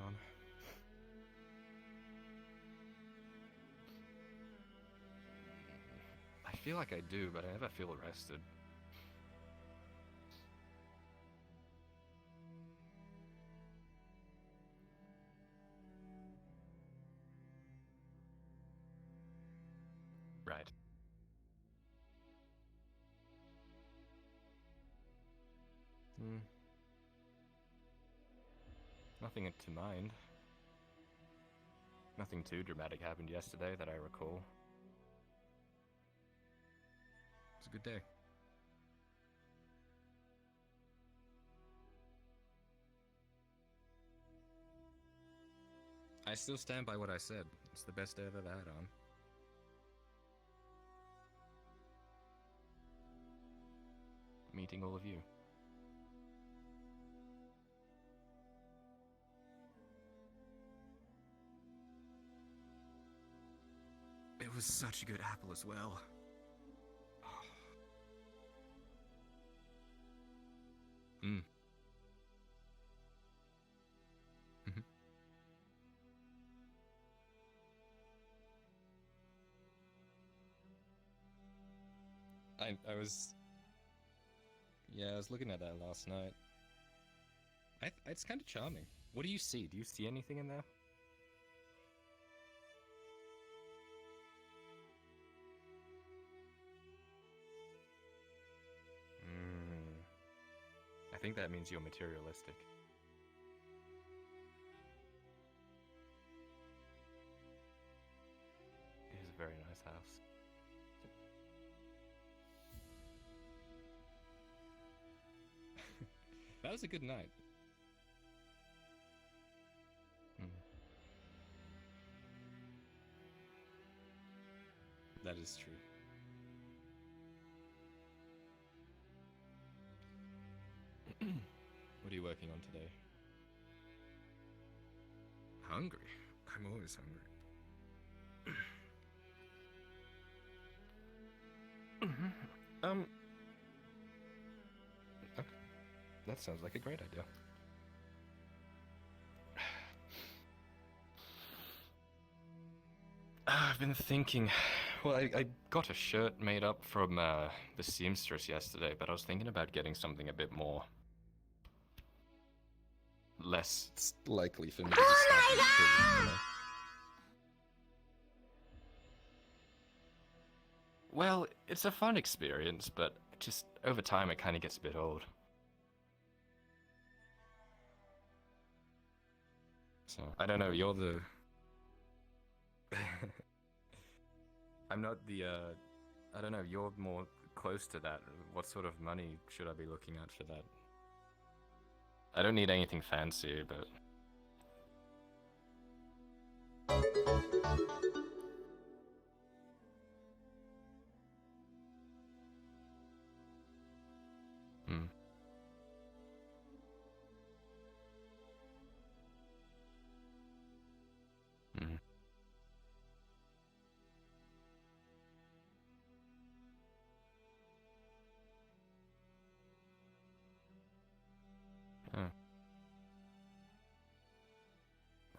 on? I feel like I do, but I never feel rested. Right. Nothing to mind. Nothing too dramatic happened yesterday that I recall. It was a good day. I still stand by what I said. It's the best day I've ever had on. Meeting all of you. It was such a good apple as well. Mm. Mm-hmm. I was... Yeah, I was looking at that last night. It's kind of charming. What do you see? Do you see anything in there? I think that means you're materialistic. It is a very nice house. That was a good night. That is true. What are you working on today? Hungry? I'm always hungry. Okay. That sounds like a great idea. I've been thinking... Well, I got a shirt made up from the seamstress yesterday, but I was thinking about getting something a bit more... less likely for me to be you know? Well, it's a fun experience, but just over time it kind of gets a bit old. So, I don't know, you're the... I'm not the, I don't know, you're more close to that. What sort of money should I be looking at for that? I don't need anything fancy, but...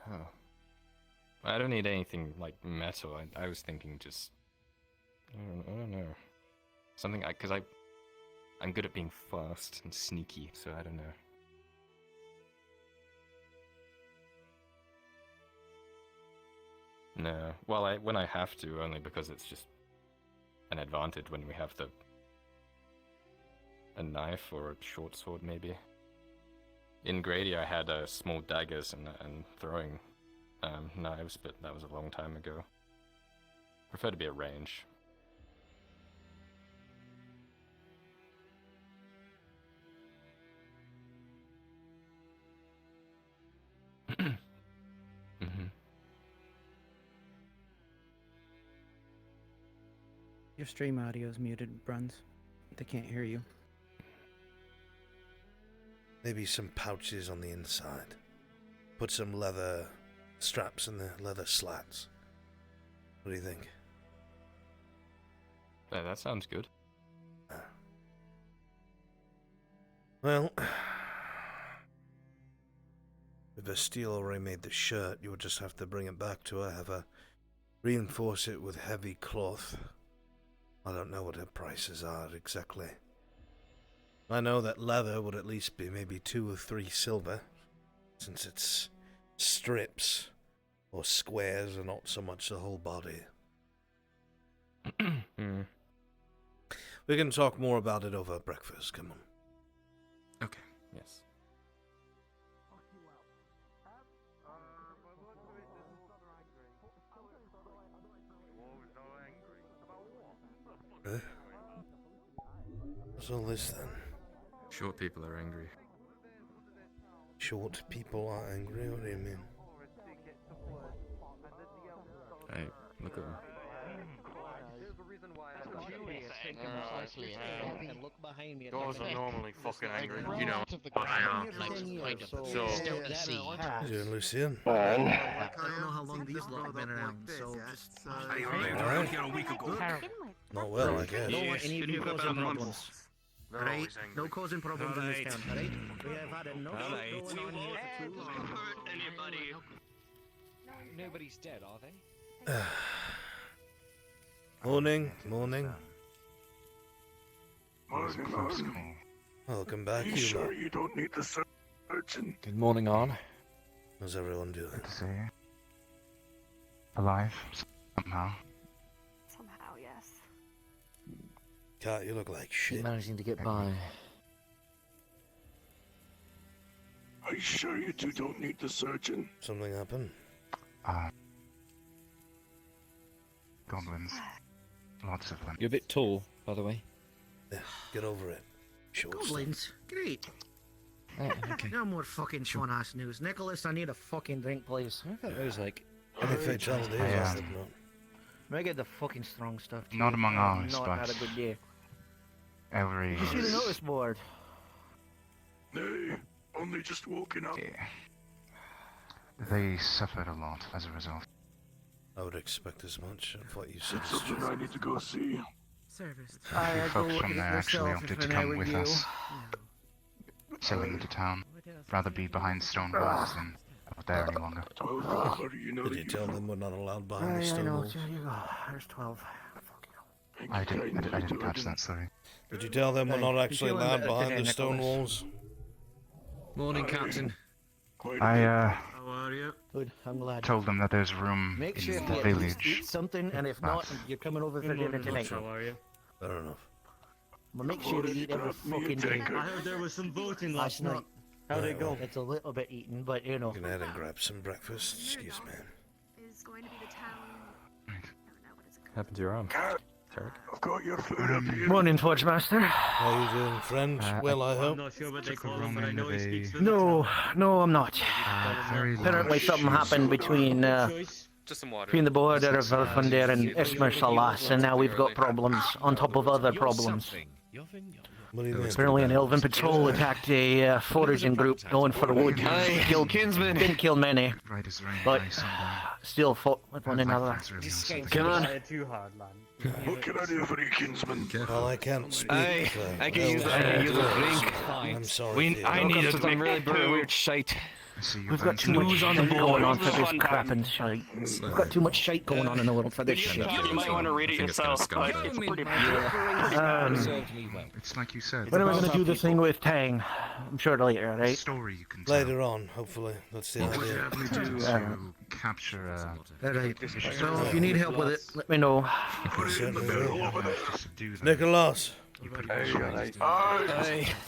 Oh. I don't need anything like metal. I was thinking just... I don't know. Something, because I'm good at being fast and sneaky, so I don't know. No. Well, when I have to, only because it's just an advantage when we have a knife or a short sword, maybe. In Grady, I had small daggers and throwing knives, but that was a long time ago. Prefer to be at range. Your stream audio is muted, Bruns. They can't hear you. Maybe some pouches on the inside. Put some leather straps in the leather slats. What do you think? Yeah, that sounds good. Well, If Estelle already made the shirt, you would just have to bring it back to her, have her reinforce it with heavy cloth. I don't know what her prices are exactly. I know that leather would at least be maybe 2 or 3 silver, since it's strips or squares and not so much the whole body. We can talk more about it over breakfast, come on. Okay, yes. What's all this then? Short people are angry. Short people are angry? What do you mean? Hey, look at them. Doors are normally fucking angry, you know. I am. So, You doing, Lucien? I don't know how long these lot have been around, so just... Not well, I guess. Don't want any of you causing problems. Right? No causing problems in this town, alright? We have had enough going on here for too long. Nobody's dead, are they? Morning, morning. Morning. Welcome back, You you sure lot. you don't need the surgeon? Good morning, Arn. How's everyone doing? Good to see you. Alive, somehow. Somehow, yes. Cat, you look like shit. Managing to get by. Are you sure you two don't need the surgeon? Something happened? Goblins. Lots of them. You're a bit tall, by the way. Yeah, get over it. Short Goblins? Great. Okay. No more fucking Sean-ass news. Nicholas, I need a fucking drink, please. I thought it was like... Any fatalities? I, I hope not. May I get the fucking strong stuff? too? Not among I've ours, not but had a good day. every... You see the notice board? Nay, only just woken up. Yeah. They suffered a lot as a result. I would expect as much of what you said is Something true. I need to go see. Service. A few folks from there actually opted to come with us, selling into town. Rather be behind stone walls than out there any longer. 12 how do you know Did that you tell them we're not allowed behind the I stone know, walls? here you go. There's 12. I didn't catch that, sorry. Did you tell them we're Hey, not you actually feeling allowed better behind today, the stone Nicholas? walls? Morning, Captain. Quite a I How are you? Good, I'm glad. told them that there's room Make in sure the you at least village. eat something, and if not, you're coming over for dinner tonight. Fair enough. Well, make sure you eat every fucking day. I heard there was some voting last night. How'd it go? It's a little bit eaten, but you know. You can head and grab some breakfast. Excuse me. Is going to be the town. I don't know what it's called. Happened to your arm, Cat, Tarek? I've got your food up here. Morning, Forgemaster. How you doing, friend? Well, I hope. not sure what Took the wrong end of a No, I'm not. very Apparently large something happened between Just some water. between the border of Elfundar and Ismarsalas, and now we've got problems on top of other problems. What do you mean? Apparently an elven patrol attacked a foraging group going for wood. Killed kinsman. Didn't kill many, right as rain but by sundown. still fought with one another. That's really awesome. Come on. What can I do for you, kinsman? Well, I can't speak. I can use a drink. I'm sorry. dear. I need some really weird shite. I see you We've got burnt too some much shit. shit going on for this crap and shite. We've got too much shite going on in the world for this shit. You might want to read it yourself. It's pretty It's like you said. When are we going to do the thing with Tang? I'm sure later, A right? story you can tell. Later on, hopefully. That's the What would you idea. have me do to capture Alright. So if you need help with it, let me know. Certainly you will. have to subdue them? Nicholas, You put it in stories.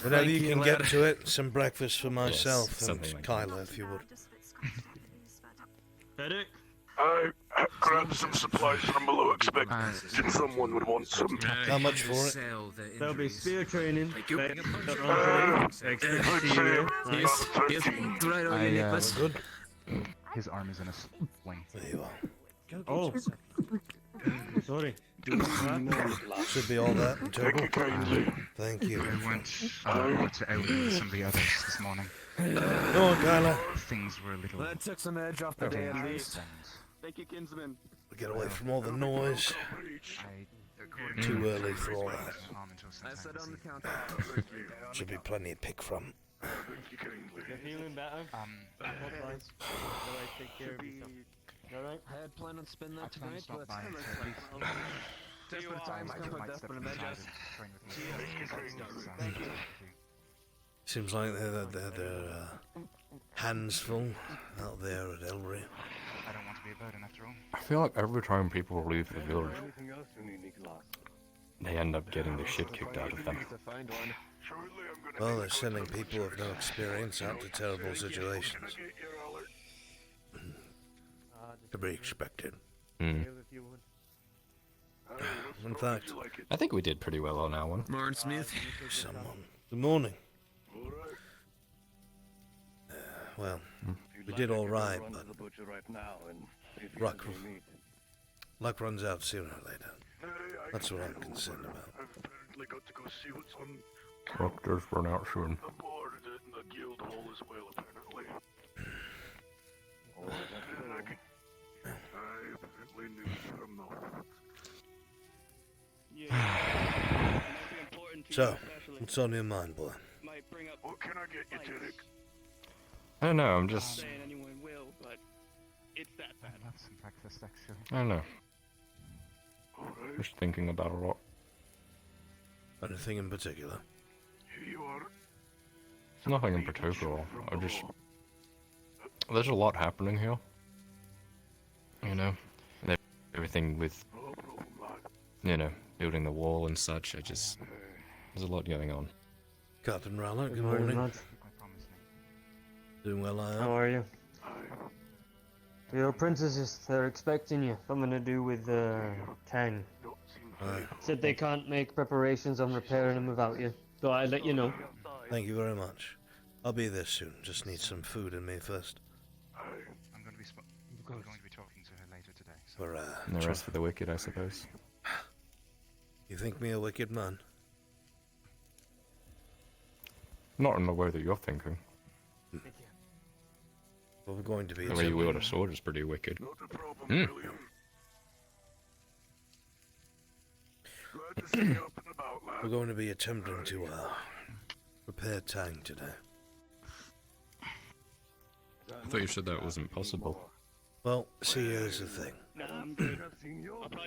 whenever you can get to it, some breakfast for myself and something like Kyla, if you would. Just a bit scratchy, but I grabbed some supplies from below, expecting someone would want some. How much for it? There'll be spear training. I'd say Right on you, Nicholas. Good. His arm is in a sling. There you are. Oh. Sorry. Should be all that in Thank you total. kindly. Thank you. I went to outwin some of the others this morning. Go on, Kyla. Things were a little... That took some edge off the day at least. Thank you, kinsman. Get away from all the noise. Too early for all that. I on the counter. Should be plenty to pick from. You're feeling better? Alright. Take care of yourself. Alright? I had planned on spending I that plan to tonight, stop but by to at least desperate times I come for might step desperate inside measures. and train with me. Thank you. Seems like they're hands full out there at Elbury. I don't want to be a burden after all. I feel like every time people leave the village, they end up getting the shit kicked out of them. Well, they're sending people with no experience out to terrible situations. To be expected. Hmm. In fact, I think we did pretty well on our one. Martin Smith. someone. Good morning. Well, we did all right, but luck runs out sooner or later. That's what I'm concerned about. Luck does run out soon. So, what's on your mind, boy? What can I get you, Derek? I don't know, I'm just... saying anyone will, but it's that bad. I'll have some breakfast, actually. I don't know. Just thinking about a lot. Anything in particular? Here you are. Nothing in particular. I just... There's a lot happening here. You know? And everything with... You know, building the wall and such, there's a lot going on. Captain Rowler, good morning. I promise me. Doing well, I am. How are you? Your princesses, they're expecting you. Something to do with, Tang. Aye. Said they can't make preparations on repairing them without you. So I'll let you know. Thank you very much. I'll be there soon. Just need some food in me first. I'm going to be talking to her later today. So. For, And the rest for the wicked, I suppose. You think me a wicked man? Not in the way that you're thinking. Well, we're going to be... The way you wield a sword is pretty wicked. Not a problem, Hmm. William. Glad to see you up and about, lad. We're going to be attempting to, repair Tang today. I thought you said that wasn't possible. Well, see, here's the thing. Nah, I'm good.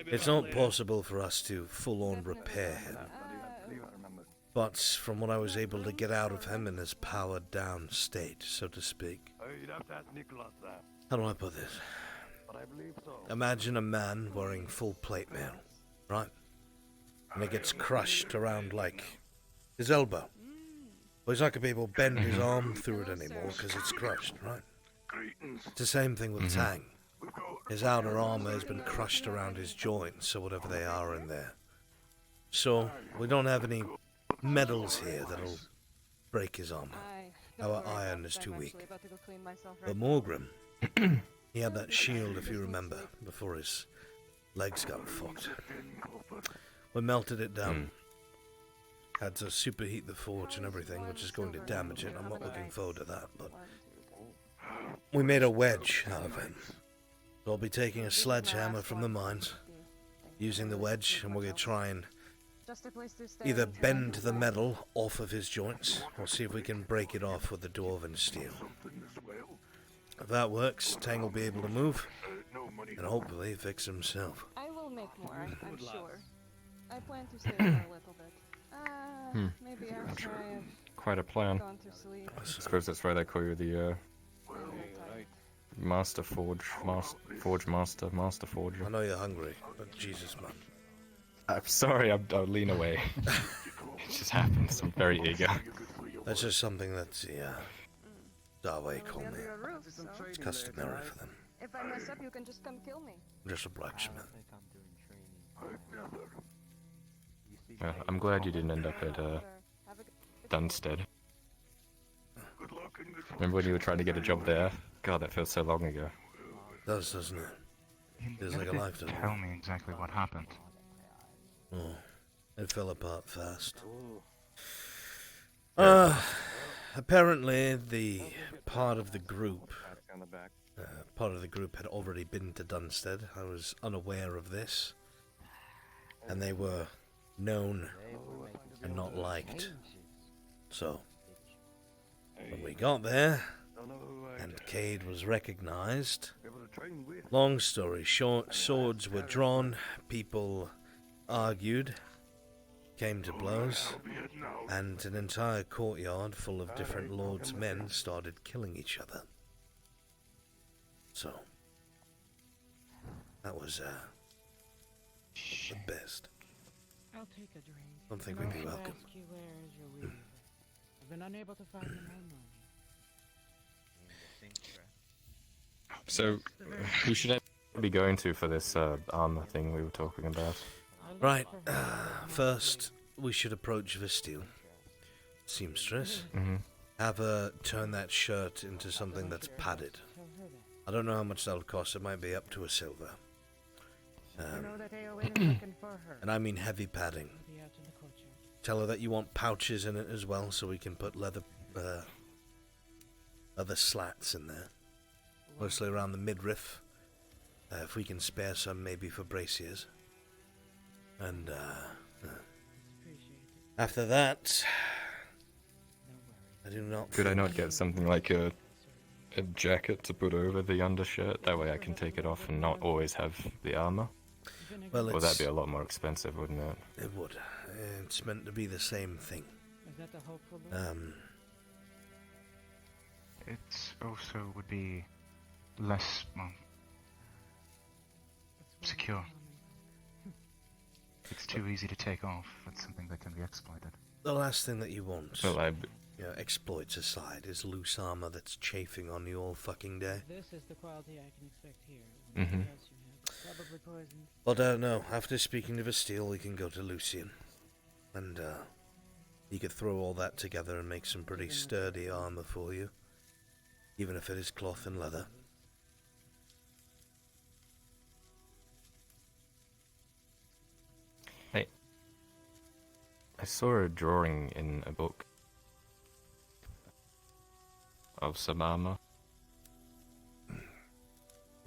It's not possible for us to full-on repair him. But from what I was able to get out of him in his powered-down state, so to speak. How do I put this? Imagine a man wearing full plate mail, right? And it gets crushed around like his elbow. Well, he's not going to be able to bend his arm through it anymore because it's crushed, right? It's the same thing with Tang. His outer armor has been crushed around his joints, or whatever they are in there. So, we don't have any metals here that'll break his armor. Our iron is too weak. But Morgrim, he had that shield, if you remember, before his legs got fucked. We melted it down. Had to superheat the forge and everything, which is going to damage it. I'm not looking forward to that, but we made a wedge out of it. So I'll be taking a sledgehammer from the mines, using the wedge, and we're going to try and either bend the metal off of his joints, or see if we can break it off with the dwarven steel. If that works, Tang will be able to move, and hopefully fix himself. I will make more, I'm sure. I plan to stay for a little bit. Maybe after I have Quite a plan. gone to sleep. I suppose that's why they call you the, Master Forge, Master Forger. I know you're hungry, but Jesus, man. I'm sorry, I'll lean away. It just happens, I'm very eager. That's just something that the Darway call me. Under your roof, so It's customary for them. if I mess up, you can just come kill me. I'm just a blacksmith. Well, I'm glad you didn't end up at, Have a good Dunstead. Good luck and good Remember when you were trying to get a job there? God, that feels so long ago. Does, doesn't it? You Feels never like a did lifetime. tell me exactly what happened. Oh, it fell apart fast. Apparently the part of the group had already been to Dunstead. I was unaware of this. And they were known and not liked. So, When we got there, and Cade was recognized, long story short, swords were drawn, people argued, came to blows, and an entire courtyard full of different lords' men started killing each other. So, that was, the best. I'll take a drink. Don't think we'd be welcome. I've been unable to find them all morning. So, who should I be going to for this armor thing we were talking about? Right, first we should approach Visteel, seamstress. Have her turn that shirt into something that's padded. I don't know how much that'll cost, it might be up to a silver. And I mean heavy padding. Tell her that you want pouches in it as well, so we can put leather slats in there. Mostly around the midriff. If we can spare some, maybe for braziers. And, after that, I do not. Could I not get something like a jacket to put over the undershirt? That way I can take it off and not always have the armor. Well, Well, that'd be a lot more expensive, wouldn't it? It would. It's meant to be the same thing. It also would be less, well, secure. It's too easy to take off. It's something that can be exploited. The last thing that you want, Well, exploits aside, is loose armor that's chafing on you all fucking day. This is the quality I can expect here. Probably poisoned. But no, after speaking to Visteel, we can go to Lucian. And he could throw all that together and make some pretty sturdy armor for you. Even if it is cloth and leather. Hey, I saw a drawing in a book of some armor.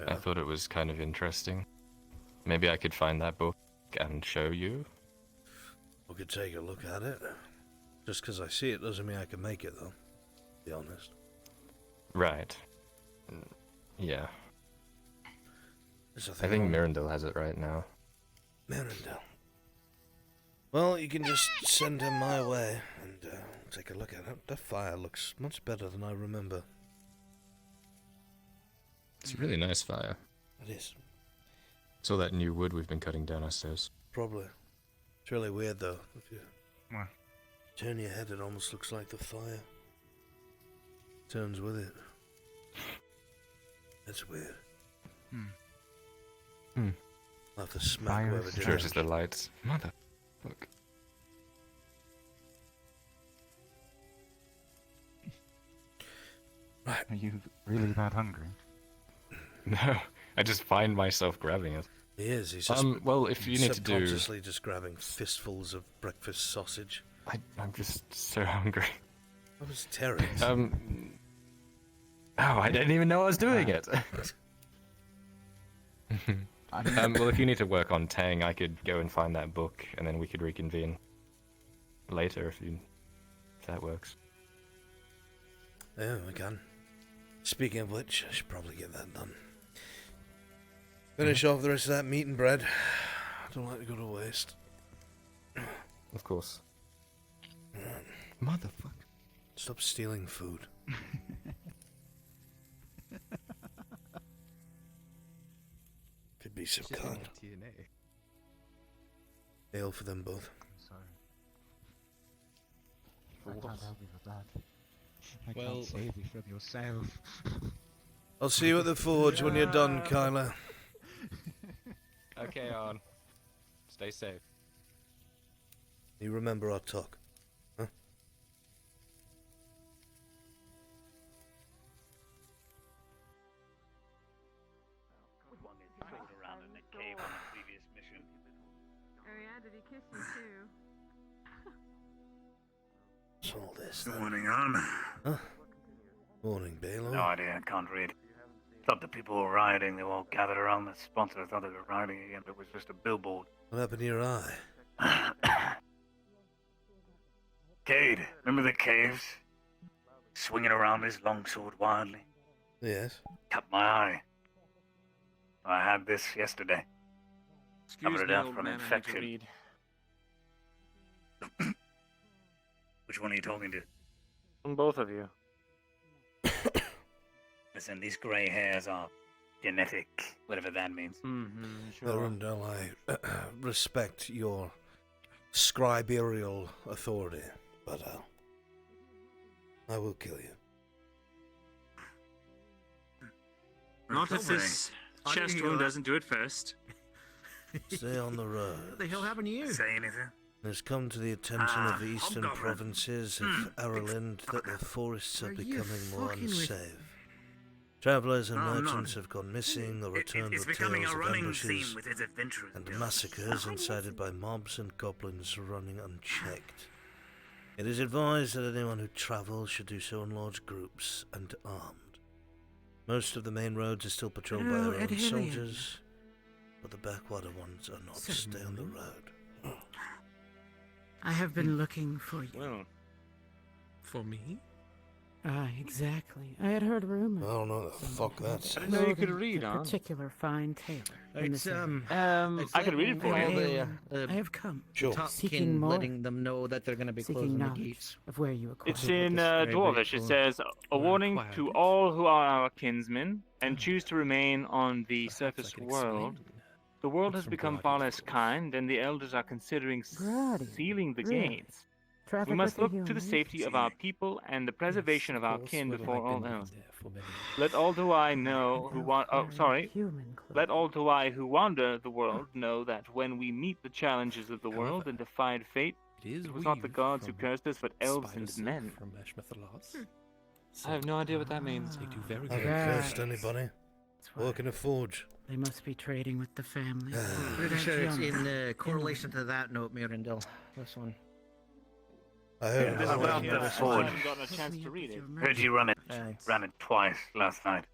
I thought it was kind of interesting. Maybe I could find that book and show you. We could take a look at it. Just because I see it doesn't mean I can make it, though. To be honest. Right. Yeah. There's a I thing think on- Mirandel has it right now. Mirandel. Well, you can just send him my way and take a look at it. The fire looks much better than I remember. It's a really nice fire. It is. It's all that new wood we've been cutting down our stairs. Probably. It's really weird, though. If you What? turn your head, it almost looks like the fire turns with it. That's weird. I'll have to smack Fire whoever did Sure, that. just the lights. Mother. Look. Right. Are you really that hungry? No, I just find myself grabbing it. He is. He's just well, if you need to do... subconsciously just grabbing fistfuls of breakfast sausage. I'm just so hungry. That was terrible. Oh, I didn't even know I was doing it. Well, if you need to work on Tang, I could go and find that book, and then we could reconvene later if that works. Yeah, we can. Speaking of which, I should probably get that done. Finish off the rest of that meat and bread. I don't like to go to waste. Of course. Motherfucker. Stop stealing food. Could be so kind. Ale for them both. Sorry. I can't help you with that. I Well- can't save you from yourself. I'll see you at the forge when you're done, Kyla. Okay, on. Stay safe. You remember our talk, huh? Around in the cave on a previous mission. Oh yeah, did he kiss you too? What's all this? Still winning on? Huh? Morning, Baylor. No idea, I can't read. Thought the people were rioting, they were all gathered around the sponsor. I thought they were rioting again, but it was just a billboard. What happened to your eye? Cade, remember the caves? swinging around his longsword wildly. Yes. Cut my eye. I had this yesterday. Covered it up from infection. Which one are you talking to? From both of you. Listen, these grey hairs are genetic, whatever that means. Arundel, I respect your scriberial authority, but I will kill you. Not if this chest wound doesn't do it first. Stay on the road. What the hell happened to you? Say anything? It has come to the attention of the eastern hobgoblin. provinces of Ireland that the forests are Are you becoming more fucking with- unsafe. Travelers and No, I'm merchants not. have gone missing or returned It's with becoming tales a of running ambushes theme with his adventurers. and massacres incited by mobs and goblins running unchecked. It is advised that anyone who travels should do so in large groups and armed. Most of the main roads are still patrolled by Hello, our own Adhelion. soldiers, but the backwater ones are not. Stay on the road. I have been looking for you. Well, For me? Exactly. I had heard rumors. I don't know the fuck that's. I didn't know you could Logan, read, a huh? particular fine tailor. in It's this area. I could read it for you. I have come. Sure. Seeking Seeking more. letting them know that they're going to be Seeking closing the knowledge gates. of where you acquired. It's in Dwarvish. It says, a warning to all who are our kinsmen and choose to remain on the surface world. The world has become far less kind, and the elders are considering sealing the really? gates. Traffic We must with look the to the humans? safety of our people and the preservation of our kin before all else. Let all who I know who want. Oh, sorry. Let all who I who wander the world know that when we meet the challenges of the world and defied fate, it was not the gods who cursed us, but elves and men. I have no idea what that means. I haven't cursed anybody. Work in a forge. They must be trading with the family. Pretty sure it's in correlation to that note, Mirandil. This one. I heard This is about the I forge. haven't gotten a chance to read it. Heard you run it. Ran it twice last night.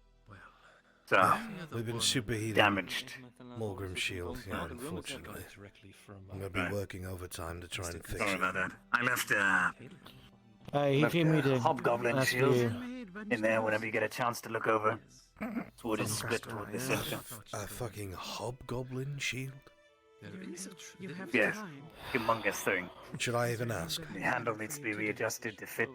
So, We've been superheating damaged. Morgrim's shield, yeah, unfortunately. I'm going to be working overtime to try and fix Sorry it. about that. I left He left came me a to hobgoblin ask shield you. in there whenever you get a chance to look over. Sword is split toward the center. A fucking hobgoblin shield? You have Yes, time. humongous thing. Should I even ask? The handle needs to be readjusted to fit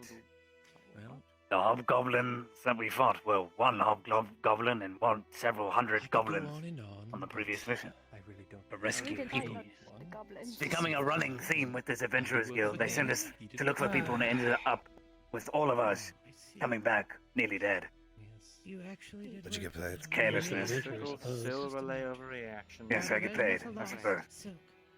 the hobgoblins that we fought. Well, one hobgoblin and several hundred goblins on the previous mission to rescue people. It's becoming a running theme with this Adventurers Guild. They send us to look for people and it ended up with all of us coming back nearly dead. You actually did. Did you get paid? It's carelessness. Silver layover reaction. Yes, I get paid. I suppose.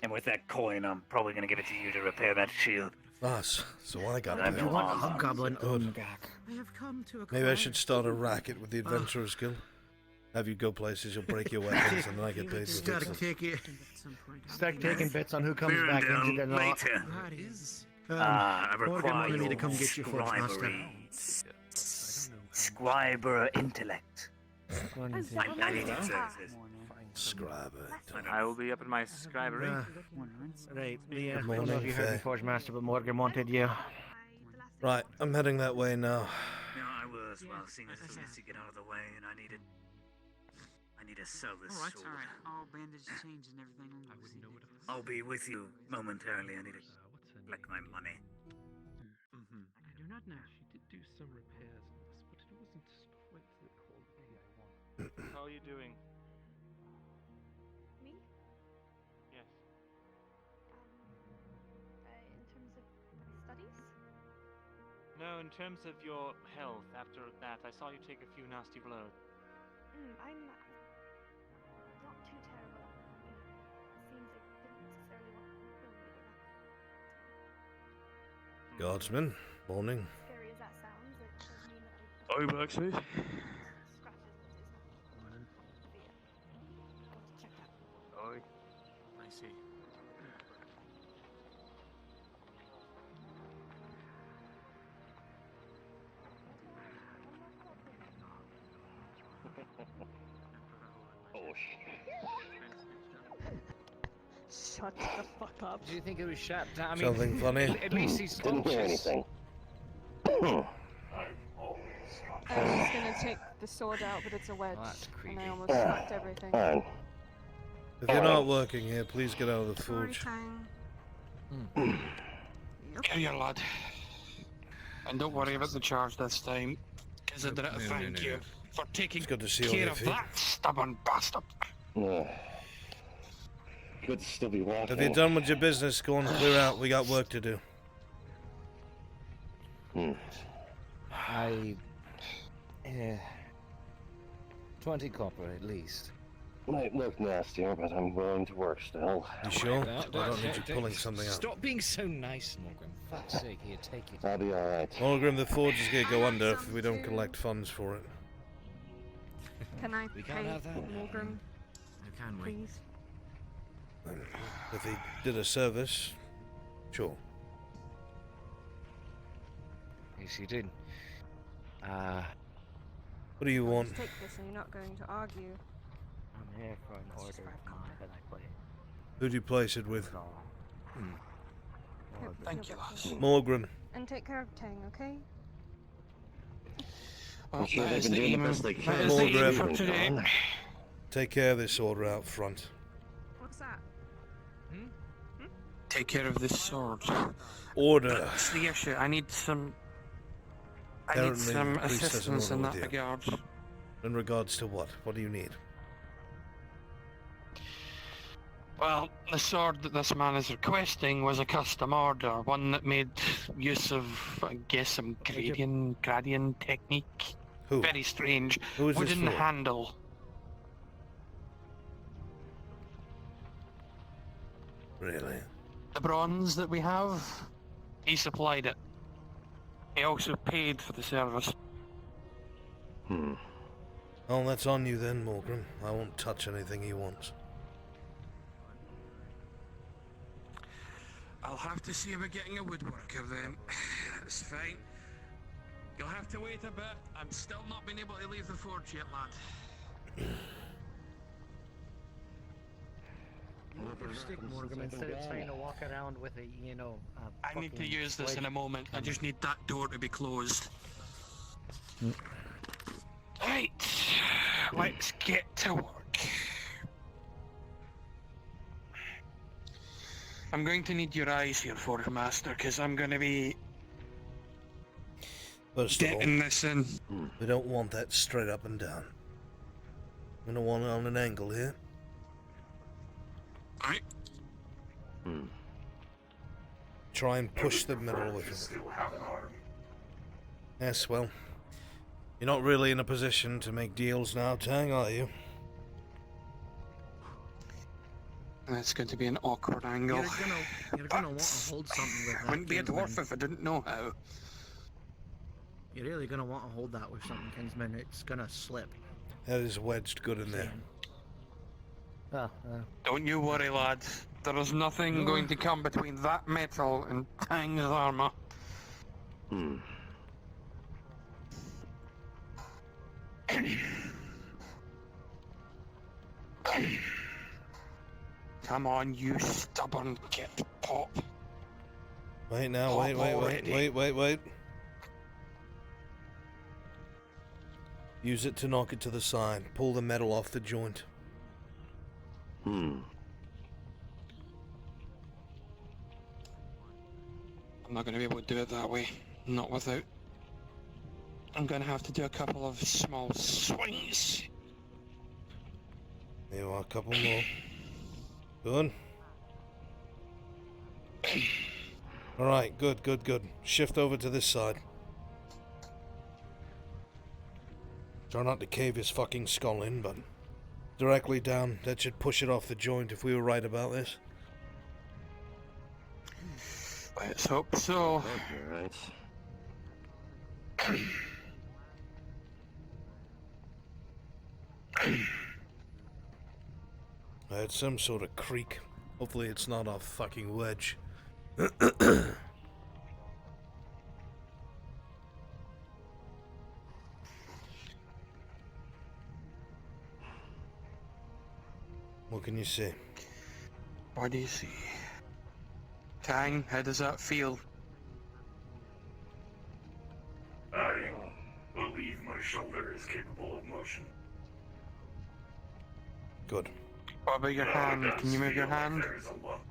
And with that coin, I'm probably going to give it to you to repair that shield. Nice. So I got I paid. know. You want a hobgoblin? Good. I have come to Maybe I should start a racket with the Adventurers Guild. Have you go places, you'll break your weapons, and then I get paid for Start fixing. taking bits on who comes back injured or not. Later. I Morgan require wanted me to your come get you, Forge Master. Scriber intellect. I need your services. Scriber. I will be up in my scribery. Right, yeah. I Good don't know if morning, you heard me, Faye. Forge Master, but Morgan wanted you. Right, I'm heading that way now. No, I was. Well, seeing as it needs to get out of the way, and I need to sell this sword. Alright. All bandage change and everything. I'll be with you momentarily. I need to collect my money. I do not know. She did do some repairs on this, but it wasn't quite the quality I wanted. How are you doing? Me? Yes. In terms of studies? No, in terms of your health, after that, I saw you take a few nasty blows. I'm not too terrible. It seems I didn't necessarily want to kill me, but Guardsman, morning. as scary as that sounds, it does mean that I Oh, Blacksmith. scratches is not. But yeah, I want to check that. Oh, I see. Shut the fuck up. Do you think it was shot down? I mean, Something funny? At least he's Didn't hear anything. I was just gonna take the sword out, but it's a wedge, and I almost fucked everything. If you're not working here, please get out of the forge. Carry your lad. And don't worry about the charge this time. Consider it a thank you for taking good to see care all of your feet. that stubborn bastard. Good to still be walking. Have you done with your business? Go on, clear out. We got work to do. I... 20 copper at least. Might look nastier, but I'm willing to work still. You sure? I don't need you pulling something out. Stop being so nice, Morgan. For fuck's sake, here, take it. I'll be alright. Morgan, the forge is going to go under if we don't collect funds for it. Can I We can't pay have that. Morgan, Can we? please? If he did a service, sure. Yes, you did. What do you want? Just take this and you're not going to argue. I'm here for an order of mine that I play. Who do you place it with? Thank you, lads. Morgan. And take care of Tang, okay? I'm sure they've been doing the best they can. Morgan. Take care of this order out front. What's that? Take care of this sword. Order. That's the issue. I need some Apparently, the priest has an assistance order in that with you. regard. In regards to what? What do you need? Well, the sword that this man is requesting was a custom order, one that made use of, I guess, some Gradian technique. Who? Very strange. Who is this Wooden for? handle. Really? The bronze that we have, he supplied it. He also paid for the service. Oh, that's on you then, Morgan. I won't touch anything he wants. I'll have to see about getting a woodworker then. That's fine. You'll have to wait a bit. I'm still not been able to leave the forge yet, lad. Your stick, Morgan, instead of trying to walk around with a, you know, I need to use this in a moment. I just need that door to be closed. Right, let's get to work. I'm going to need your eyes here, Forge Master, because I'm going to be getting this in. We don't want that straight up and down. We don't want it on an angle here. Right. Try and push the metal away from it. Yes, well, you're not really in a position to make deals now, Tang, are you? That's going to be an awkward angle. You're gonna want to hold something with that. Wouldn't be a Kinsman. dwarf if I didn't know how. You're really gonna want to hold that with something, Kinsman. It's gonna slip. That is wedged good in there. Don't you worry, lad. There is nothing going to come between that metal and Tang's armor. Come on, you stubborn kid. Pop. Wait now, wait. Use it to knock it to the side. Pull the metal off the joint. I'm not going to be able to do it that way. Not without. I'm going to have to do a couple of small swings. There you are, a couple more. Good. Alright, good. Shift over to this side. Try not to cave his fucking skull in, but directly down. That should push it off the joint if we were right about this. Let's hope so. Right. I heard some sort of creak. Hopefully it's not a fucking wedge. What can you see? What do you see? Tang, how does that feel? I believe my is capable of motion. Good. What about your hand? Can you move your hand? There is a lump.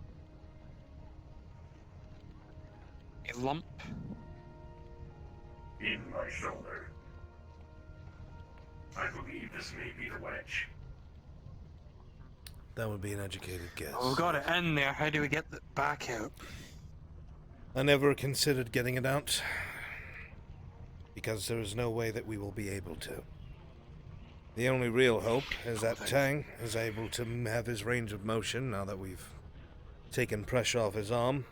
A lump? In my shoulder. I believe this may be the wedge. That would be an educated guess. Oh, we've got it in there. How do we get it back out? I never considered getting it out, because there is no way that we will be able to. The only real hope is that Tang is able to have his range of motion now that we've taken pressure off his arm.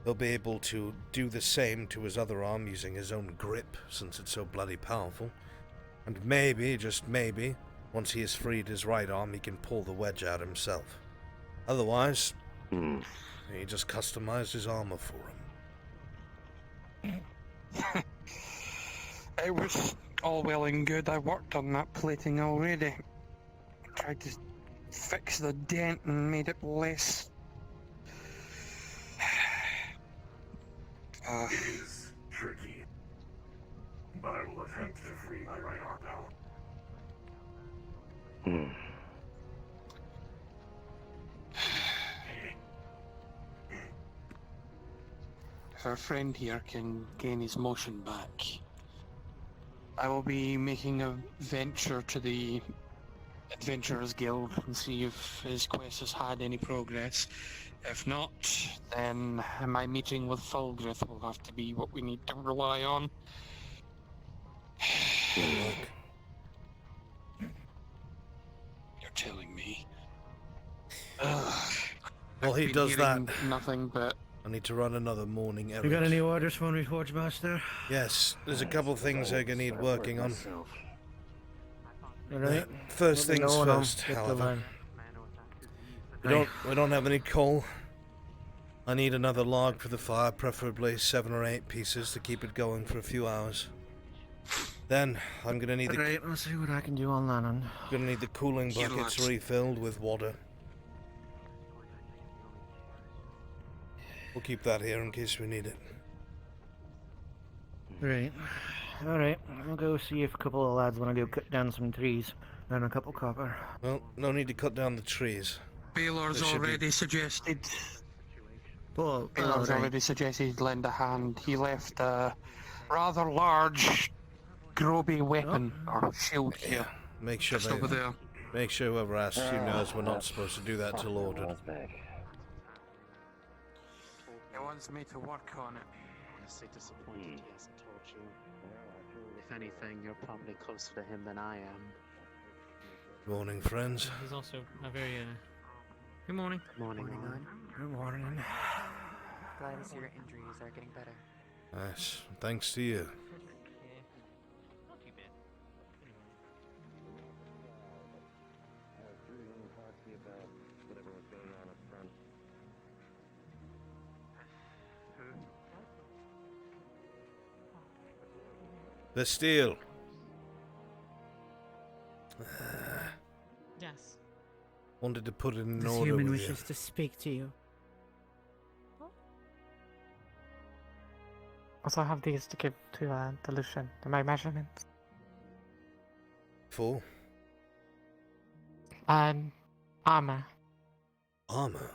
He'll be able to do the same to his other arm using his own grip, since it's so bloody powerful. And maybe, just maybe, once he has freed his right arm, he can pull the wedge out himself. Otherwise, he just customized his armor for him. It was all well and good. I worked on that plating already. Tried to fix the dent and made it less. It is tricky, but I will attempt to free my right arm now. If our friend here can gain his motion back, I will be making a venture to the Adventurers Guild and see if his quest has had any progress. If not, then my meeting with Fulgrith will have to be what we need to rely on. You're telling me. Well, he does that. Nothing but. I need to run another morning errand. You got any orders for me, Forge Master? Yes, there's a couple things I'm gonna need working on. Alright. First things first, however. We don't have any coal. I need another log for the fire, preferably 7 or 8 pieces to keep it going for a few hours. Then I'm gonna need Alright, let's see what I can do on that one. Gonna need the cooling buckets refilled with water. We'll keep that here in case we need it. Right. Alright, I'll go see if a couple of lads want to go cut down some trees. And a couple copper. Well, no need to cut down the trees. Baylor's already suggested. Well, Baylor's already suggested lend a hand. He left a rather large Groby weapon or shield here. Make sure just over there. Make sure whoever asks you knows we're not supposed to do that till ordered. He wants me to work on it. Honestly disappointed he hasn't told you. If anything, you're probably closer to him than I am. Morning, friends. He's also a very, Good morning. Good morning, Good morning. Glad to see your injuries are getting better. Yes, thanks to you. The steel. Yes. Wanted to put it in This order human with you. wishes to speak to you. Also, I have these to give to Lucian, to my measurements. For? Armor. Armor?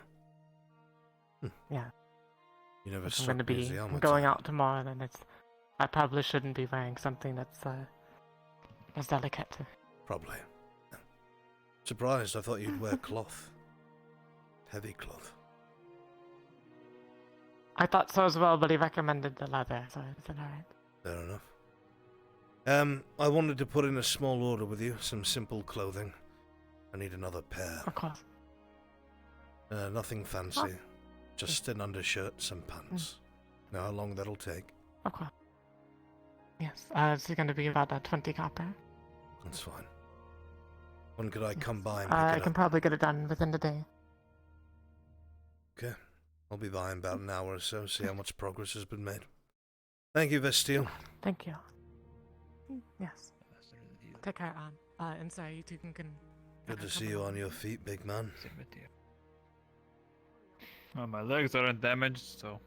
Yeah. You never If I'm struck going to me as be the armor going type. out tomorrow, then I probably shouldn't be wearing something that's delicate. Probably. Surprised, I thought you'd wear cloth. Heavy cloth. I thought so as well, but he recommended the leather, so it's alright. Fair enough. I wanted to put in a small order with you, some simple clothing. I need another pair. Of course. Nothing fancy. Just an undershirt, some pants. Know how long that'll take? Of course. Yes, it's going to be about 20 copper. That's fine. When could I come by and pick I it can up? probably get it done within the day. Okay. I'll be by in about an hour or so, see how much progress has been made. Thank you, Vestiel. Thank you. Yes. Take care, Anne. And sorry, you two can... Good to see you on your feet, big man. Well, my legs aren't damaged, so...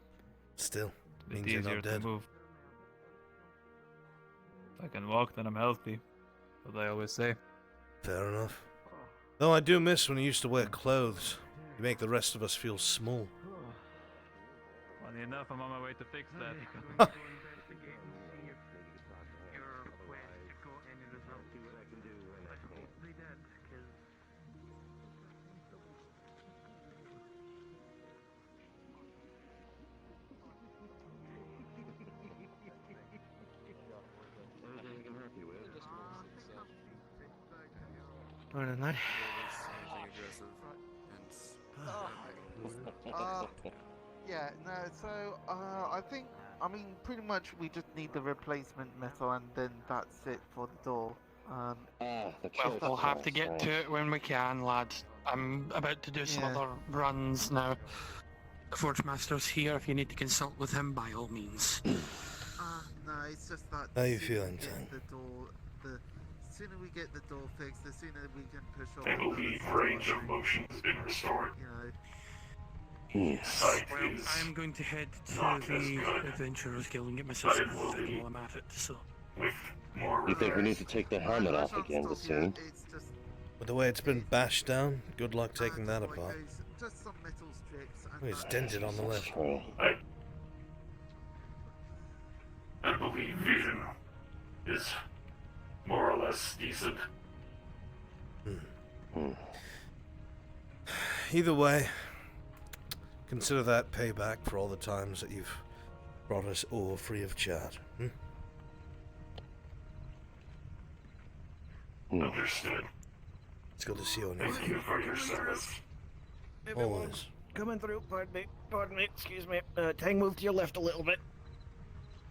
Still, it's means you're easier not to dead. move. If I can walk, then I'm healthy. what they always say. Fair enough. Though I do miss when you used to wear clothes. You make the rest of us feel small. Funny enough, I'm on my way to fix that. Morning, lad. Yeah, no, so, I think, I mean, pretty much we just need the replacement metal and then that's it for the door. Well, we'll have to get to it when we can, lads. I'm about to do some other runs now. The Forge Master's here. If you need to consult with him, by all means. No, it's just that... How you feeling, Tim? The sooner we get the door fixed, the sooner we can push on. I believe range of motion has been restored. Well, I'm going to head to the Adventurers Guild and get myself some food while I'm at it, so... You think we need to take the helmet off again to see? With the way it's been bashed down, good luck taking that apart. Just some metal strips. Oh, it's dented on the left. I believe vision is more or less decent. Either way, consider that payback for all the times that you've brought us ore free of charge. Understood. It's good to see you on your Thank you for your service. Always. Coming through, pardon me, excuse me. Tang, move to your left a little bit.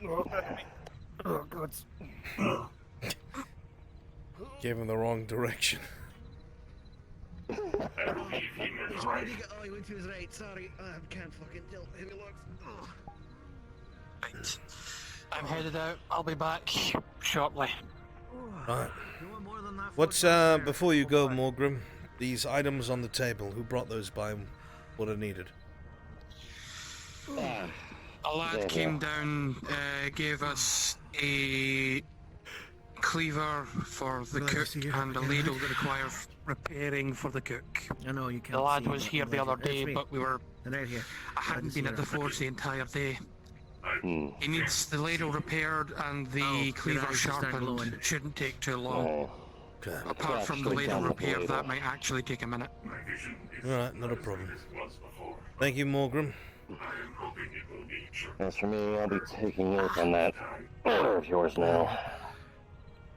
Oh, pardon me. Oh, God. Gave him the wrong direction. He's ready to go. Oh, he went to his right. Sorry, I can't fucking tell. Heavy logs. Right. I'm headed out. I'll be back shortly. Right. What's, before you go, Morgrim, these items on the table, who brought those by what are needed? A lad came down, gave us a cleaver for the cook and a ladle that requires repairing for the cook. I know you can't. The lad was here the other day, but we were... Right here. I hadn't been at the forge the entire day. He needs the ladle repaired and the cleaver sharpened. Shouldn't take too long. Apart from the ladle repair, that might actually take a minute. Alright, not a problem. Thank you, Morgrim. As for me, I'll be taking note on that order of yours now.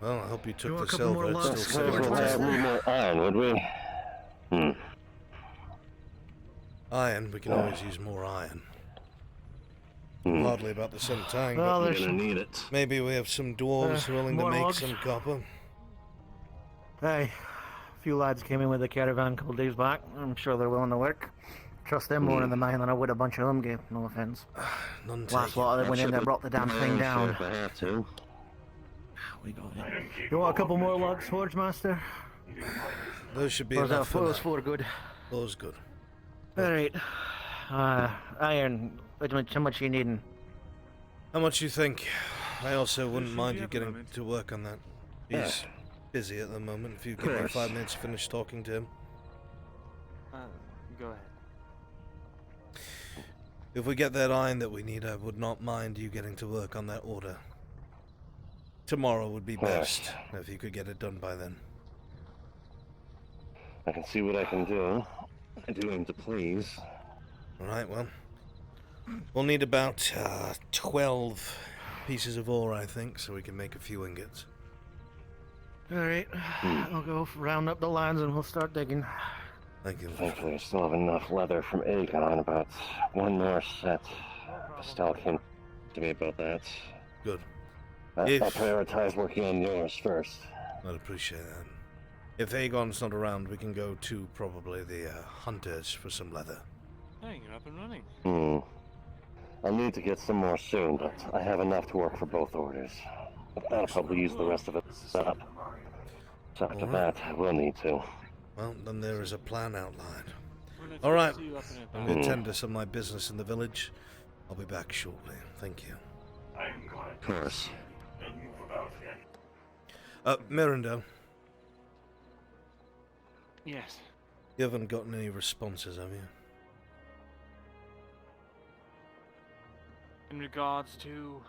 Well, I hope you took the silver. It's still We'll have a little more iron, would we? Iron, we can always use more iron. Hardly about the same time, Well, but there's gonna need it. Maybe we have some dwarves willing to more make logs? some copper. Hey, a few lads came in with a caravan a couple days back. I'm sure they're willing to work. Trust them more in the mine than I would a bunch of them gave. No offense. None Last lot that went in there brought the damn thing down. If I have to. We got it. You want a couple more logs, Forge Master? Those should be Or is that enough for those now. four good? Those good. Alright. Iron. How much you needing? How much you think? I also wouldn't mind you getting to work on that. He's busy at the moment. If you give me 5 minutes to finish talking to him. Go ahead. If we get that iron that we need, I would not mind you getting to work on that order. Tomorrow would be best, if you could get it done by then. I can see what I can do. I do aim to please. Alright, well. We'll need about 12 pieces of ore, I think, so we can make a few ingots. Alright. I'll go round up the lines and we'll start digging. Thank you. Thankfully, I still have enough leather from Aegon, about one more set. Estelle came to me about that. Good. I'll prioritize working on yours first. I'd appreciate that. If Aegon's not around, we can go to probably the hunters for some leather. Hey, you're up and running. I'll need to get some more soon, but I have enough to work for both orders. I'll probably use the rest of it up. So after that, I will need to. Well, then there is a plan outlined. Alright, I'm going to tend to some of my business in the village. I'll be back shortly. Thank you. Of course. Miranda, Yes. you haven't gotten any responses, have you? In regards to...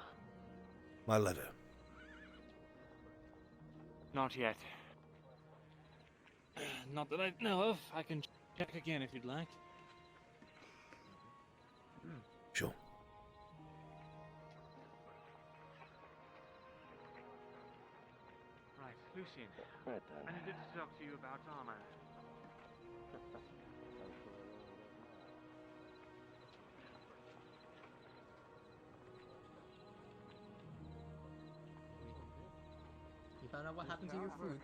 My letter. Not yet. Not that I know of. I can check again if you'd like. Sure. Right, Lucian. Right I needed to talk to you about armor. You found out what happened to your food?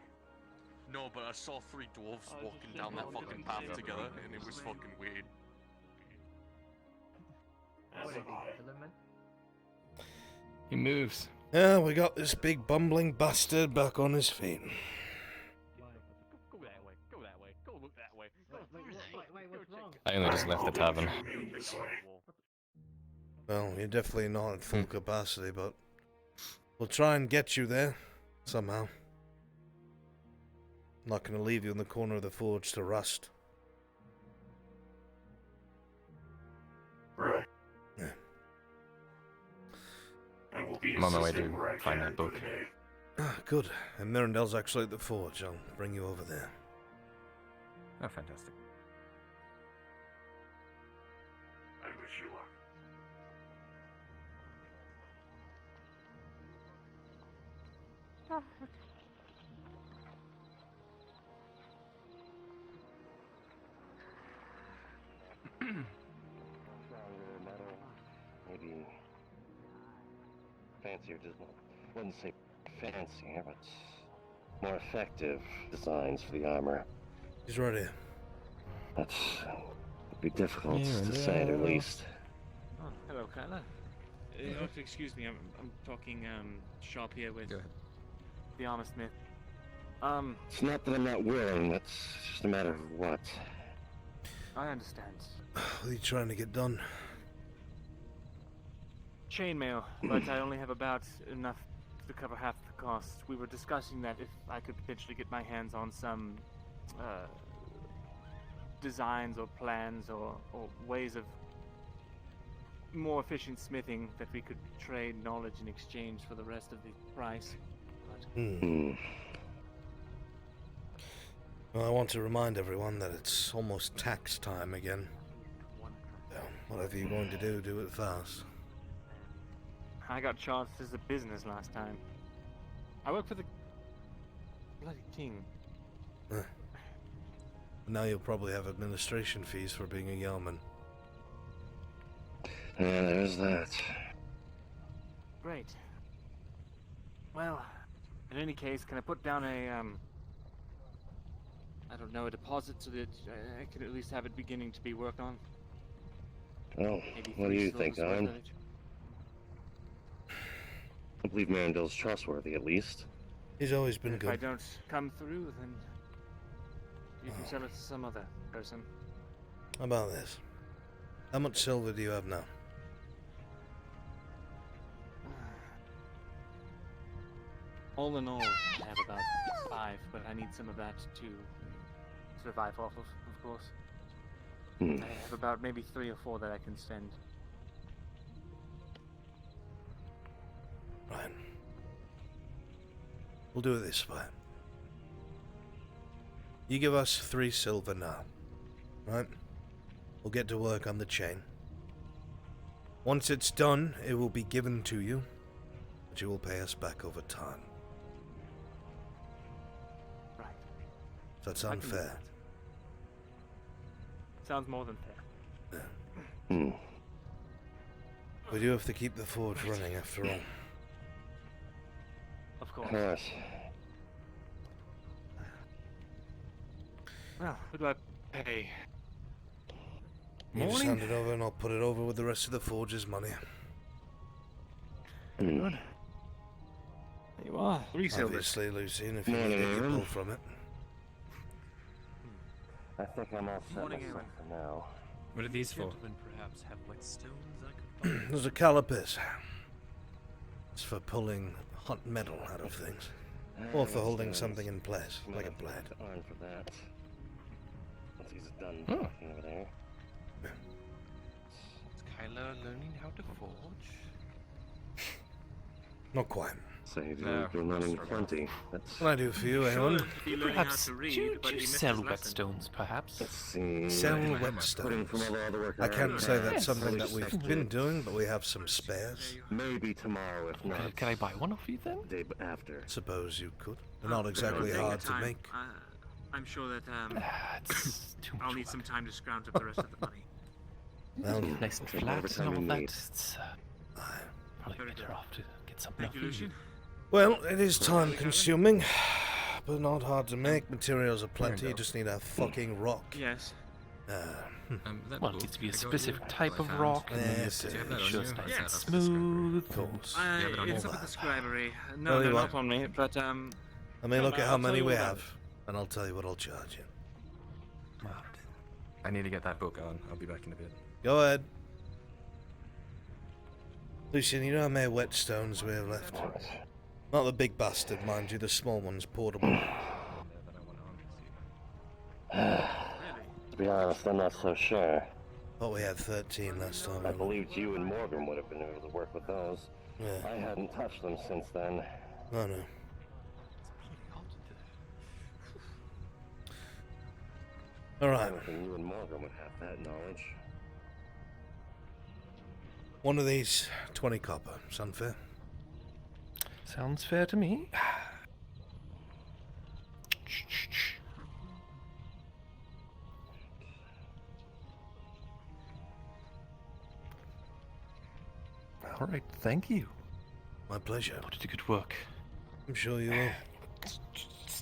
No, but I saw 3 dwarves walking down that fucking path together, and it was fucking weird. He moves. Yeah, we got this big bumbling bastard back on his feet. Go that way, go that way, go look that way. Wait, what's wrong? I only just left the tavern. Well, you're definitely not at full capacity, but we'll try and get you there somehow. I'm not going to leave you in the corner of the forge to rust. Right. Yeah. I'm on my way to find that book. Ah, good. And Mirandel's actually at the forge. I'll bring you over there. Oh, fantastic. I wish you luck. Stronger metal, maybe fancier, wouldn't say fancier, but more effective designs for the armor. He's right here. That's would be difficult to say at least. Oh, hello, Kyla. You have to excuse me. I'm talking shop here with the armor smith. It's not that I'm not willing. That's just a matter of what. I understand. What are you trying to get done? Chainmail, but I only have about enough to cover half the cost. We were discussing that if I could potentially get my hands on some designs or plans or ways of more efficient smithing that we could trade knowledge in exchange for the rest of the price. But... Well, I want to remind everyone that it's almost tax time again. So, whatever you're going to do, do it fast. I got charged as a business last time. I work for the bloody king. Now you'll probably have administration fees for being a yeoman. Yeah, there's that. Great. Well, in any case, can I put down a I don't know, a deposit so that I can at least have it beginning to be worked on? Well, what do you think, Owen? I believe Mirandel's trustworthy, at least. He's always been If good. I don't come through, then you can sell it to some other person. How about this? How much silver do you have now? All in all, I have about 5, but I need some of that to survive off of course. I have about maybe 3 or 4 that I can spend. Right. We'll do it this way. You give us 3 silver now, right? We'll get to work on the chain. Once it's done, it will be given to you, but you will pay us back over time. Right. Does that I sound can do fair? that. Sounds more than fair. We do have to keep the forge running after all. Of course. Yes. Well, who do I pay? You just hand it over and I'll put it over with the rest of the forge's money. Very good. There you are. 3 silvers. Obviously, Lucien, if you need it, you pull from it. I think I'm all set Morning, myself for now. What are these for? Gentlemen perhaps have whetstones I could Those are calipers. It's for pulling hot metal out of things. Or for holding something in place, like a blade. Arm for that. Once he's done Hmm. talking over there. Is Kyla learning how to forge? Not quite. Save No, you're running plenty. That's What can I do for you, anyone? Perhaps do you sell whetstones, perhaps? Let's see. Sell Putting whetstones. from all the other work I can't have, say that's yes. something that Just we've have to- been doing, but we have some spares. Maybe tomorrow, if not. Can I buy one of you then? Day after. Suppose you could. They're not exactly Take your hard to time. make. I'm sure that It's too I'll need some time to scrounge up the rest of the money. Well, Nice and take flat whatever and time all you that. need. It's probably Very better good. off to get something Thank you, off Mm-hmm. you. Lucian. Well, it is time consuming, but not hard to make. Materials are plenty, you just need a fucking rock. Yes. Well, it needs to be a specific type of rock, and then Yes, it's it make is. sure it's nice Yeah. and smooth. Of course. It's up at the scribery. Tell No, you they're what. not on me, but I mean, look at I'll how tell many you we what have, and I'll tell you what I'll charge you. I need to get that book on. I'll be back in a bit. Go ahead. Lucian, you know how many whetstones we have left? Not the big bastard, mind you, the small one's portable. To be honest, I'm not so sure. Thought we had 13 last time. I believed you and Morgan would have been able to work with those. Yeah. I hadn't touched them since then. No, no. Alright. You and Morgan would have that knowledge. One of these, 20 copper. Sound fair? Sounds fair to me. All right, thank you. My pleasure. You did good work. I'm sure you will.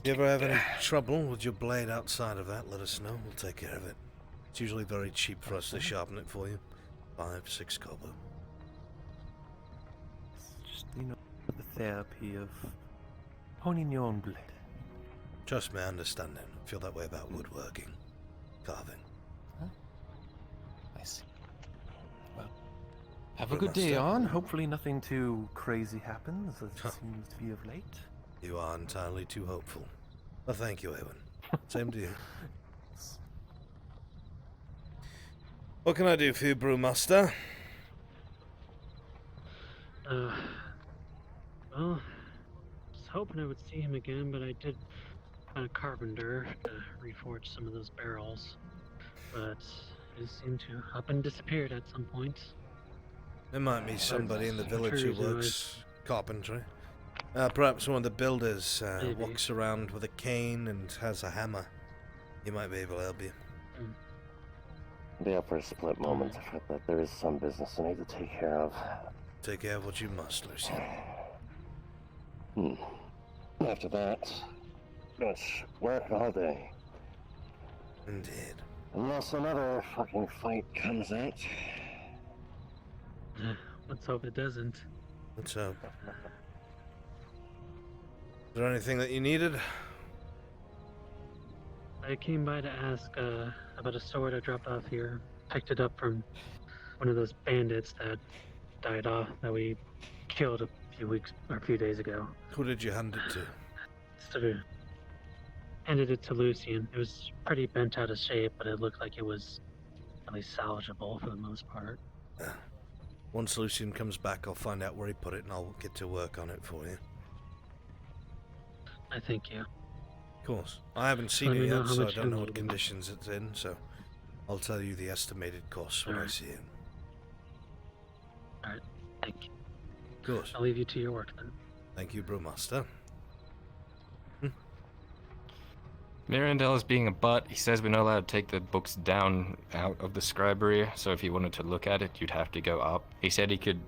You ever have any trouble with your blade outside of that, let us know. We'll take care of it. It's usually very cheap for us to sharpen it for you. 5, 6 copper. Just, the therapy of honing your own blade. Trust me, I understand it. I feel that way about woodworking. Carving. I see. Well, have a good day on. Hopefully nothing too crazy happens, as it seems to be of late. You are entirely too hopeful. Well, thank you, Ewan. Same to you. What can I do for you, Brewmaster? Well, I was hoping I would see him again, but I did find a carpenter to reforge some of those barrels. But he seemed to up and disappeared at some point. There might be somebody in the I'm village sure who he's works carpentry. Perhaps one of the builders Maybe. walks around with a cane and has a hammer. He might be able to help you. Be up for a split moment, but there is some business I need to take care of. Take care of what you must, Lucian. After that, let's work all day. Indeed. Unless another fucking fight comes out. Let's hope it doesn't. Let's hope. Is there anything that you needed? I came by to ask about a sword I dropped off here. Picked it up from one of those bandits that died off that we killed a few days ago. Who did you hand it to? So handed it to Lucian. It was pretty bent out of shape, but it looked like it was at least salvageable for the most part. Once Lucian comes back, I'll find out where he put it and I'll get to work on it for you. I thank you. Of course. I haven't seen Let it me know yet, how so I much don't you know what need. conditions it's in, so I'll tell you the estimated cost when I Alright. see it. Alright, thank you. Good. I'll leave you to your work then. Thank you, Brewmaster. Mirandel is being a butt. He says we're not allowed to take the books down out of the scribery, so if you wanted to look at it, you'd have to go up. He said he could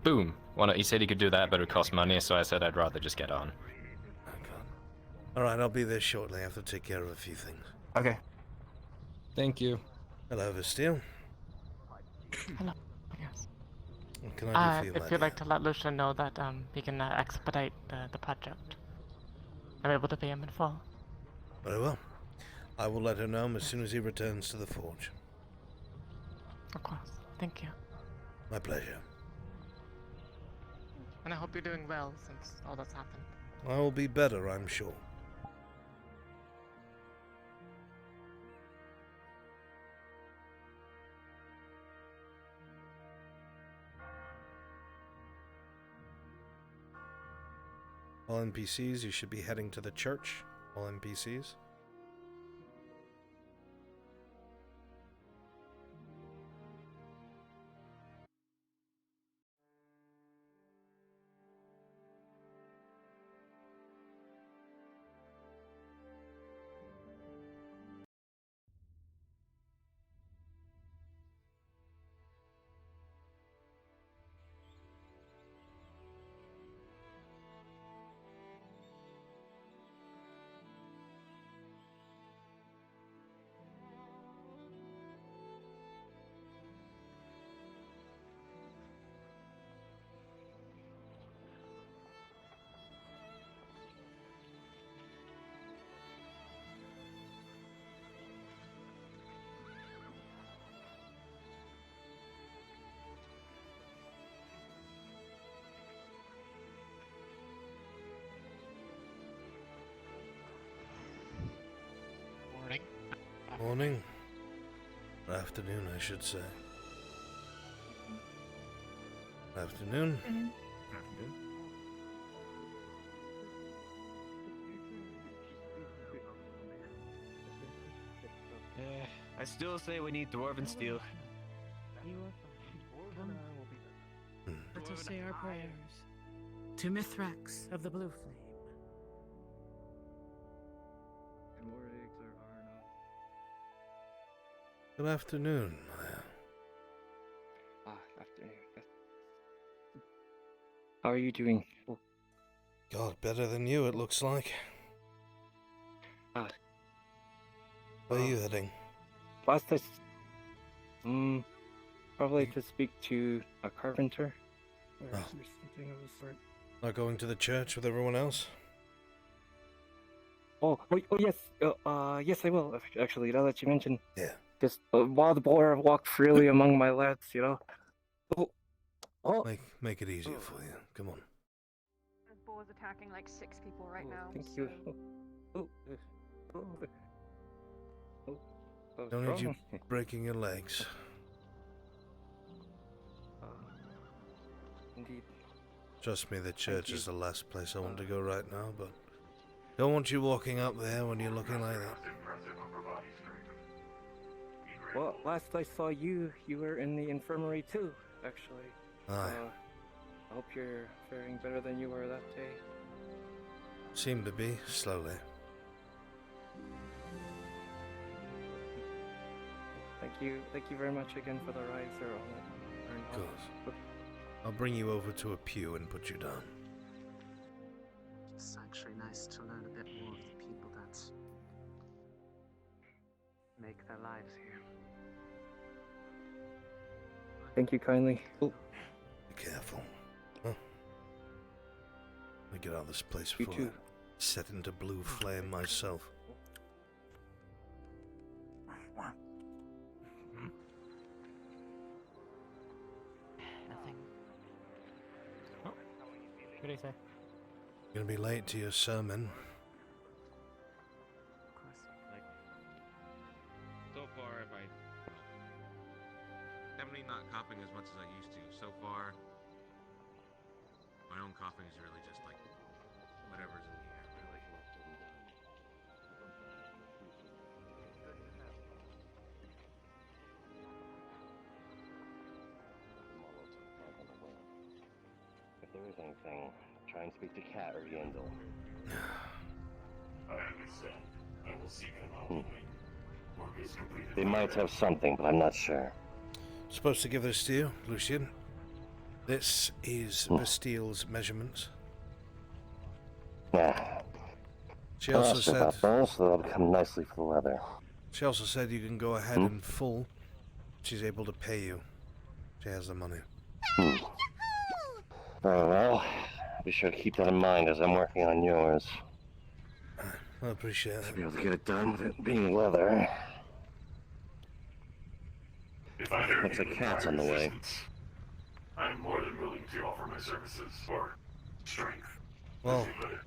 boom. He said he could do that, but it would cost money, so I said I'd rather just get on. Alright, I'll be there shortly. I have to take care of a few things. Okay. Thank you. Hello, Vestiel. Hello. Yes. What can I do for you, if you'd like to let Lucian know that he can expedite the project, I'm able to pay him in full. Very well. I will let her know as soon as he returns to the forge. Of course. Thank you. My pleasure. And I hope you're doing well since all that's happened. I will be better, I'm sure. All NPCs, you should be heading to the church. All NPCs. Morning. Morning. Or afternoon, I should say. Afternoon. I still say we need dwarven steel. Let us say our prayers to Mithrax of the Blue Flame. And more eggs are not. Good afternoon, Maya. Afternoon. How are you doing? Oh. God, better than you, it looks like. Where are you heading? Last I probably to speak to a carpenter. Or Oh. something of the sort. Not going to the church with everyone else? Oh yes. Yes, I will. Actually, now that you mention. Yeah. Just while the boar walk freely among my lads, you know. Oh. Make it easier for you. Come on. The boar's attacking like 6 people right now. Thank you. Don't need you breaking your legs. Indeed. Trust me, the church is the last place I want to go right now, but don't want you walking up there when you're looking like that. Well, last I saw you, you were in the infirmary too, actually. Aye. I hope you're faring better than you were that day. Seem to be, slowly. Thank you very much again for the ride, sir. Good. I'll bring you over to a pew and put you down. It's actually nice to learn a bit more of the people that make their lives here. Thank you kindly. Oh. Be careful. Huh? Let me get out of this place You before I too. set into blue flame myself. Nothing. What do you say? You're gonna be late to your sermon. So far, definitely not coughing as much as I used to. So far, my own coughing is really just like whatever's in the air, really. If there is anything, try and speak to Kat or Yendel. I have it set. I will seek them out. Work is completed. They might have something, but I'm not sure. Supposed to give this to you, Lucian. This is Bastile's measurements. Yeah. She also asked said about those, so that'll come nicely for the weather. She also said you can go ahead in full. She's able to pay you. She has the money. Very well. Be sure to keep that in mind as I'm working on yours. I appreciate Should it. be able to get it done with it being leather. If I hear Looks like Cat's on the way. I'm more than willing to offer my services, or strength. Well, as you put it.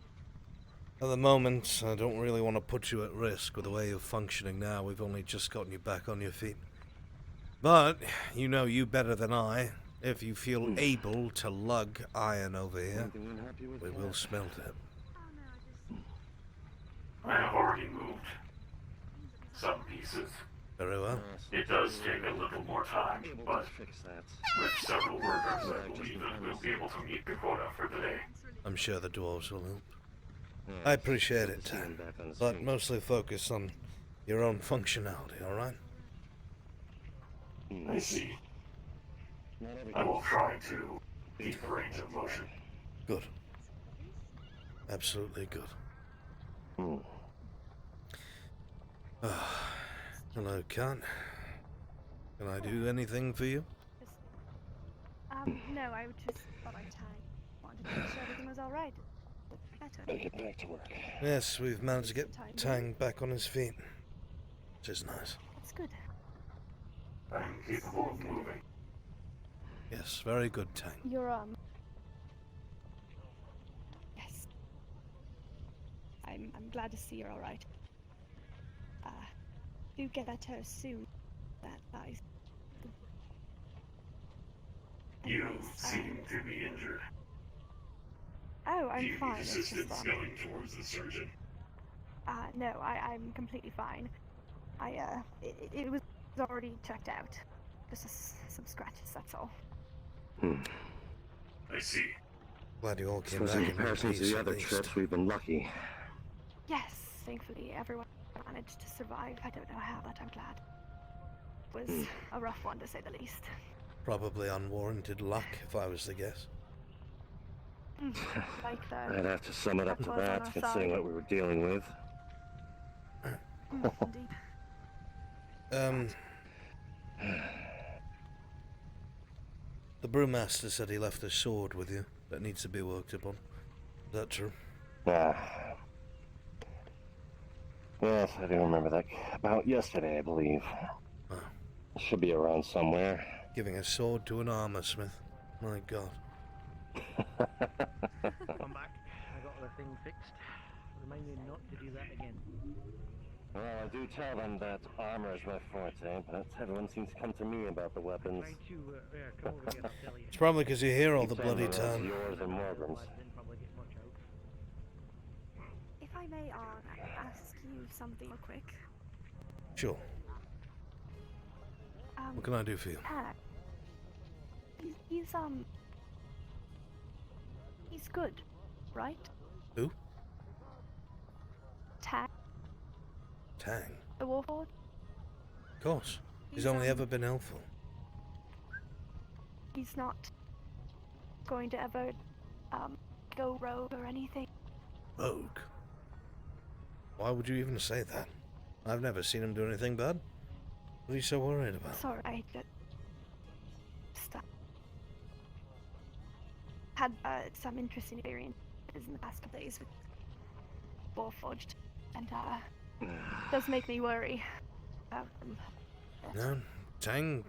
at the moment, I don't really want to put you at risk with the way you're functioning now. We've only just gotten you back on your feet. But, you know you better than I. If you feel able to lug iron over here, we will smelt it. I have already moved some pieces. Very well. It does take a little more time, but with several workers, I believe that we'll be able to meet the quota for the day. I'm sure the dwarves will help. I appreciate it, but mostly focus on your own functionality, alright? I see. I will try to keep the range of motion. Good. Absolutely good. Hello, Kat. Can I do anything for you? No, I would just thought I'd wanted to make sure everything was alright. Better get back to work. Yes, we've managed to get Tang back on his feet. Which is nice. That's good. I'm capable of moving. Yes, very good, Tang. You're, yes. I'm glad to see you're alright. Do get better soon. That dies. You seem to be injured. Oh, I'm Do you fine. need It's assistance just, going towards the surgeon? no, I'm completely fine. It was already checked out. Just some scratches, that's all. I see. Glad you all came Suppose back in in one comparison to piece the at other least. trips, we've been lucky. Yes, thankfully everyone managed to survive. I don't know how, but I'm glad. It was a rough one, to say the least. Probably unwarranted luck, if I was to guess. Like the... I'd have to sum it up to was on that, our considering side. what we were dealing with. Indeed. The brewmaster said he left a sword with you that needs to be worked upon. Is that true? Yes, I do remember that. About yesterday, I believe. It should be around somewhere. Giving a sword to an armor smith. My God. Come back. I got the thing fixed. Remind me not to do that again. Well, I do tell them that armor is my forte, but everyone seems to come to me about the weapons. Come over here, I'll tell you. It's probably because you're here all the Keep saying bloody that it's time. yours and Morgan's. If I may ask you something real quick. Sure. What can I do for you? He's good, right? Who? Tang, Tang. the warlord. Of course. He's only ever been helpful. He's not going to ever, go rogue or anything. Rogue? Why would you even say that? I've never seen him do anything bad. What are you so worried about? Sorry, I just had some interesting experiences in the past couple days with Warforged, and does make me worry about them. No, Tang,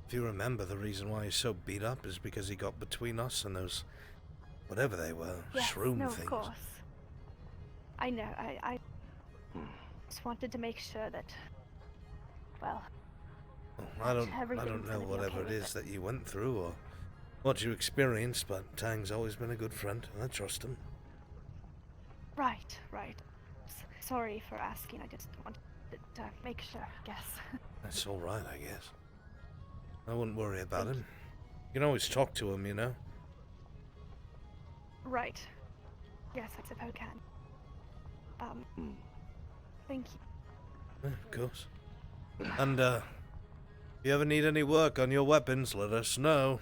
if you remember, the reason why he's so beat up is because he got between us and those, whatever they were, shroom no, things. of course. I know, I just wanted to make sure that, well, I don't everything's know gonna be whatever okay it with is that you went through or what you experienced, but Tang's always been a good friend, and I trust him. Right. Sorry for asking, I just wanted to make sure, I guess. That's all right, I guess. I wouldn't worry about him. You can always talk to him, you know? Right. Yes, I suppose I can. Thank you. Yeah, of course. And, if you ever need any work on your weapons, let us know.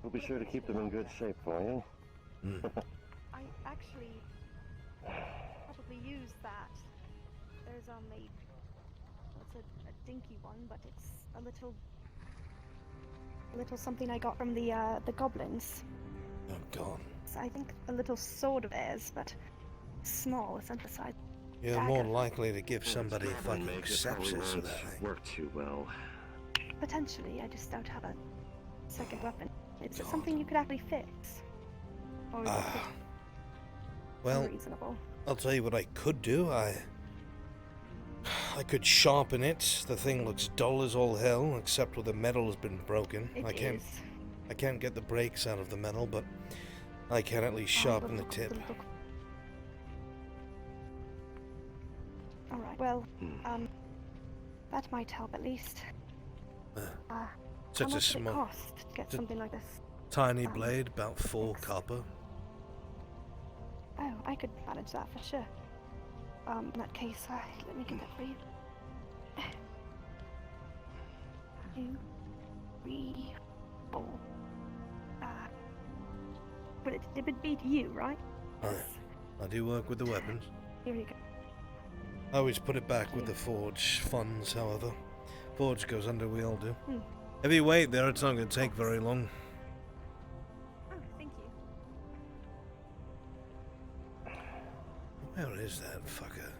We'll be sure to keep them in good shape for you. I actually probably use that. There's it's a dinky one, but it's a little something I got from the goblins. Oh God. It's, I think a little sword of theirs, but small, essentially size. You're more likely to give somebody fucking Make it probably sepsis with won't that thing. work too well. Potentially, I just don't have a second weapon. Is it something you could actually fix? Or is it Well, unreasonable? I'll tell you what I could do. I could sharpen it. The thing looks dull as all hell, except where the metal has been broken. I can't get the breaks out of the metal, but I can at least sharpen the tip. Alright, well, that might help at least. How Such a much would it small, cost to get something like this? tiny blade, about 4 copper. Oh, I could manage that for sure. In that case, let me get that for you. 2, 3, 4. But it would be you, right? I do work with the weapons. Here you go. I always put it back with the forge funds, however. Forge goes under, we all do. If you wait there, it's not going to take very long. Oh, thank you. Where is that fucker?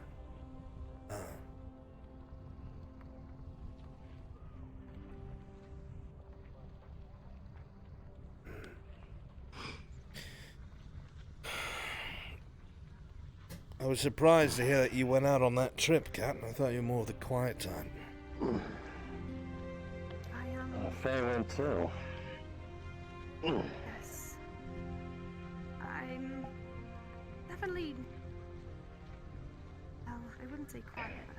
I was surprised to hear that you went out on that trip, Cat. I thought you were more of the quiet type. Faye went too. Yes. I'm definitely. Well, I wouldn't say quiet, but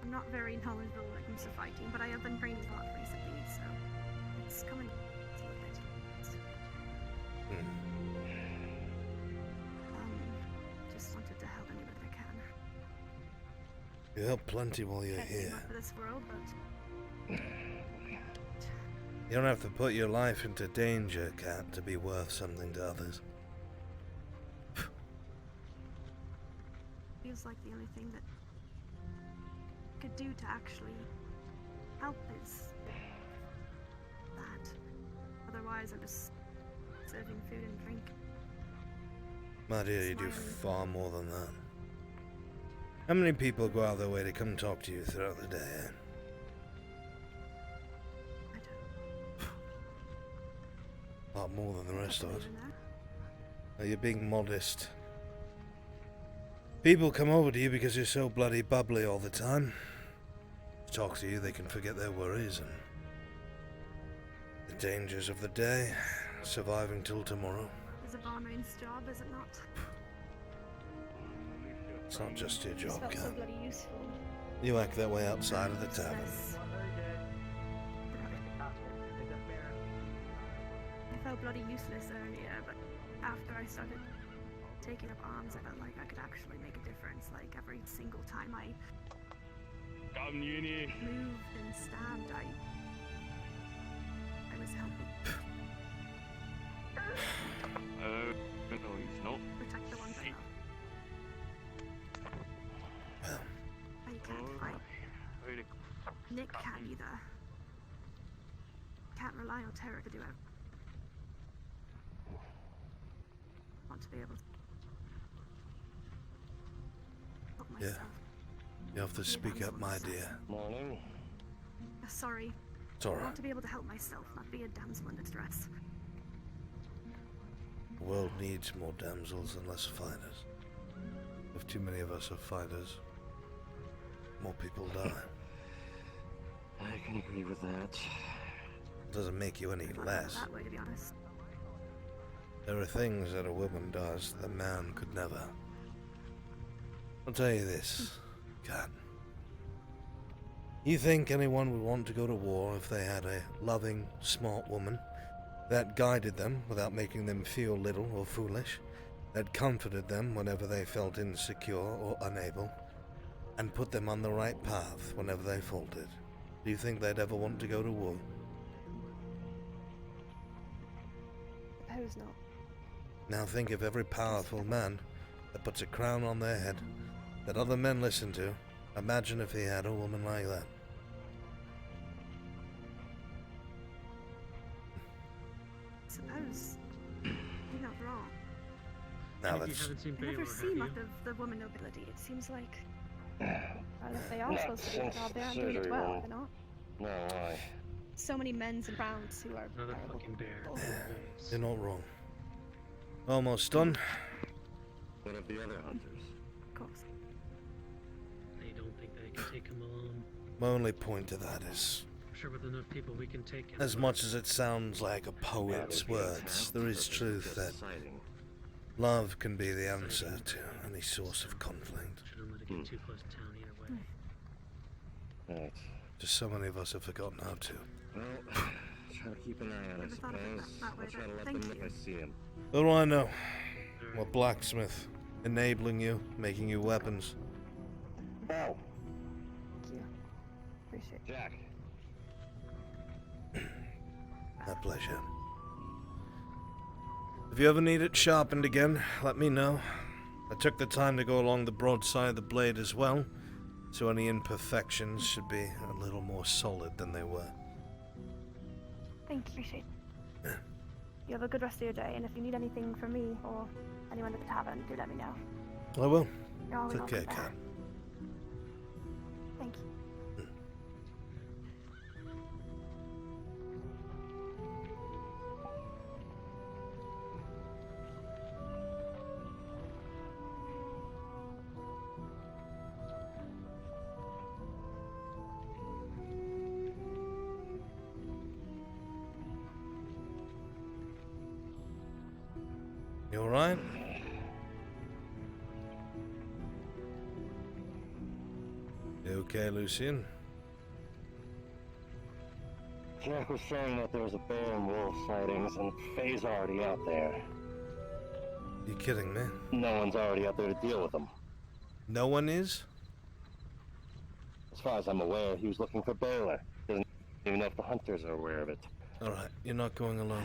I'm not very knowledgeable when it comes to fighting, but I have been training a lot recently, so it's coming a little bit. Just wanted to help any that I can. You help plenty while you're Can't do here. much for this world, but You don't have to put your life into danger, Cat, to be worth something to others. feels like the only thing that I could do to actually help is that. Otherwise, I'm just serving food and drink. My dear, you do far more than that. How many people go out of their way to come talk to you throughout the day, eh? A lot more than the rest of us. Now, you're being modest. People come over to you because you're so bloody bubbly all the time. Talk to you, they can forget their worries and the dangers of the day, surviving till tomorrow. It's a barmaid's job, is it not? It's not just your This job, felt so Cat. bloody useful. You act that way outside of the tavern. I felt bloody useless earlier, but after I started taking up arms, I felt like I could actually make a difference. Like every single time I moved and stabbed, I was helping. No, he's not. Protect the ones I love. I can't fight. Nick can't either. Can't rely on Terra to do it. Want to be able to help myself. You have to speak up, my dear. Morning. Sorry. It's all I right. want to be able to help myself, not be a damsel in distress. The world needs more damsels and less fighters. If too many of us are fighters, more people die. I can agree with that. It doesn't make you any less. That way, to be honest. There are things that a woman does that a man could never. I'll tell you this, Cat. You think anyone would want to go to war if they had a loving, smart woman that guided them without making them feel little or foolish, that comforted them whenever they felt insecure or unable, and put them on the right path whenever they faltered? Do you think they'd ever want to go to war? Suppose not. Now think of every powerful man that puts a crown on their head that other men listen to. Imagine if he had a woman like that. Suppose you're not wrong. Now You let's... haven't seen I never Baylor, see have much you? of the woman nobility. It seems like, well, if they are supposed to do the job, they aren't doing it surgery well, room. they're not. No, why? So many men's and crowns who are Another terrible fucking bear. people. You're not wrong. Almost done. What of the other hunters? Of course. They don't think they can take him alone. My only point to that is, I'm sure with enough people we can take him. as much as it sounds like a poet's words, there is truth that love can be the answer to any source of conflict. Shouldn't let it get too close to town either way. Right. Just so many of us have forgotten how to. Well, try to keep an eye on it, I suppose. I'll try to let them know if I see him. What do I know? I'm a blacksmith, enabling you, making you weapons. Oh. Thank you. Appreciate it. Jack. My pleasure. If you ever need it sharpened again, let me know. I took the time to go along the broad side of the blade as well, so any imperfections should be a little more solid than they were. Thank you. Appreciate it. You have a good rest of your day, and if you need anything from me or anyone at the tavern, do let me know. I will. You're always Take care, welcome Kat. there. Thank you. You alright? You okay, Lucian? Jack was saying that there was a bear and wolf sightings, and Faye's already out there. You kidding me? No one's already out there to deal with them. No one is? As far as I'm aware, he was looking for Baylor. Doesn't even know if the hunters are aware of it. Alright, you're not going alone.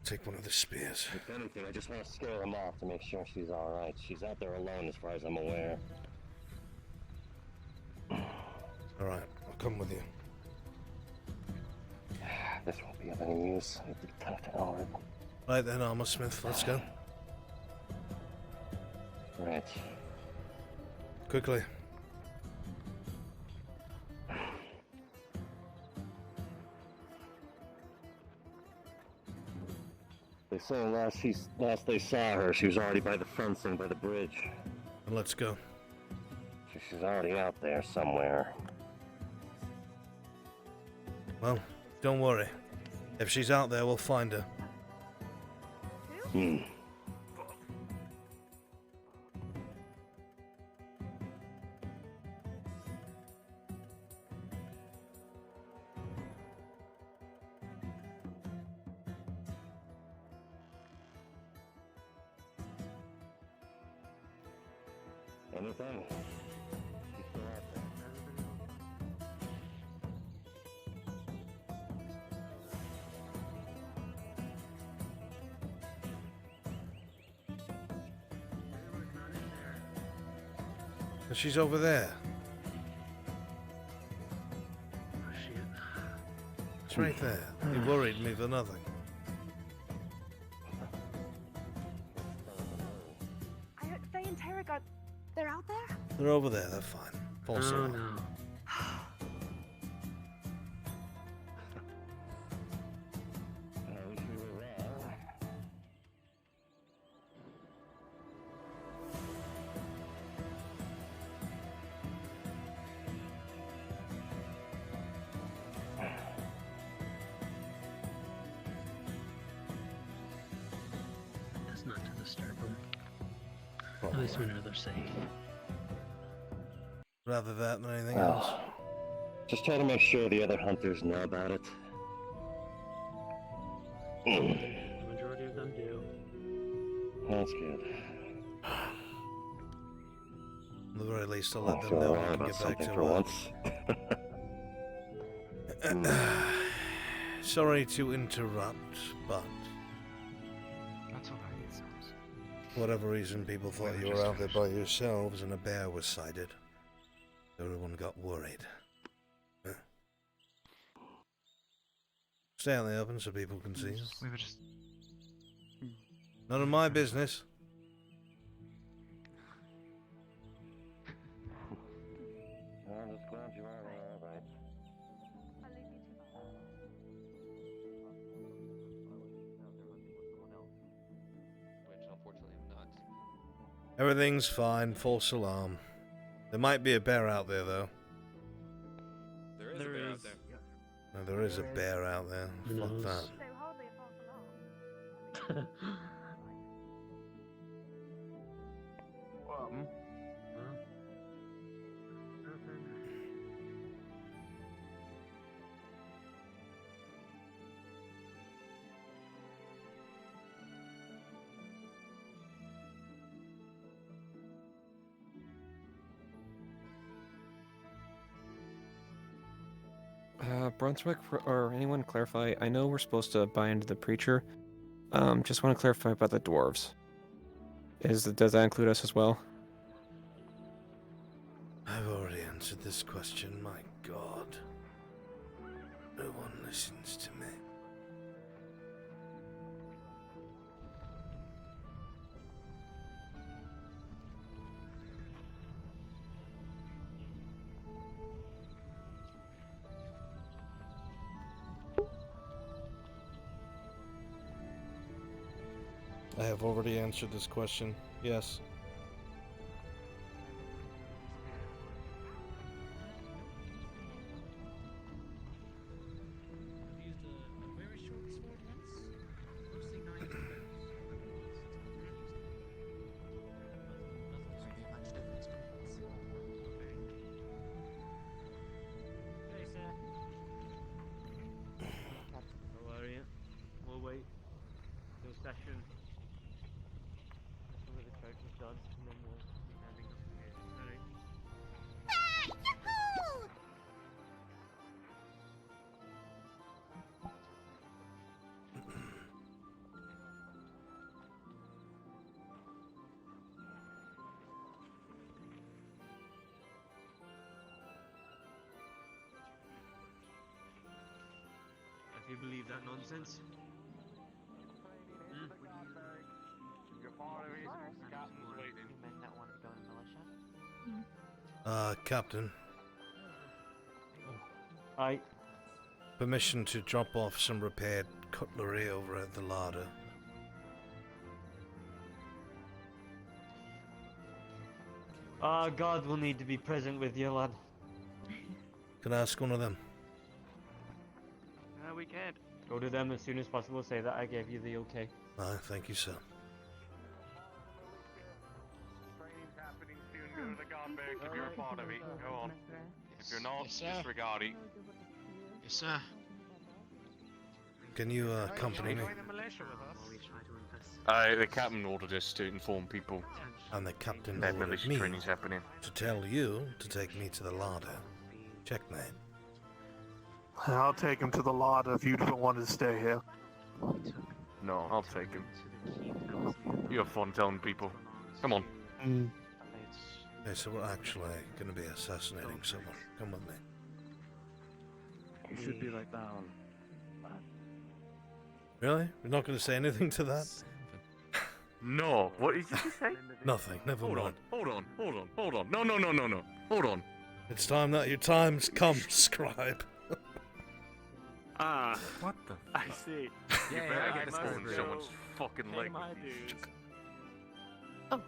Take one of the spears. If anything, I just want to scare him off to make sure she's alright. She's out there alone as far as I'm aware. Alright, I'll come with you. This won't be of any use. I have to talk to Elwood. Right then, Armor Smith, let's go. Right. Quickly. They say last they saw her, she was already by the fencing by the bridge. Let's go. So she's already out there somewhere. Well, don't worry. If she's out there, we'll find her. Hmm. Anything? She's still out there. She's over there. Oh, shit. It's right there. You worried me for nothing. Faye and Tara got... They're out there? They're over there, they're fine. False Oh alarm. no. I wish we were there. That's not to disturb them. At least we know they're safe. Rather that than anything Well, else. just try to make sure the other hunters know about it. The majority of them do. That's good. At the very least, I'll let I them feel know alright I can about get back something to for work. once. Sorry to interrupt, but That's alright. for whatever reason, people thought you were out there by yourselves and a bear was sighted. Everyone got worried. Huh. Stay out in the open so people can see you. We were just... None of my business. I'm just glad you are alright. Everything's fine. False alarm. There might be a bear out there, though. There is a bear out there. No, there is a bear out there. Fuck that. Brunswick, or anyone clarify? I know we're supposed to buy into the preacher. Just want to clarify about the dwarves. Does that include us as well? I've already answered this question, my god. No one listens to me. I have already answered this question. Yes. How are you? We'll wait. No session. Some of the church is done, and then we'll be handing this to you. Alright. If you believe that nonsense. Captain. Aye. Permission to drop off some repaired cutlery over at the larder. God will need to be present with you, lad. Can I ask one of them? We can't. Go to them as soon as possible, say that I gave you the okay. Thank you, sir. Training's happening soon. Go to the guard barracks if you're a part of it. Go on. If you're not, disregard it. Yes, sir. Can you accompany me? The captain ordered us to inform people. And the captain that ordered militia me training's happening. to tell you to take me to the larder. Checkmate. I'll take him to the larder if you don't want to stay here. No, I'll take him. You have fun telling people. Come on. Okay, so we're actually going to be assassinating someone. Come with me. You should be like that on. Really? You're not going to say anything to that? No. What did you say? Nothing. Never mind. Hold on. No. Hold on. It's time that your time's come, scribe. What the? I see. You better get this on someone's fucking leg. Oh,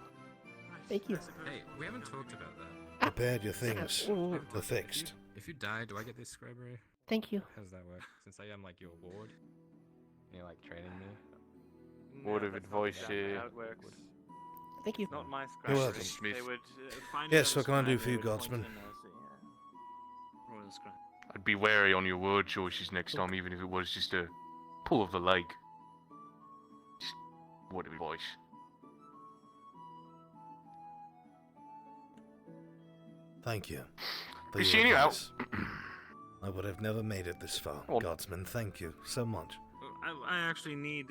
thank you. Hey, we haven't talked about that. Prepare your things. They're fixed. If you die, do I get this scribery? Thank you. How does that work? Since I am like your ward. You're like training me. Word of advice here. How it works. Thank you. Not my You're scribe. welcome. They would find Yes, another what can I do scribe, for you, they would Godsman? appoint a nurse, Royal scribe. I'd be wary on your word choices next time, even if it was just a pull of the leg. Just word of advice. Thank you. for Be your seeing you out. advice. I would have never made it this far, Oh. Godsman. Thank you so much. I actually need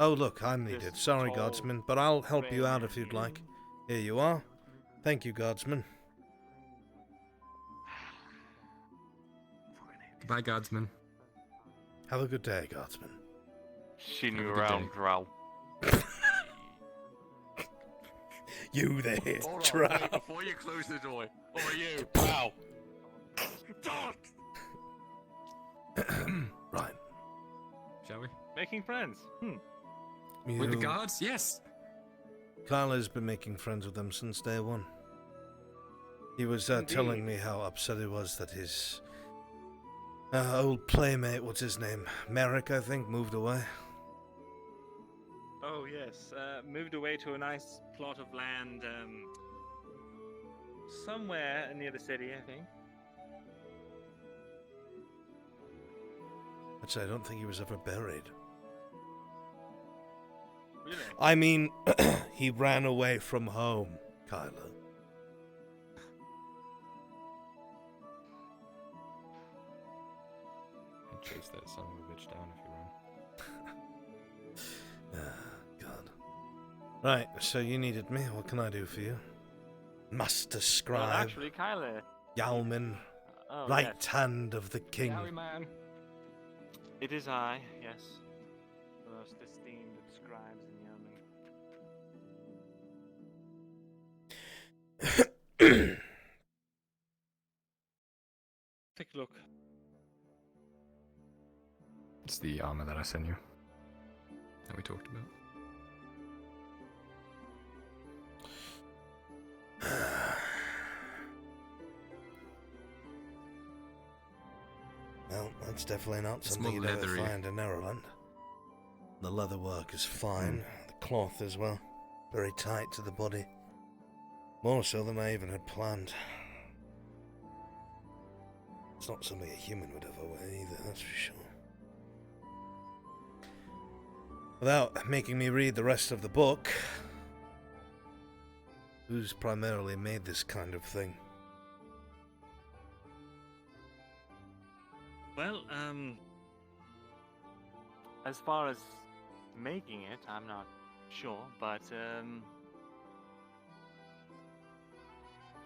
Oh, look, I'm this needed. Sorry, tall, Godsman, but I'll help you out thin- if you'd like. Here you are. Thank you, Godsman. Goodbye, Guardsman. Have a good day, Godsman. Seeing you Have a good around, day. Drow. You there, Hold on, Drow. wait, before you close the door. Or you, Drow. Right. Shall we? making friends. With the You- guards? Yes. Kyler's been making friends with them since day one. He was Indeed. telling me how upset he was that his old playmate, what's his name? Merrick, I think, moved away. Oh yes, moved away to a nice plot of land somewhere near the city, I think. Actually, I don't think he was ever buried. Really? I mean, he ran away from home, Kyler. And chase that son of a bitch down if you run. God. Right, so you needed me. What can I do for you? Master Well, Scribe, actually, Kyler. Yalman, Oh, right yes. hand of the king. Yowie man. It is I, yes. The most esteemed of scribes in Yemen. Take a look. It's the armor that I sent you. That we talked about. Well, that's definitely not It's something more you'd ever leathery. find in Neverland. The leather work is fine. The cloth as well. Very tight to the body. More so than I even had planned. It's not something a human would ever wear either, that's for sure. Without making me read the rest of the book, who's primarily made this kind of thing? Well, as far as making it, I'm not sure, but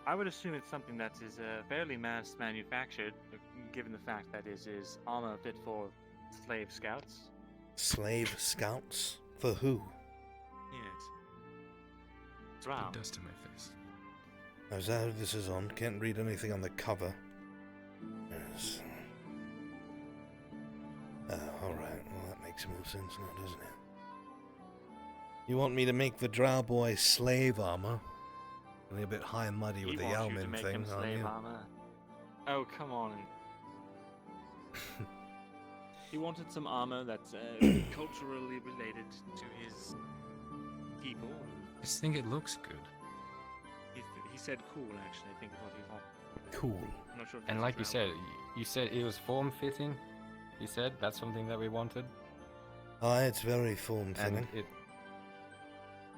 I would assume it's something that is fairly mass manufactured, given the fact that it is armor fit for slave scouts. Slave scouts? For who? Yes. Drow. Dust in my face. Is that who this is on? Can't read anything on the cover. Yes. Alright. Well, that makes more sense now, doesn't it? You want me to make the drow boy slave armor? Only a bit high and muddy with the He wants you to Yalmin make thing, him aren't slave you? armor. Oh, come on. He wanted some armor that's culturally related to his people. I just think it looks good. He said cool, actually. I think is what he thought. Cool. I'm not sure if And that's like you drow. said, you said it was form-fitting. You said that's something that we wanted. Aye, it's very form-fitting. And it...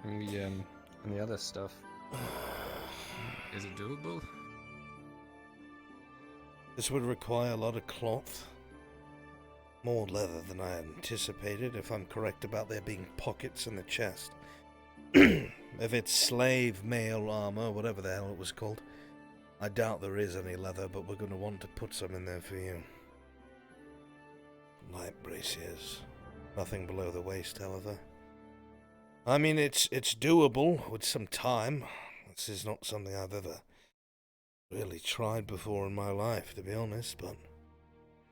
And the other stuff... Is it doable? This would require a lot of cloth. More leather than I had anticipated, if I'm correct about there being pockets in the chest. If it's slave male armor, whatever the hell it was called, I doubt there is any leather, but we're going to want to put some in there for you. Light braziers. Nothing below the waist, however. I mean, it's doable with some time. This is not something I've ever really tried before in my life, to be honest, but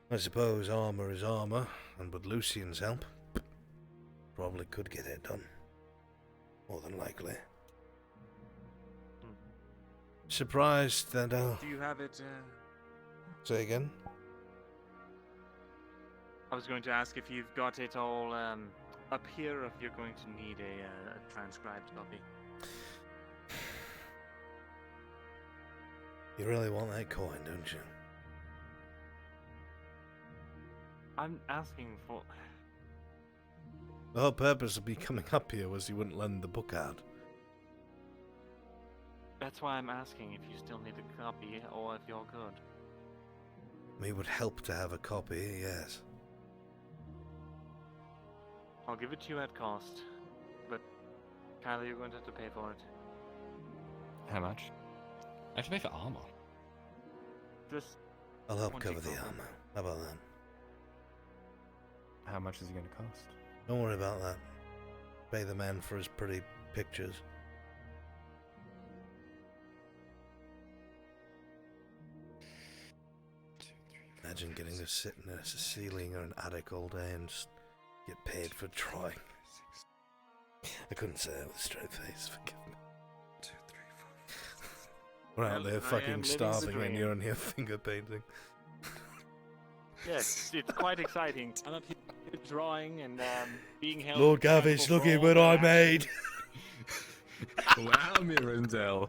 I suppose armor is armor, and with Lucian's help, probably could get it done. More than likely. Surprised that, Do you have it? Say again? I was going to ask if you've got it all up here, or if you're going to need a transcribed copy. You really want that coin, don't you? I'm asking for... The whole purpose of me coming up here was you wouldn't lend the book out. That's why I'm asking if you still need a copy, or if you're good. It would help to have a copy, yes. I'll give it to you at cost, but Kyler, you're going to have to pay for it. How much? I have to pay for armor. Just I'll help 20 cover the silver. armor. How about that? How much is it going to cost? Don't worry about that. Pay the man for his pretty pictures. Imagine getting to sit in a ceiling or an attic all day and just get paid for drawing. I couldn't say it with a straight face, forgive me. 2, 3, 4. We're out there fucking starving and you're in here finger painting. Yes, it's quite exciting. I'm up here drawing and being held. Lord Gavish, look at what I made! Wow, Mirandel.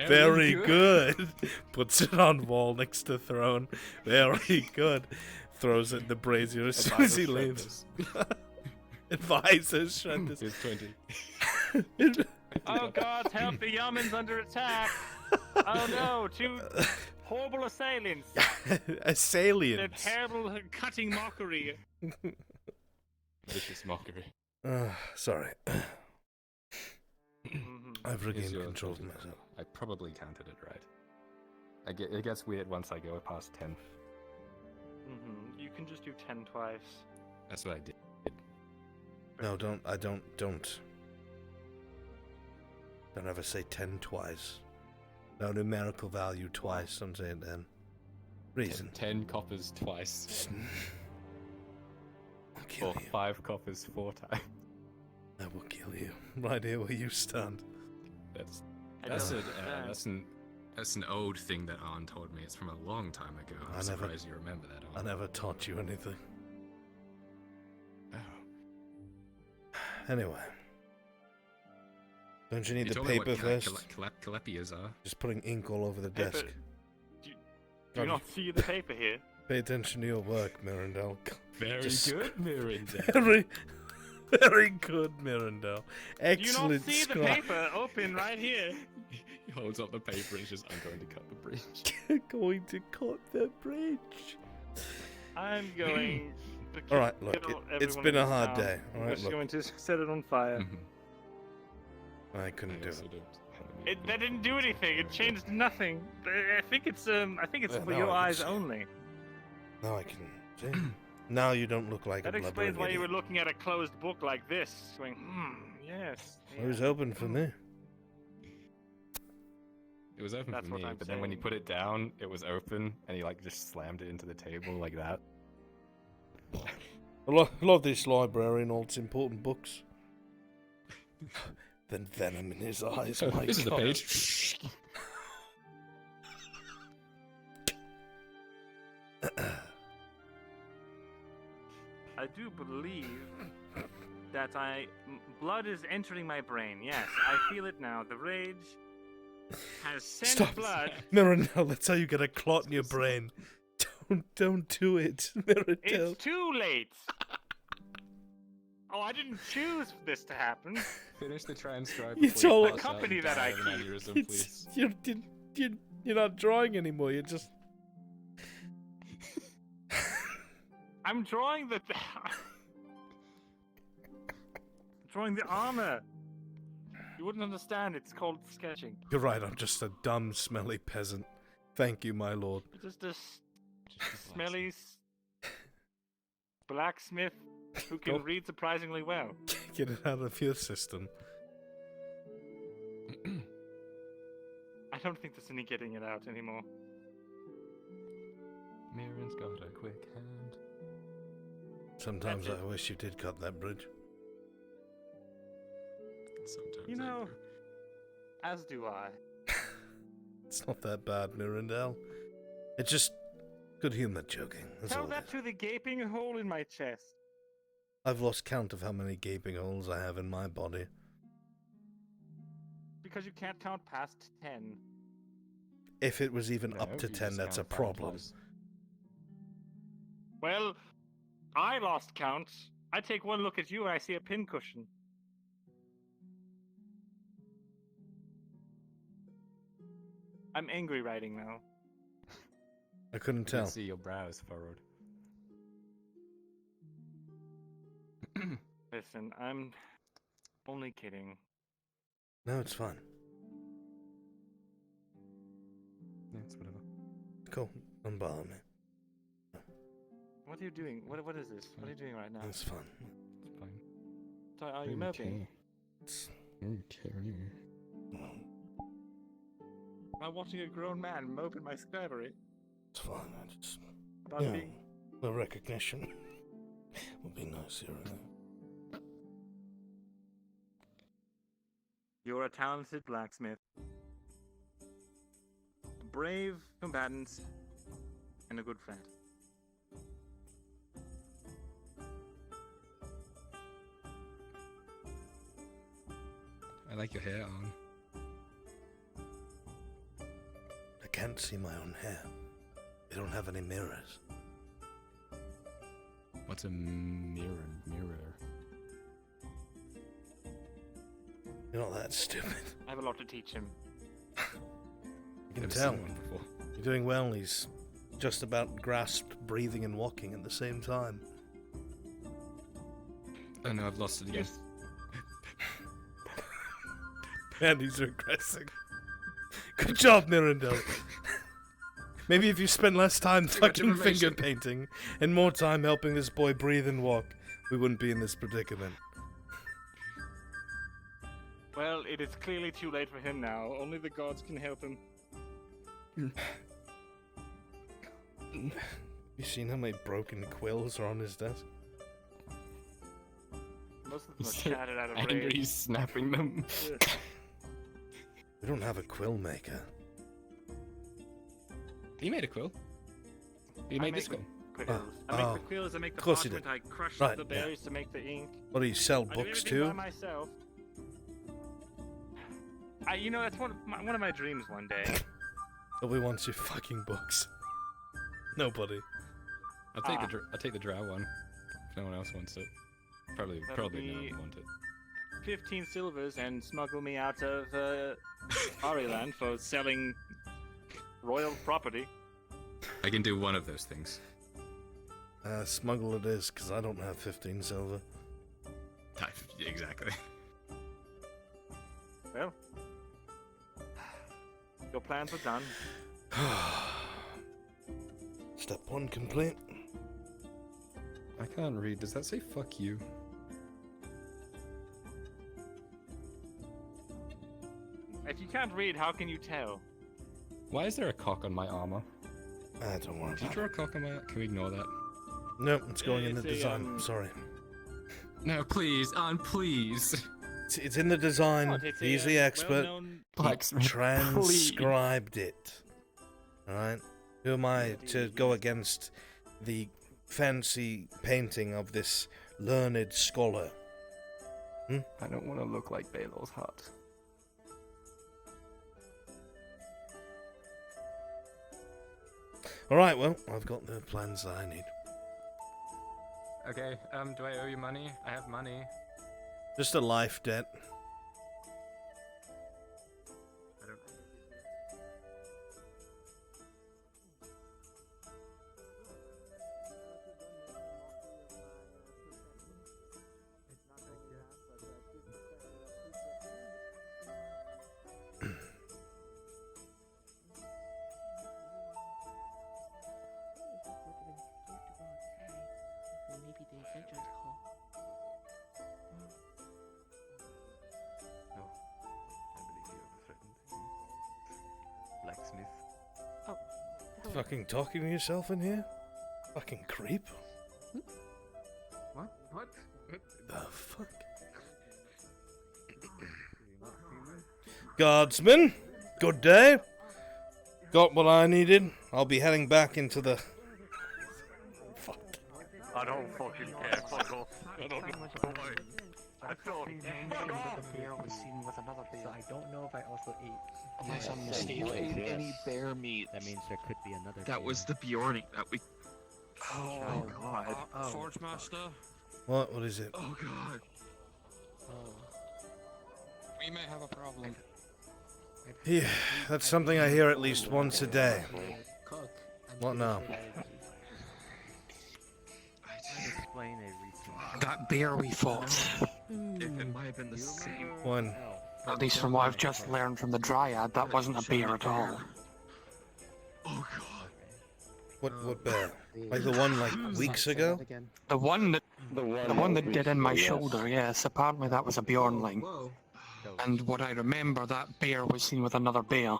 Very good. Puts it on wall next to throne. Very good. Throws it in the brazier as soon as he leaves. Advisors, Shredders. Here's 20. Oh God, help the Yeoman's under attack! Oh no, 2 horrible assailants! Assailants. They're terrible cutting mockery. Vicious mockery. Sorry. I've regained control of myself. I probably counted it right. It gets weird once I go past 10. You can just do 10 twice. That's what I did. No, don't ever say 10 twice. No numerical value twice, don't say it then. Reason. 10 coppers twice. I'll kill or you. 5 coppers 4 times. I will kill you. Right here where you stand. That's an old thing that Arn told me. It's from a long time ago. I'm surprised you remember that, I Arn. never taught you anything. Oh. Anyway. Don't you need You the told me paper what first? Calepias are. Just putting ink all over the Paper. desk. Do you not see the paper here? Pay attention to your work, Mirandel. Very Just good, Mirandel. Very good, Mirandel. Excellent Do you not see the scribe. paper open right here? He holds up the paper and he's just, I'm going to cut the bridge. Going to cut the bridge. I'm going to Alright, look, kill it's everyone been in a this hard town. day. I'm Alright, just look. going to set it on fire. I couldn't do it. That didn't do anything. It changed nothing. I think it's for now your I can eyes see. only. Now I can see. Now you don't look like That a explains blubbering why you were idiot. looking at a closed book like this, going, yes. It was open for me. It was open That's for what me, I'm but then when you saying. put it down, it was open, and he like just slammed it into the table like that. I love this library and all its important books. Then venom in his eyes. Oh, My this is the God. page. I do believe that blood is entering my brain. Yes, I feel it now. The rage has sent Stop. blood. Mirandel, that's how you get a clot in your brain. Don't do it, Mirandel. It's too late. Oh, I didn't choose for this to happen. Finish the transcribe. You before told- pass The out company and that die I of an keep. aneurysm, It's, please. you're not drawing anymore. You're just. I'm drawing the drawing the armor. You wouldn't understand. It's called sketching. You're right. I'm just a dumb, smelly peasant. Thank you, my lord. Just a smelly blacksmith who can Go. read surprisingly well. Get it out of your system. I don't think there's any getting it out anymore. Mirren's got a quick hand. Sometimes That's I wish you did cut that bridge. Sometimes You know, as do I. It's not that bad, Mirandel. It's just good humor joking. That's Tell all. that to the gaping hole in my chest. I've lost count of how many gaping holes I have in my body. Because you can't count past 10. If it was even No, up to you 10, just that's a count problem. backwards. Well, I lost count. I take one look at you and I see a pincushion. I'm angry writing now. I couldn't You tell. can see your brows furrowed. Listen, I'm only kidding. No, it's fine. Yeah, it's whatever. Cool. Don't bother me. What are you doing? What is this? What are you doing right now? It's fun. It's fine. So, are you moping? Okay. I'm watching a grown man mope in my scribery. It's fine. I just. About Yeah, being... the recognition would be nice here and there. You're a talented blacksmith. A brave combatant. And a good friend. I like your hair on. I can't see my own hair. We don't have any mirrors. What's a mirror? You're not that stupid. I have a lot to teach him. You can tell. You're doing well. He's just about grasped breathing and walking at the same time. Oh no, I've lost it again. And he's regressing. Good job, Mirandel. Maybe if you spent less time fucking finger painting and more time helping this boy breathe and walk, we wouldn't be in this predicament. Well, it is clearly too late for him now. Only the gods can help him. You seen how many broken quills are on his desk? Most of them are shattered out of Angry, rage. he's snapping them. We don't have a quill maker. He made a quill. He made this quill. Quills. I make the quills, I make the Of course he parchment, did. I crush Right, the yeah. berries to make the ink. What do you sell, I do books everything by too? myself. You know, that's one of my dreams one day. Nobody wants your fucking books. Nobody. I'll take the drow one. If no one else wants it. Probably That'll no be one want it. 15 silvers and smuggle me out of Ariland for selling royal property. I can do one of those things. Smuggle it is, because I don't have 15 silver. Exactly. Well, your plans are done. Step 1 complete. I can't read. Does that say fuck you? If you can't read, how can you tell? Why is there a cock on my armor? Don't worry Did you about draw it. a cock on my armor? Can we ignore that? No, it's going in the It's a, design. Sorry. No, please, please. It's in the design. What, it's He's a, the expert. well-known He Blacksmith, transcribed it. Alright? Who am I to go against the fancy painting of this learned scholar? I don't want to look like Balor's hut. Alright, well, I've got the plans that I need. Okay, do I owe you money? I have money. Just a life debt. Maybe the adventure hall. No, I believe you have a threatened blacksmith. Oh, hello. Fucking talking to yourself in here? Fucking creep. What? What? The fuck? Guardsman, good day. Got what I needed. I'll be heading back into the... Fuck. I don't fucking care, fuck off. I don't know why. I thought... The bear was seen with another bear. So I don't know if I also ate. Unless I'm Yes, mistaken. you ate Any bear meat. That means there could be another. That was the Bjorning that we. Oh, God. Forge Master. What? What is it? Oh god. We may have a problem. Yeah, that's something I hear at least once a day. What now? Explain a recent. That bear we fought. It might have been the same. When? At least from what I've just learned from the Dryad, that wasn't a bear at all. Oh god. What bear? Like the one like weeks ago? The one that did in my shoulder, yes. Apparently that was a Bjornling. And what I remember, that bear was seen with another bear.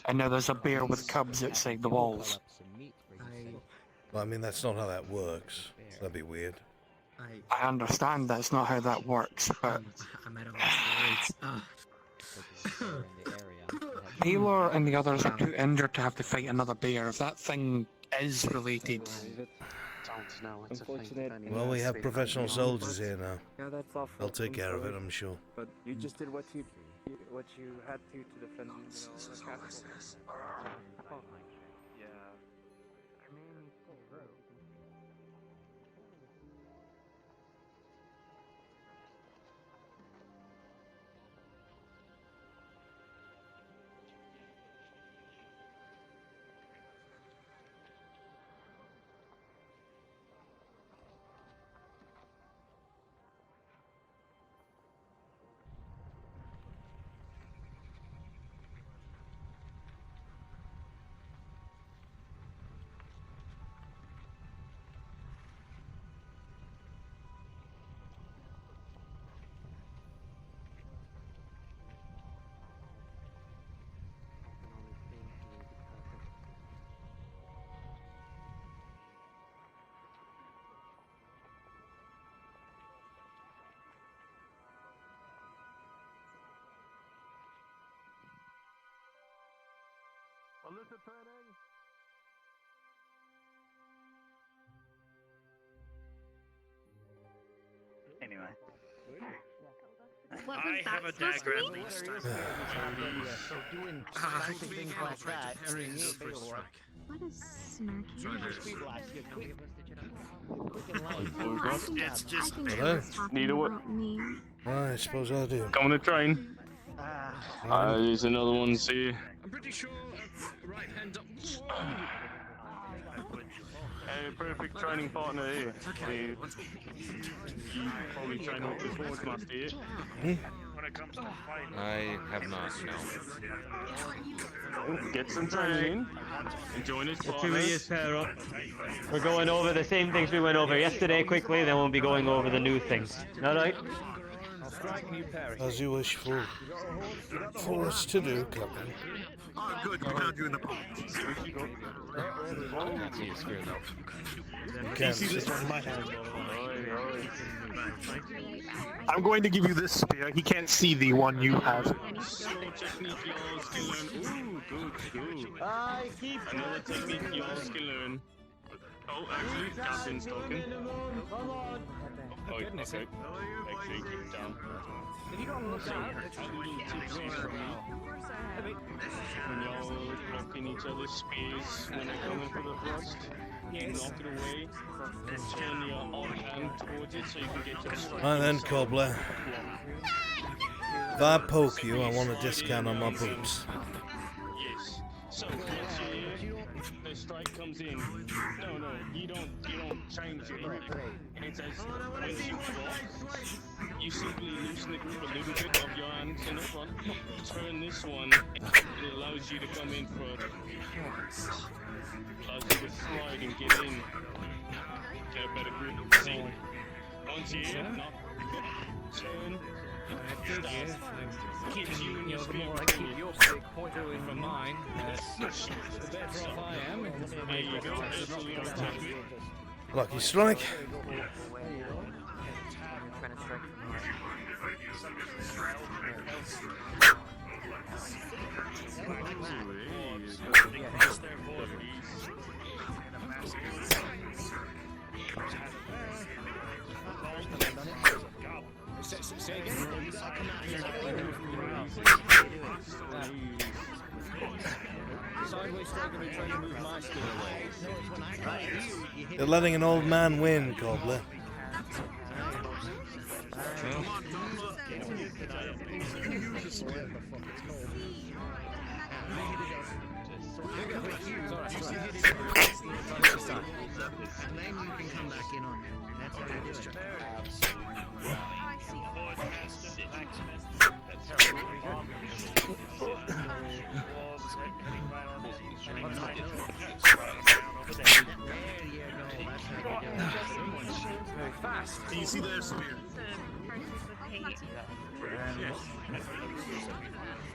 And now there's a bear with cubs outside the walls. Well, I mean, that's not how that works. That'd be weird. I understand that's not how that works, but I'm out of my words. Taylor and the others are too injured to have to fight another bear. If that thing is related. Well, we have professional soldiers here now. Yeah, that's awful. They'll take I'm care of it, sorry. I'm sure. But you just did what you had to defend, the castle. Oh, yeah. I mean, Illicit training. Anyway. I have a dagger at least. So doing fancy things like that. What is snarky? It's just Need a what? I suppose I do. Come on the train. There's another one, see. I'm pretty sure right hand up. Hey, perfect training partner here. You probably train with the force master here. when it comes to fighting. I have not, no. Get some training and join us. The two of you pair up. We're going over the same things we went over yesterday quickly, then we'll be going over the new things. Alright? As you wish for us to do, Captain. Oh, good. We found you in the pond. I can't see your spear though. You can't see this see. one in my hand. I'm going to give you this spear. He can't see the one you have. Another technique y'all can learn. Oh, actually, Captain's talking. Oh, okay. Actually, keep it down. When y'all blocking each other's spears when they're coming for the thrust, knock it away, turn your odd hand towards it so you can get your strike. Right then, Cobbler. If I poke you, I want a discount on my boots. Yes. So once the strike comes in, no, you don't change it. It says once you block, you simply loosen the grip a little bit of your hands in the front, turn this one, it allows you to come in further. Allows you to slide and get in. Get a better grip. See? Once you're in, knock, turn, keeps you in your speed. I keep your stick pointed away from mine, the better off I am. There you go. Absolutely on technique. Lucky strike. Say again? Sideways strike and trying to move my skill away. You're letting an old man win, Cobbler. Very fast. Do you see their spear?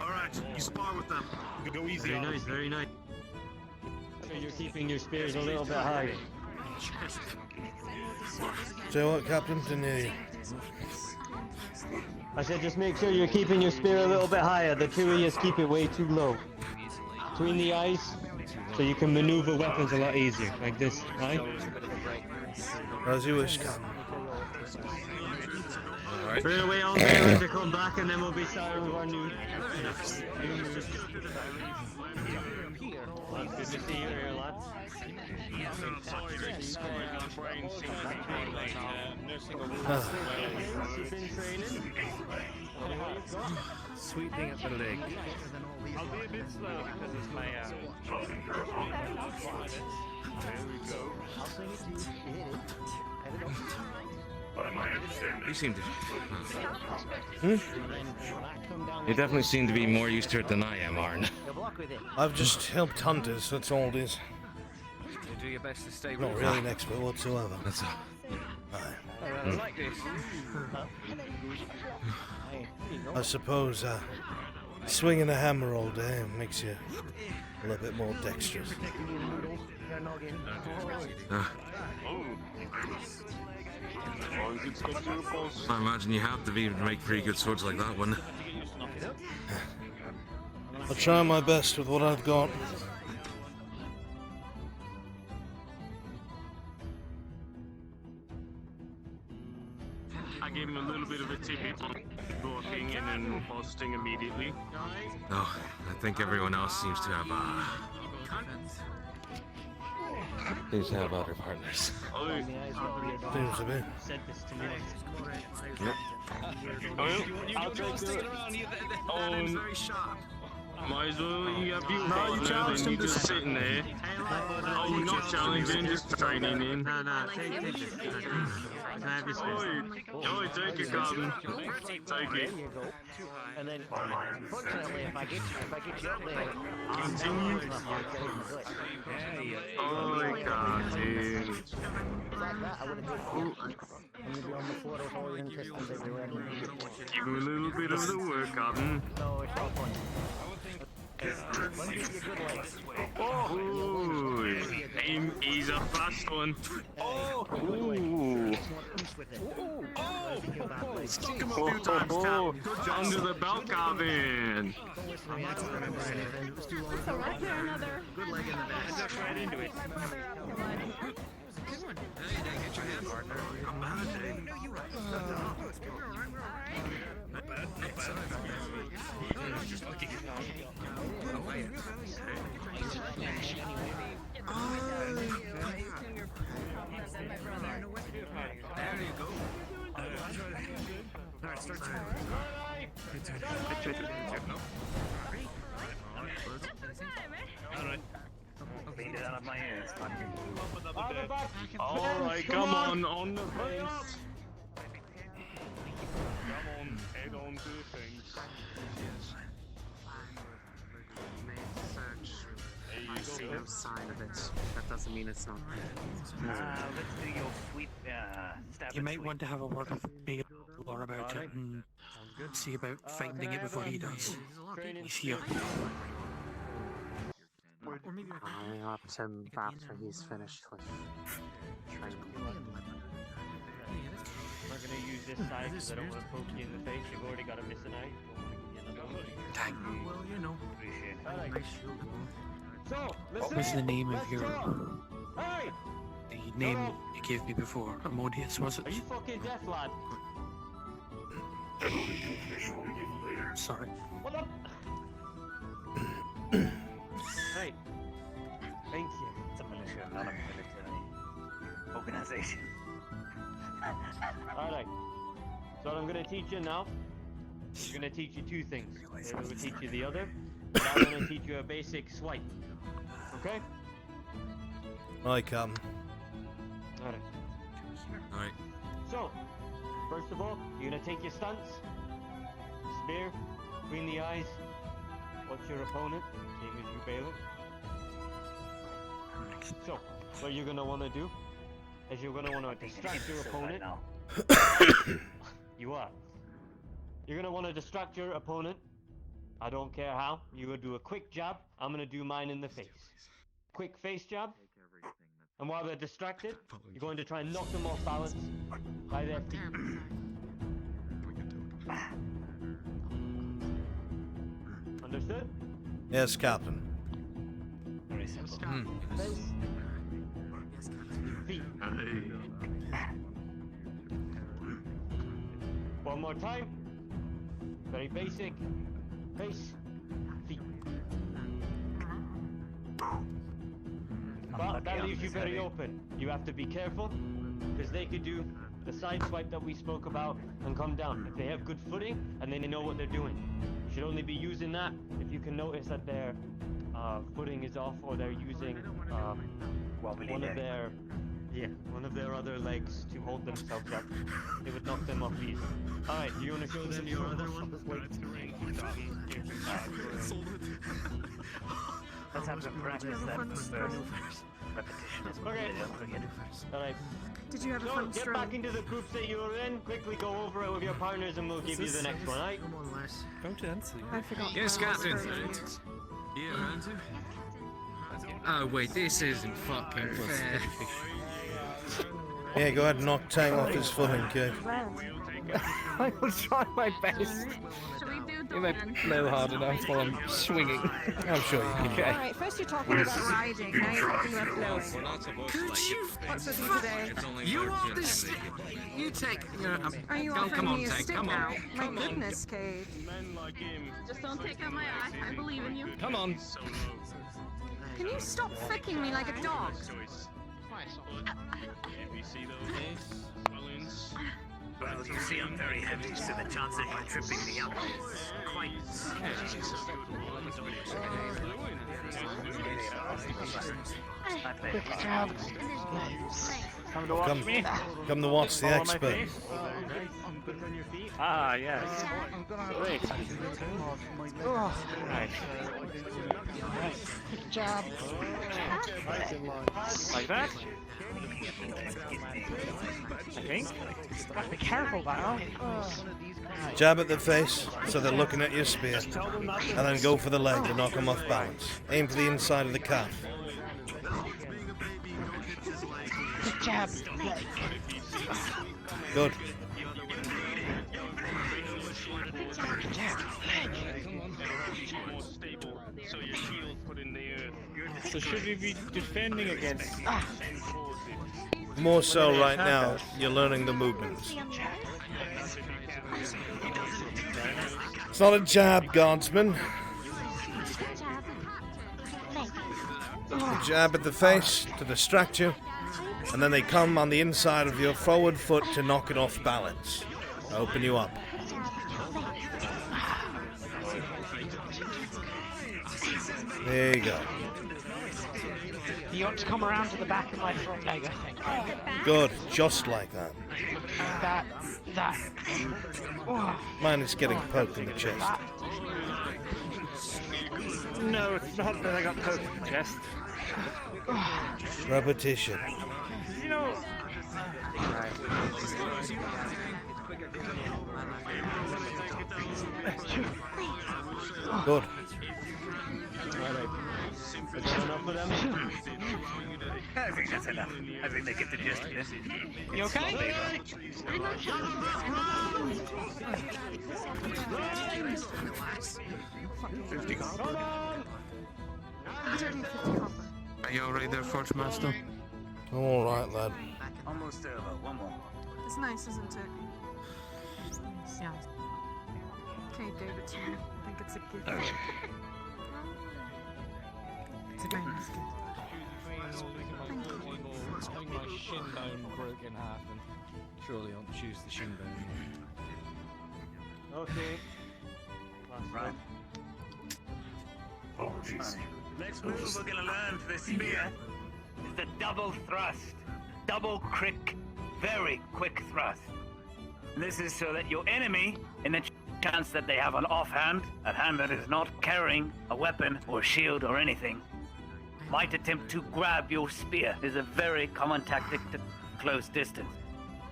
Alright, you spar with them. You go easy Very on nice, them. very nice. You're keeping your spears a little bit high. Say what, Captain? Didn't hear you. I said just make sure you're keeping your spear a little bit higher. The two of you keep it way too low. Between the eyes, so you can maneuver weapons a lot easier. Like this, right? As you wish, Captain. Alright. We're gonna wait on Baylor to come back and then we'll be starting with our new moves. Well, good to see you here, lads. Sorry, Rex. My brain seems to be like nursing a wound. You've been training? Sweetening up the leg. I'll be a bit slow because it's my There we go. You seem to. You definitely seem to be more used to it than I am, Arn. I've just helped hunters, that's all it is. You do your best to stay with Not really an expert whatsoever. That's all. I like this. I suppose swinging a hammer all day makes you a little bit more dexterous. I imagine you have to be able to make pretty good swords like that one. I'll try my best with what I've got. I gave him a little bit of a ticket on walking in and posting immediately. Oh, I think everyone else seems to have other partners. Seems to be. I'll take it. Very sharp. Might as well you have you partner than you just sitting there. Oh, you're not challenging, just training in. No, take it. Oh, take it, Captain. Take it. And then, unfortunately, if I get you up there, Continue. Oh, Captain. like that, I would have been and you'd be on the floor with all your intestines everywhere. Give him a little bit of the work, Captain. No, it's not fun. Let me get you good legs. Oh, he's a fast one. Oh, Stick him a few times, Captain. Good job. Under the belt, Captain. I'm not going to remember anything. It was too long ago. Good leg in the back. Right into it. Hey, did get your hand partner? Not bad, eh? No, you're right. We're alright, we're alright. Not bad, not bad. Just looking. Oh, wait. There you go. Alright, start Alright. Cleaned it out of my hands. Alright, come on the fence. Come on, head on to the fence. I see no sign of it. That doesn't mean it's not there. Let's do your sweep. Stab You and might sweep. want to have a word with Baylor about it and see about finding it before he does. He's here. I'll up to him after he's finished with training. I'm not gonna use this side because I don't want to poke you in the face. You've already got a missing eye. Dang. Well, you know. Appreciate it. Nice shield. So, What was the name of your... The name you gave me before? Amodius, was it? Are you fucking deaf, lad? Sorry. What up? Hey. Thank you. It's a militia, not a military organization. Alright. So what I'm gonna teach you now, I'm gonna teach you two things. Taylor will teach you the other, and I'm gonna teach you a basic swipe. Okay? Hi, Captain. Alright. Alright. So, first of all, you're gonna take your stunts. Spear, between the eyes. What's your opponent? Same as you, Baylor. So, what you're gonna wanna do is you're gonna wanna distract your opponent. You are. You're gonna wanna distract your opponent. I don't care how. You're gonna do a quick jab. I'm gonna do mine in the face. Quick face jab. And while they're distracted, you're going to try and knock them off balance by their feet. Yes, Captain. Very simple. Feet. One more time. Very basic. Face. Feet. But that leaves you very open. You have to be careful, because they could do the side swipe that we spoke about and come down. If they have good footing and then they know what they're doing. You should only be using that if you can notice that their footing is off, or they're using one of their other legs to hold themselves up. It would knock them off easy. Alright, do you want to show them your other one? Let's have some practice then first. Repetition is what we do. Alright. Did you have a So, fun get stroll? back into the groups that you were in, quickly go over it with your partners and we'll give you the next one, alright? Don't answer. I forgot. Yes, my Captain. last Yeah, Randy. Oh wait, this isn't fucking fair. Yeah, go ahead and knock Tang off his footing, kid. I was trying my best. You may blow hard enough while I'm swinging. I'm sure you can. Okay. Alright, first you're talking about riding, now you're talking about blowing. Could you? What's with you today? You want this? You take. Are you come offering on, me a Tank. stick Come now? on. My Come on. goodness, Cade. Just don't take out my eye. I believe in you. Come on. Can you stop flicking me like a dog? Well, you see, I'm very heavy, so the chance of you tripping me up is quite Quick job. Come to watch me. Come to watch the Follow my expert. face. Ah, yes. Great. Oh, nice. Good job. Like that? I think. Be careful now. Jab at the face, so they're looking at your spear. And then go for the leg to knock them off balance. Aim for the inside of the calf. Good job. Good. So should we be defending against? More so right now, you're learning the movements. It's not a jab, guardsman. A jab at the face to distract you, and then they come on the inside of your forward foot to knock it off balance. Open you up. There you go. You ought to come around to the back of my front leg, I think. Good, just like that. That. Oh. Mine is getting poked in the chest. No, it's not that I got poked in the chest. Repetition. You know. Good. I think that's enough. I think they get the gist of this. You okay? Are you alright there, Forge Master? All right, lad. Almost over. One more. It's nice, isn't it? Yeah. Okay, David, to you. I think it's a gift. It's a very nice gift. Having my shin bone broke in half, and surely I'll choose the shin bone. Okay. Right. Oh, jeez. Next move we're gonna learn for the spear is the double thrust. Double quick, very quick thrust. And this is so that your enemy, in the chance that they have an offhand, a hand that is not carrying a weapon or shield or anything, might attempt to grab your spear. Is a very common tactic to close distance.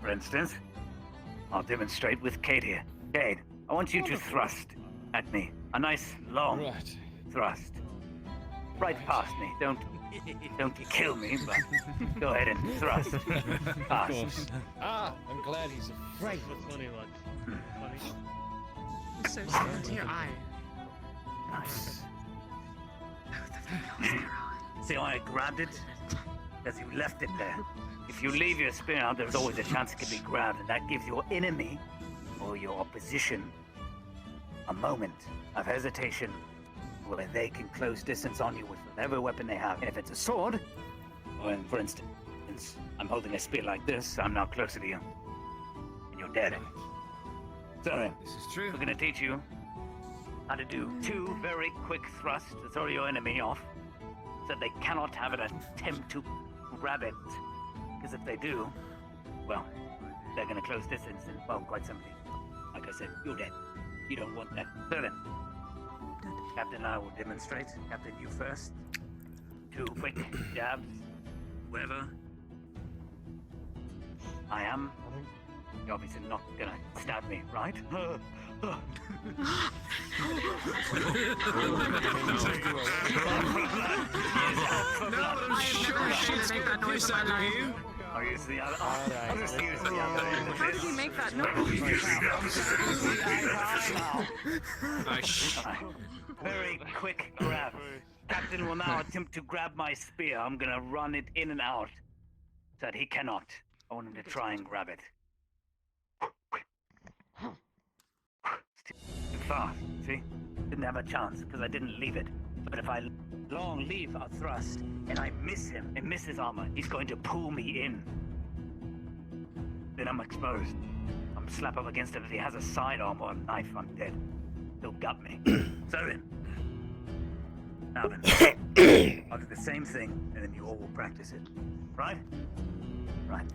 For instance, I'll demonstrate with Cade here. Cade, I want you to thrust at me. A nice long thrust. Right past me. Don't kill me, but go ahead and thrust. Past. I'm glad he's afraid. Funny one. I'm so scared. Your eye. Nice. See how I grabbed it? Because you left it there. If you leave your spear out, there's always a chance it can be grabbed, and that gives your enemy or your opposition a moment of hesitation where they can close distance on you with whatever weapon they have. And if it's a sword, or for instance, I'm holding a spear like this, I'm now closer to you, and you're dead. So, This is true. we're gonna teach you how to do 2 very quick thrusts to throw your enemy off, so they cannot have an attempt to grab it. Because if they do, well, they're gonna close distance, and well, quite simply, like I said, you're dead. You don't want that. So then, Captain and I will demonstrate. Captain, you first. 2 quick jabs. Whoever I am, you're obviously not gonna stab me, right? No, sure shit's gonna piss out of you. I'll use the other. I'll just use the other end of How did this. he make that noise? Very quick grab. Captain will now attempt to grab my spear. I'm gonna run it in and out so that he cannot. I want him to try and grab it. It's too fast, see? Didn't have a chance because I didn't leave it. But if I long leave a thrust and I miss him and miss his armor, he's going to pull me in. Then I'm exposed. I'm slap up against him. If he has a sidearm or a knife, I'm dead. He'll gut me. So then. Now then. I'll do the same thing and then you all will practice it. Right? Right.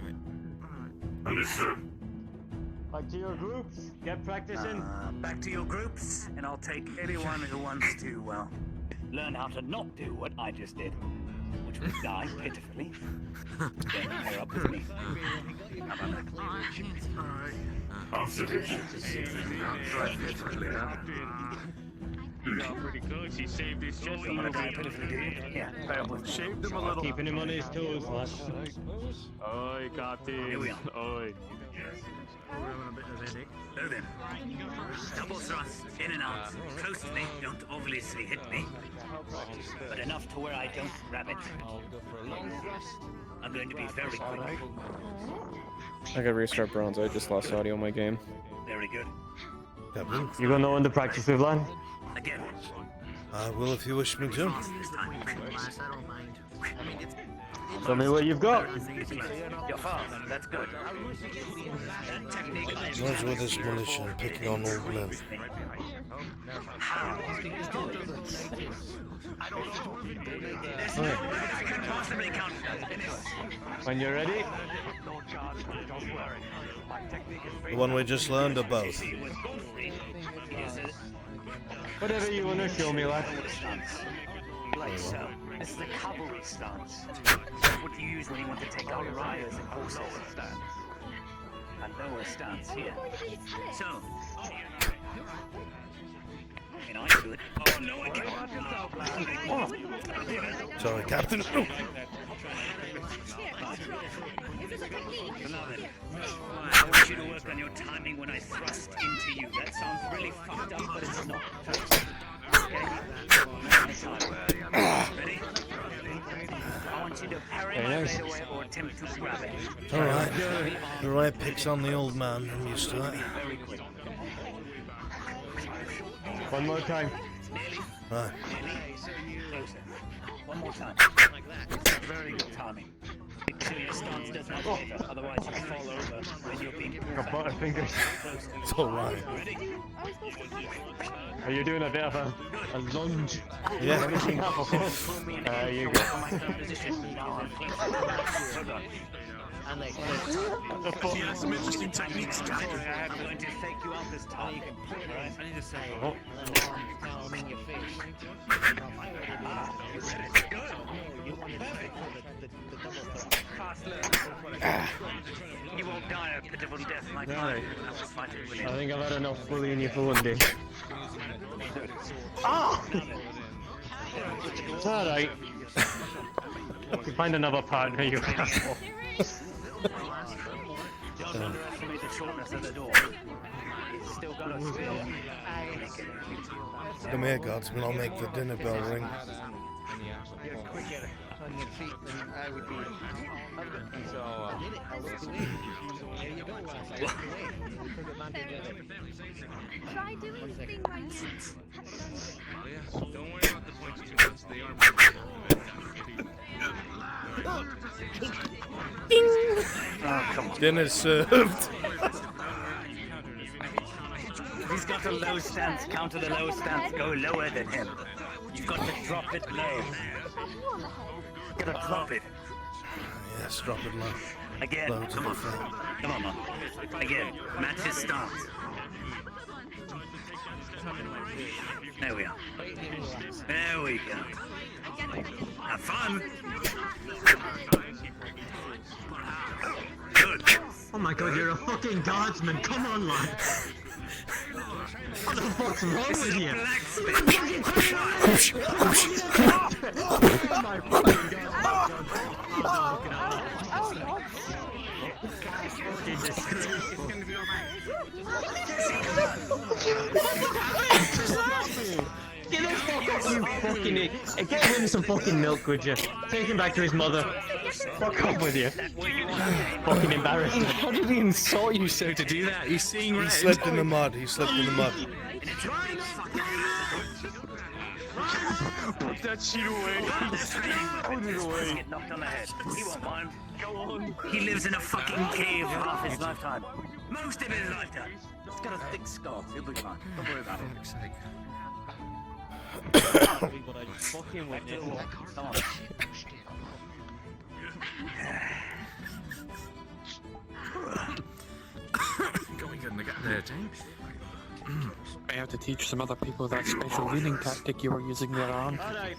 Back to your groups. Get practicing. Back to your groups, and I'll take anyone who wants to, well, learn how to not do what I just did, which was die pitifully. Then pair up with me. How about that? Observation. You got pretty close. He saved his chest. I'm gonna die pitifully, do you? Yeah, pair up with me. Shaved him a little. Keeping him on his toes, lad. Oi, Captain. Here we are. Oi. So then, double thrust, in and out, close to me, don't obviously hit me, but enough to where I don't grab it. I'm going to be very quick. I gotta restart bronze. I just lost audio in my game. Very good. You got no one to practice with, lad? Again. I will if you wish me to. Tell me what you've got. You're fast, that's good. That technique I Those with this munition picking on old men. How? There's no way I can possibly count that. When you're ready. The one we just learned about. Whatever you want to show me, lad. Like so. This is the cavalry stance. What you use when you want to take out riders and horses. A lower stance here. So. And I do it. Oh no, I can't. Sorry, Captain. I want you to work on your timing when I thrust into you. That sounds really fucked up, but it's not. Ready? I want you to parry my blade away or attempt to grab it. Alright. The right picks on the old man. I'm used to that. Very quick. One more time. Right. Closer. One more time. Very good timing. Make sure your stance does not waver, otherwise you fall over when you're being pulled Got butterfingers. It's alright. Are you doing a bit of a lunge? Yeah. Anything else? There you go. Yeah, some interesting techniques, Jack. I'm going to take you out this time. I need to say, I'm in your face. You won't die a pitiful death like Alright. mine. I was fighting with I him. think I've had enough bullying you for one day. Ah! It's alright. You find another partner, you asshole. Don't underestimate the shortness of the door. He's still got a spear. Come here, gods, and I'll make the dinner bell ring. in the actual You're form. quicker on your feet than I would be. And so, I looked away. There you go, lass. I looked away. You took advantage of it. Try doing the thing right here. oh yeah, don't worry about the points too much. They are Oh, come on. Dinner's served. If he's got a low stance, counter the low stance, go lower than him. You've got to drop it low. You've got to drop it. Yes, drop it low. Again, Low to come the on. front. Come on, man. Again, match his stance. There we are. There we go. Have fun. Good. Oh my god, you're a fucking guardsman. Come on, lad. What the fuck's wrong with you? Get the fuck up, you fucking idiot. Get him some fucking milk, would you? Take him back to his mother. Fuck off with you. Fucking embarrassing. How did he insult you so to do that? He's seeing red. He slipped in the mud. He slipped in the mud. Put that shit away. Put it away. Get knocked on the head. He won't mind. Go on. He lives in a fucking cave half his lifetime. Most of his lifetime. He's got a thick skull. He'll be fine. Don't worry about it. Fucking witness. Come on. Going good in the gut there, Tank. I have to teach some other people that special leaning tactic you were using there, Aaron. Alright.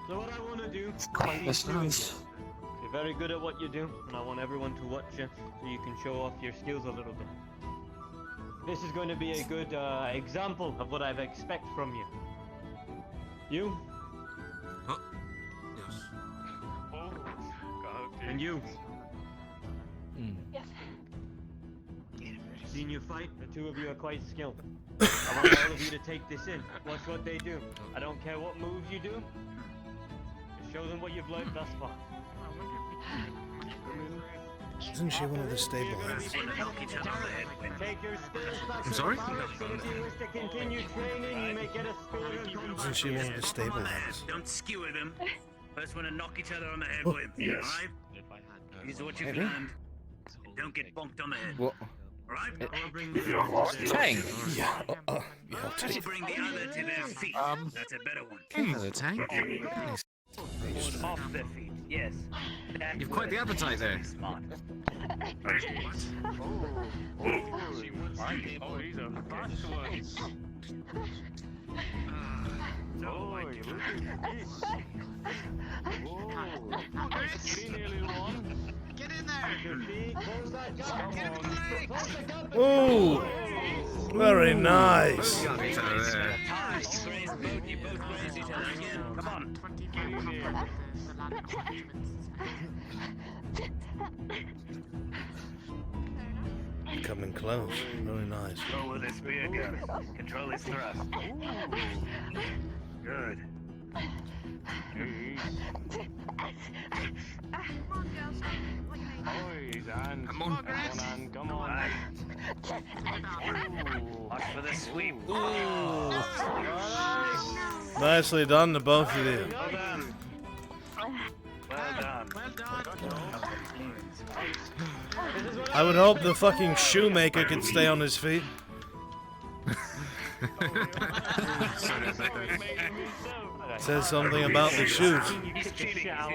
So what I want to do... Quite nice. You're very good at what you do, and I want everyone to watch you so you can show off your skills a little bit. This is going to be a good example of what I expect from you. You? Huh? Yes. And you? Yes. Seen you fight, the two of you are quite skilled. I want all of you to take this in. Watch what they do. I don't care what moves you do. Just show them what you've learned thus far. Isn't she one of the stable hands? Take your skills back I'm sorry? to the barracks, and if you wish to continue training, you may get a spear. Isn't she one of the stable hands? Don't skewer them. First want to knock each other on the head with him. Yes. Alright? Use what you've Heavy? learned. Don't get bonked on the head. What? Alright? Tank! Yeah, Let's bring the other to their feet. That's a better one. Another tank? Off their feet. Yes. You've quite the appetite there. Smart. Oh, he's a fast one. Oh, you're looking fish. Whoa. Nearly one. Get in there! Oh, very nice. Got each other there. Come on. Coming close. Very nice. Roll with his spear gun. Control his thrust. Good. Come on. Come on. Watch for the sweep. Nicely done to both of you. Well done. Well done. I would hope the fucking shoemaker could stay on his feet. Says something about the shoes. I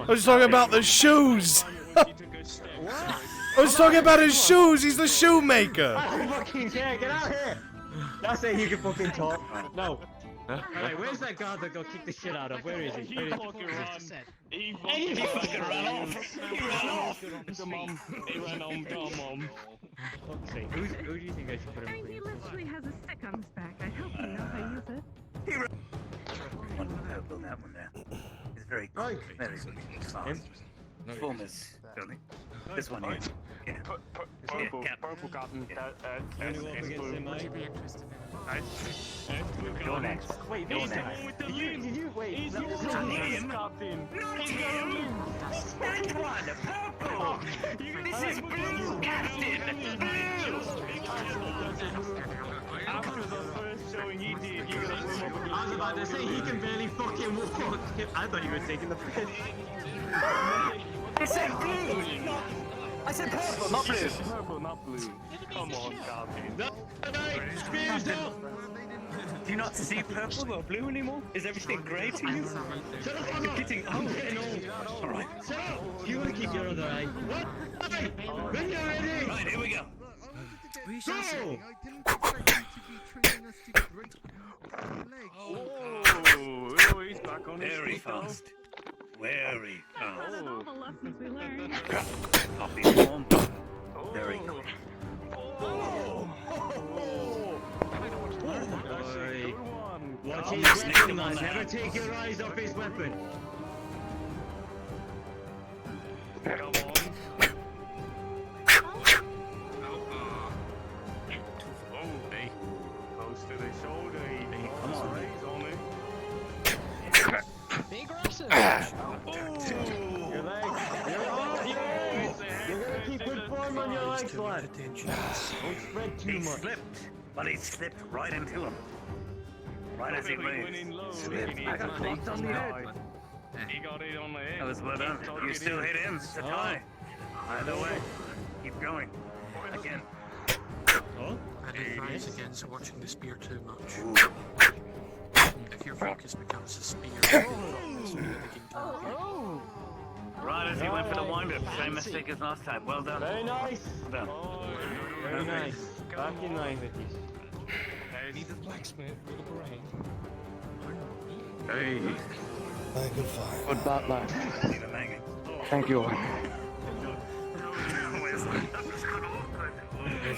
was talking about the shoes. I was talking about his shoes. He's the shoemaker. I fucking care. Get out here. That's it. You can fucking talk. No. Alright, where's that guard that got kicked the shit out of? Where is he? He fucking ran. He fucking ran off. He ran off. Come on. He ran on. Come on. Fuck's sake. Who do you think I should put him He with? literally has a stick on his back. I hope he knows how to use it. That one there. It's very quick. Very good. Fast. Form is building. This one here. Yeah. Purple cotton. That's Anyone up against him, mate? You're next. Wait, You're this next. guy. You wait. Not him. Captain. Not him. That one, purple. This is blue, Captain. After the first showing he did, you got I was about to say he can barely fucking walk. I thought you were taking the piss. I said blue. I said purple, not blue. Purple, not blue. Come on, Captain. Captain, do you not see purple or blue anymore? Is everything grey to you? Shut up, I'm getting old. Alright. Shut up! You want to keep your other eye. What? When you're ready! Right, here we go. Go! Oh, he's back on his Very feet now. fast. Very fast. All the lessons we learned. Copy form. Very quick. Boy. Watch Oh, his snick weapon, him on man. the Never hand. take your eyes off his weapon. Come on. Oh, hey. Close to the shoulder. Come on. Raise on it. Be aggressive. Your legs. You're gonna keep good form on your legs, lad. Don't spread too He much. slipped, but he slipped right into him. Right as he raised. Slipped. I got clocked on the head. He got it on the head. That was well done. You still hit him. It's a tie. Either way, keep going. Again. I'd advise against watching the spear too much. If your focus becomes a spear, the spear begin to Right as he went for the wind-up. Same mistake as last time. Well done. Very nice. Well done. Very nice. Back in line with you. Be the blacksmith with a brain. I can find. Good that lad. Need a maggot. Thank you. Was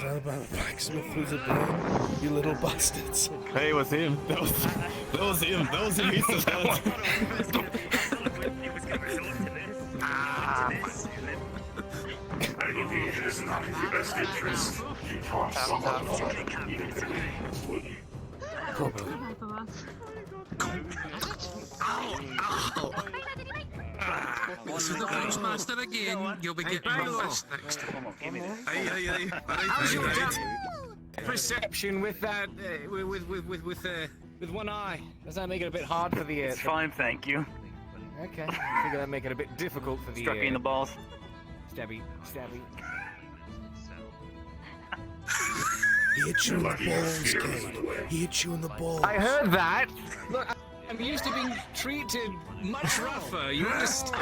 that about a blacksmith with a brain? You little bastards. Hey, it was him. That was him. That was him. He said that. He was going to resort to this. I believe it is not in your best interest. You taught someone Probably. Both of us. So the Postmaster again, you'll be getting my fist next time. How's your perception with that? With one eye? Does that make it a bit hard for the It's fine, thank you. Okay. I figure that make it a bit difficult for the Struck me in the balls. Stabby. He hit you in the balls, Kate. He hit you in the balls. I heard that. Look, I'm used to being treated much rougher. You understand?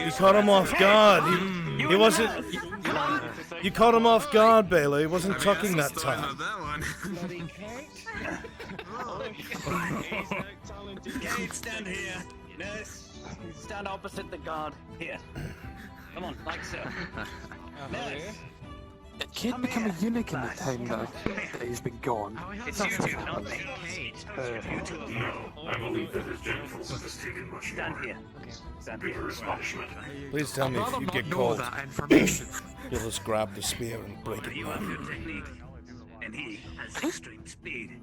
You caught him off guard. He wasn't. You caught him off guard, Baylor. He wasn't talking that time. Kate, stand here. Nurse, stand opposite the guard. Here. Come on, like so. Nurse. It can't become a eunuch in the time that he's been gone. It's you two, not me. You two. I believe that his genitals has taken much Stand more. here. Stand here. Please tell me if you get know called. that information. You'll just grab the spear and break it You in have half. your technique, and he has extreme speed.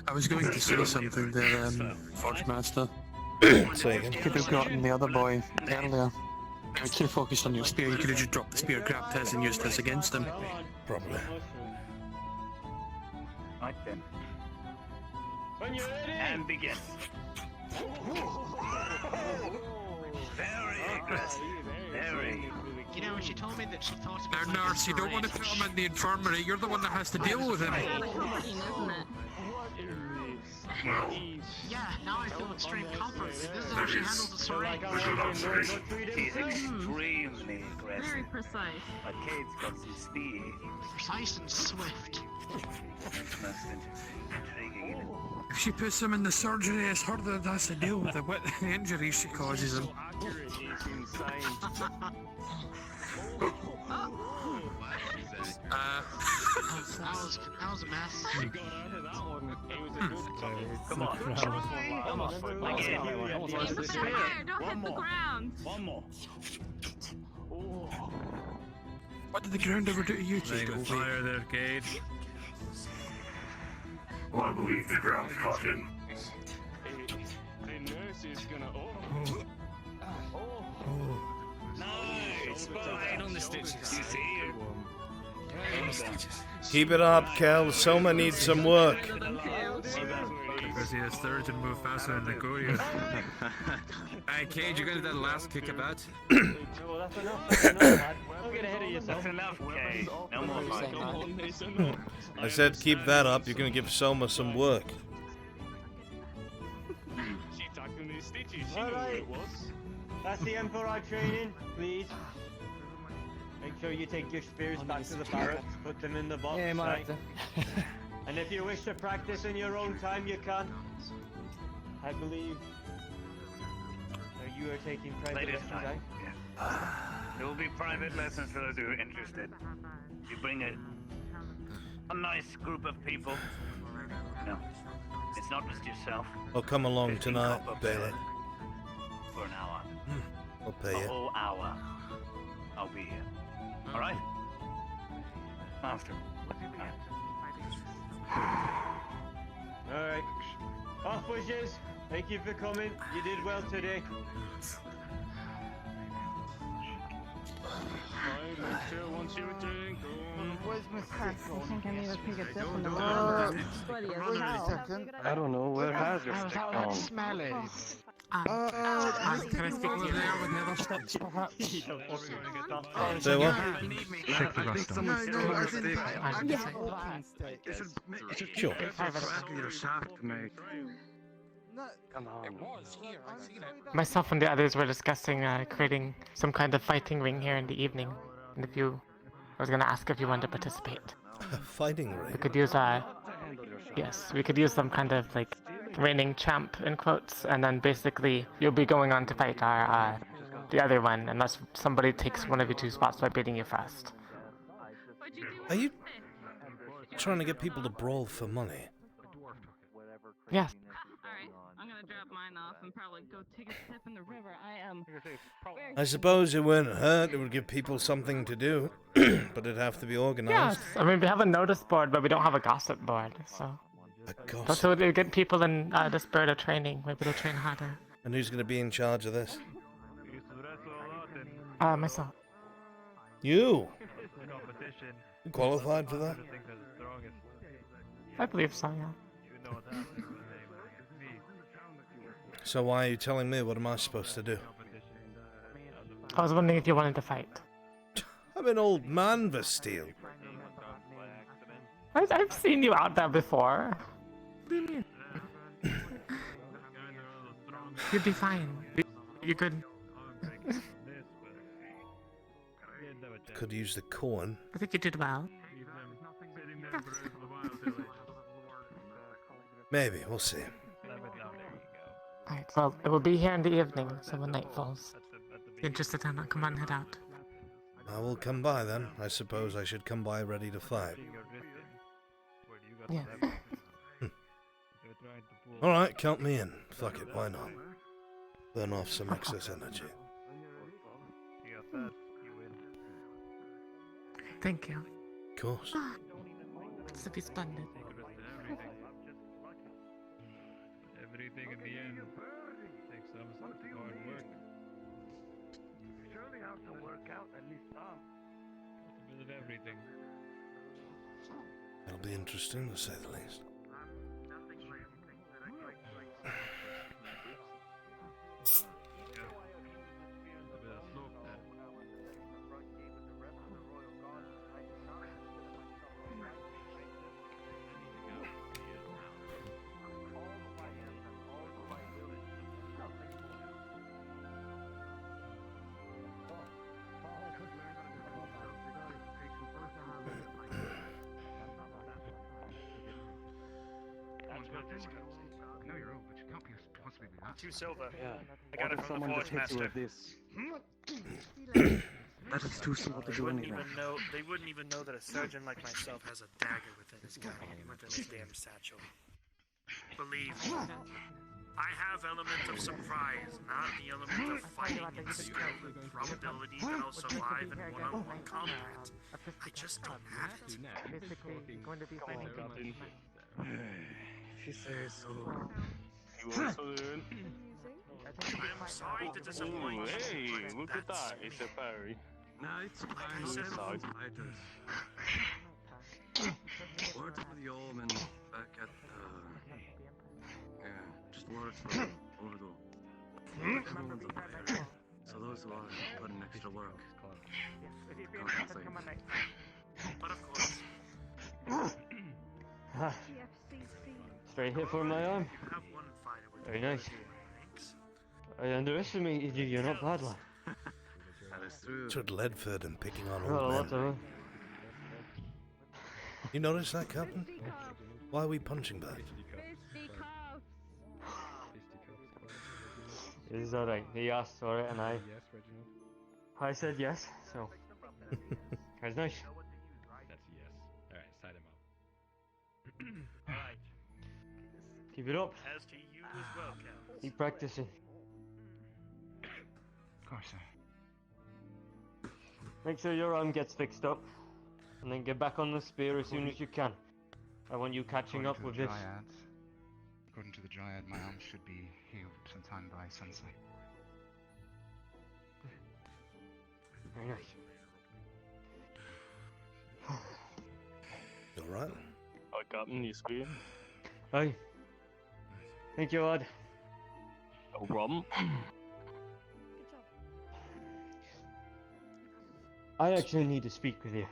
I was going to say something there, Forge Master. Say again. You could have gotten the other boy earlier. You were too focused on your spear, you could have just dropped the spear, grabbed his and used his against him. Probably. Right then. When you're ready. And begin. Very aggressive. Very. You know, she told me that she thought... Now, nurse, you don't want to put him in the infirmary. You're the one that has to deal with him. Isn't it? Yeah, now I feel extreme comfort. This is how she handles the syringe. He's extremely aggressive. Very precise. But Kate's got some speed. Precise and swift. Most intriguing, isn't it? If she puts him in the surgery, it's her that has to deal with the injuries she causes him. Accurate is insane. That was a mess. You got out of that one. It was a good Come on. Come on. Again. Aim for the hair, don't hit the ground. One more. What did the ground ever do to you, Playing Kate? with fire there, Kate. Well, I believe the ground caught him. The nurse is gonna. Nice! Fine on the stitches. You see it? Keep it up, Kel. Soma needs some work. Because the sturgeon move faster than the courier. Hey, Cage, you gonna do that last kickabout? No, that's enough. That's enough, lad. Don't get ahead of yourself. That's enough, Kay. No more fighting. I said keep that up. You're gonna give Soma some work. She tucked in these stitches. She knew what Alright. it was. That's the Emperor training, please. Make sure you take your spears back to the barracks, put them in the box, Yeah, right? Martha. And if you wish to practice in your own time, you can. I believe you are taking private Later lessons, time. There will be private lessons for those who are interested. You bring a nice group of people. No, it's not just yourself. I'll come along 15 tonight, copper Bailey. For an hour. I'll pay A you. whole hour. I'll be here. All right? Master, what do you plan? Alright. Off wishes. Thank you for coming. You did well today. Wants you to drink. Where's my second? I think I need to take a dip in the water. I don't know, where has your stick gone? Smell it. Can I speak to you there with nether sticks, perhaps? Say what? Sure. Come on. Myself and the others were discussing creating some kind of fighting ring here in the evening. And if you, I was gonna ask if you wanted to participate. Fighting ring? We could use yes, we could use some kind of like reigning champ in quotes, and then basically you'll be going on to fight our the other one unless somebody takes one of your two spots by beating you first. Are you trying to get people to brawl for money? Yes. Alright, I'm gonna drop mine off and probably go take a dip in the river. I am. I suppose it wouldn't hurt. It would give people something to do, but it'd have to be Yes. organized. I mean, we have a notice board, but we don't have a gossip board, so. That's what would get people in the spirit of training. Maybe they'll train harder. And who's going to be in charge of this? Myself. You? You qualified for that? I believe so, yeah. So why are you telling me? What am I supposed to do? I was wondering if you wanted to fight. I'm an old man, Vasteel. I've seen you out there before. What do you mean? You'd be fine. You could. Could use the corn. I think you did well. Maybe, we'll see. Alright, well, it will be here in the evening, so when night falls. If you're interested, then come on, head out. I will come by then. I suppose I should come by ready to fight. Yeah. Alright, count me in. Fuck it, why not? Burn off some excess energy. Thank you. Of course. This would be splendid. Everything in the end takes some sort of hard work. Surely have to work out at least some. A bit of everything. It'll be interesting to say the least. No, you're old, but you can't possibly be that. 2 silver. Yeah. I got it from the Forge Master. That is too small to do anything. They wouldn't even know that a surgeon like myself has a dagger within his damn satchel. Believe me, I have elements of surprise, not the element of fight. probability that I'll survive in one-on-one combat. I just don't have it. Basically, going to be Come on, fighting Captain. If you say so. You also learn. I'm sorry to disappoint Ooh, hey, you, look but at that. It's a fairy. No, it's like I fine. said, Fighters. Words for the old men back at yeah, just words for them. Over the everyone's a fighter. So those who are put in extra work. Compensate. But of course, Ah, straight hit for my arm. you have one fighter with Very nice. thanks. I underestimated you. You're not bad, lad. That is true. It's with Ledford and picking on Got a old lot to men. learn. You notice that, Captain? Why are we punching back? It's alright. He asked for it, and I said yes. So that's nice. That's a yes. Alright, side him up. Alright. Keep it up. As to you as well, Cal. Keep practicing. Of course, sir. Make sure your arm gets fixed up, and then get back on the spear as soon as you can. I want you catching up with this. According to the Dryad, my arm should be healed sometime by sunset. Very nice. You alright? Hi, Captain. You speak? Hi. Thank you, lad. No problem. I actually need to speak with you.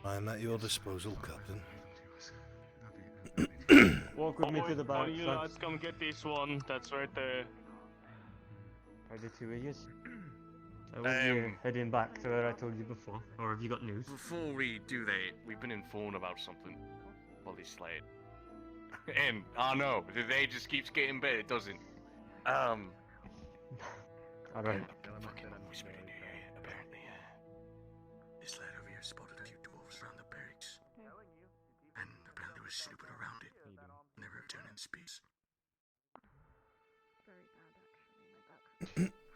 I am at your disposal, Captain. Walk with me to the One barracks, of you lads. lads come get this one. That's right there. Are the two of yous? I want you heading back to where I told you before, or have you got news? Before we do that, we've been informed about something. Well, this late. And I know the day just keeps getting better, doesn't? Alright. Fucking whispered in your ear, apparently. This lad over here spotted a few dwarves around the barracks. And apparently was snooping around it. And they were returning Spies.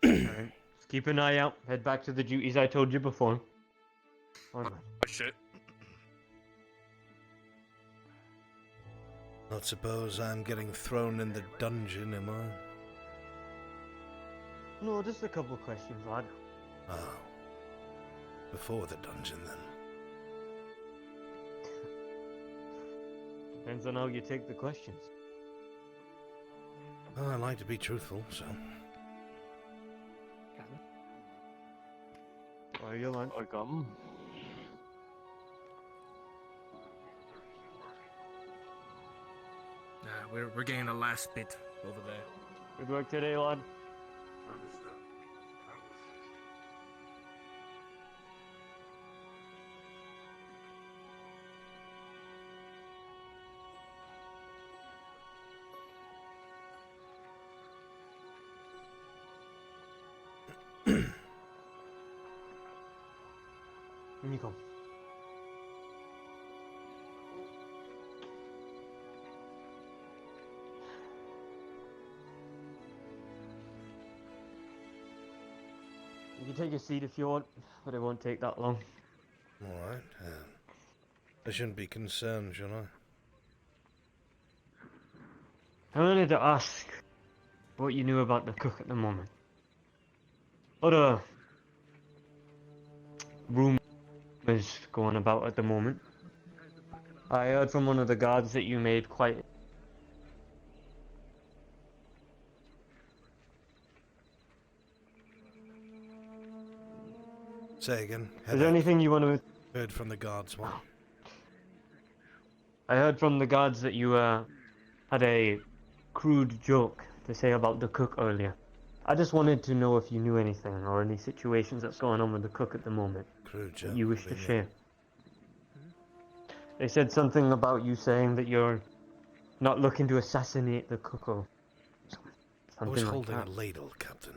Alright. Just keep an eye out. Head back to the duties I told you before. Alright. Oh shit. Not suppose I'm getting thrown in the dungeon, am I? No, just a couple of questions, lad. Ah. Before the dungeon, then. Depends on how you take the questions. Well, I like to be truthful, so. Where are you, lad? I come. We're getting the last bit over there. Good work today, lad. When you come. You can take a seat if you want, but it won't take that long. Alright. I shouldn't be concerned, should I? I wanted to ask what you knew about the cook at the moment. What are rumours going about at the moment? I heard from one of the guards that you made quite... Say again. Is there anything you want to... Heard from the guards, what? I heard from the guards that you had a crude joke to say about the cook earlier. I just wanted to know if you knew anything or any situations that's going on with the cook at the moment Crude that joke, you wish to what do you share. They said something about you saying that you're not looking to assassinate the cook or I something was like holding that. a ladle, Captain.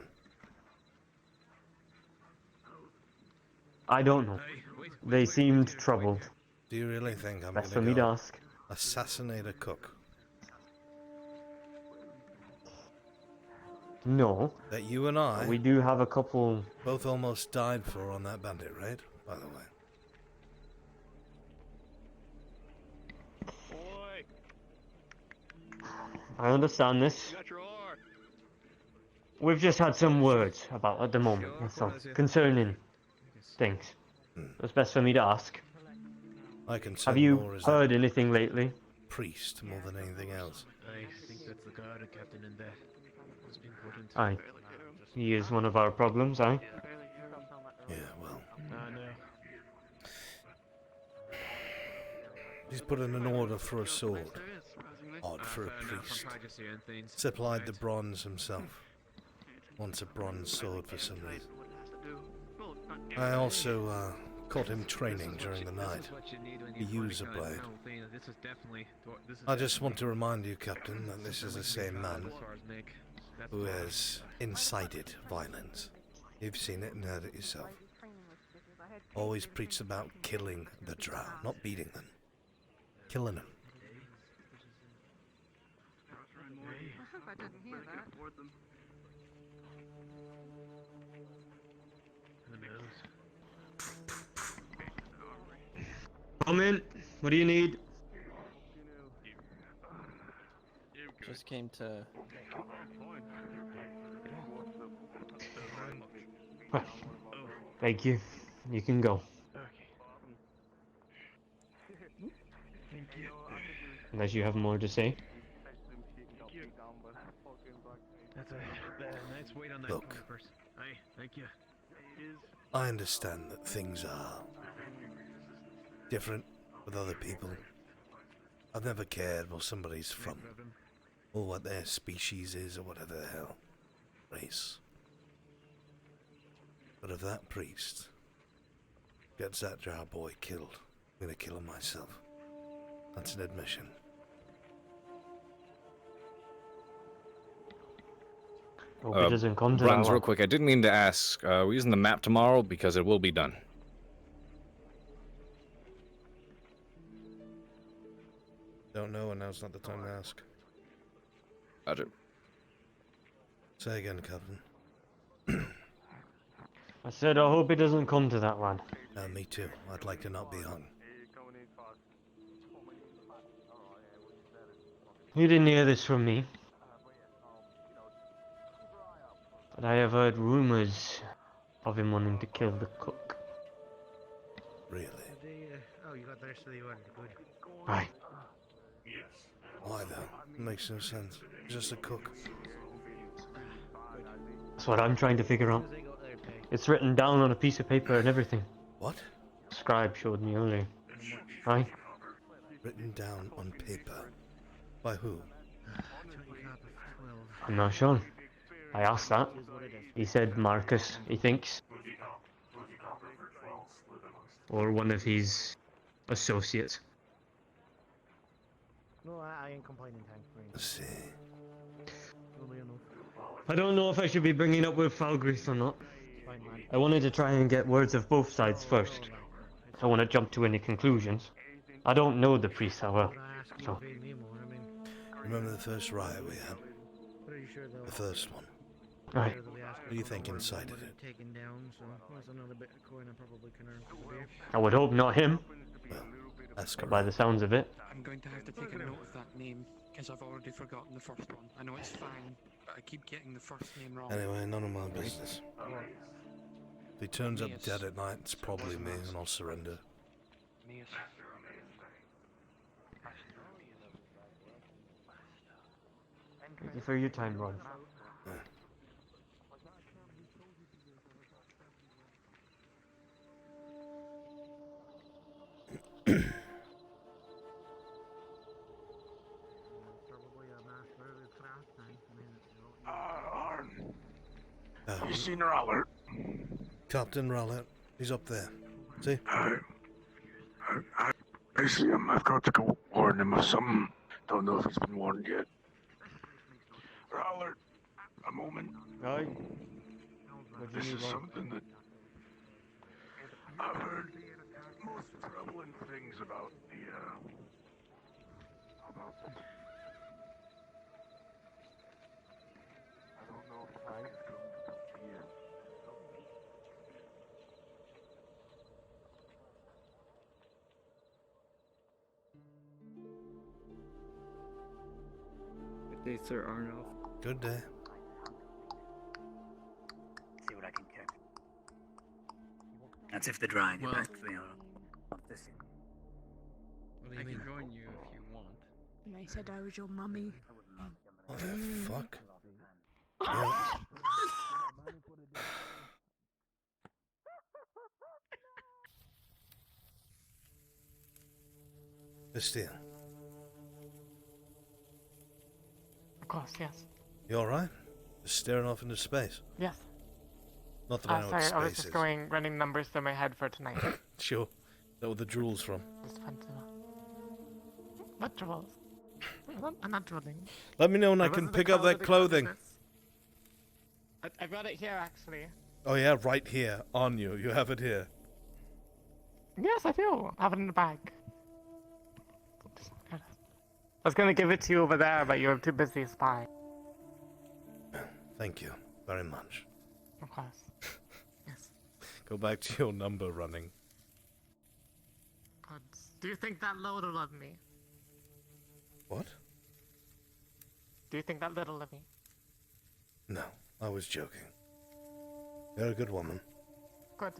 I don't know. They seemed troubled. Do you really think I'm That's gonna for me to go ask. assassinate a cook? No. That you and I We do have a couple. both almost died for on that bandit raid, by the way. I understand this. We've just had some words about at the moment, that's all. Concerning things. It's best for me to ask. I can Have say you more as heard a anything lately? priest more than anything else. I think that's the guard captain in there. Has been put into. Aye. He is one of our problems, aye? Yeah, well. No. He's put in an order for a sword. Odd for a priest. Supplied the bronze himself. Wants a bronze sword for some reason. I also caught him training during the night. He used a blade. I just want to remind you, Captain, that this is the same man who has incited violence. You've seen it and heard it yourself. Always preached about killing the drow, not beating them. Killing them. I hope I didn't hear that. Come in. What do you need? Just came to. Well, thank you. You can go. Unless you have more to say. Look, I understand that things are different with other people. I've never cared where somebody's from, or what their species is, or whatever the hell, race. But if that priest gets that drow boy killed, I'm gonna kill him myself. That's an admission. Hope it doesn't come to Bruns, that real one. quick, I didn't mean to ask. We're using the map tomorrow because it will be done. Don't know, and now's not the time to ask. Roger. Say again, Captain. I said I hope it doesn't come to that one. Me too. I'd like to not be hung. You didn't hear this from me. But I have heard rumors of him wanting to kill the cook. Really? Oh, you got the rest of the order. Good. Aye. Why though? Makes no sense. Just a cook. That's what I'm trying to figure out. It's written down on a piece of paper and everything. What? Scribe showed me earlier. Aye. Written down on paper. By who? I'm not sure. I asked that. He said Marcus, he thinks. Or one of his associates. No, I ain't complaining, thank see. I don't know if I should be bringing up with Falgriff or not. I wanted to try and get words of both sides first. I don't want to jump to any conclusions. I don't know the priest that well, so... Remember the first riot we had? The first one. Aye. What do you think incited it? Taken down, so that's another bit of coin I probably can earn for the beer. I would hope not him. Well, that's by the sounds of it. I'm going to have to take a note of that name, because I've already forgotten the first one. I know it's fine, but I keep getting the first name wrong. Anyway, none of my business. If he turns up dead at night, it's probably me, and I'll surrender. Thank you for your time, Ron. You seen Roller? Captain Rowlett, he's up there. See? I see him. I've got to go warn him of something. Don't know if he's been warned yet. Roller, a moment. Aye. This is something that I've heard most troubling things about the, I don't know if Day, Sir Arnold. Good day. See what I can catch. That's if they're drying it back, you know. This. What do you mean? I can join you if you want. And I said I was your mummy. What the fuck? Yeah. Bastille, Of course, yes. you alright? Just staring off into space. Yes. Not that I know Sorry, what I was space just is. running numbers through my head for tonight. Sure. Is that where the drool's from? Just fun to know. What drools? I'm not drooling. Let me know when I can pick up that clothing. I've got it here, actually. Oh yeah, right here, on you. You have it here. Yes, I do. I have it in the bag. I was gonna give it to you over there, but you were too busy spying. Thank you very much. Of course. Yes. Go back to your number running. God, do you think that low will love me? What? Do you think that little of me? No, I was joking. You're a good woman. Good.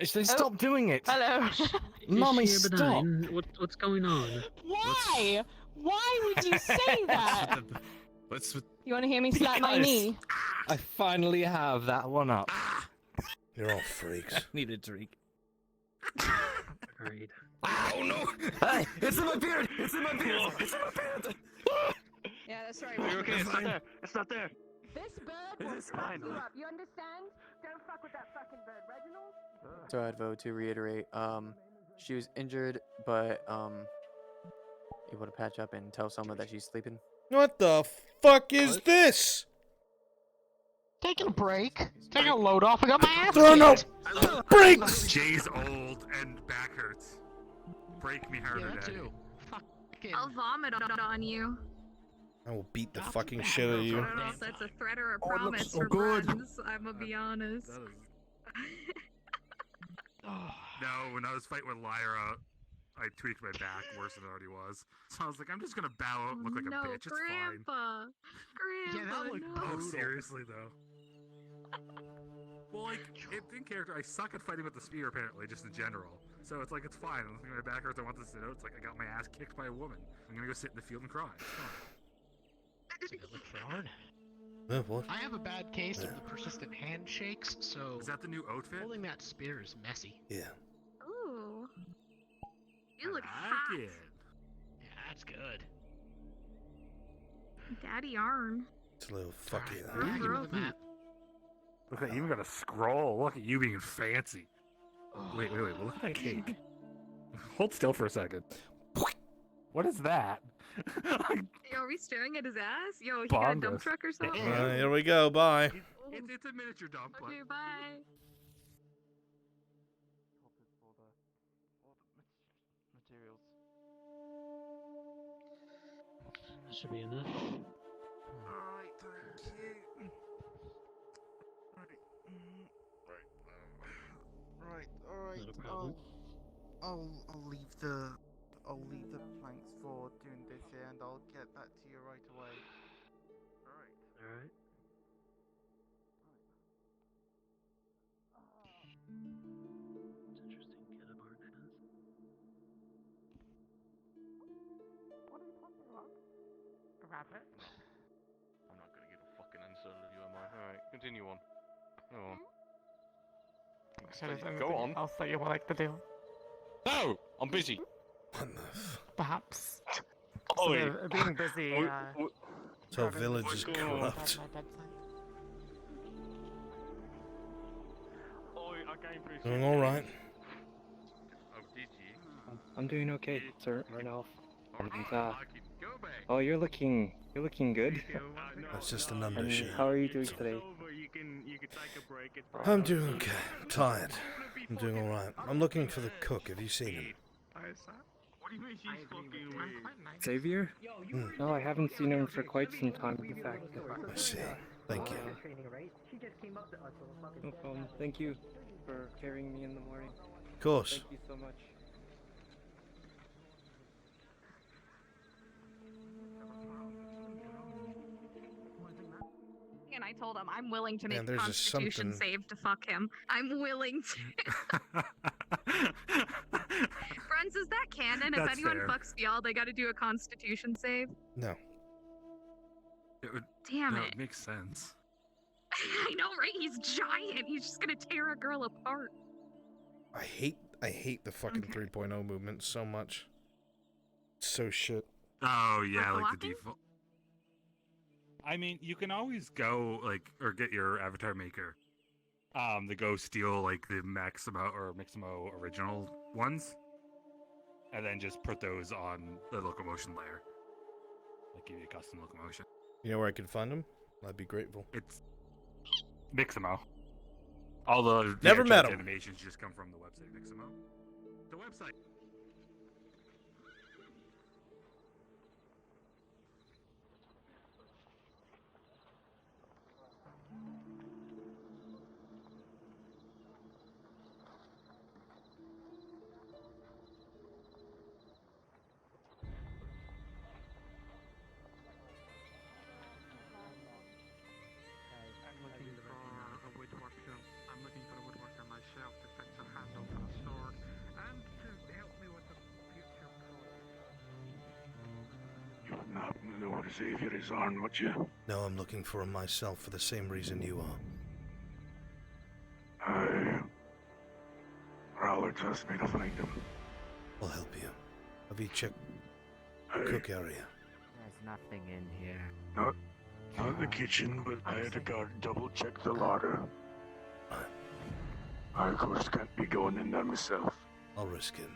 Stop doing it! Hello. Mommy, stop! What's going on? Why? Why would you say that? What's with... You want to hear me slap my knee? I finally have that one up. You're all freaks. I need a drink. Agreed. Oh no! Hey, it's in my beard! It's in my beard! It's in my beard! Yeah, that's right. You're okay, it's not there. It's not there. This bird will fuck you up. You understand? Don't fuck with that fucking bird, Reginald. So I'd vote to reiterate, she was injured, but, able to patch up and tell someone that she's sleeping. What the fuck is this? Taking a break. Taking a load off. I got my ass No breaks! Jay's old and back hurts. Break me harder, Daddy. I'll vomit on you. I will beat the fucking shit out of you. I don't know if that's a threat or a Oh, it looks promise so for good. friends. I'm gonna be honest. No, when I was fighting with Lyra, I tweaked my back worse than it already was. So I was like, I'm just gonna bow out and look like no, a bitch. It's fine. Grandpa. Grandpa, no. Oh, seriously though. Well, like, in character, I suck at fighting with the spear apparently, just in general. So it's like it's fine. I'm thinking my back hurts. I want this to know. It's like I got my ass kicked by a woman. I'm gonna go sit in the field and cry. It's fine. Look for hard. What? I have a bad case of the persistent handshakes, so Is that the new outfit? holding that spear is messy. Yeah. Ooh. You look I hot. like it. Yeah, that's good. Daddy Arn. It's a little fucky. Alright, give me the map. Look at you even got a scroll. Look at you being fancy. Wait. Well, look at that cake. Hold still for a second. What is that? Yo, are we staring at his ass? Yo, he got a dump Bongus. truck or something? Here we go. Bye. It's a miniature dump. Okay, bye. Materials. That should be enough. Alright, thank you. Right, alright. Not a problem. I'll leave the planks for doing this here, and I'll get back to you right away. Alright. It's interesting Ketabark has. What are you talking about? A rabbit? I'm not gonna get a fucking answer out of you, am I? Alright, continue on. Go on. So there's Go anything on. else that you would like to do? No! I'm busy. Perhaps. Oi. So being busy, So village is corrupt. Doing all right. Oh, did you? I'm doing okay, Sir Arnolf. Oh, you're looking good. That's just an And undershirt. how are you doing today? I'm doing okay. I'm tired. I'm doing all right. I'm looking for the cook. Have you seen him? Xavier? No, I haven't seen him for quite some time, in fact. I see. Thank you. No problem. Thank you for carrying me in the morning. Of course. Thank you so much. and I told him I'm willing to make Man, a there's just constitution something- save to fuck him. I'm willing to. Bruns, is that canon? If That's anyone fair. fucks y'all, they gotta do a constitution save? No. It would, Damn no, it. makes sense. I know, right? He's giant. He's just gonna tear a girl apart. I hate the fucking 3.0 movement so much. It's so shit. Oh yeah, Like like the blocking? default. I mean, you can always go like or get your avatar maker, to go steal like the Maximo or Miximo original ones, and then just put those on the locomotion layer. Like give you a custom locomotion. You know where I could find them? I'd be grateful. It's Miximo. All the Never VRChat met 'em. animations just come from the website Miximo. The website. I'm looking for a woodworker myself to fix a handle for a sword and to help me with the future You would not know what Xavier is on, would you? No, I'm looking for him myself for the same reason you are. Prowler trusts me to find him. I'll help you. Have you checked the cook area? There's nothing in here. Not the kitchen, but I had a guard double check the larder. I, of course, can't be going in there myself. I'll risk it.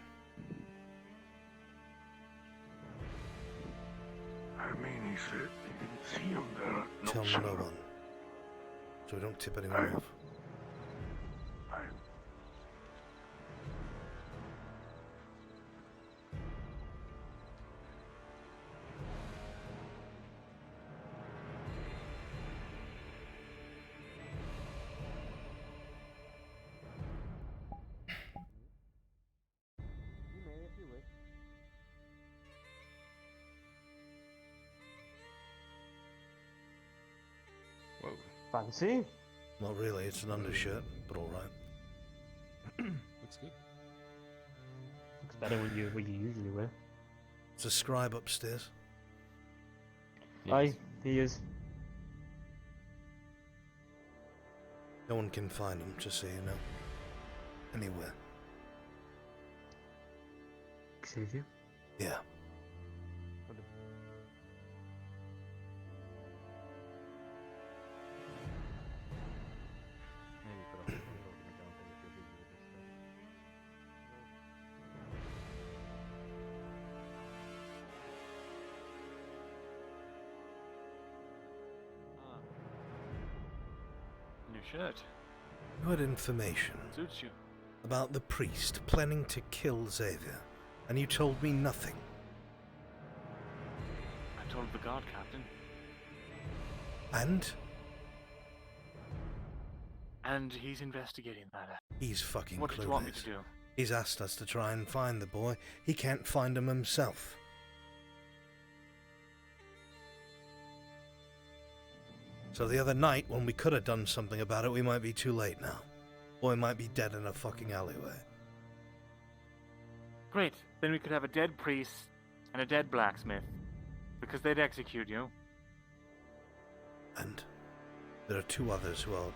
I mean, he said he didn't see him there. Tell me no one. So we don't tip anyone off. Whoa. Fancy? Not really, it's an undershirt, but alright. Looks good. Looks better what you usually wear. It's a scribe upstairs. Aye, he is. No one can find him, just so you know. Anywhere. Xavier? Yeah. New shirt. You had information Suits you. about the priest planning to kill Xavier, and you told me nothing. I told the guard captain. And? And he's investigating that. He's fucking What clueless. did you want me to do? He's asked us to try and find the boy. He can't find him himself. So the other night, when we could have done something about it, we might be too late now. Boy might be dead in a fucking alleyway. Great. Then we could have a dead priest and a dead blacksmith. Because they'd execute you. And there are two others who are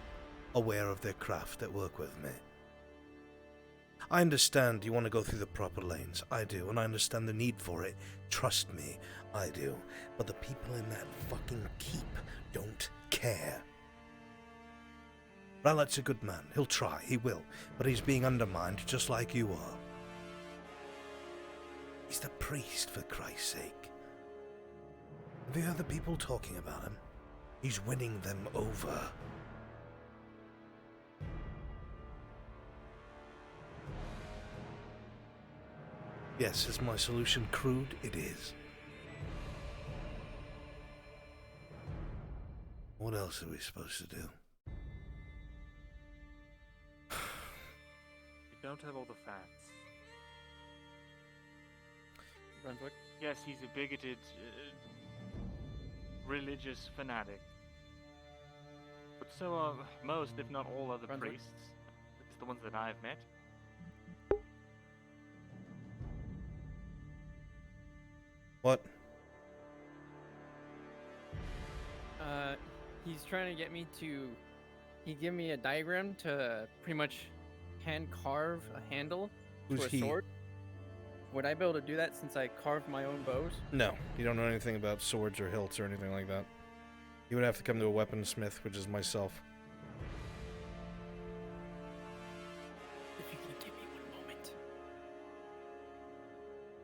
aware of their craft that work with me. I understand you want to go through the proper lanes. I do, and I understand the need for it. Trust me, I do. But the people in that fucking keep don't care. Ralat's a good man. He'll try, he will. But he's being undermined just like you are. He's the priest, for Christ's sake. Have you heard the people talking about him? He's winning them over. Yes, is my solution crude? It is. What else are we supposed to do? You don't have all the facts. Brunswick? Yes, he's a bigoted, religious fanatic. So are most, if not all, other Brunswick? priests. It's the ones that I've met. What? He's trying to get me to. He gave me a diagram to pretty much hand carve a handle Who's to a he? sword. Would I be able to do that since I carved my own bows? No, you don't know anything about swords or hilts or anything like that. You would have to come to a weaponsmith, which is myself. If you can give me 1 moment.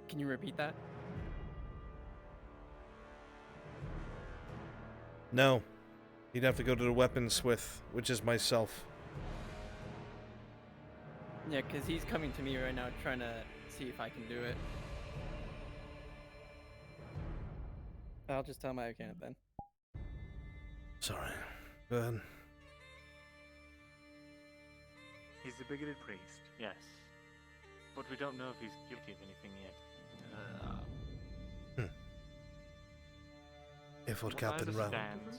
Can you repeat that? No. You'd have to go to the weaponsmith, which is myself. Yeah, because he's coming to me right now trying to see if I can do it. I'll just tell him I can't then. Sorry. Go ahead. He's a bigoted priest, yes. But we don't know if he's guilty of anything yet. If what What Captain I Ralph. understand,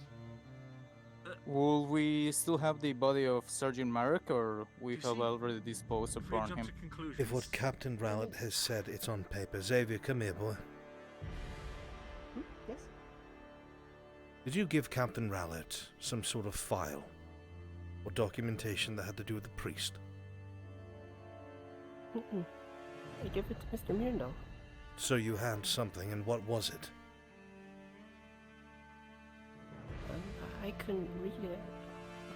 Will we still have the body of Sergeant Marek, or we have already disposed upon him? If what Captain Rowlett has said, it's on paper. Xavier, come here, boy. Yes? Did you give Captain Rowlett some sort of file or documentation that had to do with the priest? I give it to Mr. Mirandol. So you had something, and what was it? I couldn't read it.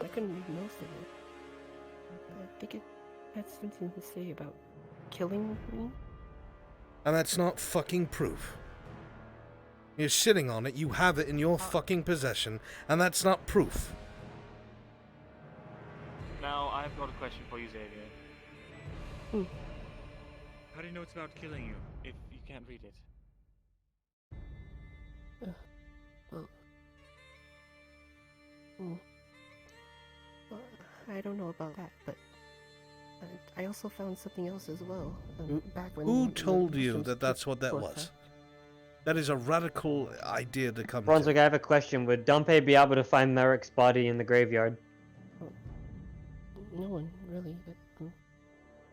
I couldn't read most of it. I think it had something to say about killing me. And that's not fucking proof. You're sitting on it, you have it in your fucking possession, and that's not proof. now I've got a question for you, Xavier. How do you know it's about killing you if you can't read it? Well, I don't know about that, but I also found something else as well. Back when Who the told you Russians that that's what that took was? That is a radical idea to come to. Brunswick, I have a question. Would Dumpe be able to find Merrick's body in the graveyard? No one really.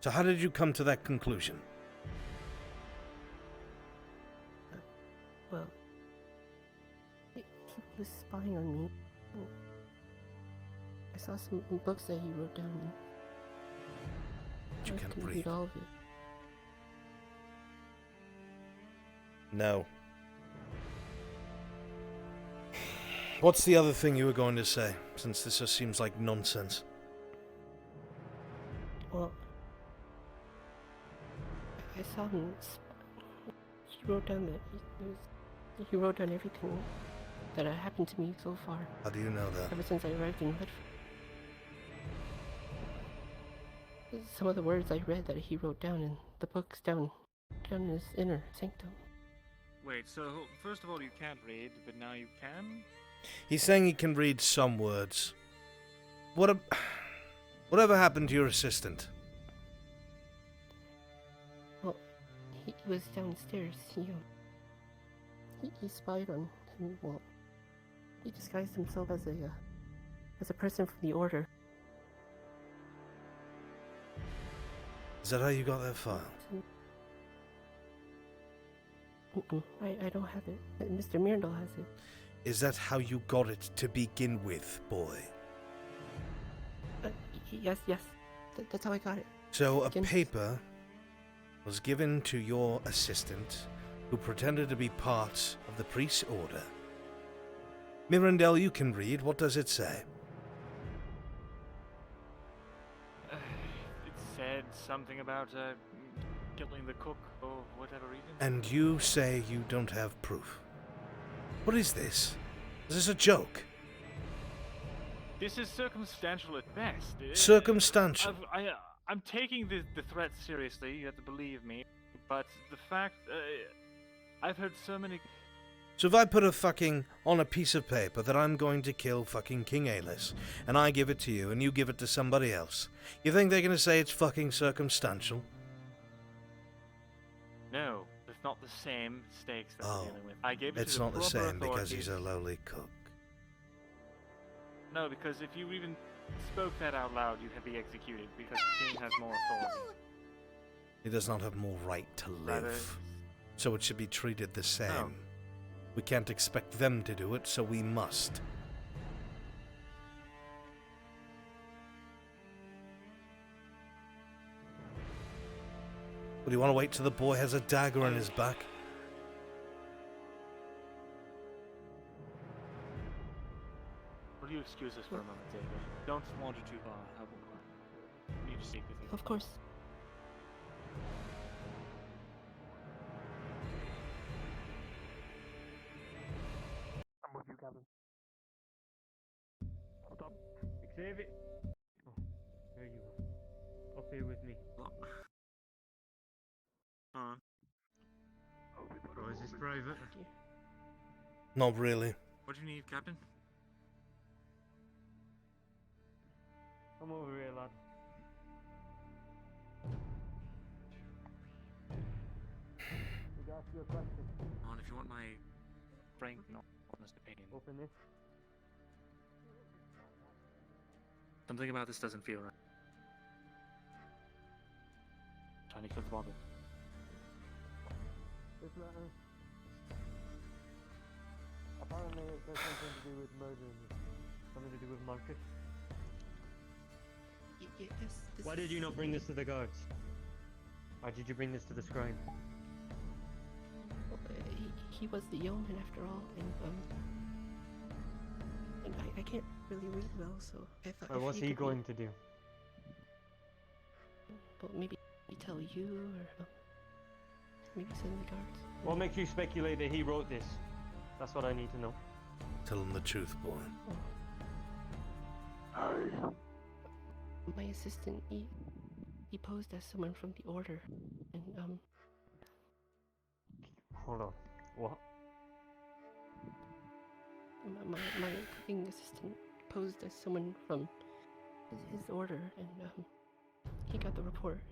So how did you come to that conclusion? Well, he was spying on me. I saw some books that he wrote down. But you can't couldn't read. read all of it. No. What's the other thing you were going to say, since this just seems like nonsense? Well, I saw him. He wrote down that he wrote down everything that had happened to me so far. How do you know that? Ever since I arrived in Redford. Some of the words I read that he wrote down in the books down in his inner sanctum. Wait, so first of all, you can't read, but now you can? He's saying he can read some words. Whatever happened to your assistant? Well, he was downstairs. He spied on him. Well, he disguised himself as a person from the Order. Is that how you got that file? I don't have it. Mr. Mirandol has it. Is that how you got it to begin with, boy? Yes. That's how I got it. So a paper was given to your assistant, who pretended to be part of the priest's order. Mirandel, you can read. What does it say? It said something about killing the cook for whatever reason. And you say you don't have proof. What is this? Is this a joke? This is circumstantial at best. Circumstantial? I'm taking the threat seriously, you have to believe me. But the fact... I've heard so many... So if I put on a piece of paper that I'm going to kill fucking King Aelys, and I give it to you, and you give it to somebody else, you think they're gonna say it's fucking circumstantial? No, it's not the same stakes that we're dealing with. I gave it It's to the not the proper same because he's authorities. a lowly cook. No, because if you even spoke that out loud, you'd have be executed, because the king has more authority. He does not have more right to live. So it should be treated the same. No. We can't expect them to do it, so we must. But do you want to wait till the boy has a dagger in his back? Will you excuse us for a moment, David? Don't wander too far. I need to speak with you. Of course. I'm with you, Captain. Stop. Xavier. Oh, there you are. Up here with me. Huh? Oh, is this private? Not really. What do you need, Captain? Come over here, lad. To ask you a question. On, if you want my frank, honest opinion. Open this. Something about this doesn't feel right. Trying to kill the bottle. This letter. Apparently it says something to do with murder in this. Something to do with Marcus. Why did you not bring this to the guards? Why did you bring this to the scribe? Well, he was the yeoman after all, and I can't really read well, so I thought. Or what's he going to do? Well, maybe tell you, or maybe send the guards. What makes you speculate that he wrote this? That's what I need to know. Tell him the truth, boy. My assistant, he posed as someone from the order, and Hold on. What? My cooking assistant posed as someone from his order, and he got the report.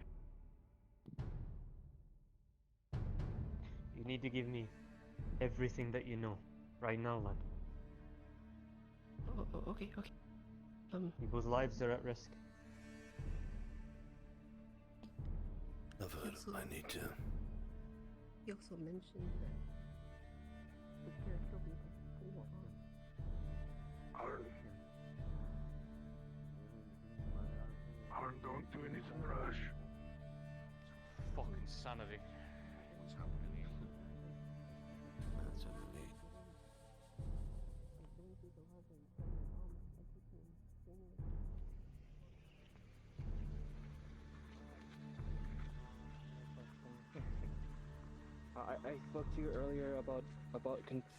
You need to give me everything that you know, right now, lad. Oh, okay. People's lives are at risk. I've heard of I need to. He also mentioned that the sheriff will be able to Arn, don't do anything rash. Fucking sanity. What's happening here? That's okay. I spoke to you earlier about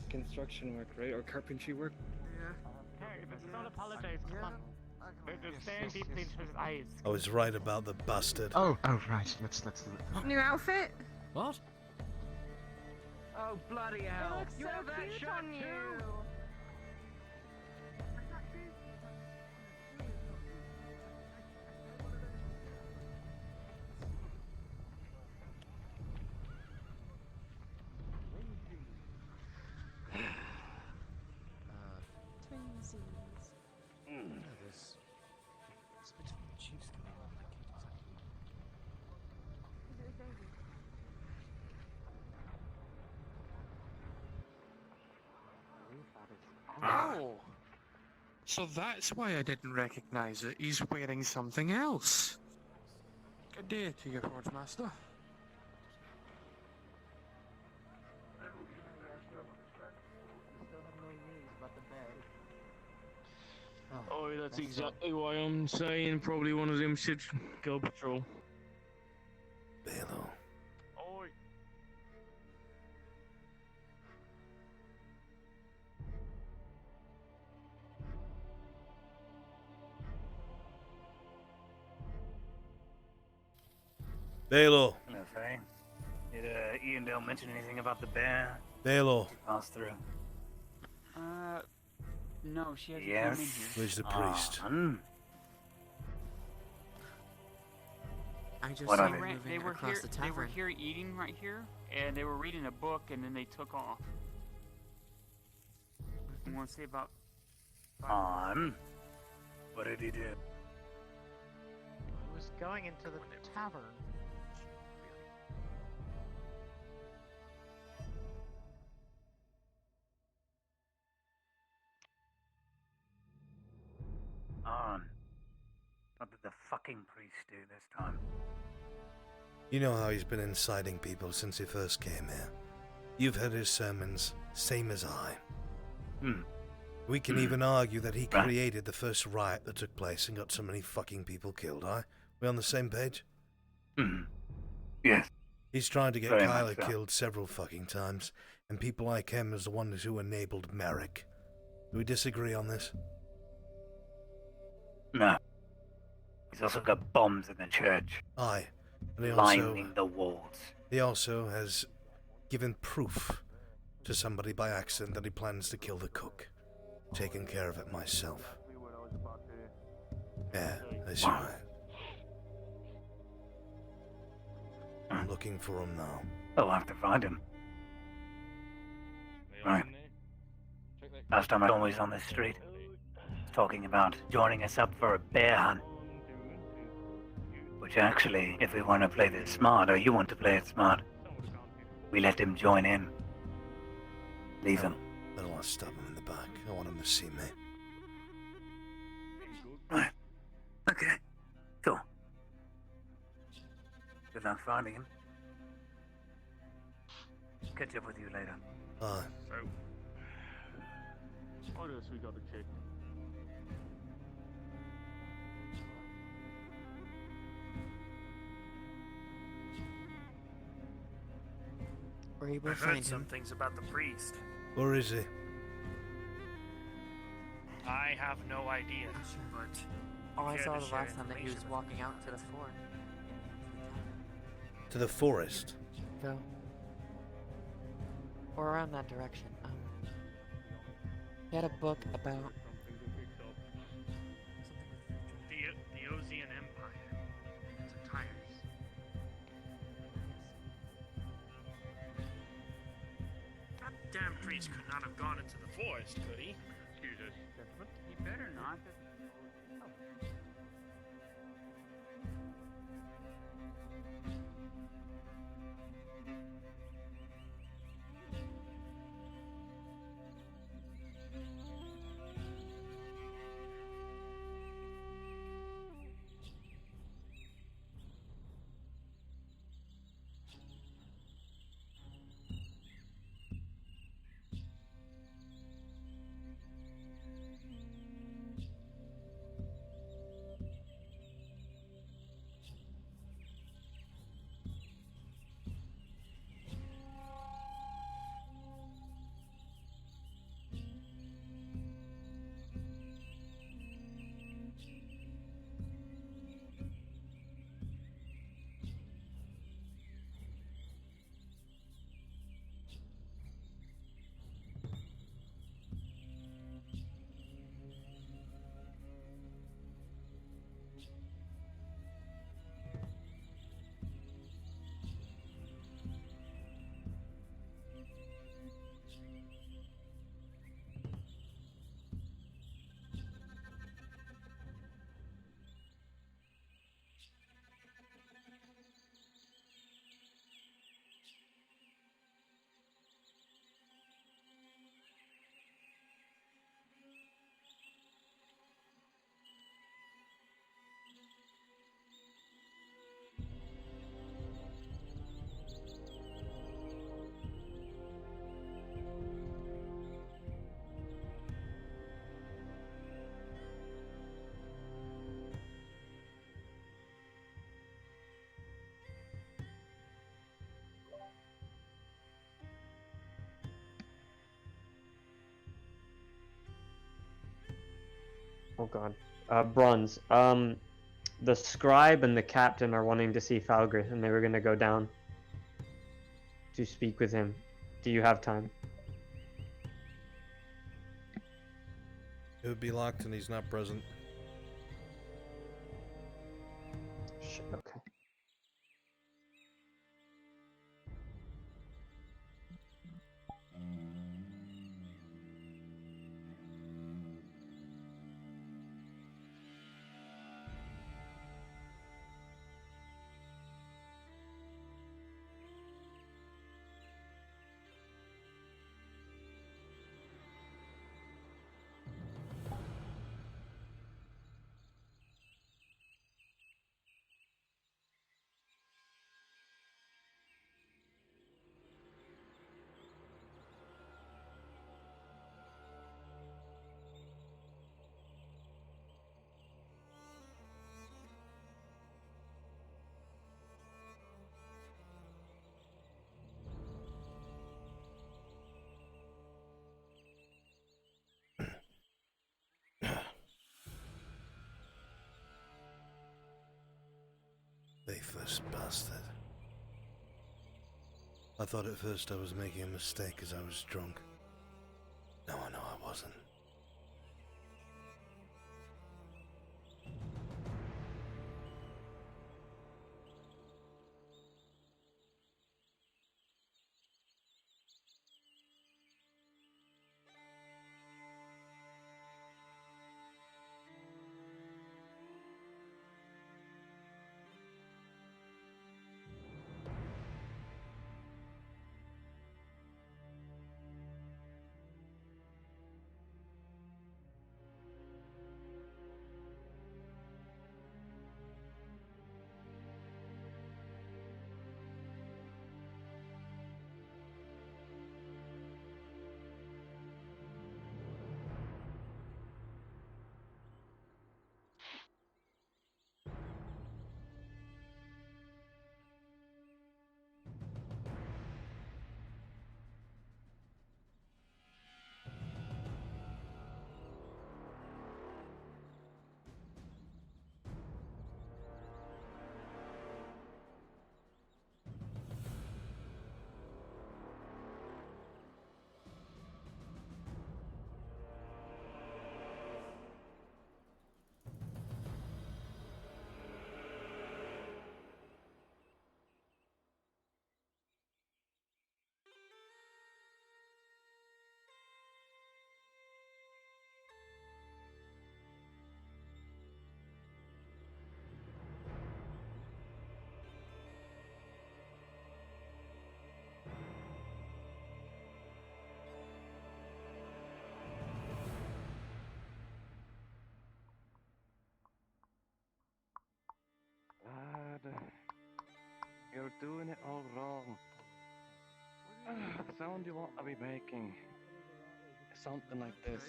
construction work, right? Or carpentry work? Hey, don't apologize, come on. There's sand deep into his eyes. I was right about the bastard. Oh, right. Let's. New outfit? What? Oh, bloody hell. looks You so have that cute shot on too? you. Oh! So that's why I didn't recognize it. He's wearing something else. Good day to you, Forge Master. Oh, that's exactly why I'm saying probably one of them ships go patrol. Balo. Oi. Balo. Hello, Faye. Did Ian Dale mention anything about the bear? Balo. Pass through. No, she hasn't Yes. come in here. Where's the priest? I just What saw of it? moving They were across here. the They tavern. were here eating right here, and they were reading a book, and then they took off. I want to say about. On. What did he do? He was going into the tavern. On. What did the fucking priest do this time? You know how he's been inciting people since he first came here. You've heard his sermons, same as I. We can even argue that he created the first riot that took place and got so many fucking people killed, huh? We on the same page? Yes. He's trying to get Very much Kyler so. killed several fucking times, and people like him is the ones who enabled Merrick. Do we disagree on this? No. He's also got bombs in the church. Aye. And he lining the walls. He also has given proof to somebody by accident that he plans to kill the cook. Taking care of it myself. Yeah, that's right. I'm looking for him now. I'll have to find him. Right. Last time I was always on this street, talking about joining us up for a bear hunt. Which actually, if we want to play this smart, or you want to play it smart, we let him join in. Leave him. I don't want to stab him in the back. I want him to see me. Right. Okay. Cool. Good luck finding him. Catch up with you later. Aye. So, what else we got to check? Were you able I to heard find some him? things about the priest. Where is he? I have no idea, but All I care saw to the share last time that he was information walking out to the forest. To the forest. So, or around that direction. He had a book about the Ozian Empire. It's a tyrant. That damn priest could not have gone into the forest, could he? Excuse us. He better not. Oh god. Bruns. The scribe and the captain are wanting to see Falgrith, and they were going to go down to speak with him. Do you have time? It would be locked and he's not present. Shit, okay. Gross bastard. I thought at first I was making a mistake as I was drunk. Now I know I wasn't. Lad, you're doing it all wrong. The sound you want to be making is something like this.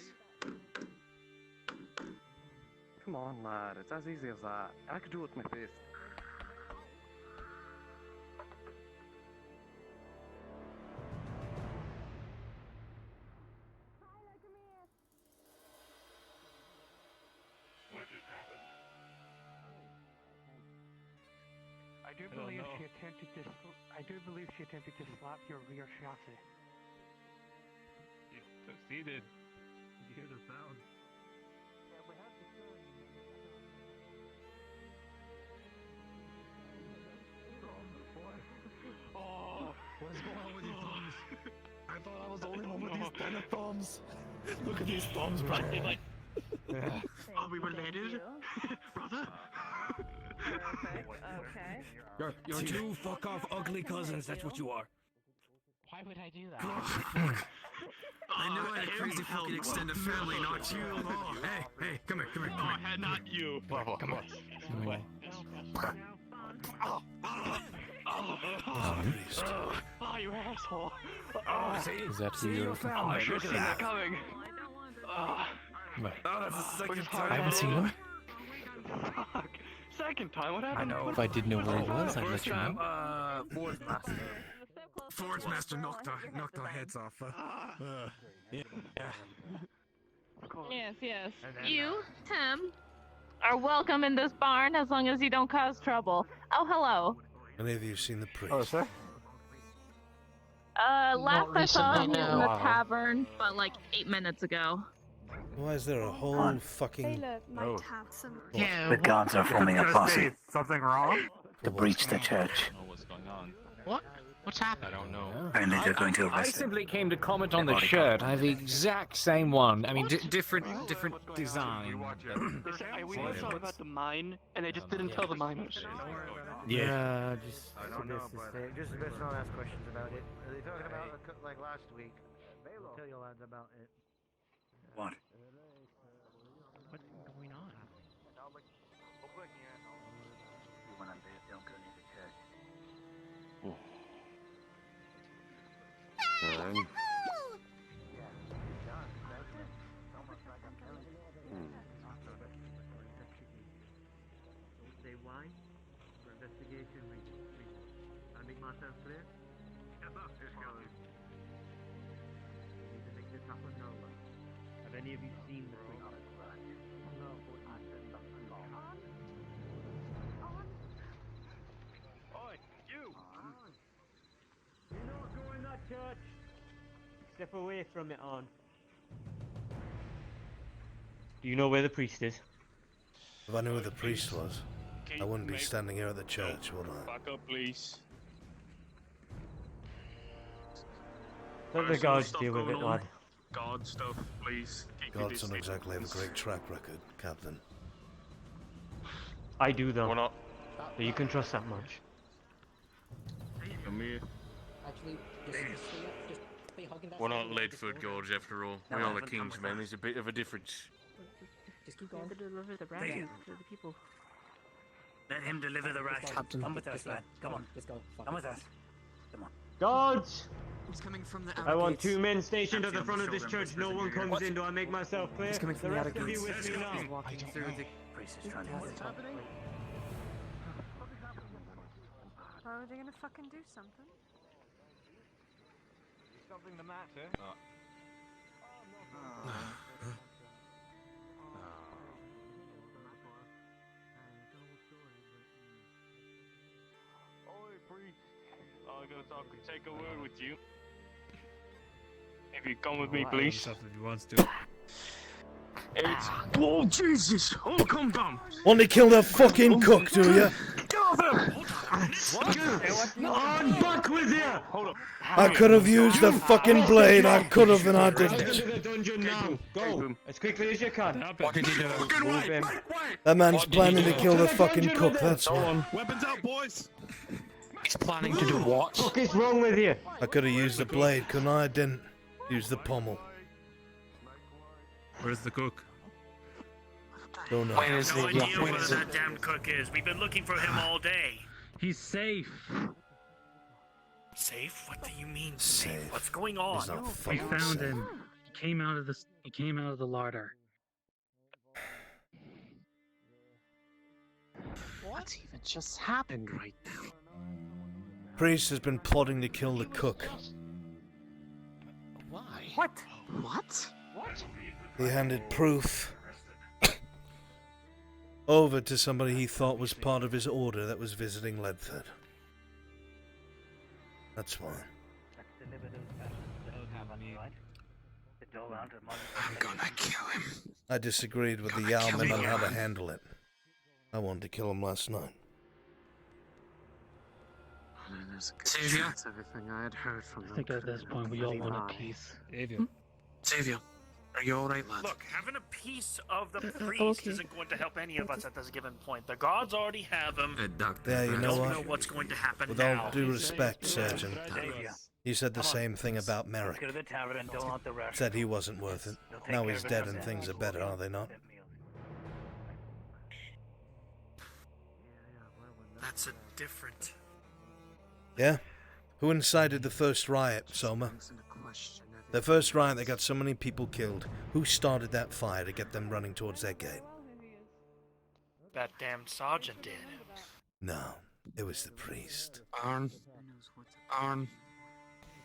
Come on, lad, it's as easy as that. I could do it with my fist. What just happened? I do believe she attempted to. I do believe she attempted to slap your rear chassis. She succeeded. You hear the sound. Oh, what is going on with your thumbs? I thought I was the only one with these kind of thumbs. Look at these thumbs, bro. Are we related? Brother? Perfect. Okay. You're two fuck off ugly cousins, that's what you are. Why would I do that? I knew I had a crazy fucking extended family, not you. Hey, come here, come here, come here. Not you. Come on. Oh, you asshole. Is that who you're looking I for? should have seen that coming. Right. That's the second I haven't seen him. Fuck. Second time, what happened? I know. If I did know where he was, I'd let you know. Fourth master. Forge master knocked our heads off. Yeah. Yes, yes. You, Tim, are welcome in this barn as long as you don't cause trouble. Oh, hello. Any of you seen the priest? Oh, sir? Last I saw him recently, in the no. tavern, but like 8 minutes ago. Why is there a whole fucking... Oh. The guards are forming a posse Something wrong? to breach the church. I don't know what's going on. What? What's happening? I don't know. Apparently they're going to I arrest him. simply came to comment on the shirt. I have the exact same one. I mean, different design. We were talking about the mine, and they just didn't tell the miners. Yeah, just the best not ask questions about it. Are they talking about like last week? I'll tell you lads about it. What? What's going on? When I'm there, don't go near the church. Say why? For investigation reasons. I make myself clear? Yes, sir. We need to make this happen now. Have any of you seen the priest? No. church. Step away from it, on. Do you know where the priest is? If I knew who the priest was, I wouldn't be standing here at the church, would I? Back up, please. Let the guards deal with it, lad. God stuff, please. Keep your Gods don't distance. exactly have a great track record, Captain. I do, though. We're not. So you can trust that much. Come here. Actually, just stay hugging that. We're not Leadfoot Gorge after all. No, We are the I'm King's with men. that. There's a bit of a difference. Just keep going. To deliver the bread to the people. Let him deliver the ration. Captain, Come with us, just go. lad. Come on. Just go. Fuck Come it. with us. Come on. Guards! He's coming from the I want gates. 2 men stationed at the Actually, front I'm of this sure church. them No one whispers in comes your ear. in. Do I make myself clear? He's coming from the the rest outer of you gates. with me now. Walking through the priest is trying to What's happening? Why are they gonna fucking do something? Something the matter? Oi, priest. I'll go talk and take a word with you. If you come with me, please. If he wants to. It's... Oh, Jesus! Oh, come down! Want to kill the fucking cook, do you? Kill them! On back with you! Hold up. I could have used the fucking blade. I could have, and I Right into didn't. the dungeon now. Go as quickly as you can. What did he do? Move him. That man's What did planning he to do? kill the To the fucking dungeon cook. with him. That's why. Weapons out, boys! He's planning to do what? What is wrong with you? I could have used the blade, couldn't I? I didn't. Use the pommel. Where's the cook? Don't know. Where is No he? idea Where where is that it? damn cook is. We've been looking for him all day. He's safe. Safe? What do you mean Safe. What's going on? He's not We fucking found safe. him. He came out of the. He came out of the larder. What even just happened right now? Priest has been plotting to kill the cook. Why? What? What? What? He handed proof over to somebody he thought was part of his order that was visiting Leadford. That's why. I'm gonna kill him. I disagreed with the Yalman on how to handle it. I wanted to kill him last night. There's a good Savior? chance everything I had heard from them. I think at this point we all want a lie. piece. Savior, are you alright, lad? Look, having a piece of the priest okay. isn't going to help any of us at this given point. The gods already have him. Doctor. Yeah, you I know don't what? know what's going to happen With now. all due respect, Surgeon, Savior. you said the Come on. same thing about Go Merrick. to the tavern and dole out the rest. Said he wasn't worth it. They'll take Now care he's of it dead and themselves. things are better, are they not? That's a different. Yeah? Who incited the first riot, Soma? The first riot that got so many people killed. Who started that fire to get them running towards their gate? That damn sergeant did. No, it was the priest. Arn,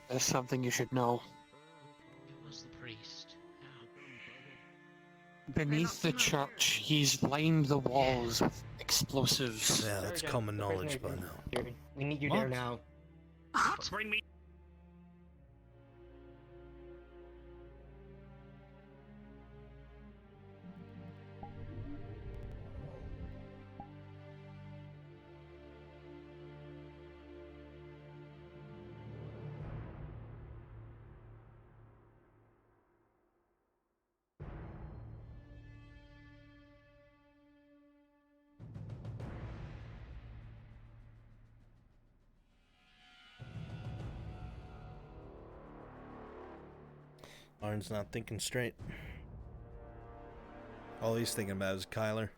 there's something you should know. It was the priest. Beneath the church, he's lined the walls with explosives. Yeah, that's common knowledge by now. We need you there now. Bring me. Arn's not thinking straight. All he's thinking about is Kyler.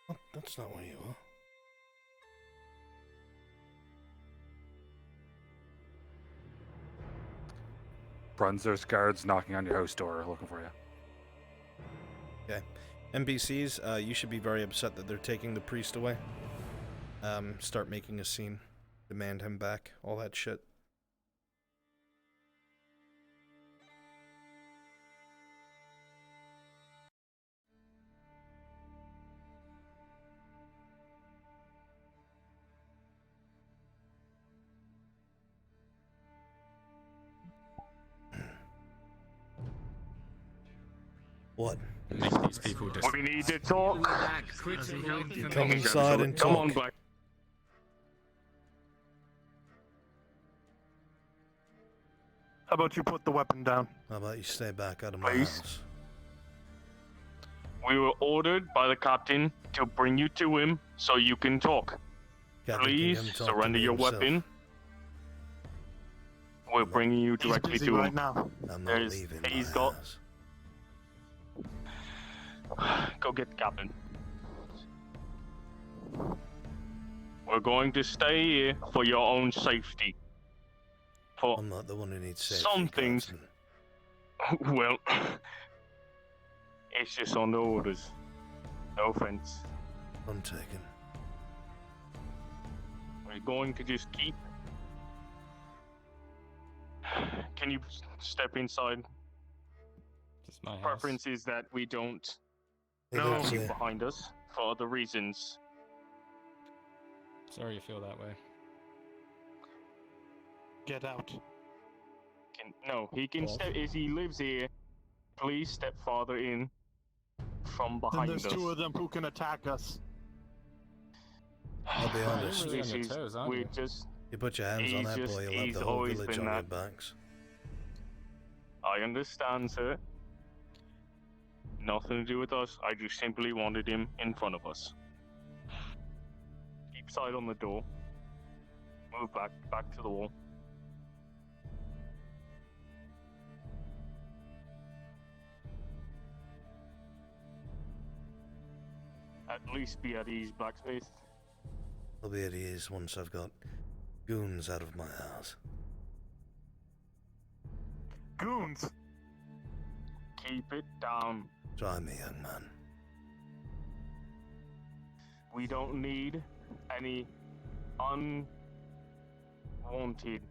Oh, that's not where you are. Brunswick guards knocking on your house door looking for you. Okay. NPCs, you should be very upset that they're taking the priest away. start making a scene, demand him back, all that shit. What? Make these people just. We need to talk. Come inside and Come on, talk. Black. How about you put the weapon down? How about you stay back out of my Please. house? We were ordered by the captain to bring you to him so you can talk. Captain, Please can come talk to surrender me your himself. weapon. We're bringing you directly busy to right him. now. I'm not leaving my He's got. house. Go get the captain. We're going to stay here for your own safety. For I'm not the one who needs safety. some things. Well, it's just on the orders. No offense. I'm taken. We're going to just keep. Can you step inside? Just my house. Preference is that we don't Hey, know that's you it. behind us for other reasons. Sorry you feel that way. Get out. No, he can step. As he lives here, please step farther in from And behind there's us. two of them who can attack us. I'll be honest. really on This your is- toes, aren't we're you? just. You put your hands on He's that just- boy, you'll have he's the whole always village been on your that. backs. I understand, sir. Nothing to do with us. I just simply wanted him in front of us. Keep sight on the door. Move back to the wall. At least be at ease, blacksmith. I'll be at ease once I've got goons out of my house. Goons! Keep it down. Try me, young man. We don't need any unwanted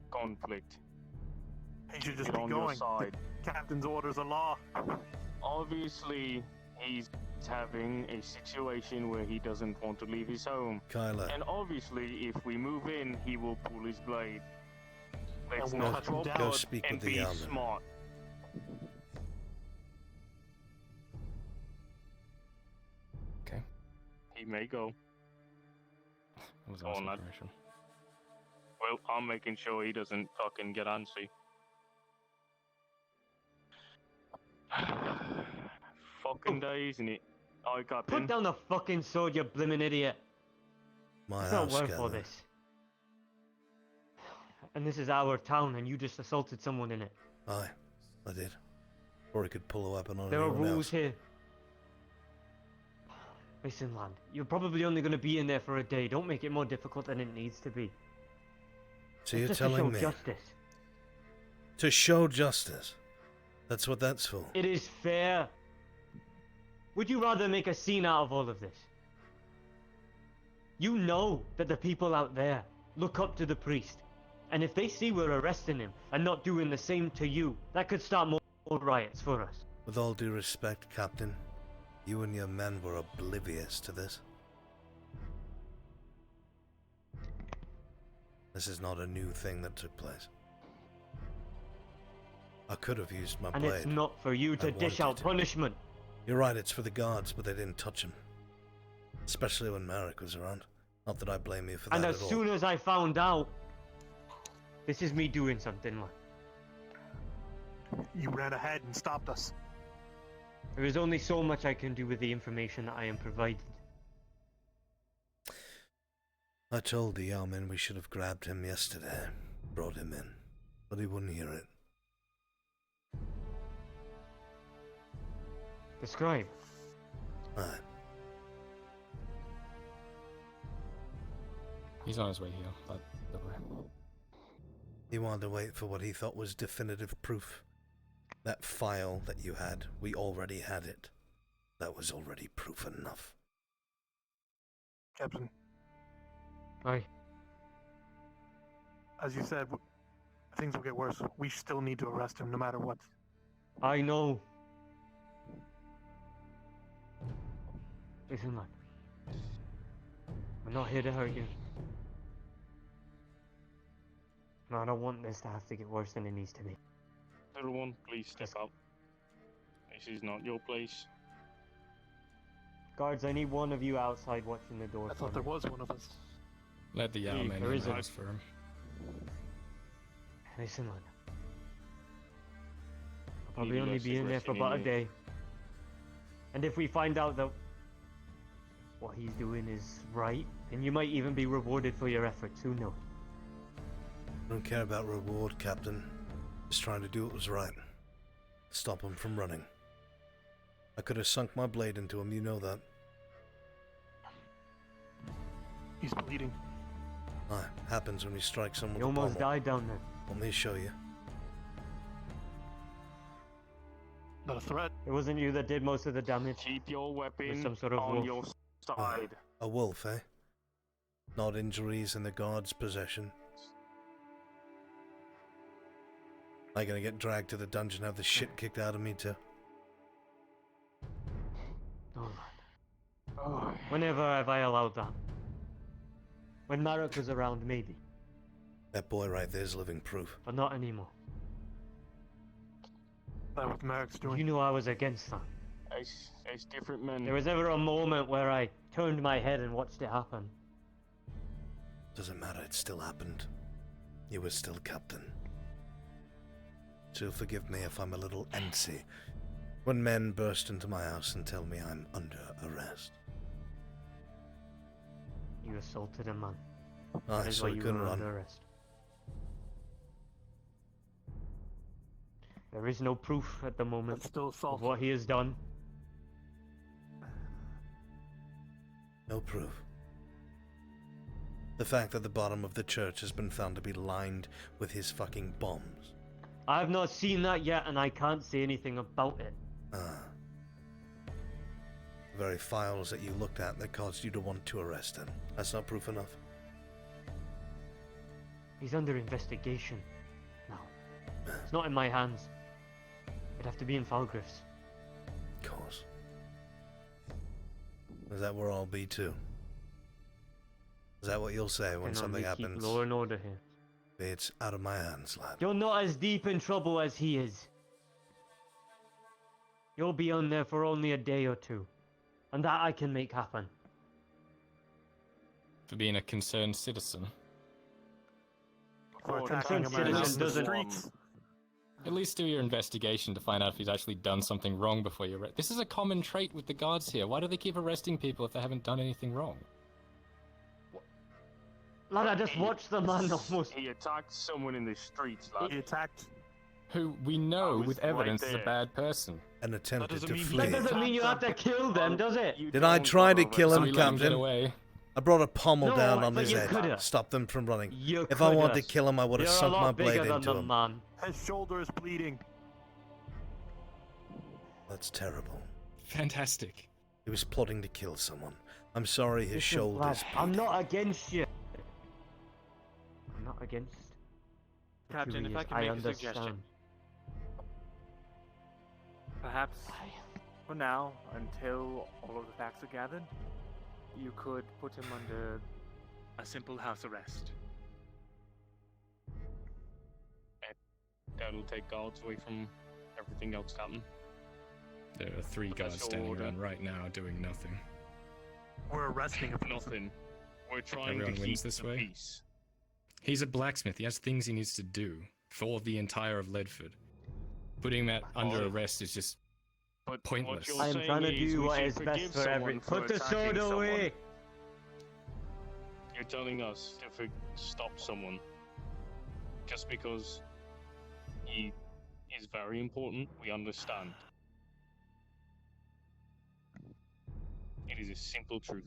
conflict. He should just Get be on your going. side. The captain's orders are law. Obviously, he's having a situation where he doesn't want to leave his home. Kyla, And obviously, if we move in, he will pull his blade. Let's And we'll not cut him draw down. go blood speak and with the be alderman. smart. Okay. He may go. That was Go on, awesome lad. information. Well, I'm making sure he doesn't fucking get antsy. Fucking day, isn't it? I got Put down the fucking sword, you blimmin' idiot. my It's not house, worth all Kyla. this. And this is our town, and you just assaulted someone in it. Aye, I did. Or he could pull a weapon on There are anyone rules else. here. Listen, lad, you're probably only going to be in there for a day. Don't make it more difficult than it needs to be. So It's you're just telling to show me justice. to show justice? That's what that's for. It is fair. Would you rather make a scene out of all of this? You know that the people out there look up to the priest. And if they see we're arresting him and not doing the same to you, that could start more riots for us. With all due respect, Captain, you and your men were oblivious to this. This is not a new thing that took place. I could have used my And blade. it's not for you to I dish out wanted. punishment. You're right, it's for the guards, but they didn't touch him. Especially when Marek was around. Not that I blame you for that And at as all. soon as I found out, this is me doing something, lad. You ran ahead and stopped us. There is only so much I can do with the information that I am provided. I told the Yarman we should have grabbed him yesterday, brought him in, but he wouldn't hear it. The scribe. Aye. He's on his way here, but don't worry. He wanted to wait for what he thought was definitive proof. That file that you had, we already had it. That was already proof enough. Captain, Aye. As you said, things will get worse. We still need to arrest him no matter what. I know. Listen, man. I'm not here to hurt you. No, I don't want this to have to get worse than it needs to be. Little one, please step out. This is not your place. Guards, I need one of you outside watching the door. I thought there was one of us. Let the There Armenian isn't. house for him. Listen, man. I'll probably Need only less be in there for arresting about a in day. And if we find out that what he's doing is right, then you might even be rewarded for your efforts. Who knows? I don't care about reward, Captain. Just trying to do what was right. Stop him from running. I could have sunk my blade into him, you know that. He's bleeding. Aye, happens when you strike someone He with a almost pommel. died down there. Want me to show you? Not a threat. It wasn't you that did most of the damage. Keep your weapon some sort of on wolf. your side. A wolf, eh? Not injuries in the guard's possession. Am I gonna get dragged to the dungeon and have the shit kicked out of me too? Oh, whenever have I allowed that? When Marek was around, maybe. That boy right there's living proof. But not anymore. That was Marek's doing. You knew I was against that. It's different, men. There was never a moment where I turned my head and watched it happen. Doesn't matter, it still happened. You were still captain. So forgive me if I'm a little antsy when men burst into my house and tell me I'm under arrest. You assaulted a man. Aye, That is so why he you couldn't were run. under arrest. There is no proof at the moment still of what he has done. No proof. The fact that the bottom of the church has been found to be lined with his fucking bombs. I have not seen that yet, and I can't say anything about it. Ah. The very files that you looked at that caused you to want to arrest him. That's not proof enough. He's under investigation now. It's not in my hands. It'd have to be in Falgriff's. Of course. Is that where I'll be too? Is that what you'll say when Can something only keep happens? law and order here. It's out of my hands, lad. You're not as deep in trouble as he is. You'll be on there for only a day or two. And that I can make happen. For being a concerned citizen. For A attacking concerned a man out citizen in the doesn't... streets. At least do your investigation to find out if he's actually done something wrong before you arrest. This is a common trait with the guards here. Why do they keep arresting people if they haven't done anything wrong? Lad, I just watched the man almost... He attacked someone in the streets, lad. He attacked... Who we know was with right evidence is a there. bad person. And attempted doesn't to mean he flee. That doesn't mean you have to kill them, does it? You Did I don't try to go kill So him, we let him get Captain? away. I brought a pommel No, down on but his you head. coulda. Stop them from running. You If I wanted to coulda. kill him, I would have You're sunk a my lot blade bigger than into the him. man. His shoulder is bleeding. That's terrible. Fantastic. He was plotting to kill someone. I'm sorry his Listen, shoulder's lad, I'm bleeding. not against you. I'm not against... the Captain, two if I of can yous. make a suggestion. understand. Perhaps, for now, until all of the facts are gathered, you could put him under a simple house arrest. That'll take guards away from everything else, Captain. There are 3 guards That's standing order. around right now doing nothing. We're arresting him. Nothing. We're trying Everyone to wins keep this the way? peace. He's a blacksmith. He has things he needs to do for the entire of Ledford. Putting that under Oh. arrest is just But pointless. What I'm you're trying to saying is do we what should is best forgive for every... someone for Put the attacking sword someone. away! You're telling us to stop someone just because he is very important. We understand. It is a simple truth.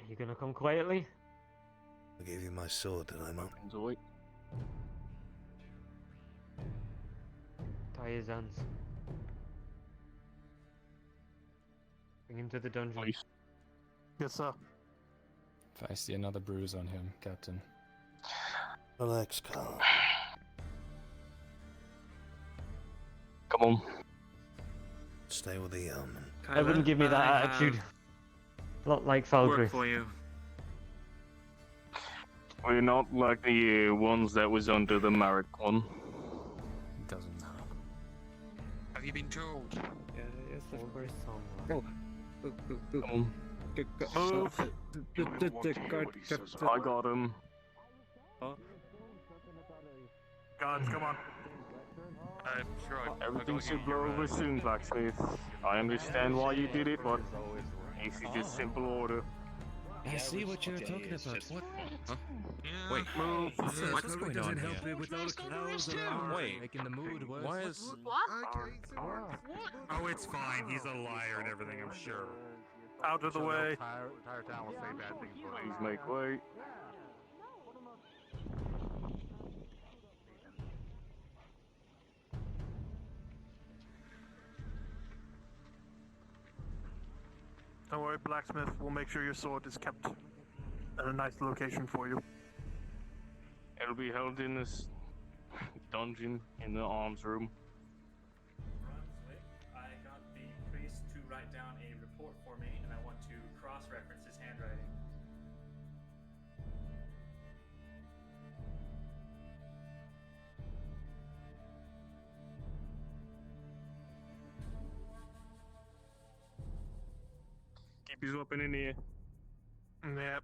You gonna come quietly? I gave you my sword, did I not? Enjoy. Tie his hands. Bring him to the dungeon. Yes, sir. If I see another bruise on him, Captain. Relax, Carl. Come on. Stay with the yeoman. I wouldn't give me that attitude. Not like Falgrim. Work for you. We're not like the ones that was under the Marek one. Doesn't matter. Have you been told? Yeah, it's the first song. Oh. Come on. Move. I got him. Guards, come on. I'm sure Everything should blow over soon, Blacksmith. I understand why you did it, but this is just simple order. I see what you're talking about. What? Huh? Wait, move. What's going on here? With all the clowns around, Wait, making the mood worse. why is... Oh, it's fine. He's a liar and everything, I'm sure. Out of the way. Entire town will say bad things about Please make way. Don't worry, Blacksmith. We'll make sure your sword is kept at a nice location for you. It'll be held in this dungeon in the arms room. Brunswick, I got the priest to write down a report for me, and I want to cross-reference his handwriting. Keep his weapon in here. Yep.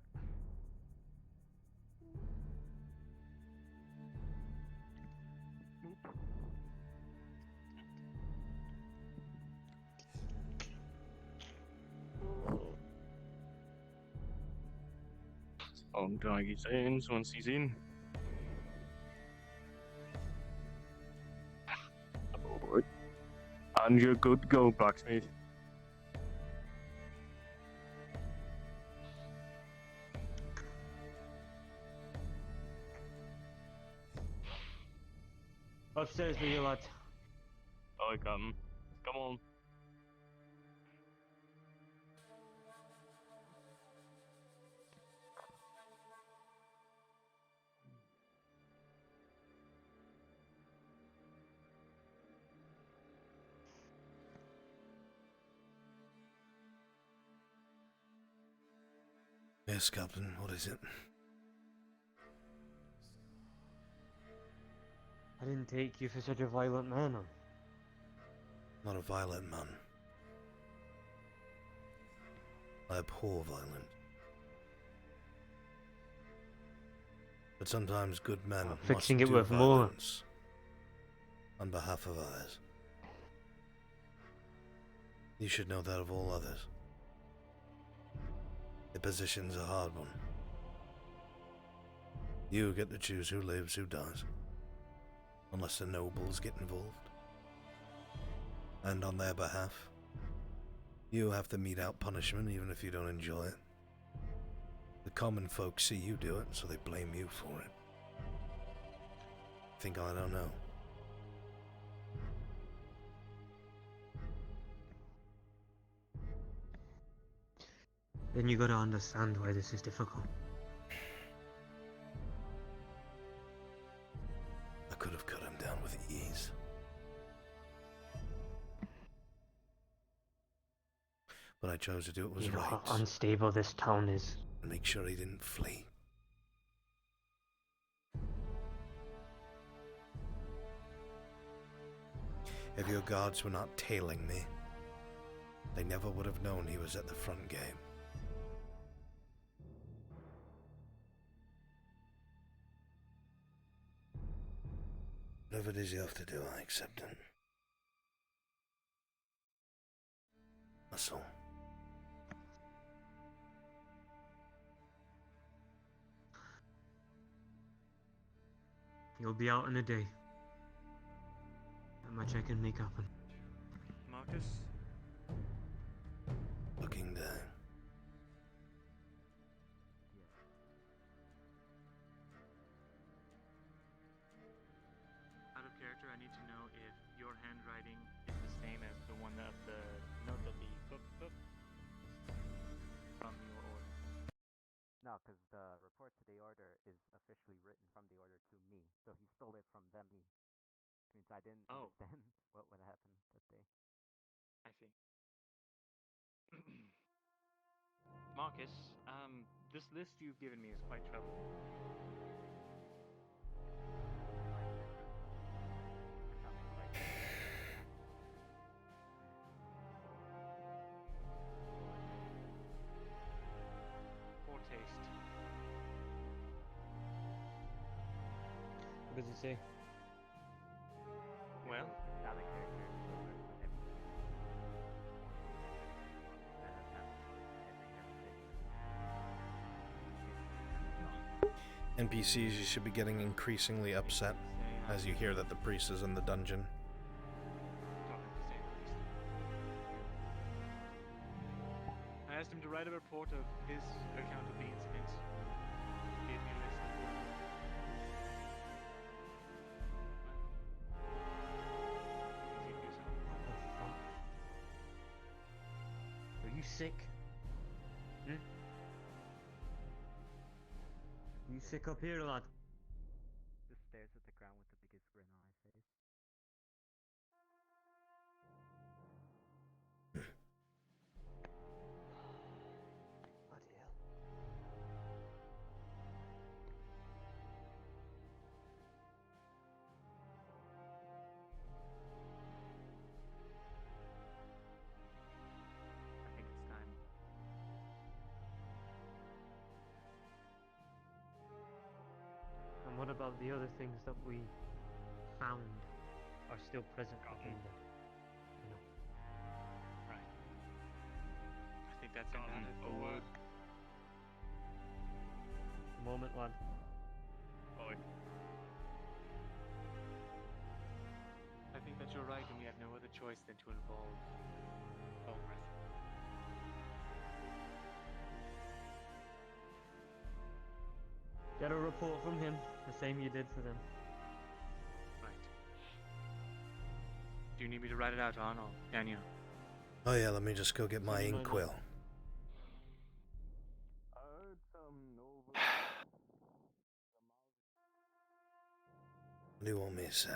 I'll drag his hands once he's in. Alright. And you're good to go, Blacksmith. Upstairs with you, lad. I come. Come on. Yes, Captain, what is it? I didn't take you for such a violent man. Not a violent man. I abhor violence. But sometimes good men fixing must it do with more. violence on behalf of others. You should know that of all others. The position's a hard one. You get to choose who lives, who dies. Unless the nobles get involved. And on their behalf, you have to mete out punishment even if you don't enjoy it. The common folk see you do it, so they blame you for it. Think I don't know? Then you gotta understand why this is difficult. I could have cut him down with ease. But I chose to do what was You know right. how unstable this town is. And make sure he didn't flee. If your guards were not tailing me, they never would have known he was at the front game. Whatever it is you have to do, I accept it. That's all. You'll be out in a day. Not much I can make happen. Marcus? Looking down. Out of character, I need to know if your handwriting is the same as the one of the note of the book from your order? No, because the report to the order is officially written from the order to me. So he stole it from them. Which means I didn't understand what would happen that day. I see. Marcus, this list you've given me is quite troubling. Poor taste. What does it say? Well, NPCs, you should be getting increasingly upset as you hear that the priest is in the dungeon. I asked him to write a report of his account of the incident. He gave me a list Are you sick? Hmm? You sick up here, lad? Just stares at the ground with the biggest grin on his face. Bloody hell. I think it's time. And what about the other things that we found are still present within the, you know? Right. I think that's in that forward. A moment, lad. Oi. I think that you're right, and we have no other choice than to involve Ulrith. Get a report from him, the same you did for them. Right. Do you need me to write it out, on, or can you? Oh yeah, let me just go get my inkwell. What do you want me to say?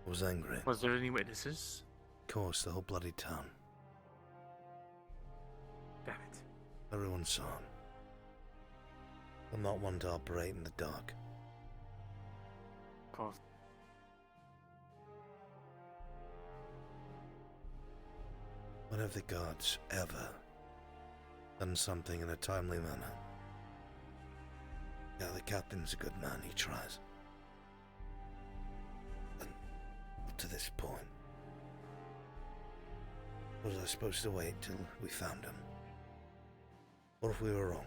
I was angry. Was there any witnesses? Of course, the whole bloody town. Damn it. Everyone saw him. I'm not one to operate in the dark. Of course. When have the gods ever done something in a timely manner? Yeah, the captain's a good man, he tries. But up to this point, was I supposed to wait till we found him? What if we were wrong?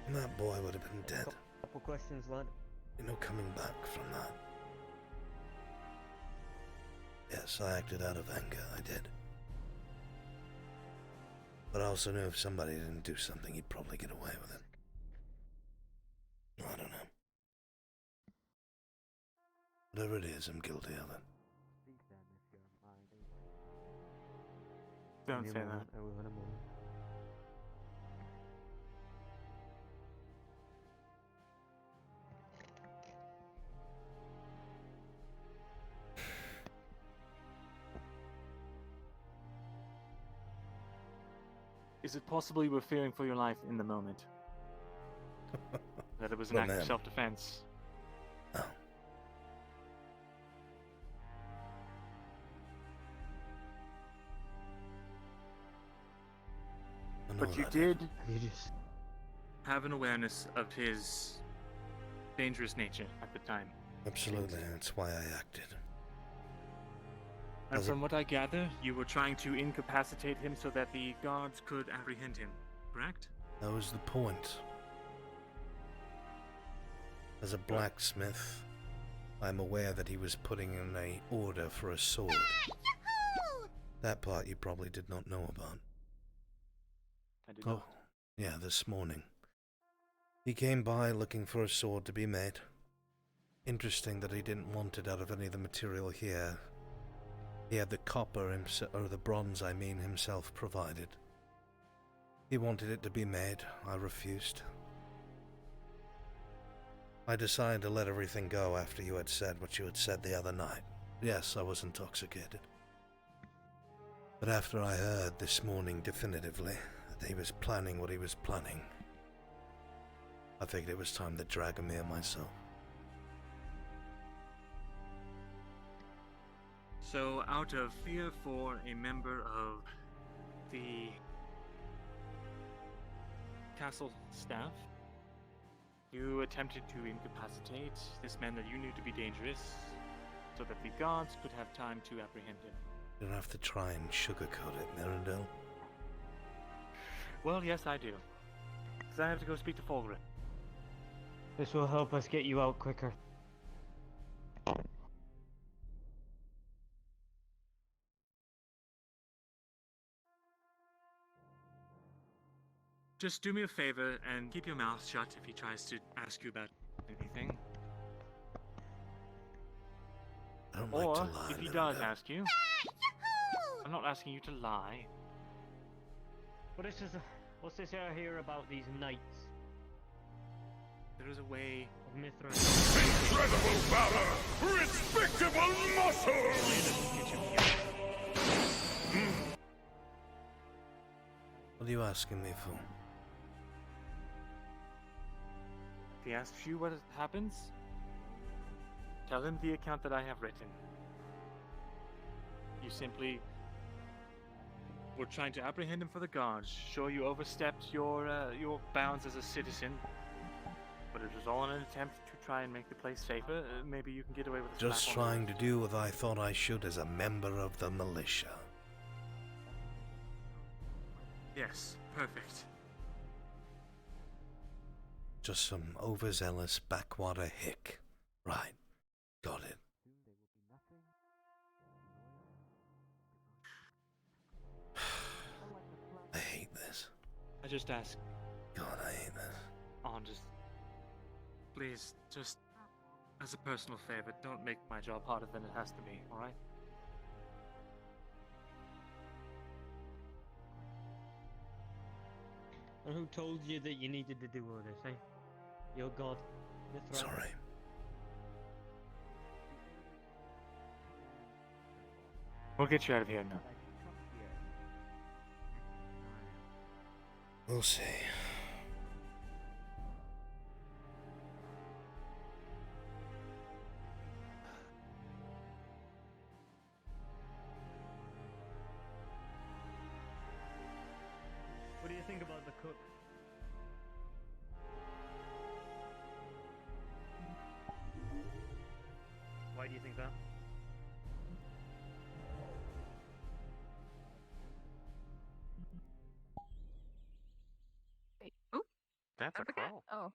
And that boy would have been dead. Couple questions, lad. You know, coming back from that. Yes, I acted out of anger, I did. But I also knew if somebody didn't do something, he'd probably get away with it. I don't know. Whatever it is, I'm guilty of it. Speak then if your mind is. Don't say that. I will in a moment. Is it possible you were fearing for your life in the moment? That it was an Well, act of ma'am. self-defense? No. I know But you that. did You just have an awareness of his dangerous nature at the time. Absolutely, that's why I acted. And As a- from what I gather, you were trying to incapacitate him so that the guards could apprehend him, correct? That was the point. As a blacksmith, I'm aware that he was putting in an order for a sword. That part you probably did not know about. I did Oh, not. Yeah, this morning. He came by looking for a sword to be made. Interesting that he didn't want it out of any of the material here. He had the copper, or the bronze, I mean, himself provided. He wanted it to be made. I refused. I decided to let everything go after you had said what you had said the other night. Yes, I was intoxicated. But after I heard this morning definitively that he was planning what he was planning, I figured it was time to drag him here myself. So, out of fear for a member of the castle staff, you attempted to incapacitate this man that you knew to be dangerous, so that the guards could have time to apprehend him. You don't have to try and sugarcoat it, Mirandel. Well, yes, I do. Because I have to go speak to Fulgrim. This will help us get you out quicker. Just do me a favor and keep your mouth shut if he tries to ask you about anything. I don't Or, like to lie, if he Mirandel. does ask you, I'm not asking you to lie. What's this I hear about these knights? There is a way of Mithra. Incredible valor! Respectable muscle! What are you asking me for? If he asks you what happens, tell him the account that I have written. You simply were trying to apprehend him for the guards. Sure, you overstepped your bounds as a citizen, but it was all in an attempt to try and make the place safer. Maybe you can get away with a Just slap on the trying to do what I thought I should as a member of the militia. Yes, perfect. Just some overzealous backwater hick. Right. Got it. I hate this. I just ask. God, I hate this. Just please, just as a personal favor, don't make my job harder than it has to be, alright? And who told you that you needed to do all this, eh? Your god, Mithra. Sorry. We'll get you out of here now. We'll see. What do you think about the cook? Why do you think that? Wait, oh, That's a okay. crow. Oh.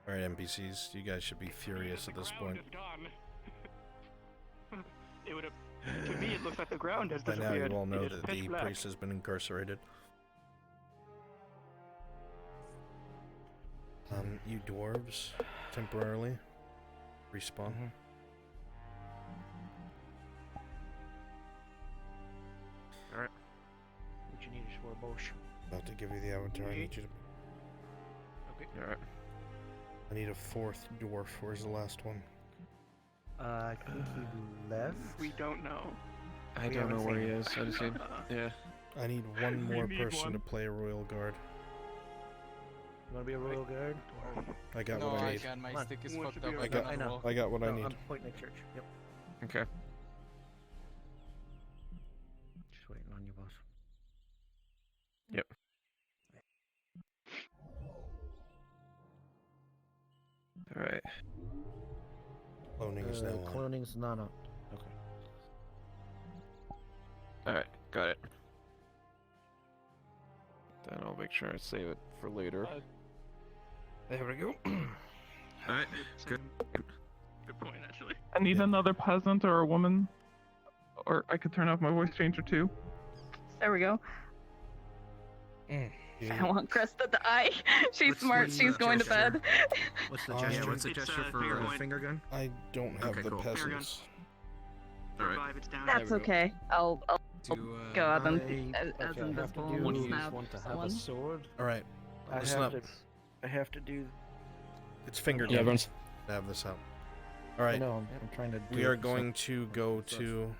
Alright, NPCs, you guys should be furious at this point. It would have. To me, it looks like the ground has By now disappeared. you all know It is that pitch the black. priest has been incarcerated. You dwarves, temporarily, respawn. Alright. What you need is for a bush. About to give you the avatar, I need you to... Okay. Alright. I need a fourth dwarf, where's the last one? I think he left. We don't know. I don't know where he is. I just need. Yeah. I need one We more need person one. to play a royal guard. You wanna be a royal guard? I got No, what I I need. can't. My Come on. stick is Who wants fucked to be up. our I got- can't I know. roll. I got what I No, need. I'm pointing at church. Yep. Okay. Just waiting on you, boss. Yep. Alright. Cloning is now on. Cloning's not on. Okay. Alright, got it. Then I'll make sure I save it for later. There we go. Alright, good. Good point, actually. I need another peasant or a woman, or I could turn off my voice changer too. There we go. I want Cresta to die. She's What's smart. the She's going to gesture? bed. What's the gesture? What's the gesture for a finger gun? I don't have Okay, the cool. peasants. Alright. That's okay. I'll go out and as Okay, I have to invisible do- and you snap want to have a someone. sword? Alright. I Listen have up. to. I have to do. It's finger Yeah, gun. Bruns. To have this out. Alright. No, I'm trying to. Do We it, are so- going to go to.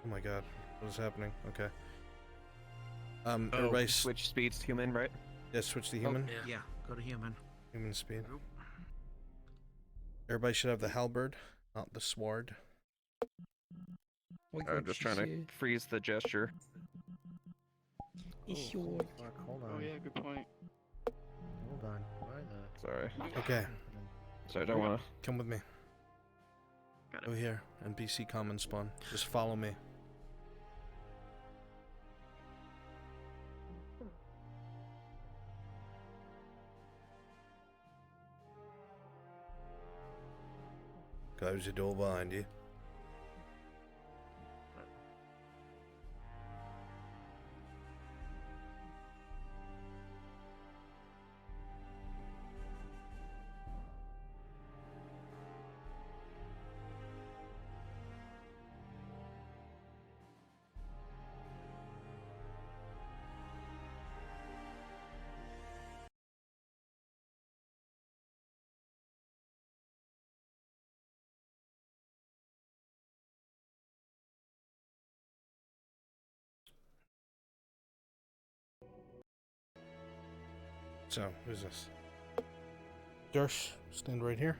Oh my god. What is happening? Okay. Everybody switch speeds to human, right? Yeah, switch to human. Yeah, go to human. Human speed. Everybody should have the halberd, not the sword. I'm just trying to freeze the gesture. Hold on. Oh yeah, good point. Hold on. Why the? Sorry. Okay. Sorry, I don't wanna. Come with me. Go here. NPC common spawn. Just follow me. Close the door behind you. So, who's this? Darsh, stand right here.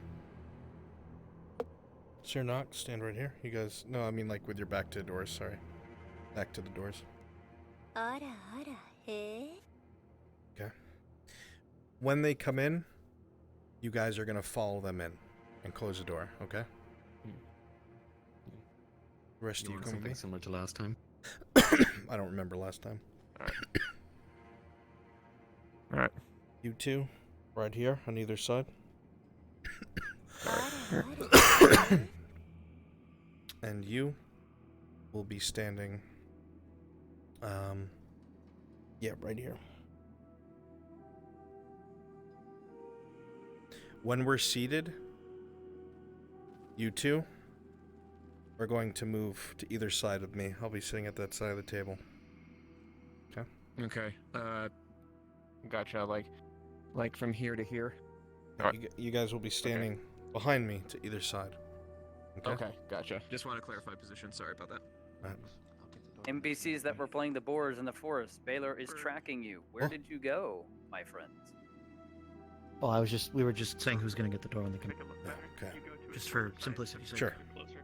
Sir Knock, stand right here. You guys, no, I mean like with your back to the doors, sorry. Back to the doors. Okay. When they come in, you guys are gonna follow them in and close the door, okay? The rest of you want come with me. something similar to last time? I don't remember last time. Alright. Alright. You two, right here on either side. And you will be standing, yeah, right here. When we're seated, you two are going to move to either side of me. I'll be sitting at that side of the table. Okay? Okay. Gotcha. Like from here to here. You guys will be standing behind me to either side. Okay. Gotcha. Just want to clarify position. Sorry about that. NPCs that were playing the boars in the forest. Baylor is tracking you. Where did you go, my friends? Oh, we were just saying who's gonna get the door when they come. Okay. Just for simplicity's sake. Sure. Closer.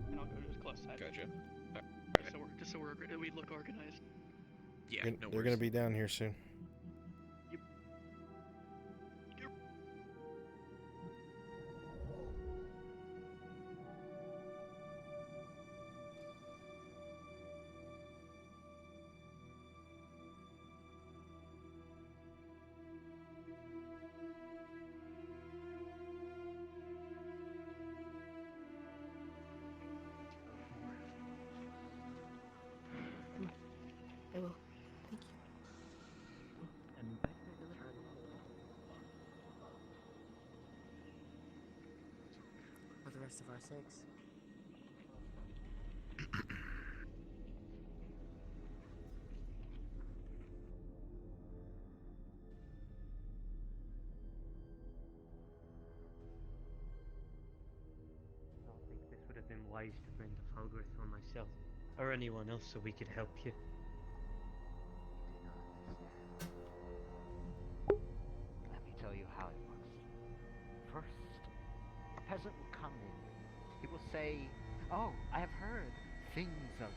And I'll go to his close side. Gotcha. Just so we look organized. Yeah, They're gonna be down here soon. I will. Thank you. For the rest of our sakes. I think this would have been wise to bring the Falgrith or myself, or anyone else, so we could help you. Let me tell you how it works. First, a peasant will come in. He will say, "Oh, I have heard things of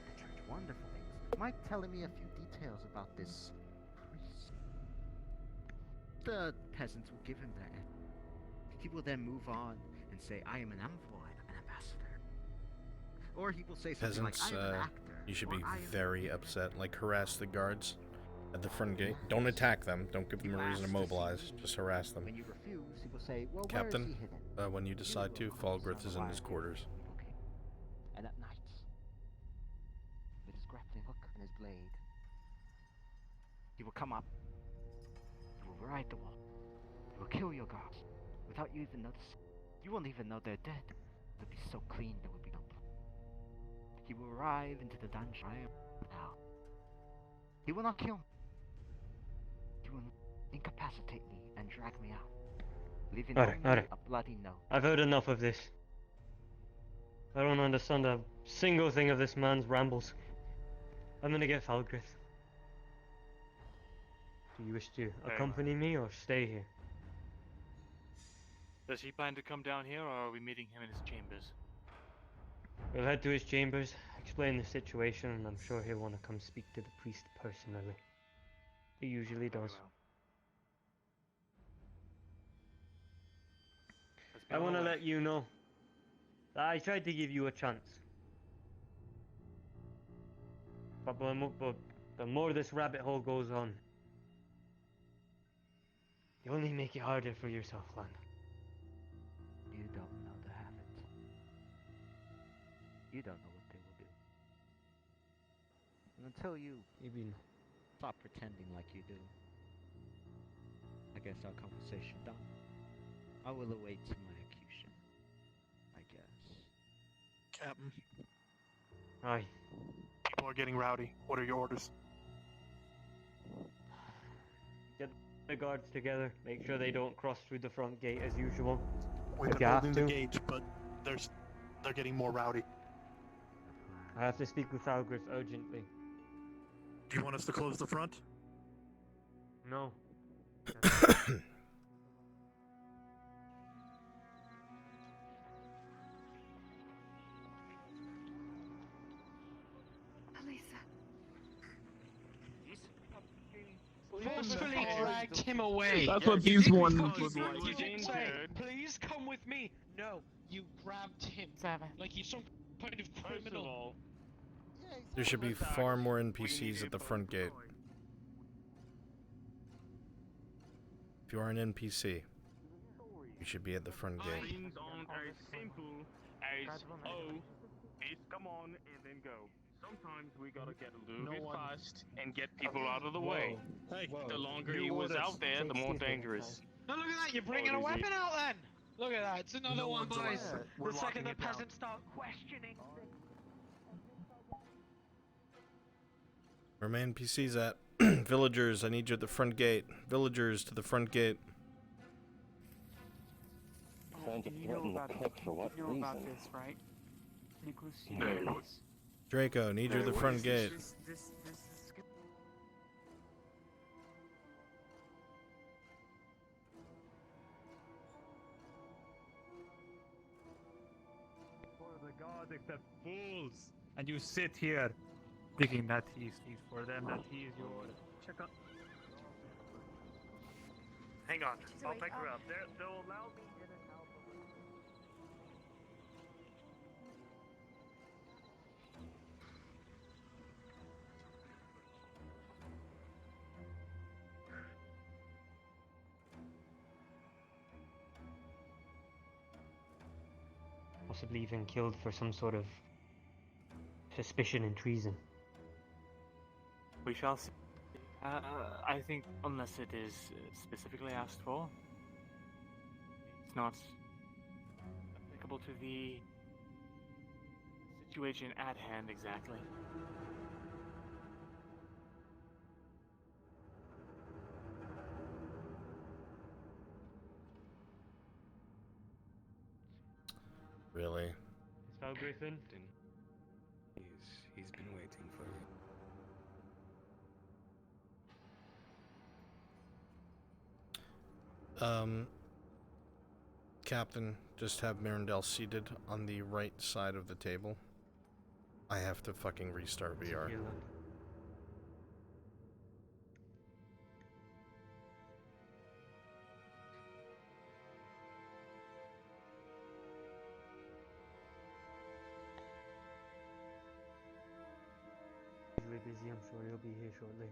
the church, wonderful things. Mind telling me a few details about this priest?" The peasants will give him their end. He will then move on and say, "I am an envoy, an ambassador." Or he will say something Peasants, like, "I am an actor." you should or, be "I am very upset. Like, harass the guards. At the front gate. Don't attack them. Don't give them a reason to mobilize. Just harass them. When you refuse, he will say, well, Captain, where is he hidden? when you decide to, Falgrith is in his quarters. And at night, with his grappling hook and his blade, he will come up, he will ride the wall, he will kill your guards, without you even noticing. You won't even know they're dead. They'll be so clean they will become. He will arrive into the dungeon now. He will not kill me. He will incapacitate me and drag me out, leaving only a bloody note. I've heard enough of this. I don't understand a single thing of this man's rambles. I'm gonna get Falgrith. Do you wish to accompany me or stay here? Does he plan to come down here, or are we meeting him in his chambers? We'll head to his chambers, explain the situation, and I'm sure he'll want to come speak to the priest personally. He usually does. I want to let you know that I tried to give you a chance. But the more this rabbit hole goes on, you only make it harder for yourself, Lan. You don't know the habit. You don't know what they will do. And until you even stop pretending like you do, I guess our conversation done. I will await my execution, I guess. Captain. Aye. People are getting rowdy. What are your orders? Get the guards together, make sure they don't cross through the front gate as usual. We've If been you holding have the to. gate, but they're getting more rowdy. I have to speak with Falgrith urgently. Do you want us to close the front? No. Forcefully dragged him away. That's what these ones You look like. didn't say, please come with me. No, you grabbed him. Like he's some kind of criminal. There should be far more NPCs at the front gate. If you are an NPC, you should be at the front gate. Things aren't as simple as, oh, it's come on and then go. Sometimes we gotta get a little bit fast and get people out of the way. Hey, The longer he was out there, the more dangerous. No, look at that. You're bringing a weapon out then. Look at that. It's another one, boys. We're The second locking the it down. peasants start questioning. Where are my NPCs at? Villagers, I need you at the front gate. Villagers to the front gate. You know about this, right? Nicholas, you No. know this. Draco, need you at the front gate. This is good. For the gods except fools. And you sit here thinking that he's for them, that he is your... Check out. Hang on, I'll pick her up. They'll allow me in and out of the... Possibly even killed for some sort of suspicion and treason. We shall see. I think unless it is specifically asked for, it's not applicable to the situation at hand exactly. Really? Is Falgrith in? He's been waiting for it. Captain, just have Mirandel seated on the right side of the table. I have to fucking restart VR. He's really busy, I'm sure he'll be here shortly.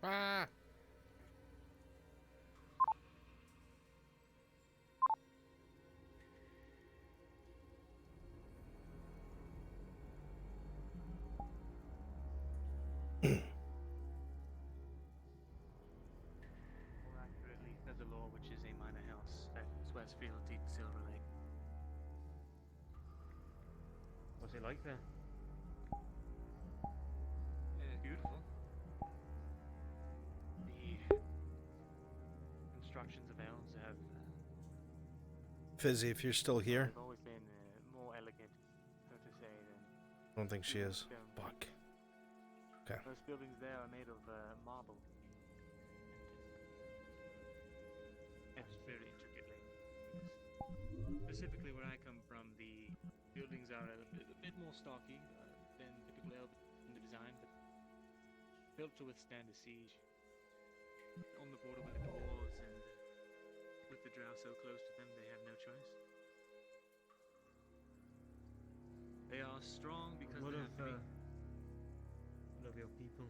Ah! More accurately, Featherlaw, which is a minor house at Westfield Deep Silver Lake. What's it like there? Beautiful. The constructions of elves have Fizzy, if you're still here. have always been more elegant, so to say, than I don't think she is. stone. Fuck. Okay. Those buildings there are made of marble. Yes, very intricately. Specifically, where I come from, the buildings are a bit more stocky than typical elven design, but built to withstand a siege. On the border with the dwarves, and with the drow so close to them, they have no choice. They are strong because What they of, have to be. what of your people?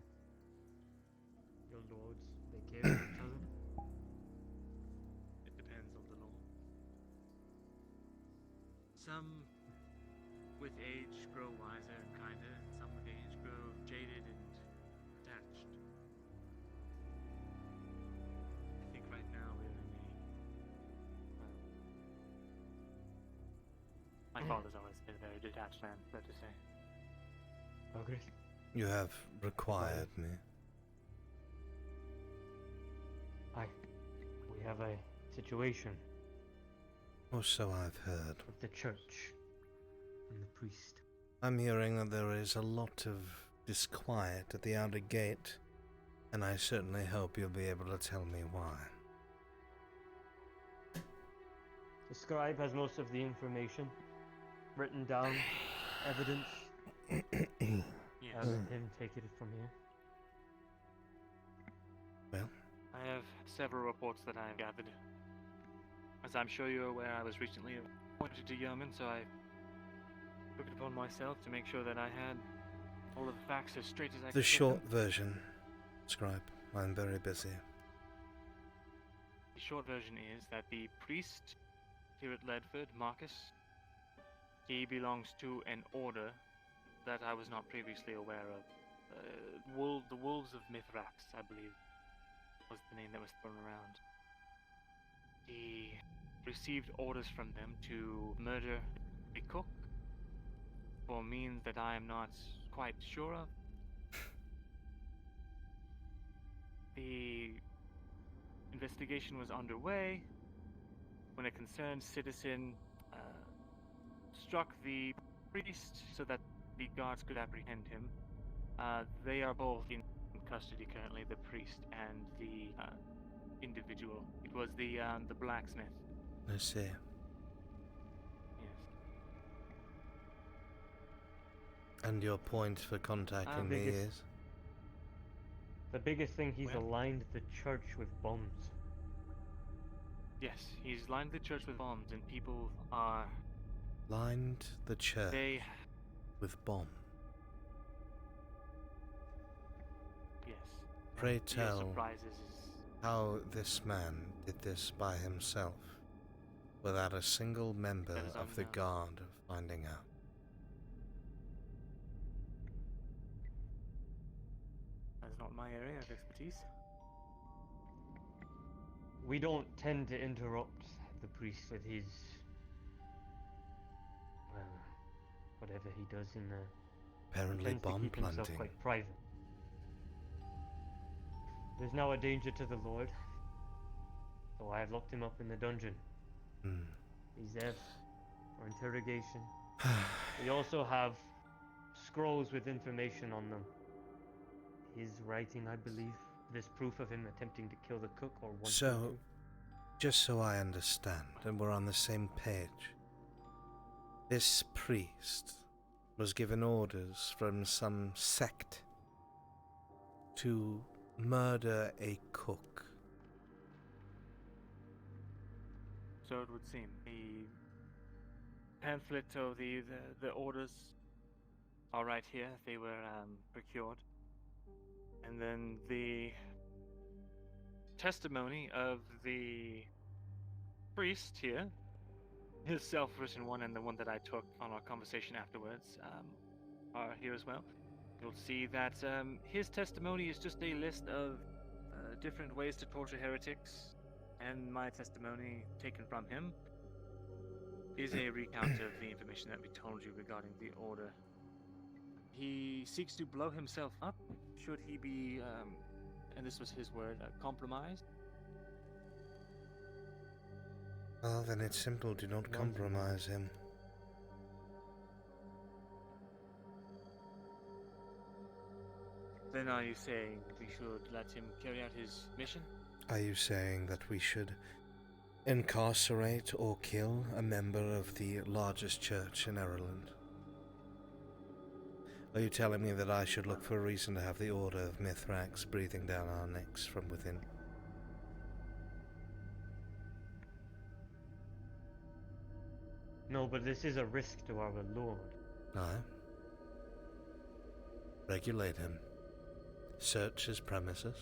Your lords, they care for each other? It depends on the law. Some with age grow wiser and kinder, and some with age grow jaded and detached. I think right now we're in a... well, my father's always been a very detached man, so to say. Okay. You have required me. We have a situation Or so I've heard. with the church and the priest. I'm hearing that there is a lot of disquiet at the outer gate, and I certainly hope you'll be able to tell me why. The scribe has most of the information written down, evidence. Yes. I'll let him take it from here. Well? I have several reports that I have gathered. As I'm sure you're aware, I was recently appointed to yeoman, so I took it upon myself to make sure that I had all of the facts as straight as I could. The get short them. version, Scribe. I'm very busy. The short version is that the priest here at Ledford, Marcus, he belongs to an order that I was not previously aware of. The Wolves of Mithrax, I believe, was the name that was thrown around. He received orders from them to murder a cook for means that I am not quite sure of. investigation was underway when a concerned citizen struck the priest so that the guards could apprehend him. They are both in custody currently, the priest and the individual. It was the blacksmith. I see. Yes. And your point for contacting me is? The biggest thing, he's aligned the church with bombs. Yes, he's lined the church with bombs, and people are... Lined the church They... with bomb. Yes. Pray Your tell surprises is... how this man did this by himself, without a single member That is of the unknown. guard finding out. That's not my area of expertise. We don't tend to interrupt the priest with his... well, whatever he does in there. Apparently He tends to bomb keep himself planting. quite private. There's now a danger to the Lord, so I have locked him up in the dungeon. Hmm. He's there for interrogation. We also have scrolls with information on them. His writing, I believe. There's proof of him attempting to kill the cook or wanting So, to. just so I understand, and we're on the same page, this priest was given orders from some sect to murder a cook. So it would seem. The pamphlet or the orders are right here. They were procured. And then the testimony of the priest here, his self-written one and the one that I took on our conversation afterwards, are here as well. You'll see that his testimony is just a list of different ways to torture heretics, and my testimony, taken from him, is a recount of the information that we told you regarding the order. He seeks to blow himself up should he be, and this was his word, compromised. Well, then it's simple, do not compromise him. Then are you saying we should let him carry out his mission? Are you saying that we should incarcerate or kill a member of the largest church in Ireland? Are you telling me that I should look for a reason to have the Order of Mithrax breathing down our necks from within? No, but this is a risk to our Lord. Aye. Regulate him. Search his premises.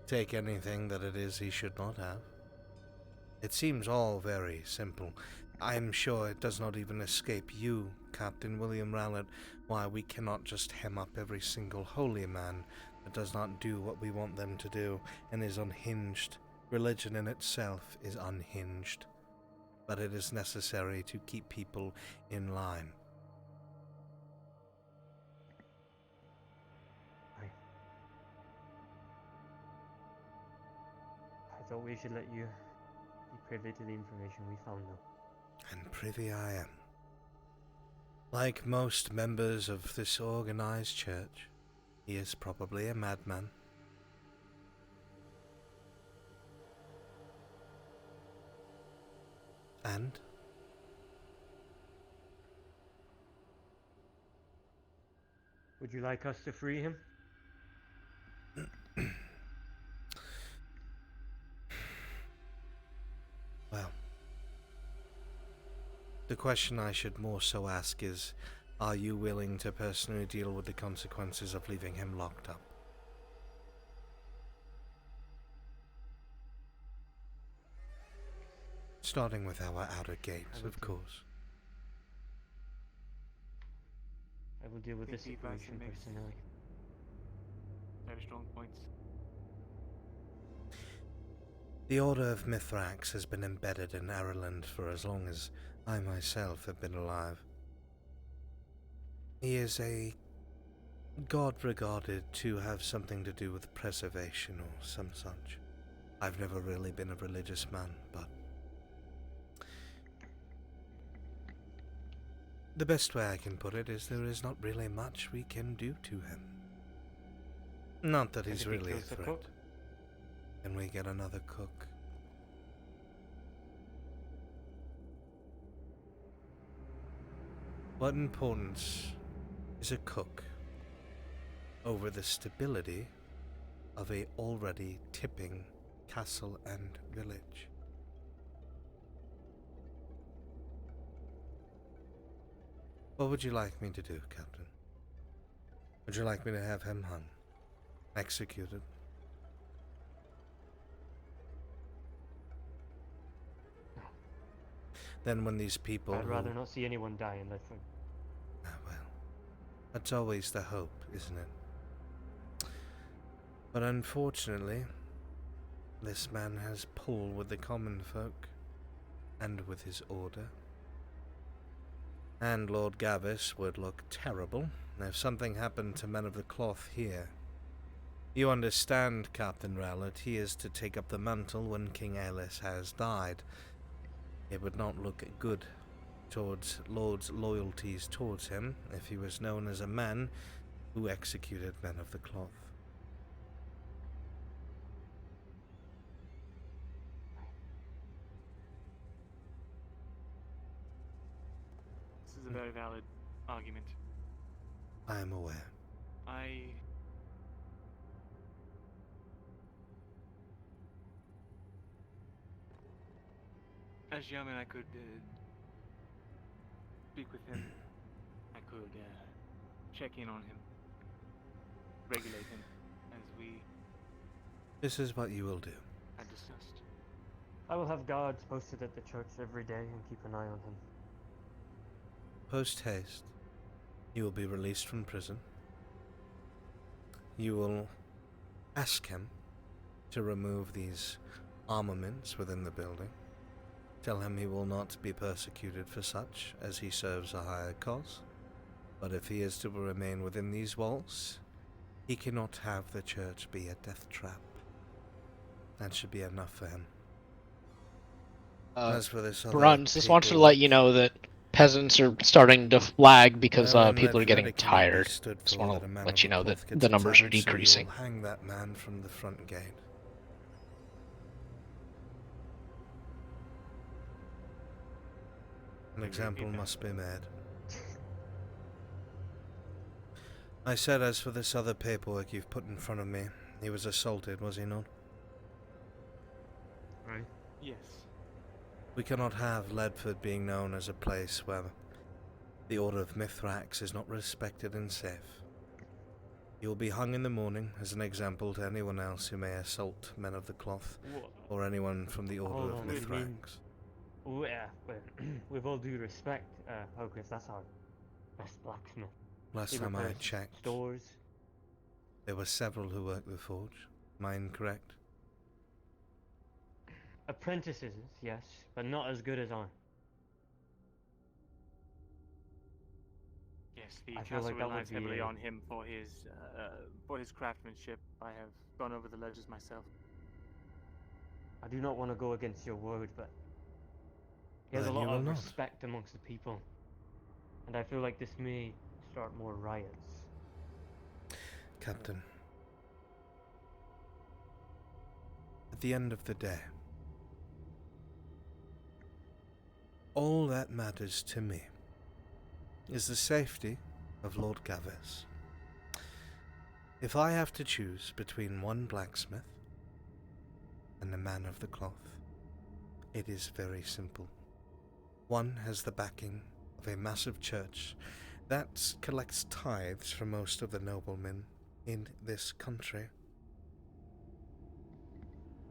Take anything that it is he should not have. It seems all very simple. I am sure it does not even escape you, Captain William Rowlett, why we cannot just hem up every single holy man that does not do what we want them to do and is unhinged. Religion in itself is unhinged, but it is necessary to keep people in line. I thought we should let you be privy to the information we found, though. And privy I am. Like most members of this organized church, he is probably a madman. And? Would you like us to free him? Well, the question I should more so ask is, are you willing to personally deal with the consequences of leaving him locked up? Starting with our outer gate, of course. I will deal with this Think the advice situation makes personally. Very strong points. The Order of Mithrax has been embedded in Ireland for as long as I myself have been alive. He is a god regarded to have something to do with preservation or some such. I've never really been a religious man, but the best way I can put it is there is not really much we can do to him. Not that he's And if he really a kills the threat. cook? Can we get another cook? What importance is a cook over the stability of a already tipping castle and village? What would you like me to do, Captain? Would you like me to have him hung? Executed? Then when these people I'd who... rather not see anyone die unless we... That's always the hope, isn't it? But unfortunately, this man has pull with the common folk, and with his order. And Lord Gavis would look terrible if something happened to men of the cloth here. You understand, Captain Rowlett, he is to take up the mantle when King Aelys has died. It would not look good towards Lord's loyalties towards him if he was known as a man who executed men of the cloth. This is a very valid argument. I am aware. As Yaman, I could speak with him. I could check in on him, regulate him, as we This is what you will do. had discussed. I will have guards posted at the church every day and keep an eye on him. Post haste, you will be released from prison. You will ask him to remove these armaments within the building. Tell him he will not be persecuted for such, as he serves a higher cause. But if he is to remain within these walls, he cannot have the church be a death trap. That should be enough for him. As for this other Bruns, just wanted to let you know that peasants are starting to lag because people are getting tired. Just want to let you know that the numbers are decreasing. So hang that man from the front gate. An example must be made. I said, as for this other paperwork you've put in front of me, he was assaulted, was he not? Right. Yes. We cannot have Ledford being known as a place where the Order of Mithrax is not respected and safe. He will be hung in the morning as an example to anyone else who may assault men of the cloth, or anyone from the Order of Mithrax. Oh yeah, but with all due respect, Hocus, that's our best blacksmith. Last He time I repairs checked, stores. there were several who worked the forge. Am I incorrect? Apprentices, yes, but not as good as I. Yes, the I feel castle like that would relies be heavily a- on him for his craftsmanship. I have gone over the ledges myself. I do not want to go against your word, but he has Then a you lot will of not. respect amongst the people, and I feel like this may start more riots. Captain, at the end of the day, all that matters to me is the safety of Lord Gavis. If I have to choose between one blacksmith and a man of the cloth, it is very simple. One has the backing of a massive church that collects tithes from most of the noblemen in this country,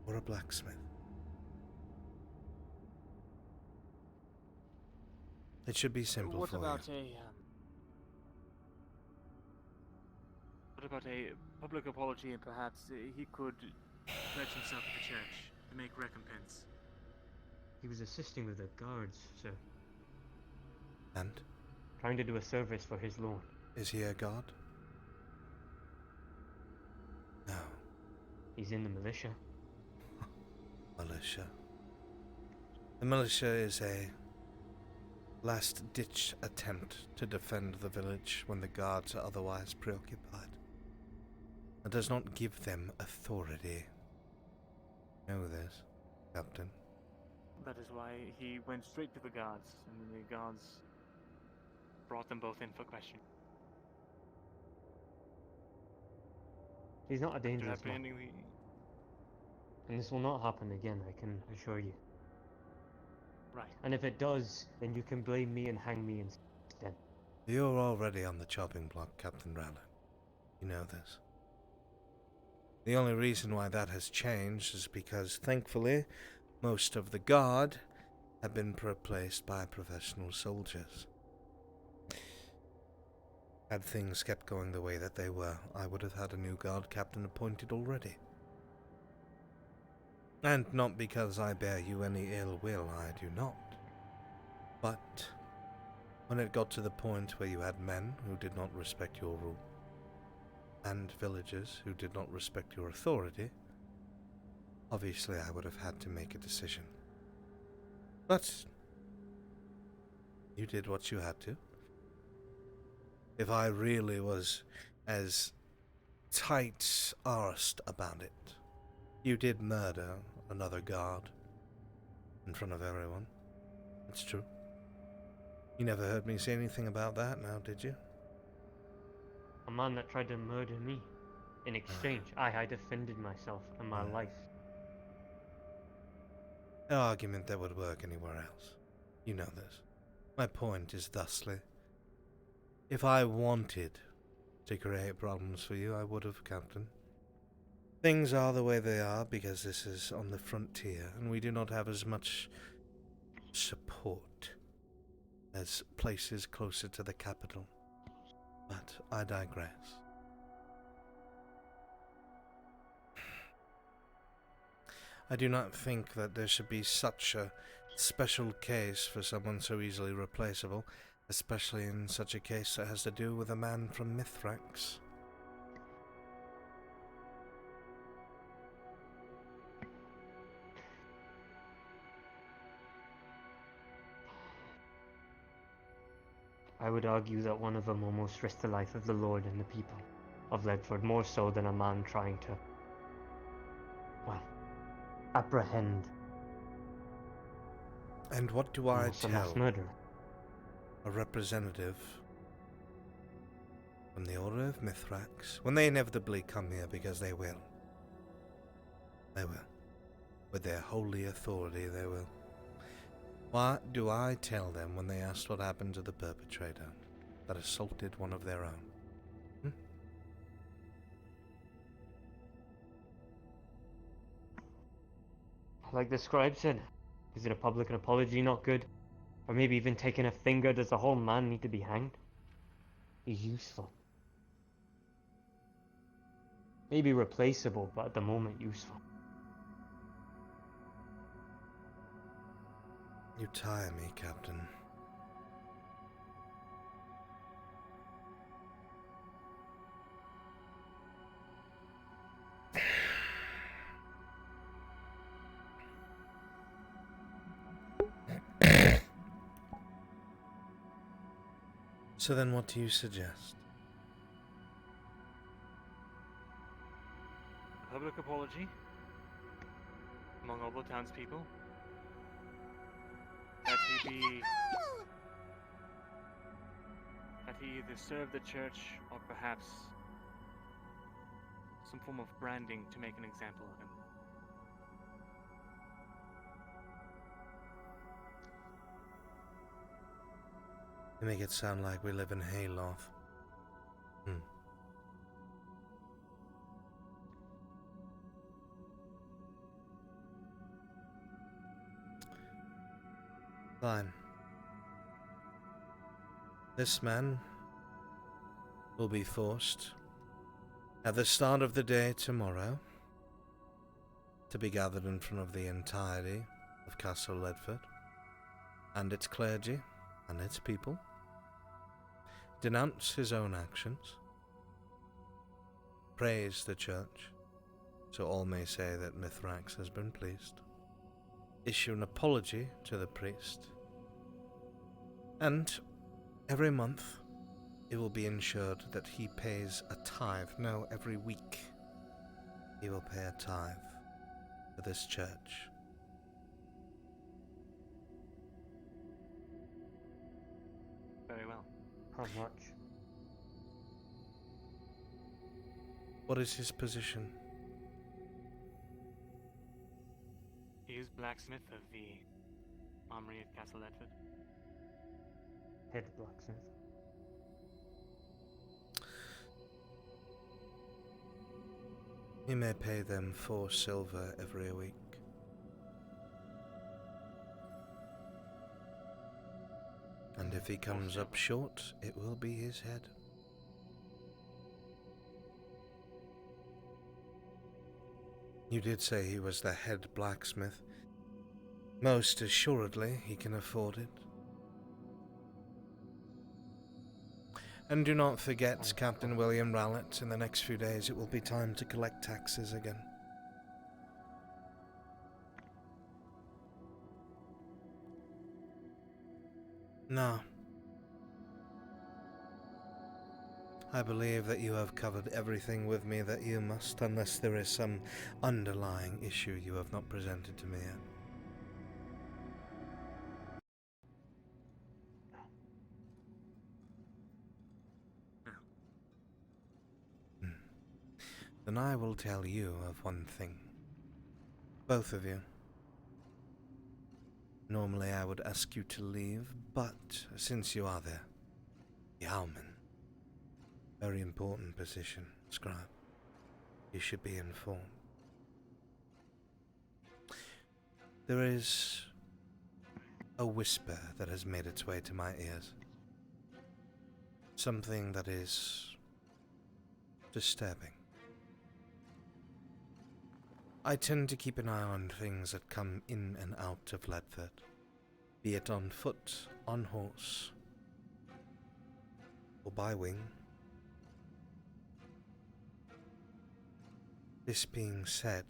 or a blacksmith. It should be simple What for about you. what about a public apology, and perhaps he could pledge himself to the church to make recompense? He was assisting with the guards, sir. And? Trying to do a service for his lord. Is he a god? No. He's in the militia. militia. The militia is a last-ditch attempt to defend the village when the guards are otherwise preoccupied. It does not give them authority. Know this, Captain. That is why he went straight to the guards, and the guards brought them both in for questioning. He's not a After dangerous man. apprehending And this will not happen again, I can assure you. Right. And if it does, then you can blame me and hang me instead. You're already on the chopping block, Captain Rowland. You know this. The only reason why that has changed is because, thankfully, most of the guard have been replaced by professional soldiers. Had things kept going the way that they were, I would have had a new guard captain appointed already. And not because I bear you any ill will, I do not. But when it got to the point where you had men who did not respect your rule, and villagers who did not respect your authority, obviously I would have had to make a decision. But you did what you had to. If I really was as tight-arsed about it, you did murder another guard in front of everyone. It's true. You never heard me say anything about that now, did you? A man that tried to murder me. In exchange, I defended myself and my life. An argument that would work anywhere else. You know this. My point is thusly. If I wanted to create problems for you, I would have, Captain. Things are the way they are because this is on the frontier, and we do not have as much support as places closer to the capital. But I digress. I do not think that there should be such a special case for someone so easily replaceable, especially in such a case that has to do with a man from Mithrax. I would argue that one of them almost risked the life of the Lord and the people of Ledford, more so than a man trying to, well, apprehend. And what do I almost a mass tell murder. a representative from the Order of Mithrax when they inevitably come here, because they will? They will. With their holy authority, they will. What do I tell them when they ask what happened to the perpetrator that assaulted one of their own? Like the scribe said, is it a public apology not good? Or maybe even taking a finger? Does the whole man need to be hanged? He's useful. Maybe replaceable, but at the moment useful. You tire me, Captain. So then what do you suggest? public apology among all the townspeople. That he either serve the church or perhaps some form of branding to make an example of him. You make it sound like we live in Hayloft. Fine. This man will be forced at the start of the day tomorrow to be gathered in front of the entirety of Castle Ledford and its clergy and its people, denounce his own actions, praise the church, so all may say that Mithrax has been pleased, issue an apology to the priest, and every month it will be ensured that he pays a tithe. No, every week he will pay a tithe for this church. Very well. How much? What is his position? He is blacksmith of the armory at Castle Edford. Head blacksmith. He may pay them 4 silver every week. And if he comes up short, it will be his head. You did say he was the head blacksmith. Most assuredly, he can afford it. And do not forget, Captain William Rowlett, in the next few days it will be time to collect taxes again. Now, I believe that you have covered everything with me that you must, unless there is some underlying issue you have not presented to me yet. Then I will tell you of one thing. Both of you. Normally I would ask you to leave, but since you are there, Yeoman, very important position, scribe, you should be informed. There is a whisper that has made its way to my ears. Something that is disturbing. I tend to keep an eye on things that come in and out of Ledford, be it on foot, on horse, or by wing. This being said,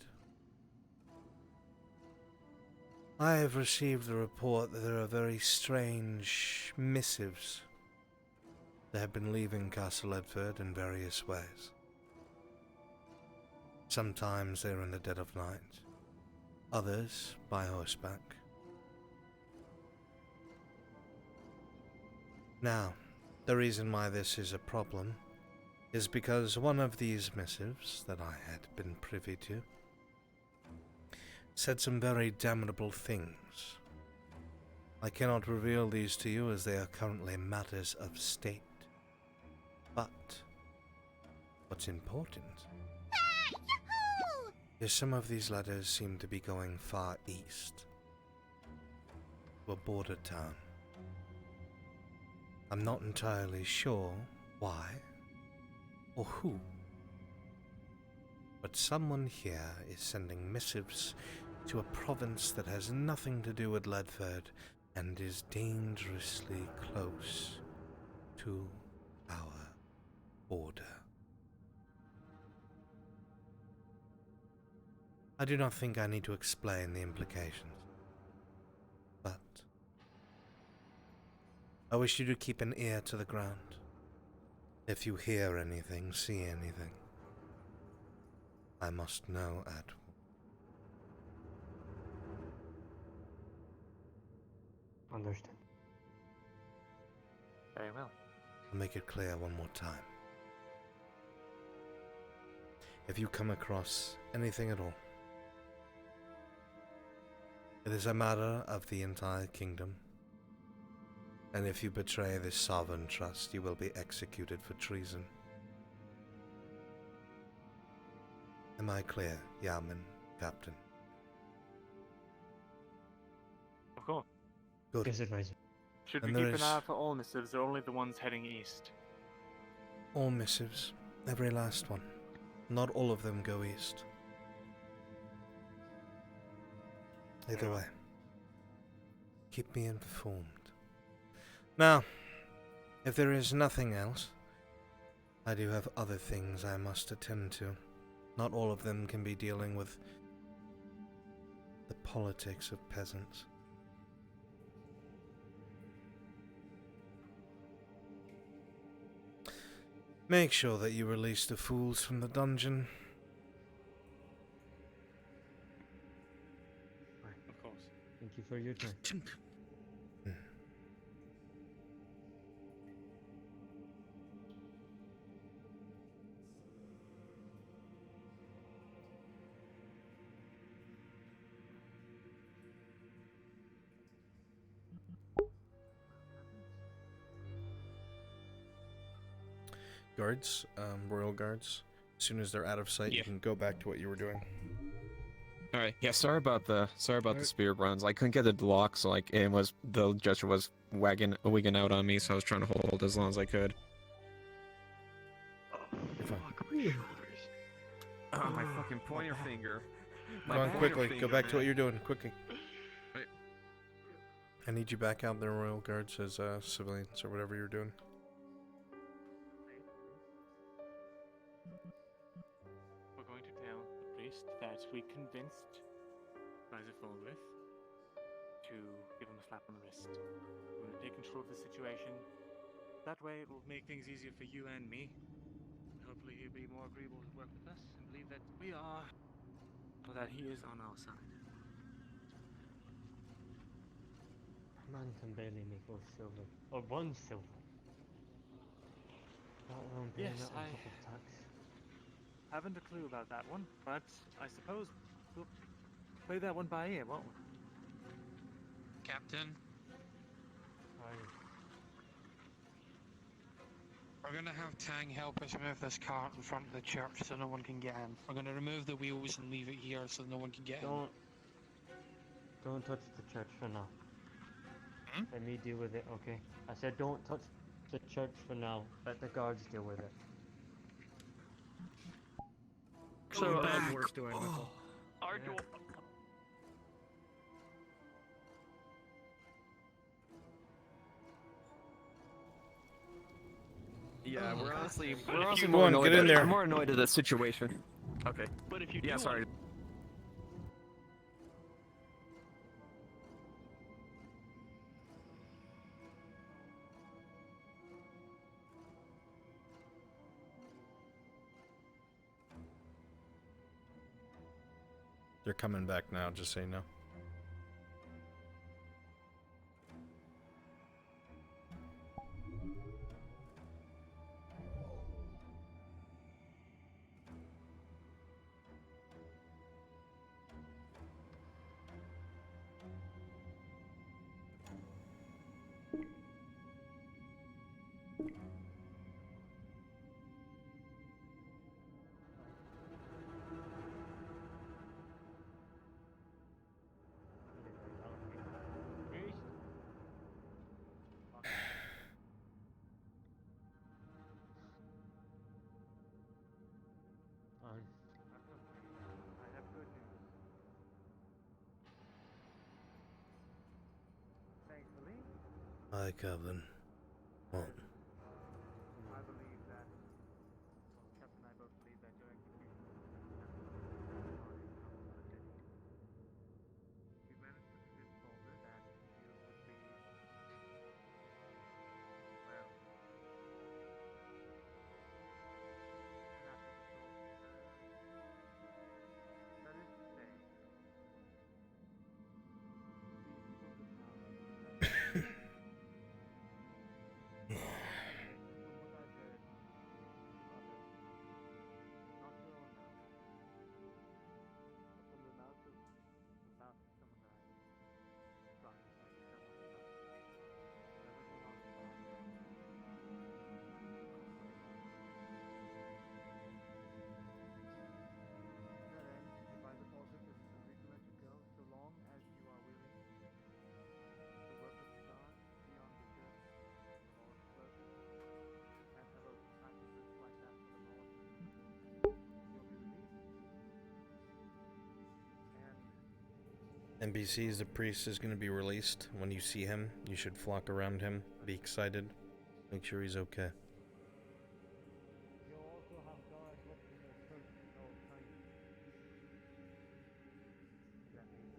I have received the report that there are very strange missives that have been leaving Castle Edford in various ways. Sometimes they're in the dead of night, others by horseback. Now, the reason why this is a problem is because one of these missives that I had been privy to said some very damnable things. I cannot reveal these to you as they are currently matters of state. But what's important is some of these letters seem to be going far east, to a border town. I'm not entirely sure why or who, but someone here is sending missives to a province that has nothing to do with Ledford and is dangerously close to our border. I do not think I need to explain the implications, but I wish you to keep an ear to the ground. If you hear anything, see anything, I must know at once. Understood. Very well. I'll make it clear one more time. If you come across anything at all, it is a matter of the entire kingdom, and if you betray this sovereign trust, you will be executed for treason. Am I clear, Yeoman, Captain? Of course. Good. Yes, advisor. Should we And keep there an is eye out for all missives or only the ones heading east? all missives, every last one. Not all of them go east. Either way, keep me informed. Now, if there is nothing else, I do have other things I must attend to. Not all of them can be dealing with The politics of peasants. Make sure that you release the fools from the dungeon. Of course. Thank you for your time. Guards, royal guards. As soon as they're out of sight, you can go back to what you were doing. All right. Yeah. Sorry about the spear runs. I couldn't get it locked, so like the gesture was wigging out on me, so I was trying to hold as long as I could. Oh, my fucking pointer finger. Go on quickly. Go back to what you're doing quickly. Right. I need you back out there, royal guards, as civilians or whatever you're doing. We're going to tell the priest that we convinced Brunswick to give him a slap on the wrist. We're going to take control of the situation. That way it will make things easier for you and me. Hopefully he'll be more agreeable to work with us and believe that we are, or that he is on our side. Man can barely make all silver. Or 1 silver. Let alone paying Yes, that on I top of tax. haven't a clue about that one, but I suppose we'll play that one by ear, won't we? Captain, we're gonna have Tang help us move this cart in front of the church so no one can get in. We're gonna remove the wheels and leave it here so no one can get in. Don't touch the church for now. Let me deal with it, okay? I said don't touch the church for now. Let the guards deal with it. So, Worth doing with it. our door. Yeah, we're honestly Go more on, annoyed. get in there. I'm more annoyed at the situation. Okay. But if you Yeah, do sorry. They're coming back now, just so you know. I have good news. Thankfully, Hi, Kevin. What? I believe that, well, Captain and I both believe that your execution we managed to convince Boulder that you would be, well, an asset of sorts. That is to say, NBC's the priest is going to be released. When you see him, you should flock around him, be excited, make sure he's okay. You'll also have guards watching your church at all times. That means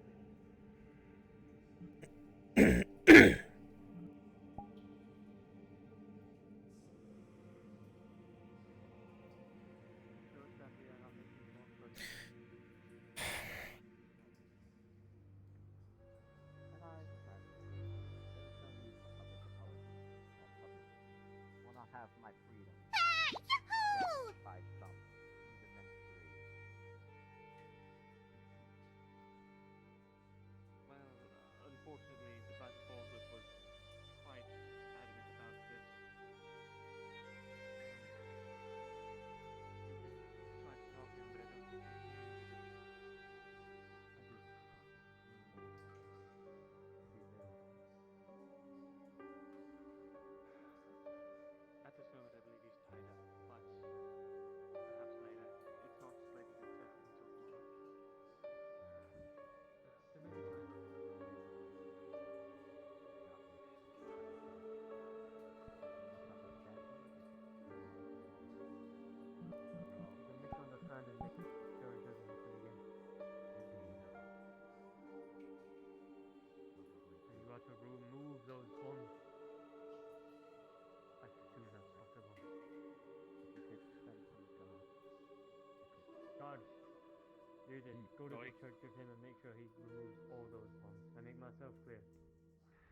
Judith, go to the church with him and make sure he removes all those bombs. I make myself clear.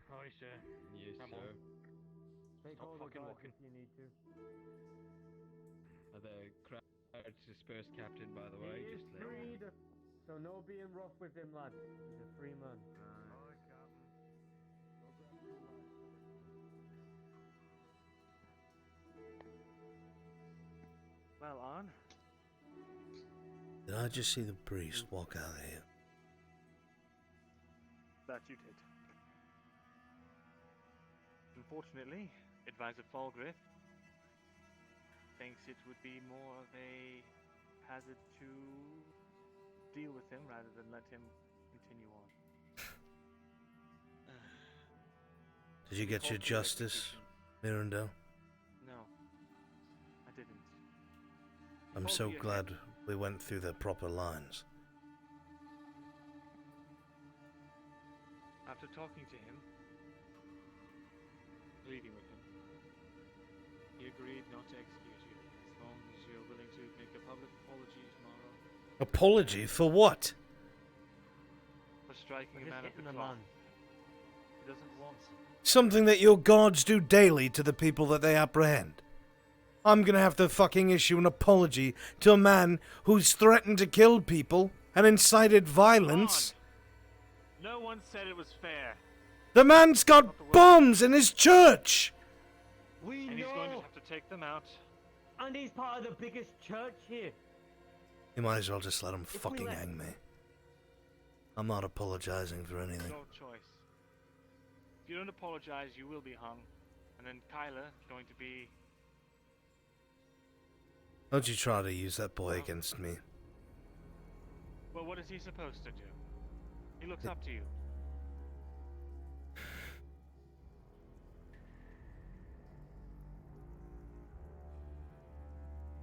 Aye, sir. Yes, Come sir. on. Take Stop all the fucking guards walking. if you need to. The crowd's dispersed, Captain, by the way. He is Just let you know. freed, so no being rough with him, lad. He's a free man. Well, on. Did I just see the priest walk out of here? That you did. Unfortunately, Advisor Falgriff thinks it would be more of a hazard to deal with him rather than let him continue on. Did you get your justice, Mirandel? No, I didn't. I'm so glad we went through the proper lines. After talking to him, pleading with him, he agreed not to execute you as long as you're willing to make a public apology tomorrow Apology for what? for striking a man of the cloth. He doesn't want to. Something that your guards do daily to the people that they apprehend. I'm gonna have to fucking issue an apology to a man who's threatened to kill people and incited violence. No one said it was fair. The man's got bombs in his church! We And know. he's going to have to take them out. And he's part of the biggest church here. You might as well just let him If we fucking let- hang me. I'm not apologizing for anything. No choice. If you don't apologize, you will be hung. And then Kyler is going to be... Don't you try to use that boy against me. Well, what is he supposed to do? He looks up to you.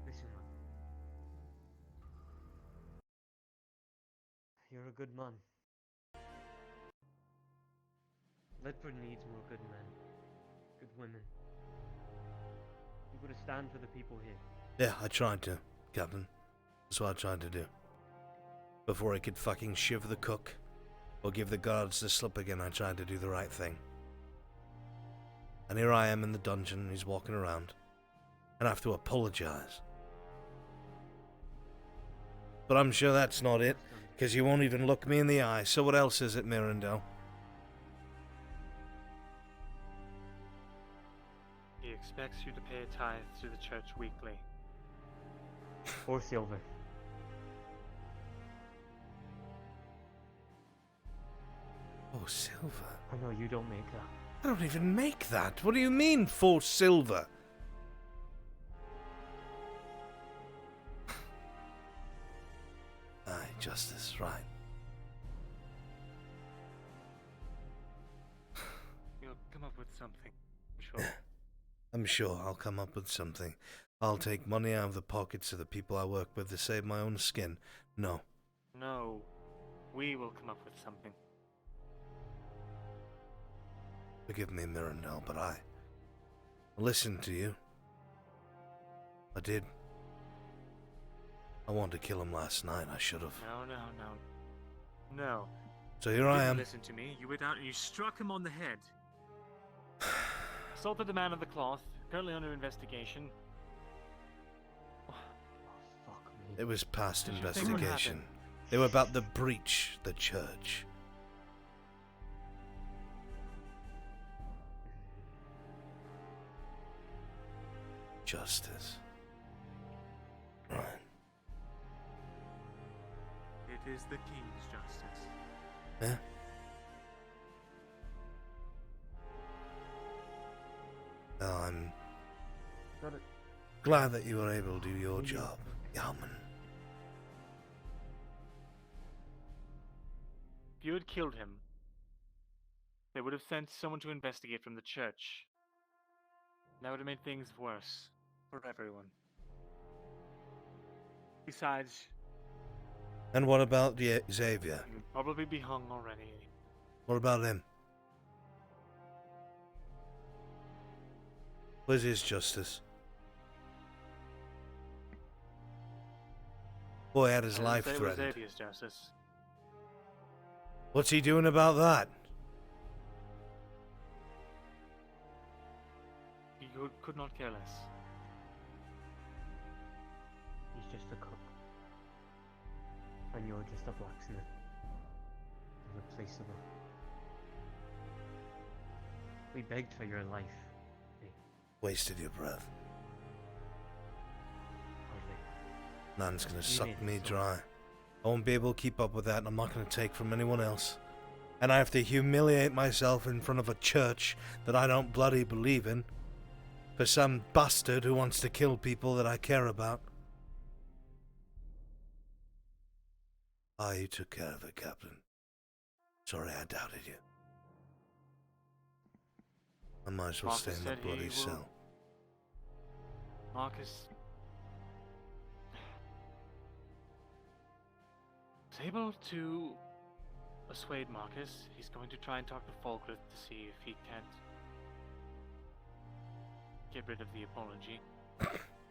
Listen, man. You're a good man. Ledford needs more good men. Good women. You gotta stand for the people here. Yeah, I tried to, Captain. That's what I tried to do. Before I could fucking shiv the cook or give the guards the slip again, I tried to do the right thing. And here I am in the dungeon, he's walking around, and I have to apologize. But I'm sure that's not it, because you won't even look me in the eye, so what else is it, Mirandel? He expects you to pay a tithe to the church weekly. 4 silver. Oh, silver? I know you don't make that. I don't even make that. What do you mean, 4 silver? Aye, justice, right. You'll come up with something, I'm sure. I'm sure I'll come up with something. I'll take money out of the pockets of the people I work with to save my own skin. No. No, we will come up with something. Forgive me, Mirandel, but I listened to you. I did. I wanted to kill him last night. I should have. No. So here You I didn't am. Listen to me. You went out and you struck him on the head. Assaulted the man of the cloth, currently under investigation. It was past Did you think what investigation. happened? They were about to breach the church. Justice. Right. It is the king's justice. Yeah. Well, I'm glad that you were able to do your job, Yarman. If you had killed him, they would have sent someone to investigate from the church. That would have made things worse for everyone. Besides, And what about Xavier? he would probably be hung already. What about him? Where's his justice? Boy had his I life didn't say it was threatened. atheist justice. What's he doing about that? He could not care less. He's just a cook. And you're just a blacksmith. Irreplaceable. We begged for your life. Wasted your breath. Hardly. Nan's gonna You suck made me it so. dry. I won't be able to keep up with that, and I'm not gonna take from anyone else. And I have to humiliate myself in front of a church that I don't bloody believe in for some bastard who wants to kill people that I care about. Ah, you took care of it, Captain. Sorry I doubted you. I might as well Marcus stay in the said he bloody will- cell. Marcus was able to persuade Marcus. He's going to try and talk to Falkirk to see if he can't get rid of the apology.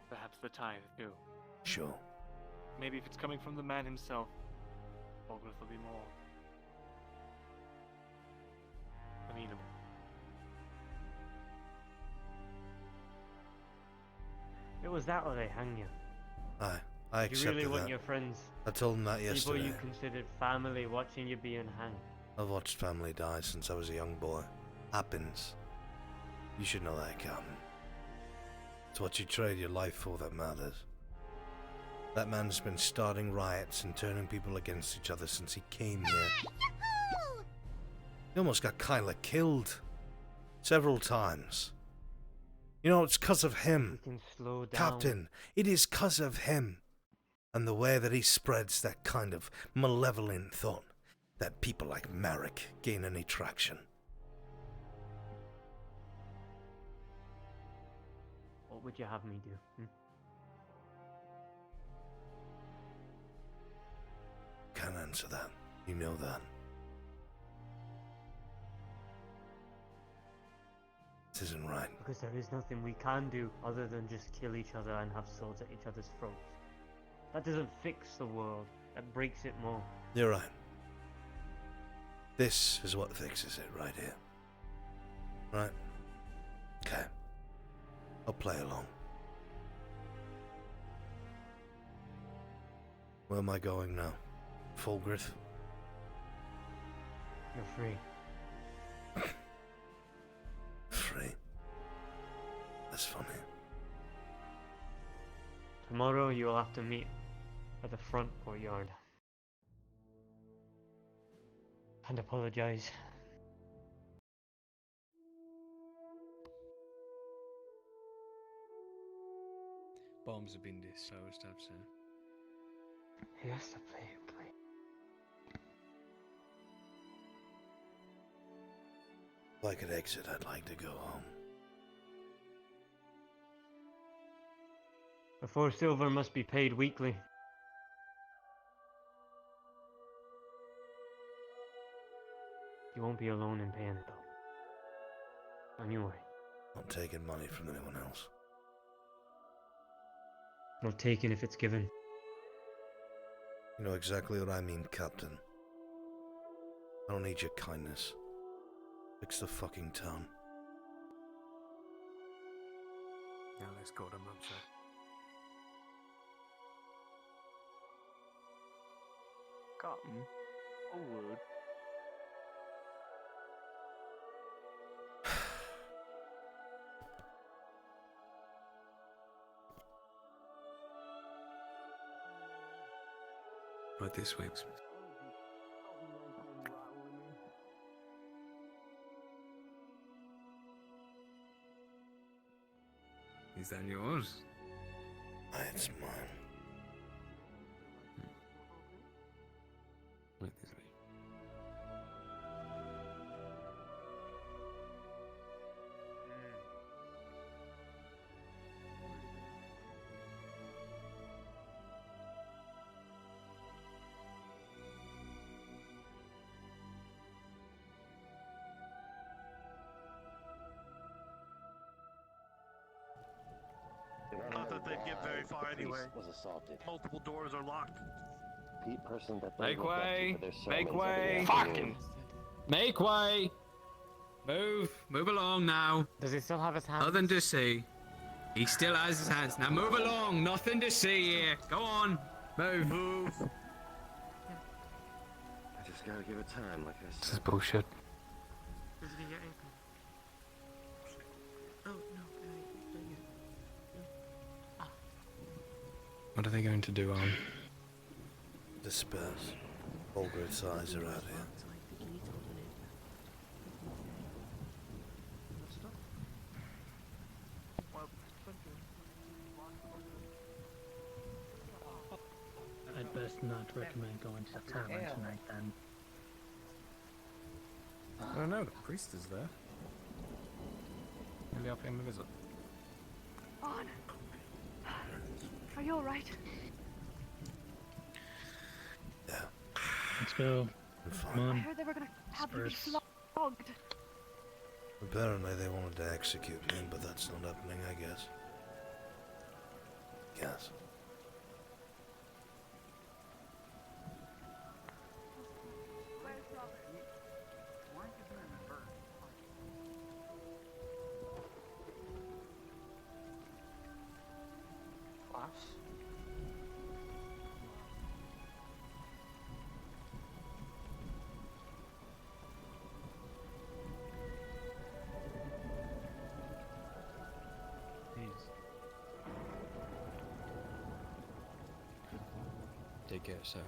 Perhaps the tithe too. Sure. Maybe if it's coming from the man himself, Falkirk will be more amenable. It was that or they hang you. Aye, I You really accepted want that. your friends, I told him that people yesterday. you considered family, watching you being hanged. I've watched family die since I was a young boy. Happens. You should know that, Captain. It's what you trade your life for that matters. That man's been starting riots and turning people against each other since he came here. He almost got Kyla killed. Several times. You know, it's 'cause of him. We can slow down. Captain, it is 'cause of him. And the way that he spreads that kind of malevolent thought that people like Marek gain any traction. What would you have me do? Can't answer that. You know that. This isn't right. Because there is nothing we can do other than just kill each other and have swords at each other's throats. That doesn't fix the world. That breaks it more. You're right. This is what fixes it right here. Right? Okay. I'll play along. Where am I going now? Fulgrith? You're free. Free? That's funny. Tomorrow you'll have to meet at the front courtyard. And apologize. Bombs have been disposed of, sir. He has to play. If I could exit, I'd like to go home. Before silver must be paid weekly. You won't be alone in paying it though. Anyway. Not taking money from anyone else. Not taken if it's given. You know exactly what I mean, Captain. I don't need your kindness. Fix the fucking town. Now let's go to Brunswick. Cotton. Oh, word. Right this way. Is that yours? It's mine. Right this way. Not that they get very far anyway. Multiple doors are locked. Make way! Make way! Fucking! Make way! Move! Move along now! Does he still have his hands? Nothing to see. He still has his hands. Now move along! Nothing to see here! Go on! Move! Move! I just gotta give it time, like I said. This is bullshit. Does he get anything? Oh, no. What are they going to do, Alan? Disperse. Olgrid's eyes are out here. I'd best not recommend going to the tavern tonight then. I don't know, the priest is there. Maybe I'll pay him a visit. On. Are you alright? Yeah. Let's go. Come I on. heard they were gonna have me Disperse. flogged. Apparently they wanted to execute me, but that's not happening, I guess. Yes. Take care, sir.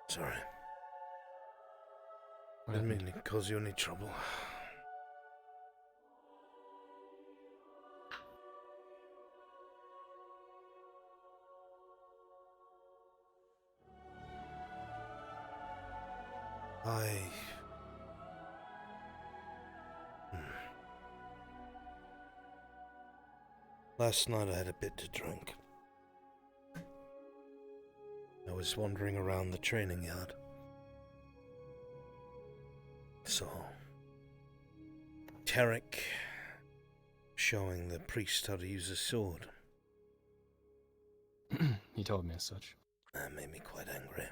Sorry. I didn't mean to cause you any trouble. Last night I had a bit to drink. I was wandering around the training yard. Saw Tarek showing the priest how to use a sword. He told me as such. That made me quite angry.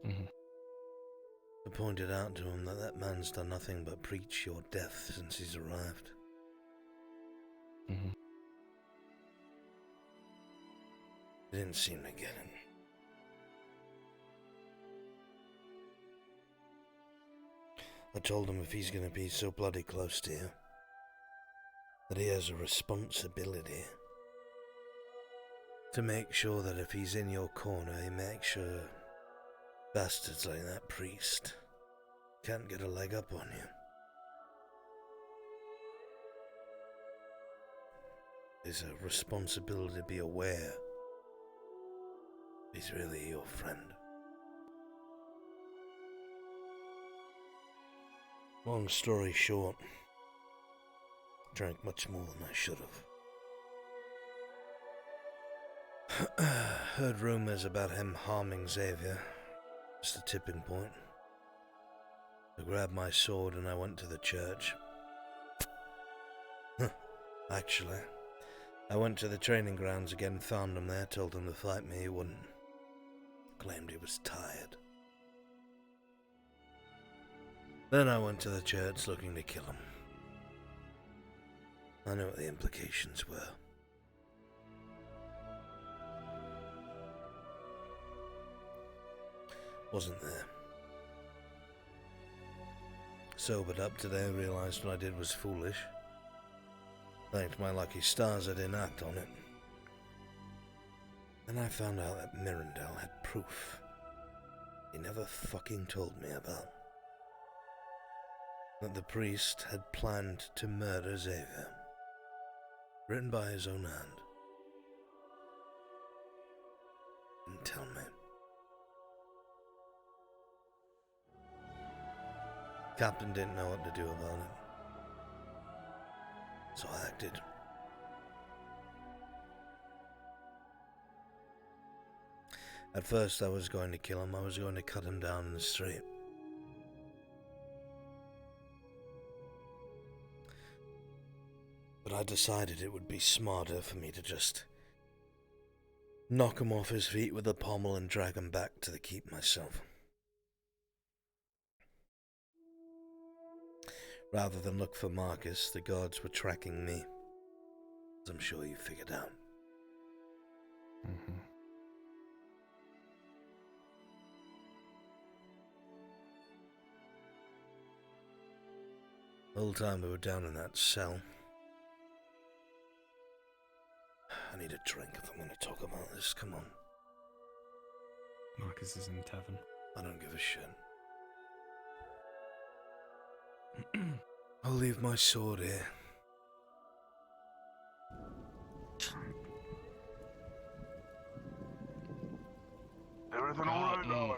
Mm-hmm. I pointed out to him that that man's done nothing but preach your death since he's arrived. Mm-hmm. He didn't seem to get it. I told him if he's going to be so bloody close to you, that he has a responsibility to make sure that if he's in your corner, he makes sure bastards like that priest can't get a leg up on you. There's a responsibility to be aware he's really your friend. Long story short, drank much more than I should have. Heard rumors about him harming Xavier. Just a tipping point. I grabbed my sword and I went to the church. Actually, I went to the training grounds again, found him there, told him to fight me, he wouldn't. Claimed he was tired. Then I went to the church looking to kill him. I knew what the implications were. Wasn't there. Sobered up today, realized what I did was foolish. Thanked my lucky stars I didn't act on it. And I found out that Mirandel had proof he never fucking told me about. That the priest had planned to murder Xavier. Written by his own hand. Didn't tell me. Captain didn't know what to do about it. So I acted. At first I was going to kill him. I was going to cut him down in the street. But I decided it would be smarter for me to just knock him off his feet with a pommel and drag him back to the keep myself. Rather than look for Marcus, the guards were tracking me. As I'm sure you figured out. The whole time we were down in that cell. I need a drink if I'm going to talk about this. Come on. Marcus is in the tavern. I don't give a shit. I'll leave my sword here. Everything alright, darling?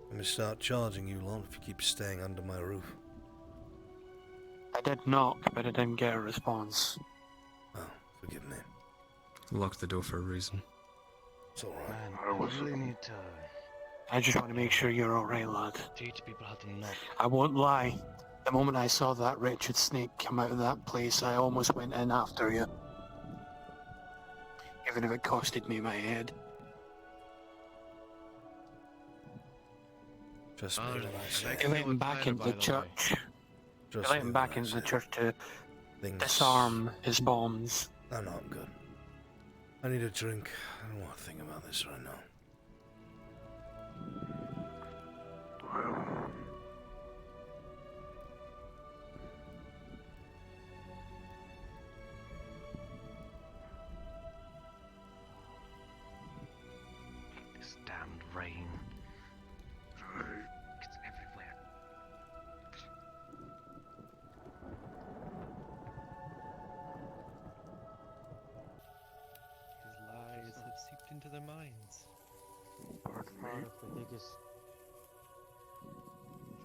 I'm going to start charging you lot if you keep staying under my roof. I did knock, but I didn't get a response. Oh, forgive me. Lock the door for a reason. It's alright. Man, I really need to I just want to make sure you're alright, lad. teach people how to knock. I won't lie. The moment I saw that wretched snake come out of that place, I almost went in after you. Even if it costed me my head. Trust me when I say I let him back into the church. Trust I let me him when back I into the say church to things disarm his bombs. are not good. I need a drink. I don't want to think about this right now. This damned rain. It's everywhere. His lies have seeped into their minds. One of the biggest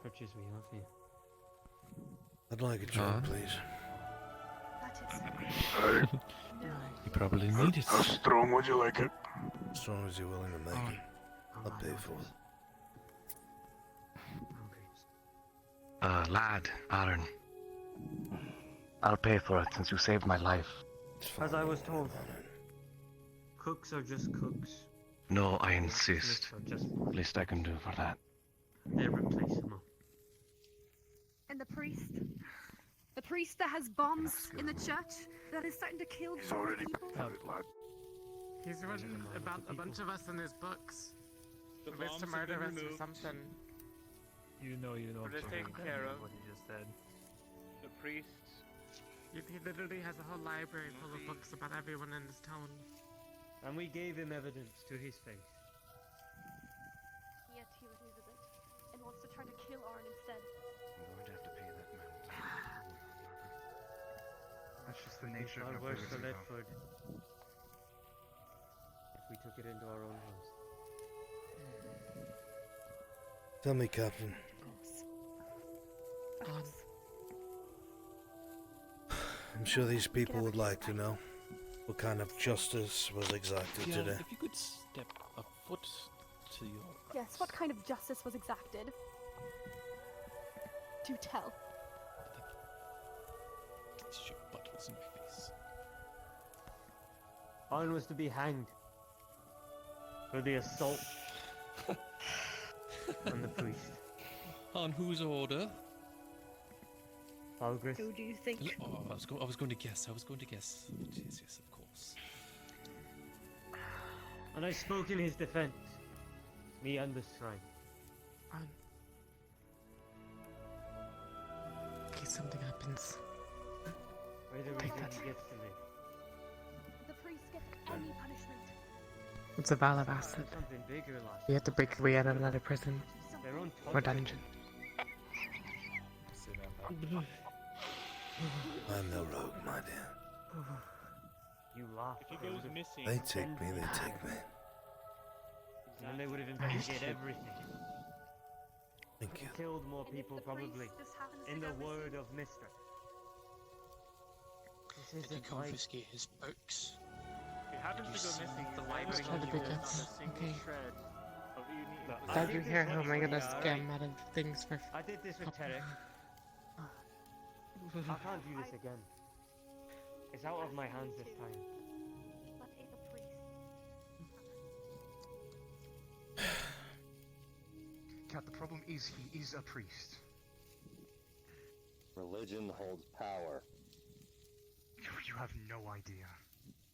churches we have here. I'd like a drink, please. You probably need it. How strong would you like it? As strong as you're willing to make it. I'll pay for it. Lad, Aaron. I'll pay for it since you saved my life. As I was told, cooks are just cooks. No, I insist. Are just Least I can do for that. they're replaceable. And the priest? The priest that has bombs in the church that is starting to kill He's already people? pathetic, lad. He's written about a bunch of us in his books. The He wants bombs to have murder been us or removed. something. You know But it's taken care of. what he just said. The priests. He literally has a whole library full of books about everyone in this town. And we gave him evidence to his face. Yet he refuses it and wants to try to kill Arn instead. I'm going to have to pay that man. That's just the It's nature far of worse for nobility. Ledford if we took it into our own hands. Tell me, Captain. I'm sure these people would like to know what kind of justice was exacted Yeah, today. if you could step a foot to your Yes, what kind of justice was exacted? Do tell. your butt was in my face. Arn was to be hanged for the assault on the priest. On whose order? Algris. Who do you think? Oh, I was going to guess. Yes, yes, of course. And I spoke in his defense. Me and the shrine. In case something happens. Whether we Take think that. he gets to live. The priest gets any punishment. It's a vial of acid. Something bigger, like. You have to break your way out of another prison. They're on top Or of it. dungeon. I'm no rogue, my dear. You laugh. If he goes missing, They take me, they take me. And then they would have investigated everything. Thank you. Killed more people, probably. In the word of Mister. This Did he isn't like... confiscate his books? if he happens to go missing, the library Try to will pick not it. a single Okay. shred of unique Glad you're here. How am I gonna Yeah, scam alright. out of things for? I did this with Tarek. I can't do this again. It's out of my hands this time. Cat, the problem is he is a priest. Religion holds power. You have no idea.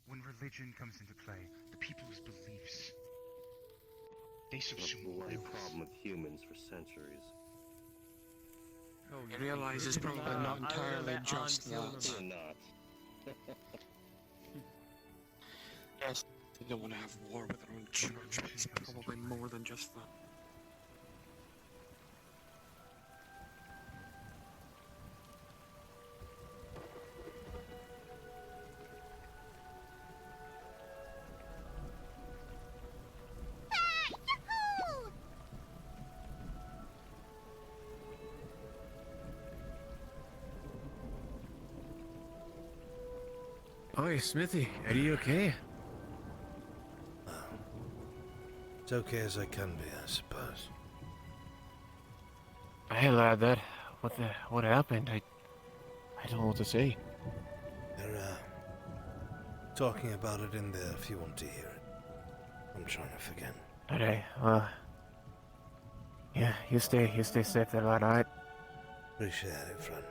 When religion comes into play, the people's beliefs, they subsume A bloody lives. problem with humans for centuries. You realise it's probably not entirely just that. You're not. Yes, they don't want to have war with their own church, but it's probably more than just that. Oi, Smithy, are you okay? It's okay as I can be, I suppose. Hey lad, what happened? I don't know what to say. They're, talking about it in there if you want to hear it. I'm trying to forget. Alright, well, yeah, you stay safe there, lad, alright? Appreciate it, friend.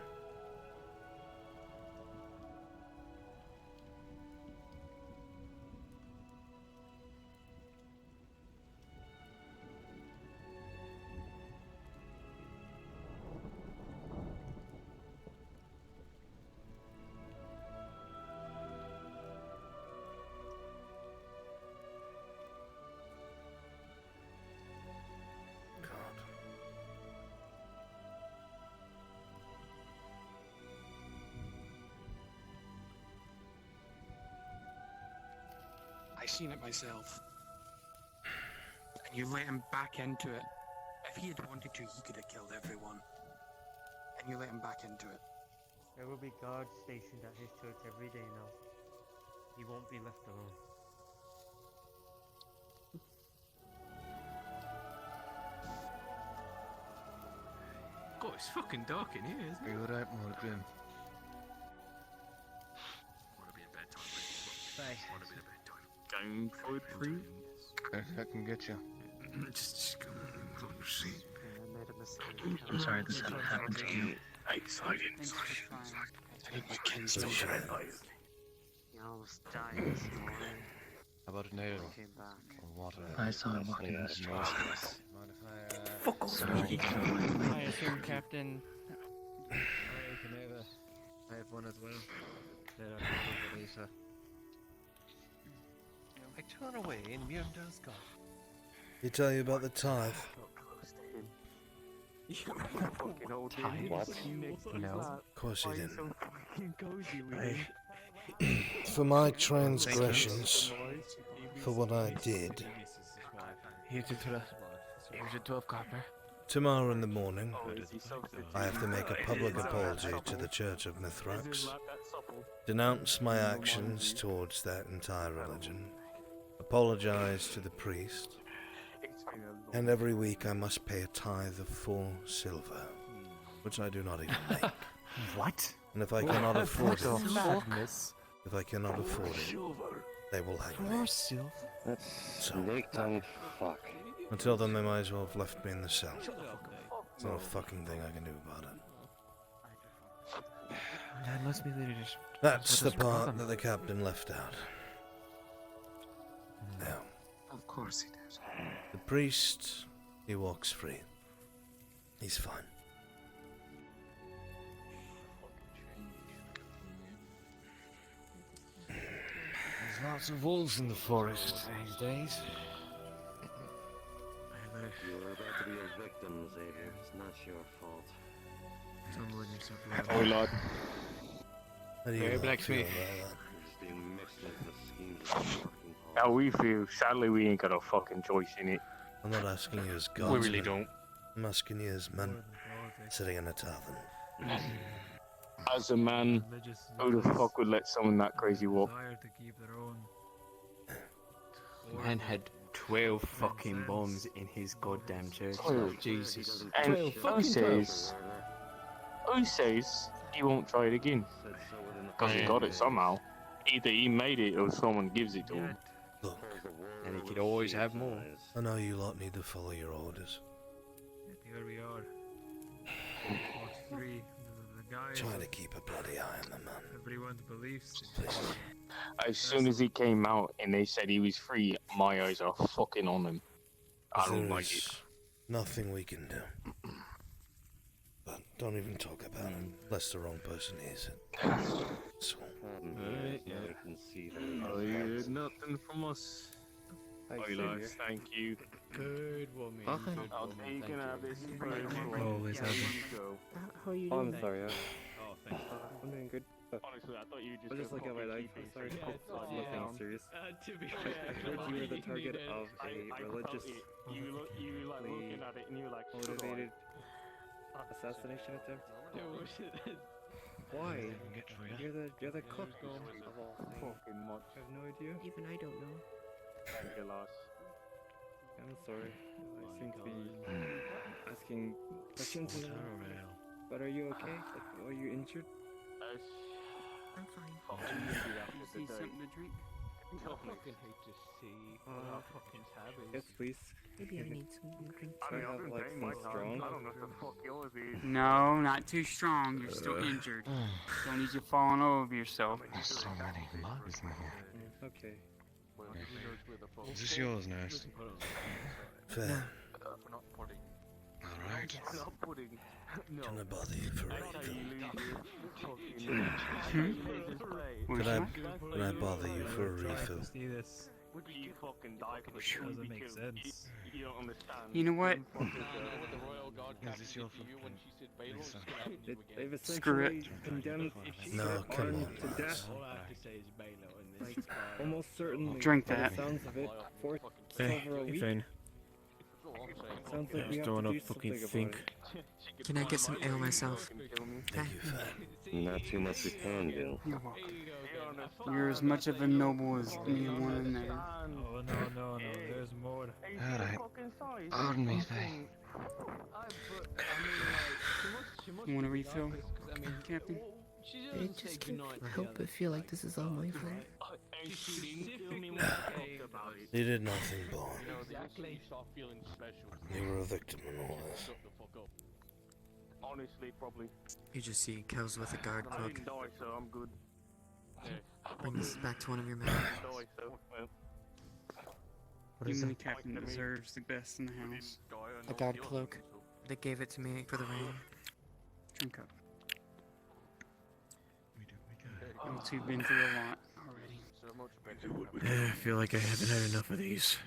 I seen it myself. And you let him back into it. If he had wanted to, he could have killed everyone. And you let him back into it. There will be guards stationed at his church every day now. He won't be left alone. God, it's fucking dark in here, isn't it? Are you alright, Morgan? Wanna be in bed time, mate? Bye. Wanna be in bed time? Going for it, please? I can get you. Just come on, see. I'm sorry this had to happen to you. Hey, slide in. I need my kinsman. He almost died this morning. How about an ale? Came back. Or water? I saw him walking in the streets. Mind if I, Fuck off. Sorry. I assume, Captain. I have one as well. Then I'll go later. I turn away and Mjolnir's gone. He tell you about the tithe? What? No. Of course he didn't. Hey. For my transgressions, for what I did, Here's your 12 copper. tomorrow in the morning, I have to make a public apology to the Church of Mithrax, denounce my actions towards that entire religion, apologize to the priest, and every week I must pay a tithe of 4 silver, which I do not even make. What? And if I cannot afford What it, the madness? if I cannot afford it, they will hang me. 4 silver? That's snake-tongued fuck. Until then, they might as well have left me in the cell. There's not a fucking thing I can do about it. That must be literally just. That's the part that the captain left out. Now, Of course he did. the priest, he walks free. He's fine. He's lots of wolves in the forest these days. You were about to be a victim, Xavier. It's not your fault. Don't let yourself Oh, Lord. How do you Very lot blacksmith. feel about that? You're just being mixed into the schemes of the working How we feel? Sadly, we ain't got a fucking choice in it. I'm not asking you as gods. We really don't. I'm asking you as men sitting in a tavern. As a man, who the fuck would let someone that crazy walk? Man had 12 fucking bombs in his goddamn church. Oh, Jesus. And 12 who fucking says he won't try it again? Because he got it somehow. Either he made it or someone gives it to him. Look, And he could always have more. I know you lot need to follow your orders. Here we are. Box 3. The guys. Trying to keep a bloody eye on the man. Everyone's beliefs. As soon as he came out and they said he was free, my eyes are fucking on him. I don't like it. Nothing we can do. But don't even talk about him, unless the wrong person hears it. So, Oh, you heard nothing from us. Oilers, thank you. Good woman. Oh, you can have this. Always have How are you Oh, doing? I'm sorry. Oh, thanks. I'm doing good. Honestly, I thought you were just I'm just looking at my life. I'm sorry. Nothing serious. To be I heard you were the target of a religious, You like looking at it and you were like motivated assassination attempt. Why? You're the cook of all things. Fucking much. I have no idea. Even I don't know. Thank you, Lars. I'm sorry. I seem to be asking questions. But are you okay? Like, are you injured? I'm fine. You see something to drink? I fucking hate to see our fucking habits. Yes, please. Maybe I need something to drink. Do I have like some strong? I don't know if the fuck yours is. No, not too strong. You're still injured. Don't need you falling over yourself. There's so many mugs in here. Okay. Is this yours, nurse? fair. Alright. Can I bother you for a refill? Can I bother you for a refill? You fucking die for the show Doesn't make sense. You don't understand. You know what? Is this your foot? They've Screw it. essentially condemned No, come on, to death. Like, almost certainly. Drink by the that. sounds of it, for Hey, over a week. Finn. Sounds like we have Don't to do fucking something think. about it. Can I get some ale myself? Thank you, Fan. Not too much we can do. You're welcome. You're as much of a noble as me and one in there. Oh, no, there's more. Alright. Pardon me, Faye. You want a refill, Captain? I just can't help but feel like this is all my fault. You did nothing, boy. You were a victim in all this. Honestly, probably. You just see cows with a guard I cook. didn't die, so I'm good. Bring this back to one of your men. I didn't die, so well. What You is and the it? captain deserves the best in the house. A guard cloak. They gave it to me for the rain. Drink up. You two have been through a lot already. I feel like I haven't had enough of these.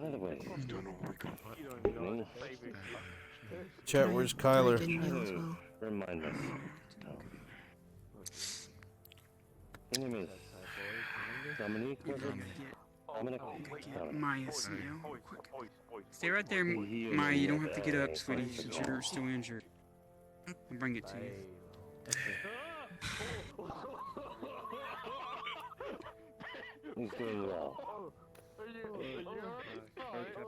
By the way, Chat, where's Kyler? Hello. Remind us. Your name is Dominique, was it? Dominic? Maya, see you. Stay right there, Maya. You don't have to get up, sweetie, since you're still injured. I'll bring it to you. He's doing well.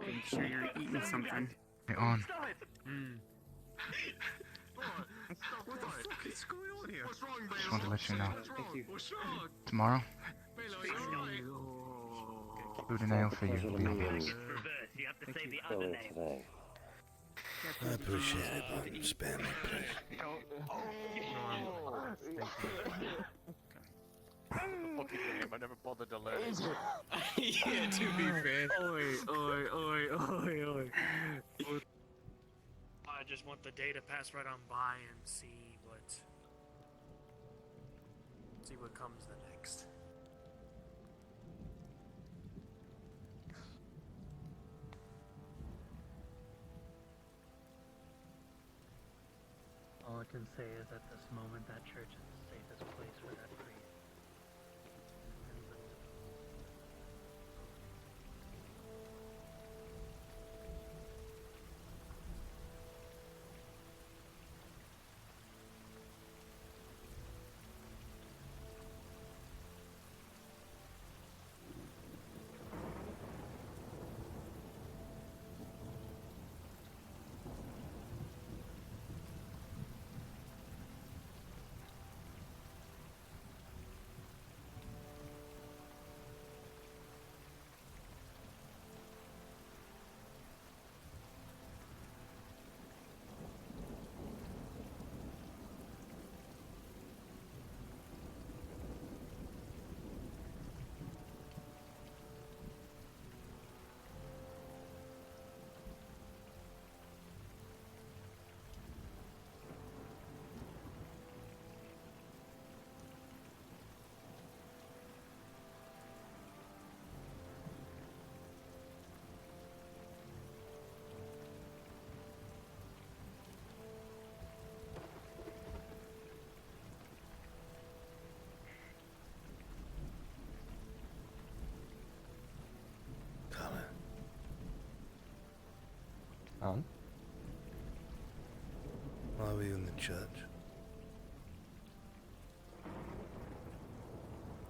I'm sure you're eating something. Hey, on. What the fuck is going on here? What's wrong, Just wanted to let you know. Thank you. Tomorrow, food and ale for you will be on us. Today. I appreciate it, but spare me, please. I never bothered to learn it. Yeah, to be fair. Oi. I just want the day to pass right on by and see what See what comes the next. All I can say is at this moment that church is the safest place for that priest. On? Why were you in the church?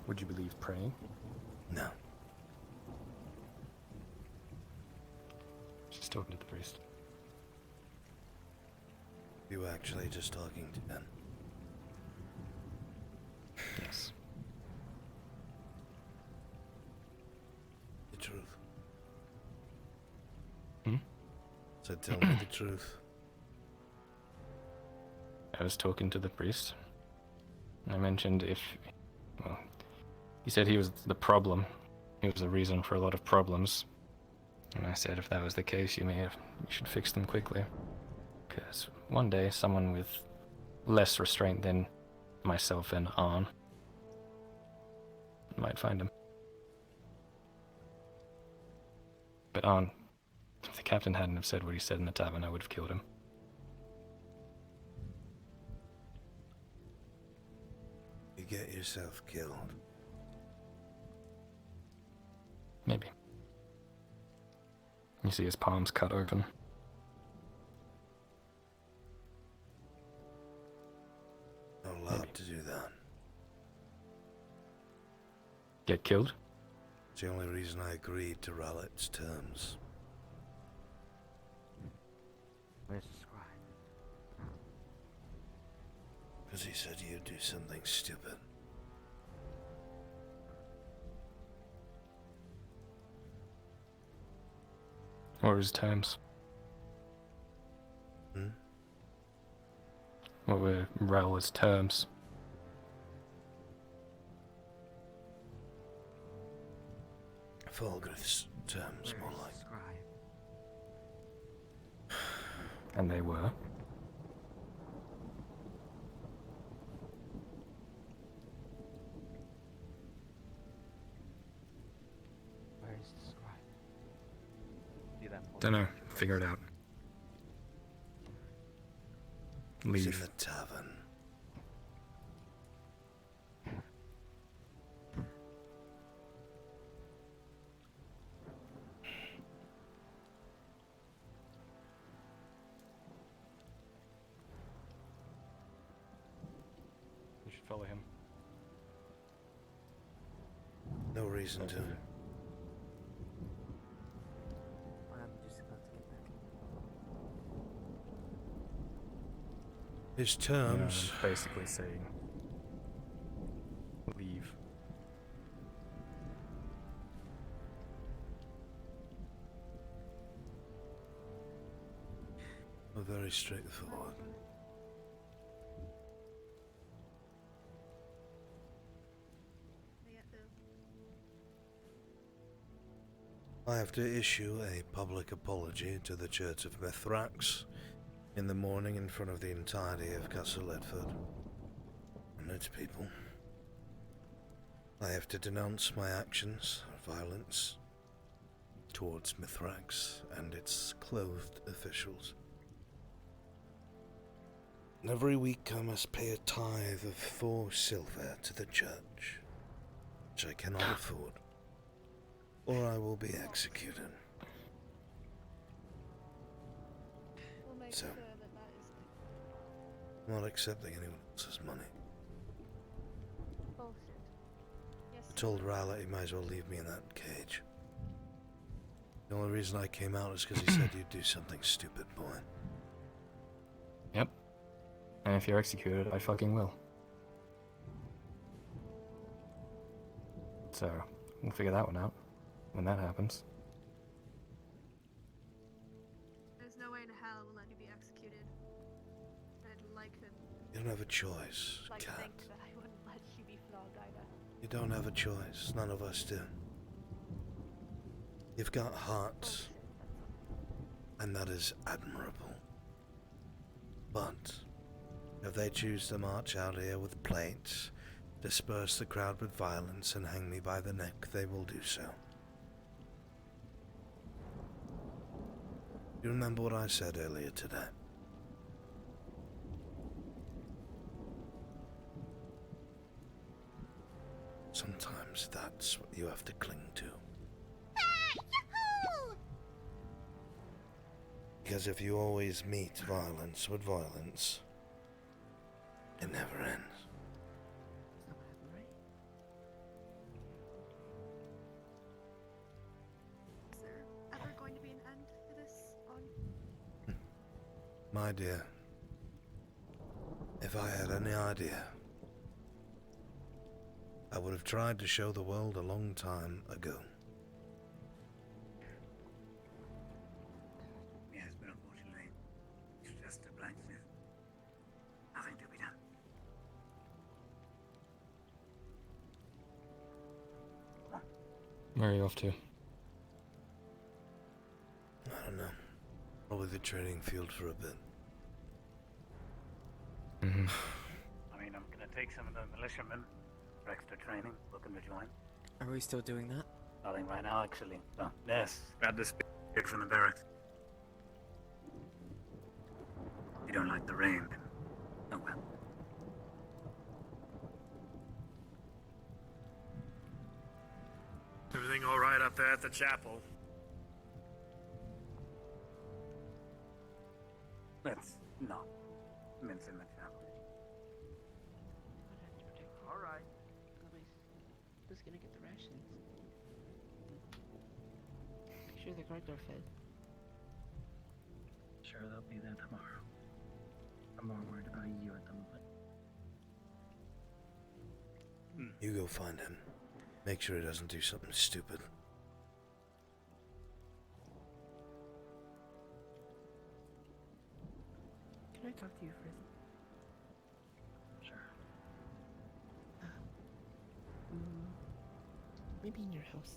Would you believe praying? No. She's talking to the priest. You were actually just talking to Ben. Yes. The truth. Hmm? So tell me the truth. I was talking to the priest. I mentioned well, he said he was the problem. He was the reason for a lot of problems. And I said if that was the case, you should fix them quickly. Because one day, someone with less restraint than myself and Arn might find him. But Arn, if the captain hadn't have said what he said in the tavern, I would have killed him. You get yourself killed. Maybe. You see his palms cut open. Not allowed to do that. Get killed? It's the only reason I agreed to Rowlett's terms. Where's the scribe? Because he said you'd do something stupid. What were his terms? Hmm? What were Rowlett's terms? Falgrith's terms, more like. And they were? Where is the scribe? Dunno. Figure it out. He's Leave. in the tavern. You should follow him. No reason to. I'm just about to get back. His terms. Yeah, basically saying, leave. Are very straightforward. I have to issue a public apology to the Church of Mithrax in the morning in front of the entirety of Castle Ledford and its people. I have to denounce my actions of violence towards Mithrax and its clothed officials. And every week I must pay a tithe of 4 silver to the church, which I cannot afford, or I will be executed. So, I'm not accepting anyone else's money. I told Riley he might as well leave me in that cage. The only reason I came out is because he said you'd do something stupid, boy. Yep. And if you're executed, I fucking will. So, we'll figure that one out when that happens. There's no way in hell we'll let you be executed. I'd like to. You don't have a choice, Like cat. think that I wouldn't let you be flogged either. You don't have a choice. None of us do. You've got heart, and that is admirable. But if they choose to march out here with plates, disperse the crowd with violence, and hang me by the neck, they will do so. You remember what I said earlier today? Sometimes that's what you have to cling to. Because if you always meet violence with violence, it never ends. Is there ever going to be an end to this on? My dear, if I had any idea, I would have tried to show the world a long time ago. Yes, but unfortunately, it's just a blacksmith. Nothing to be done. Where are you off to? I don't know. Probably the training field for a bit. Mm-hmm. I mean, I'm gonna take some of the militiamen for extra training, looking to join. Are we still doing that? Nothing right now, actually. So, yes, grab this spear from the barracks. You don't like the rain, then oh well. Everything all right up there at the chapel? Let's not mince in the chapel. All right. Who's gonna get the rations? Make sure the guards are fed. Sure, they'll be there tomorrow. I'm more worried about you at the moment. You go find him. Make sure he doesn't do something stupid. Can I talk to you for a second? Sure. Maybe in your house.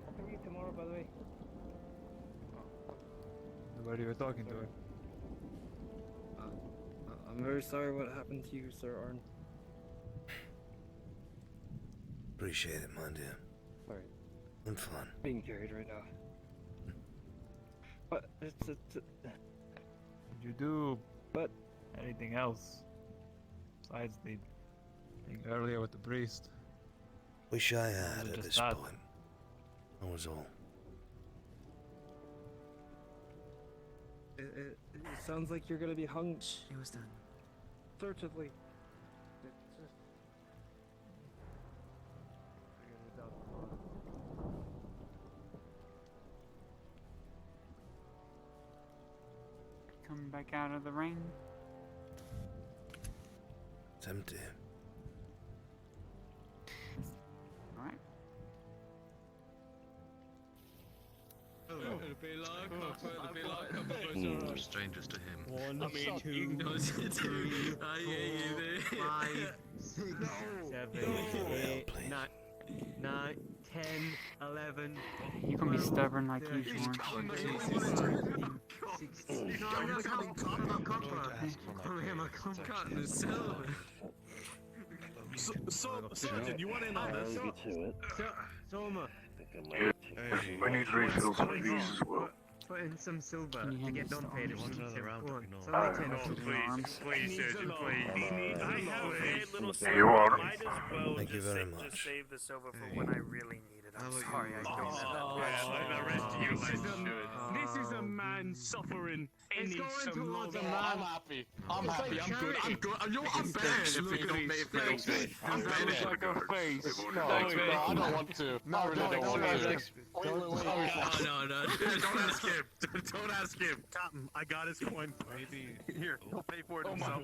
I'll bring you tomorrow, by the way. Nobody you were talking to. I'm very sorry what happened to you, Sir Arn. Appreciate it, my dear. Sorry. I'm fine. Being carried right now. But it's Did you do but anything else besides the thing earlier with the priest? Wish I had Was it at just this that? point. That was all. it sounds like you're gonna be hung. It was done. Certainly. Coming back out of the rain. It's empty. Alright. We're strangers to him. 1, I mean, 2, he knows it. 3, I hear you 4, there. 5, 6, 7, 8, 9, 10, 11. You can be stubborn like usual. 14, 16. No, I'm not coming. I'm not copper. I'm a Cotton and silver. Sergeant, you want in on this? Soma. I need refills on these as well. Put in some silver Can you to hand get me done some paid. If arms? you need to. Another round Go of on. ignore. It's only 10 arms. Please, surgeon, please. I have very little Here silver. you are. Might as well Thank you just very just much. save the silver for when I really need it. I'm sorry, I don't Oh, have This is a man suffering. It's Any going some towards a more- man. I'm happy. I'm It's happy. like I'm good. I'm charity. good. I'm betting if we don't make it. I'm betting. Like a face. No, I don't want to. No, I really don't want to. don't. No. Don't ask him. Don't ask him. Captain, I got his coin. Maybe. Here, he'll pay for it himself.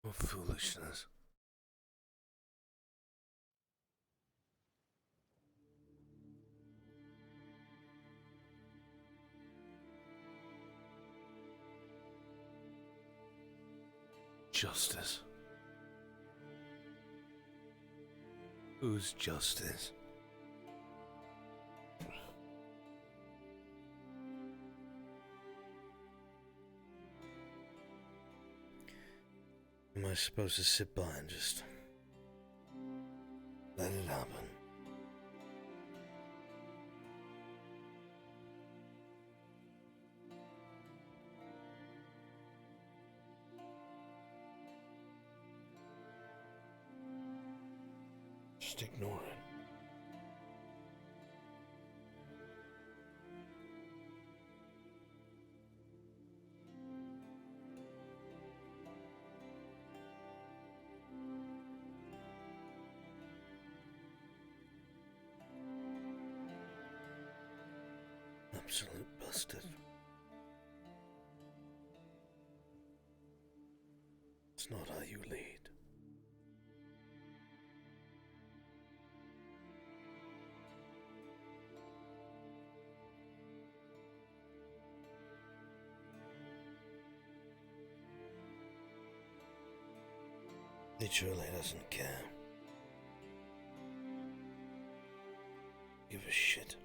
What foolishness. Justice. Whose justice? Am I supposed to sit by and just let it happen? Just ignore it. Absolute bastard. It's not how you lead. He truly doesn't care. Give a shit.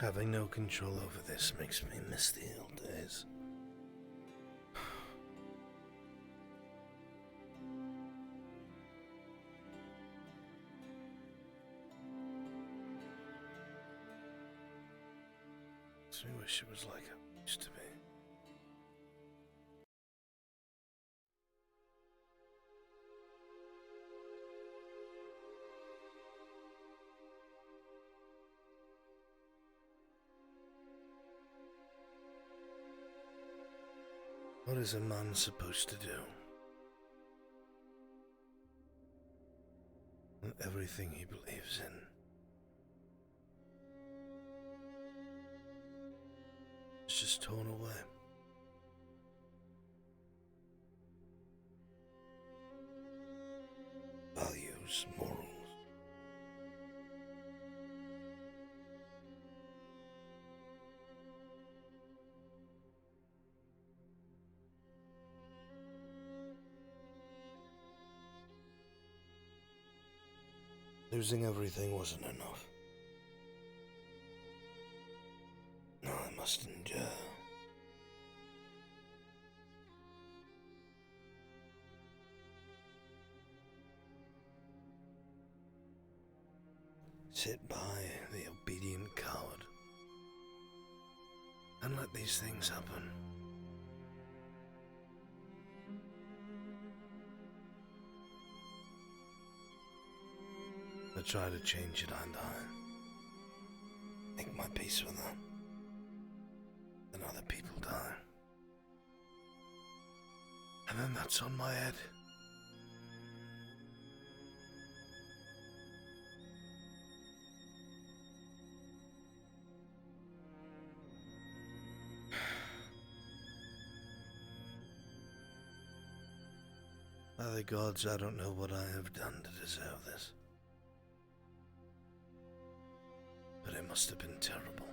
Having no control over this makes me miss the old days. So I wish it was like it used to be. What is a man supposed to do? When everything he believes in is just torn away. Values, morals. Losing everything wasn't enough. No, I must endure. Sit by the obedient coward and let these things happen. I try to change it and make my peace with that. Then other people die. And then that's on my head. By the gods, I don't know what I have done to deserve this. But it must have been terrible.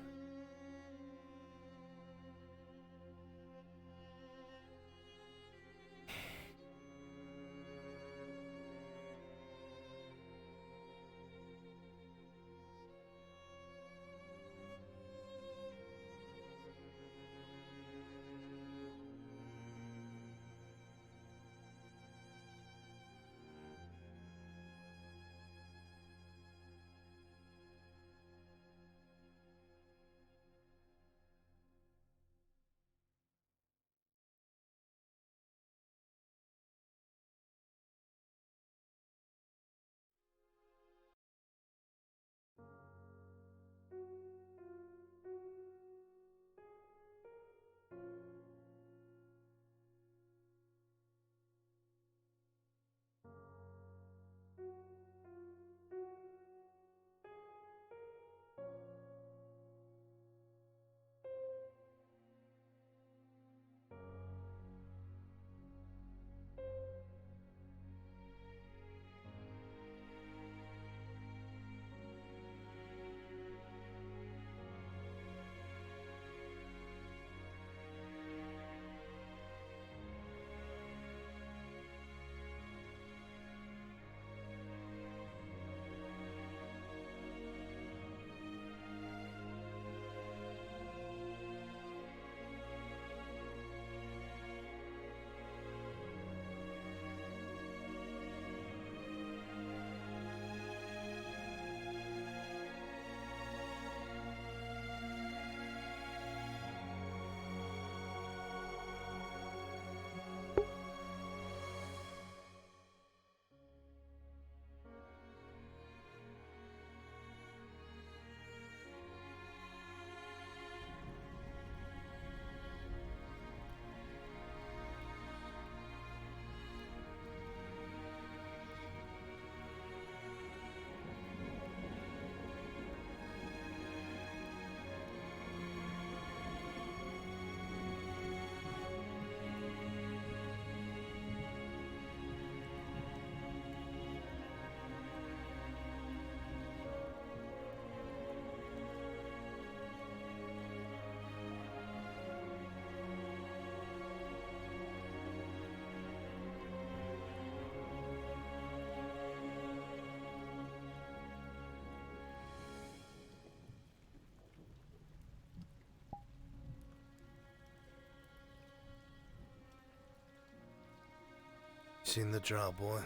Seen the drow, boy?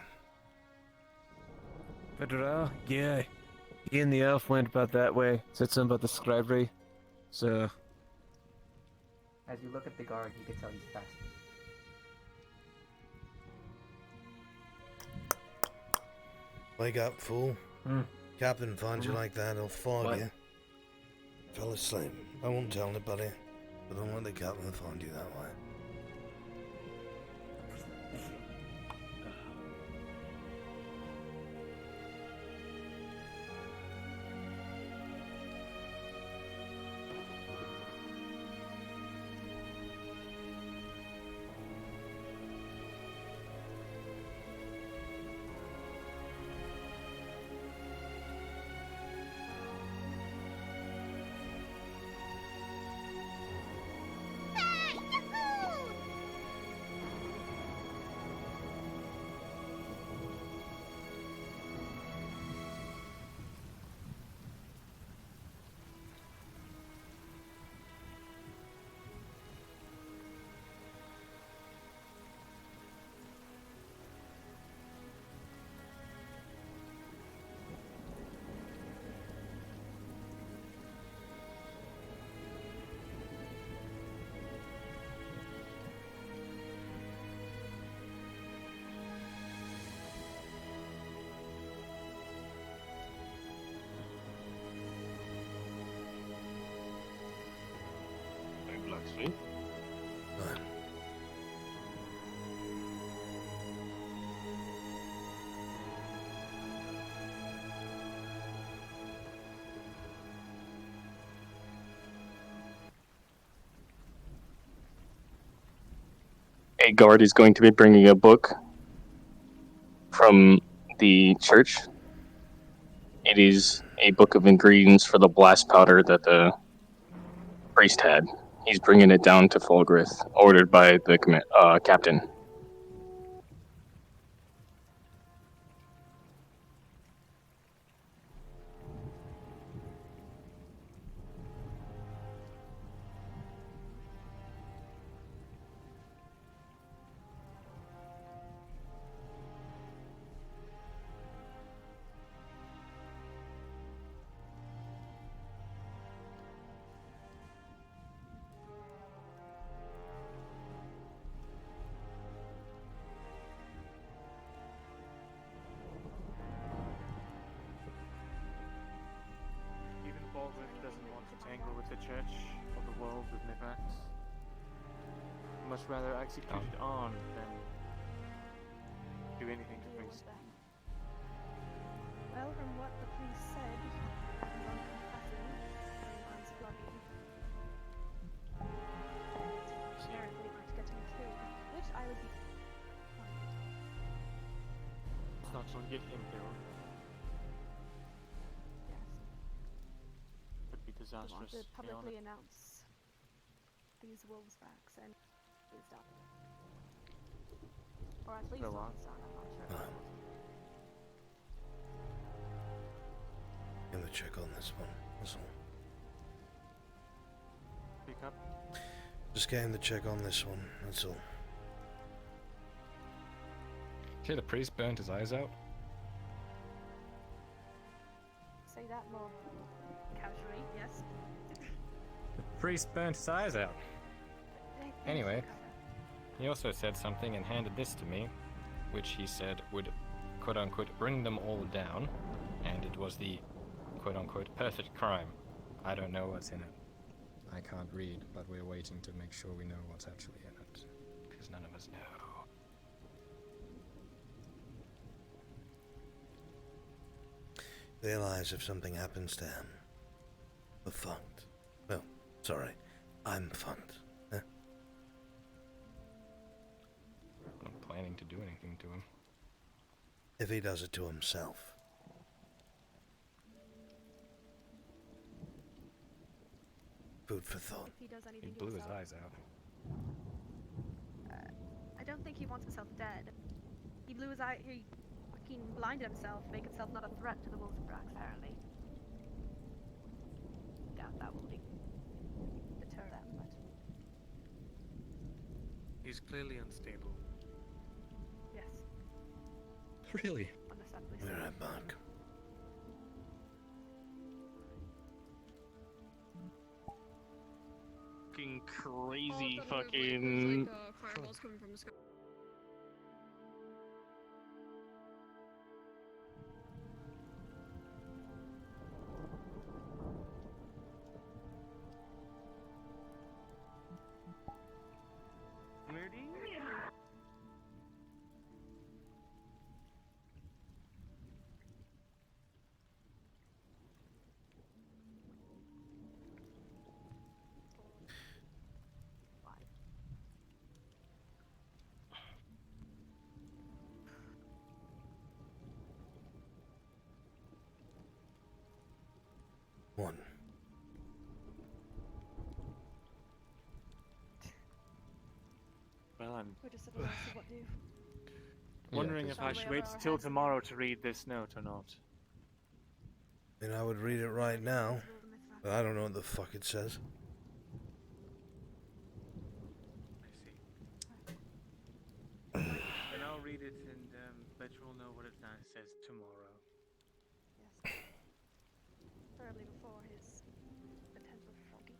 The drow? Yeah. He and the elf went about that way. Said something about the scribery. So... As you look at the guard, you can tell he's fast. Wake up, fool. Captain finds you like that, he'll flog you. Fell asleep. I won't tell anybody, but don't let the captain find you that way. a guard is going to be bringing a book from the church. It is a book of ingredients for the blast powder that the priest had. He's bringing it down to Fulgrith, ordered by the captain. Even Baldrick doesn't want to tangle with the church or the world with Mithrax. Much rather execute it on than do anything to priest. Well, from what the priest said, and on confessing, I'm bloody. Apparently not getting killed, which I would be fine. It's not going to get him killed. Yes. Would be We disastrous. want to to be publicly honest. announce these wolves' backs and is done. Or at least Go on on. the sound, I'm not sure. Gonna check on this one, that's all. Pick up. Just getting the check on this one, that's all. See, the priest burnt his eyes out. Say that more casually, yes. The priest burnt his eyes out. Anyway, he also said something and handed this to me, which he said would quote-unquote bring them all down, and it was the quote-unquote perfect crime. I don't know what's in it. I can't read, but we're waiting to make sure we know what's actually in it, because none of us know. Realize if something happens to him, we're fucked. Well, sorry, I'm fucked. Huh? I'm not planning to do anything to him. If he does it to himself. Food for thought. If he does He anything to blew his himself. eyes out. I don't think he wants himself dead. He blew his eye. He fucking blinded himself to make himself not a threat to the wolves of Brax, apparently. Doubt that will deter them, but. He's clearly unstable. Yes. Really? Understandably We're so. right back. Fucking crazy fucking. fireballs coming from the sky. One. Well, I'm We're just at a loss of what to do. wondering Yeah, if I should wait our till hands tomorrow to read this note or not. And I would read it right now, but I don't know what the fuck it says. Then I'll read it and let you all know what it says tomorrow. Yes. Preferably before his potential foggy.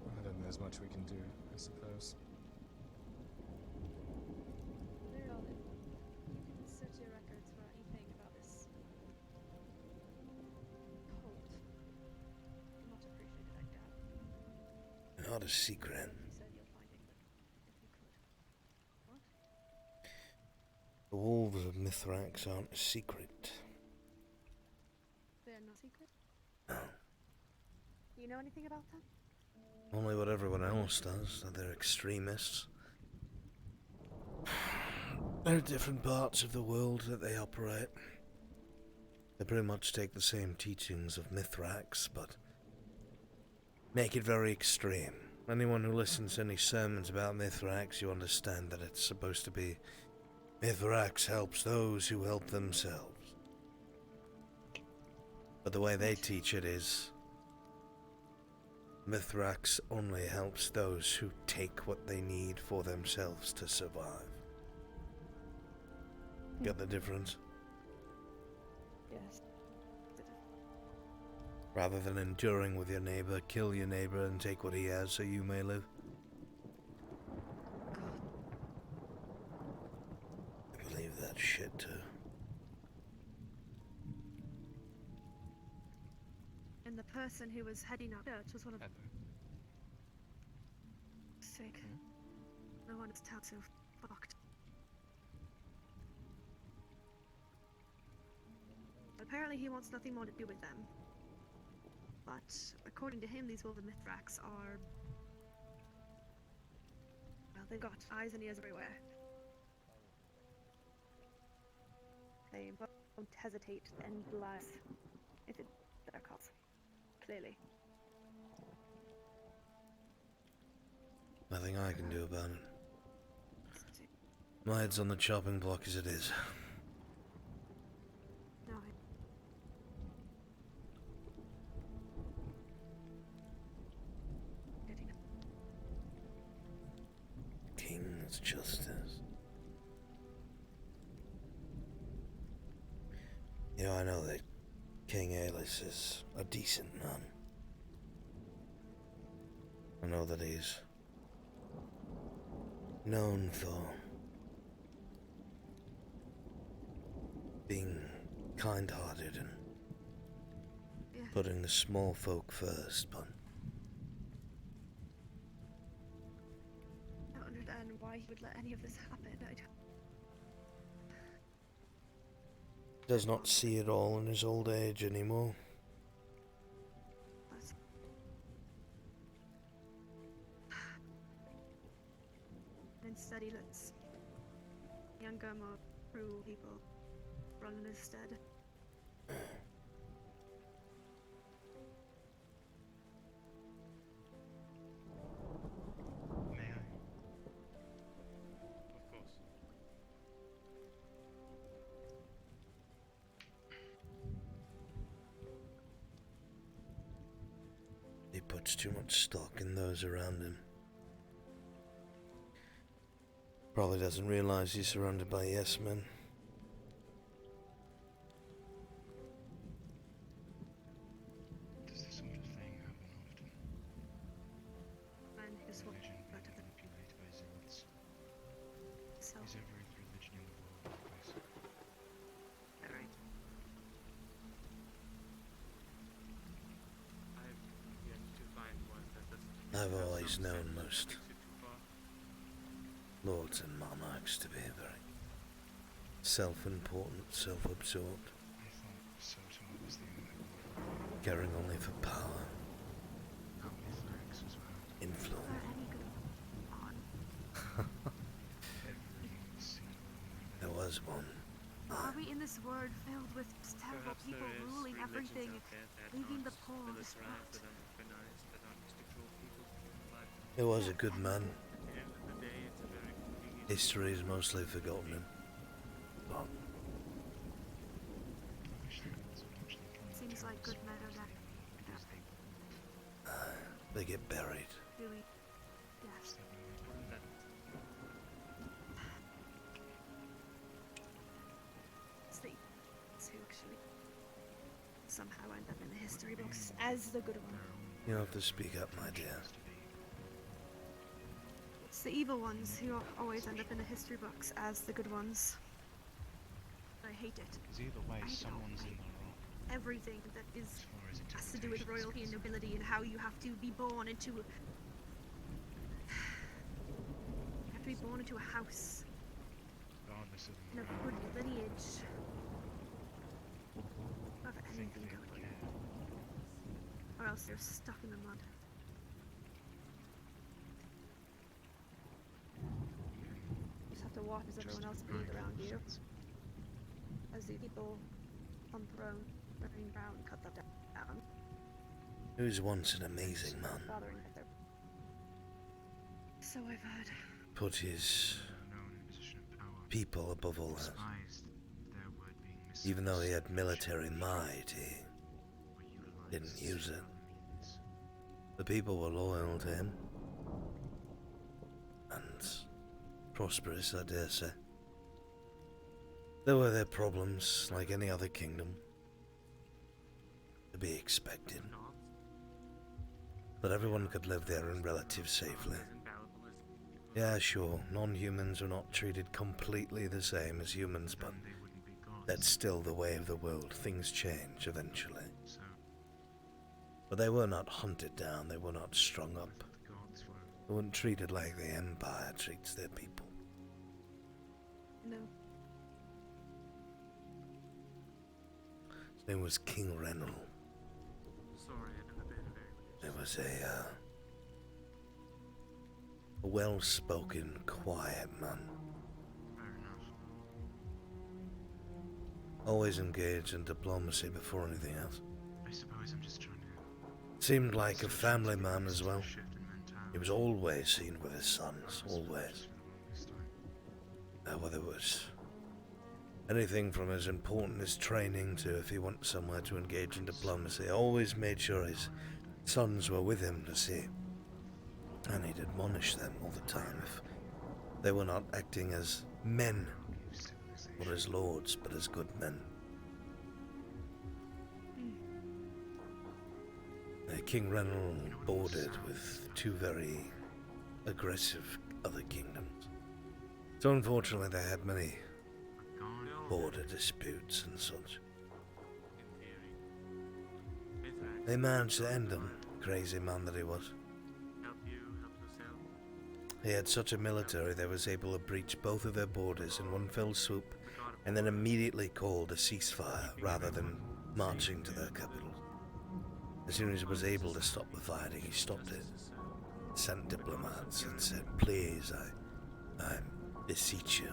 Well, then there's much we can do, I suppose. Clear all it. You can search your records for anything about this cult. not a secret. The wolves of Mithrax aren't a secret. They're not secret? No. You know anything about them? Only what everyone else does, that they're extremists. There are different parts of the world that they operate. They pretty much take the same teachings of Mithrax, but make it very extreme. Anyone who listens to any sermons about Mithrax, you understand that it's supposed to be Mithrax helps those who help themselves. But the way they teach it is Mithrax only helps those who take what they need for themselves to survive. Get the difference? Yes. Rather than enduring with your neighbor, kill your neighbor and take what he has so you may live. I believe that shit too. And the person who was heading up church was one of them. Sick. No one is so fucked. Apparently he wants nothing more to do with them. But according to him, these wolves of Mithrax are... well, they've got eyes and ears everywhere. They won't hesitate to end lives if it's their cause. Clearly. Nothing I can do about it. My head's on the chopping block as it is. No. King's justice. You know, I know that King Aelys is a decent man. I know that he's known for being kind-hearted and putting the small folk first, but I don't understand why he would let any of this happen. I don't... does not see it all in his old age anymore. Instead he lets younger, more cruel people run in his stead. May I? Of course. He puts too much stock in those around him. Probably doesn't realize he's surrounded by yes men. Does this sort of thing happen often? And his what? Religion being manipulated by zealots. So. Is every religion in the world like this? Alright. I've yet to find one that doesn't. I've always known most lords and monarchs to be very self-important, self-absorbed, I thought Soto was the only one. caring only for power, Not Mithrax as well. influence. Every single one. There was one. Are we in this world filled with just terrible Perhaps people there is ruling religions everything, out there that leaving the aren't poor militarized, distraught? that aren't organized, that aren't just to control people, but He was a good man. at the end of the day, it's a very convenient. History has mostly forgotten him. But Seems like good men are left. they get buried. Really? Yes. Sleep. To actually somehow end up in the history books as the good one. You have to speak up, my dear. It's the evil ones who always end up in the history books as the good ones. I hate it. Because either way, I don't someone's in like the wrong. everything that is As far as has to do with royalty and nobility and how you have to be born into be born into a house Regardless of in a good lineage. Not have anything going on. Or else you're stuck in the mud. You just have to watch as everyone else bleed around you. As the people on the throne wearing brown cut that down. He was once an amazing man. Bothering with their... So I've heard. Put his people above all else. Even though he had military might, he didn't use it. The people were loyal to him. And prosperous, I dare say. There were their problems, like any other kingdom. To be expected. But everyone could live there in relative safely. Yeah, sure, non-humans are not treated completely the same as humans, but that's still the way of the world. Things change eventually. But they were not hunted down, they were not strung up. They weren't treated like the Empire treats their people. No. His name was King Renal. There was a well-spoken, quiet man. Always engaged in diplomacy before anything else. I suppose I'm just trying to... Seemed like a family man as well. He was always seen with his sons, always. Whether it was anything from as important as training to if he went somewhere to engage in diplomacy, always made sure his sons were with him to see. And he'd admonish them all the time if they were not acting as men, not as lords, but as good men. King Renal bordered with two very aggressive other kingdoms. So unfortunately they had many border disputes and such. They managed to end them, crazy man that he was. He had such a military that was able to breach both of their borders in one fell swoop, and then immediately called a ceasefire rather than marching to their capital. As soon as he was able to stop the fighting, he stopped it, sent diplomats and said, "Please, I beseech you,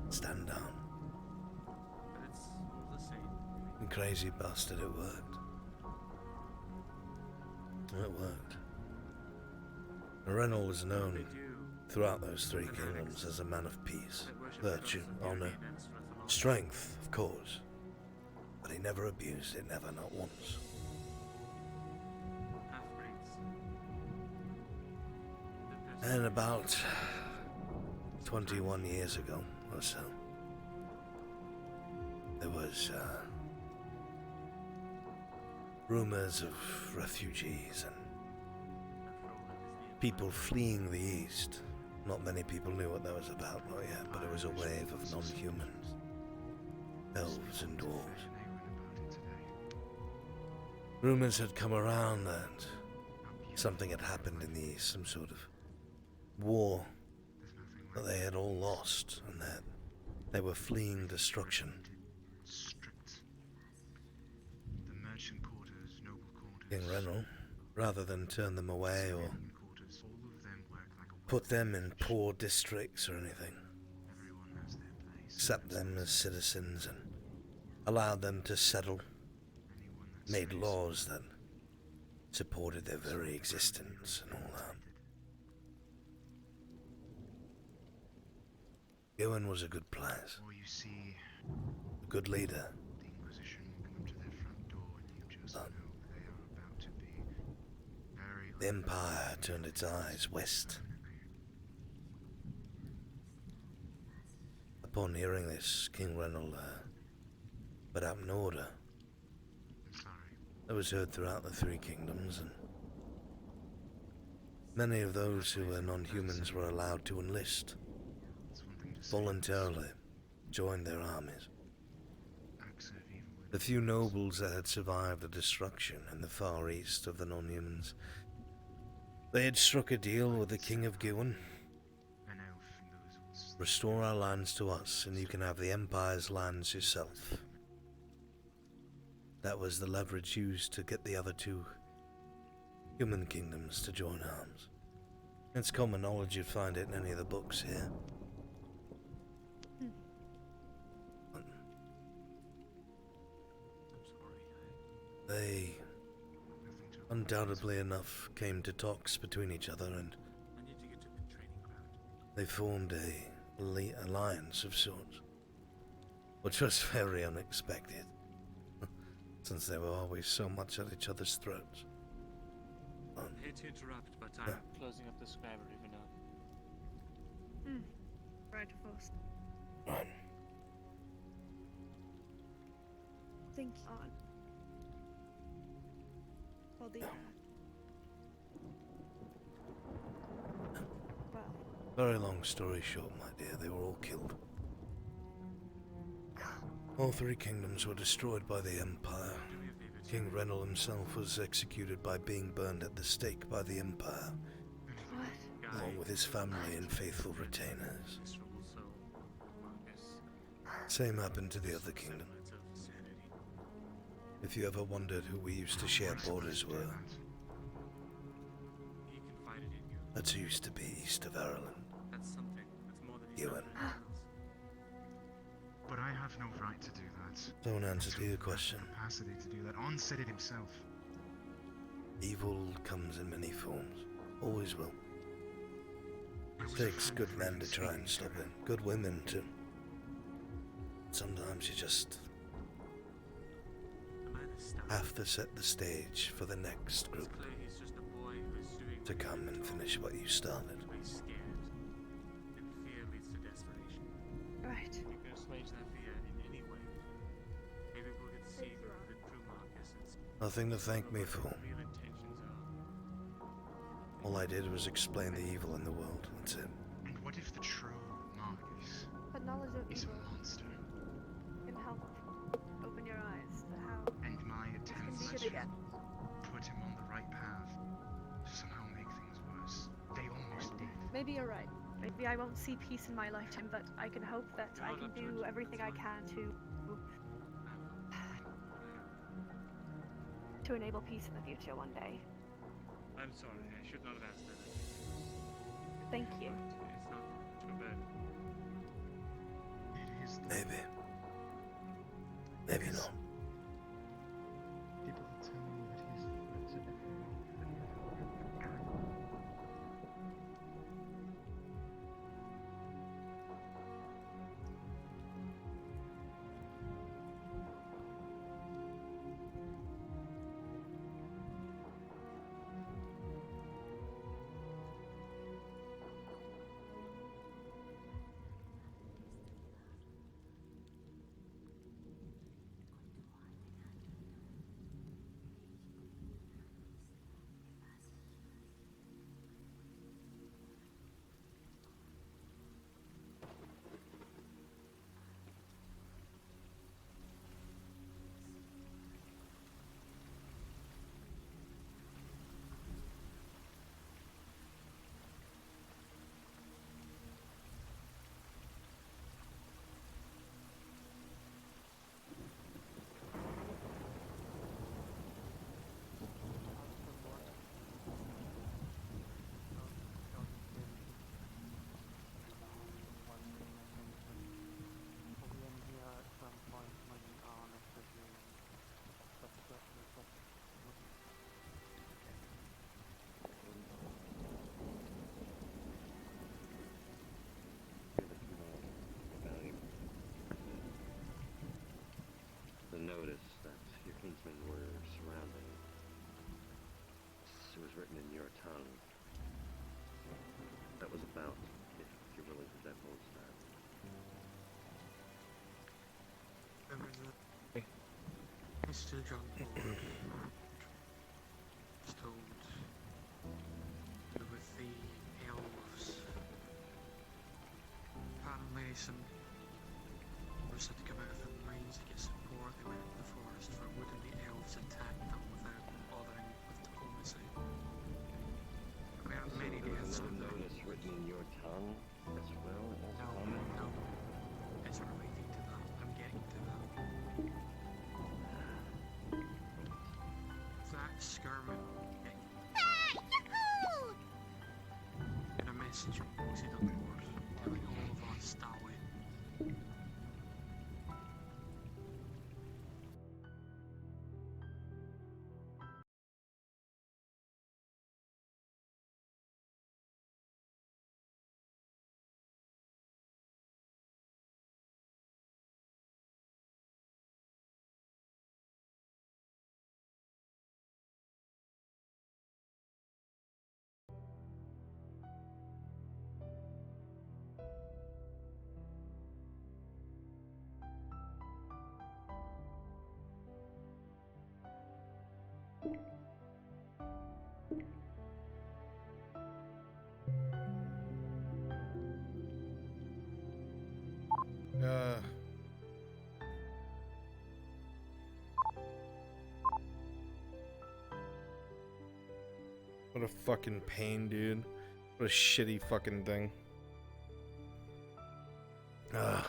stand down." And crazy bastard, it worked. It worked. Renal was known throughout those three kingdoms as a man of peace, virtue, honor, strength, of course. But he never abused it, never, not once. And about 21 years ago or so, there was rumors of refugees and people fleeing the east. Not many people knew what that was about, not yet, but it was a wave of non-humans, elves and dwarves. Rumors had come around that something had happened in the east, some sort of war that they had all lost, and that they were fleeing destruction. King Renal, rather than turn them away or put them in poor districts or anything, accept them as citizens and allowed them to settle, made laws that supported their very existence and all that. Ewan was a good place, a good leader. But the Empire turned its eyes west. Upon hearing this, King Renal put out an order that was heard throughout the three kingdoms, and many of those who were non-humans were allowed to enlist, voluntarily join their armies. The few nobles that had survived the destruction in the far east of the non-humans, they had struck a deal with the King of Gwyn Restore our lands to us, and you can have the Empire's lands yourself. That was the leverage used to get the other two human kingdoms to join arms. It's common knowledge you'd find it in any of the books here. They, undoubtedly enough, came to talks between each other, and they formed a alliance of sorts, which was very unexpected, since they were always so much at each other's throats. I hate to interrupt, but I'm closing up the scribe even now. Right, of course. Right. Think on. Well, the. Well. Very long story short, my dear, they were all killed. All three kingdoms were destroyed by the Empire. King Renal himself was executed by being burned at the stake by the Empire, along with his family and faithful retainers. Same happened to the other kingdom. If you ever wondered who we used to share borders were, that's who used to be east of Ireland. That's something. That's more than Ewan. But I have no right to do that. Don't answer to your question. Capacity to do that. On said it himself. Evil comes in many forms. Always will. It takes good men to try and stop it. Good women too. Sometimes you just have to set the stage for the next group to come and finish what you started. Right. You can assuage that fear in any way. Maybe we'll get to see the true Marcus and Nothing to thank me for. real intentions are. All I did was explain the evil in the world. That's it. And what if the true Marcus But knowledge of is evil a monster? can help open your eyes to how And my attempts see it again. to put him on the right path somehow make things worse. They almost did. Maybe you're right. Maybe I won't see peace in my lifetime, but I can hope that I can do everything I can to enable peace in the future one day. I'm sorry, I should not have asked that. Thank you. It's not too bad. It is. Maybe. Maybe not. People are telling me that he's a threat to everyone. The notice that your kinsmen were surrounding. It was written in your tongue. That was about, if you're willing to divulge that. Mr. John was told with the elves. Apparently some elves had to come out of the mines to get support. They went into the forest for wood and the elves attacked them without bothering with diplomacy. There are many There was deaths another on them. notice written in your tongue as well as No, common? What a fucking pain, dude. What a shitty fucking thing. Ugh.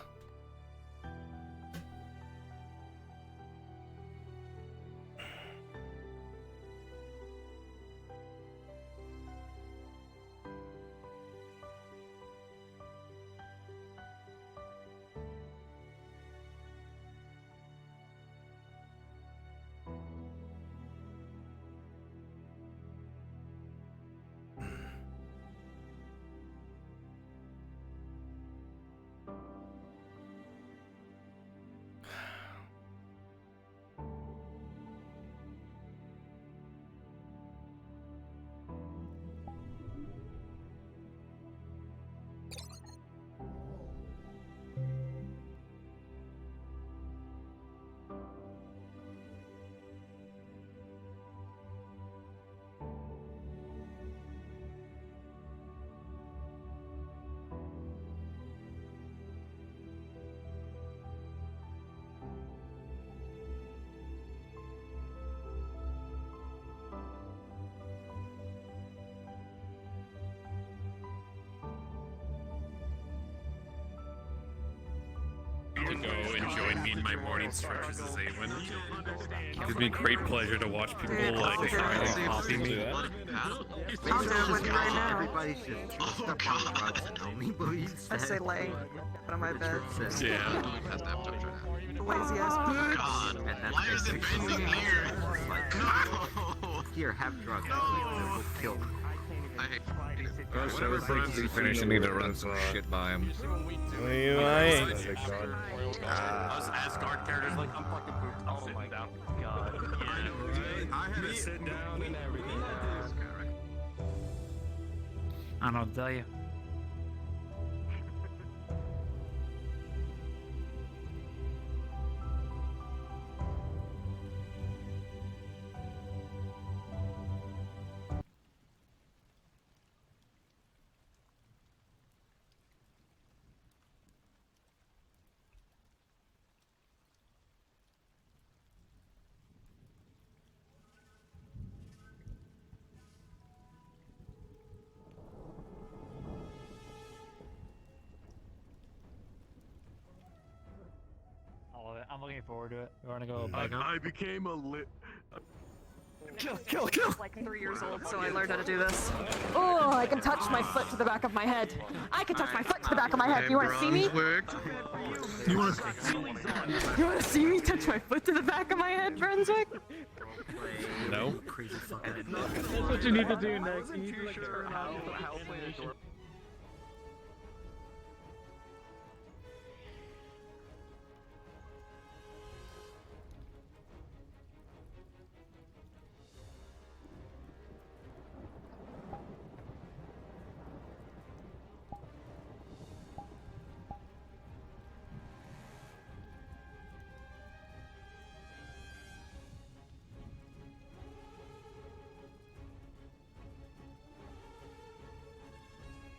To go and join me in my morning stretches as Awen. It gives me great pleasure to watch people like try and copy me. I'll do it with you right now. Everybody should step on drugs and know me, please. I say lay, out of my bed. Yeah. The lazy ass. God, why is it bending here? Here, have drugs. We'll kill you. Whenever Brunswick finished, I need to run some shit by him. What are you lying? Those Asgard characters like, I'm fucking pooped. I'm sitting down. God. I had to sit down and everything. I don't tell you. I'm looking forward to it. You want to go back up? I became a lit. Kill. Like 3 years old, so I learned how to do this. Oh, I can touch my foot to the back of my head. I can touch my foot to the back of my head. You want to see me? You want to see me touch my foot to the back of my head, Brunswick? No. That's what you need to do next. You need to like turn out your hallucination.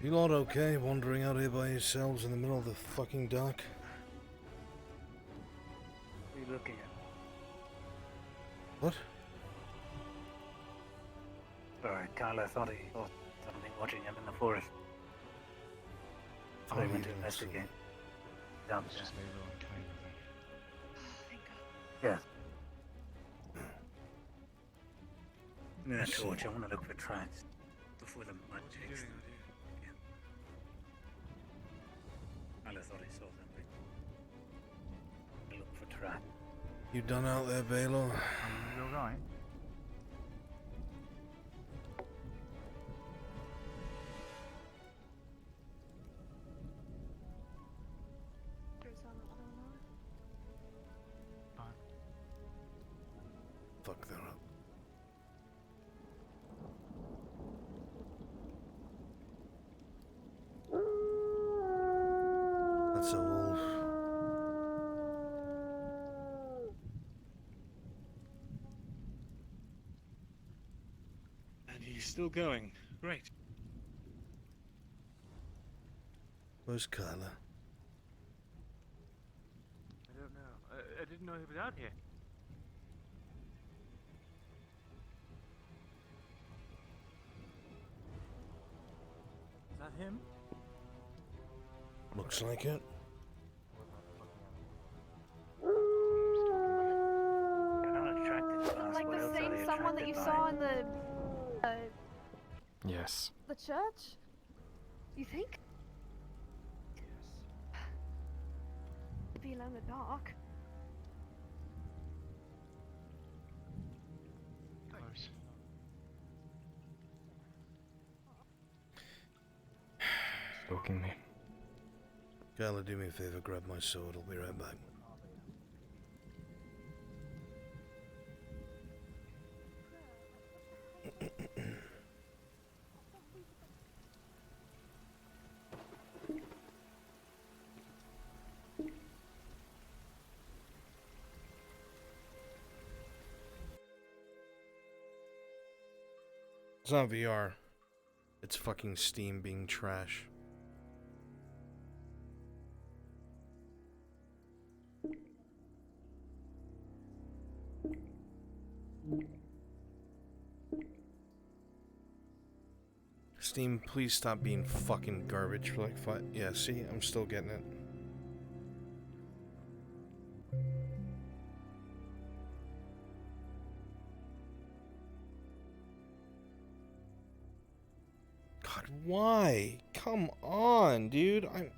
You lot okay wandering out here by yourselves in the middle of the fucking dark? What are you looking at? What? Sorry, Carla thought he saw something watching him in the forest. So I went to investigate. Down there. Yes. Give me that torch. I want to look for tracks before the mud takes them. Carla thought he saw something. Look for tracks. You done out there, Baylor? You're right. Fuck that up. That's a wolf. And he's still going. Great. Where's Carla? know he was out here. Is that him? Looks like it. Like the same someone that you saw in the Yes. the church? You think? Be alone in the dark. Stalking me. Gala, do me a favor, grab my sword, I'll be right back. It's not VR. It's fucking Steam being trash. Steam, please stop being fucking garbage for like 5. Yeah, see, I'm still getting it. God, why? Come on, dude. I'm.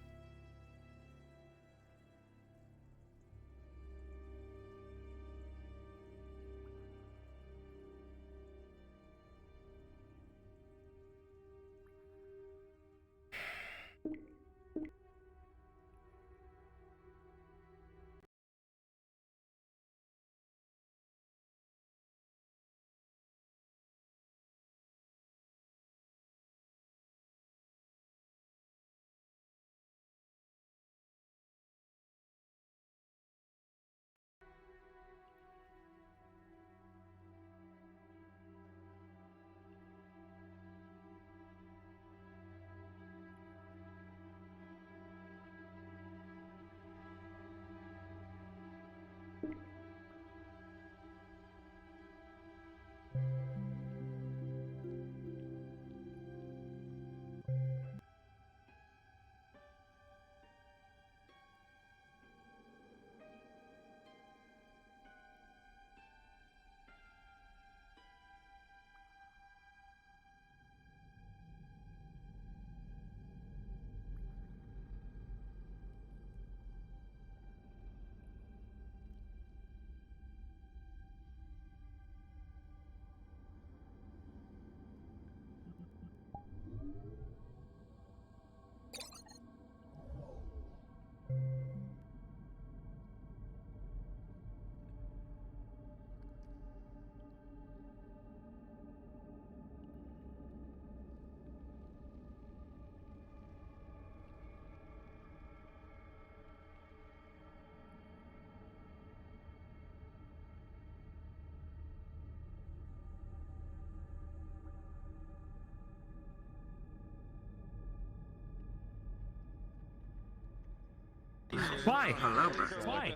Why? Hello, bro. Why?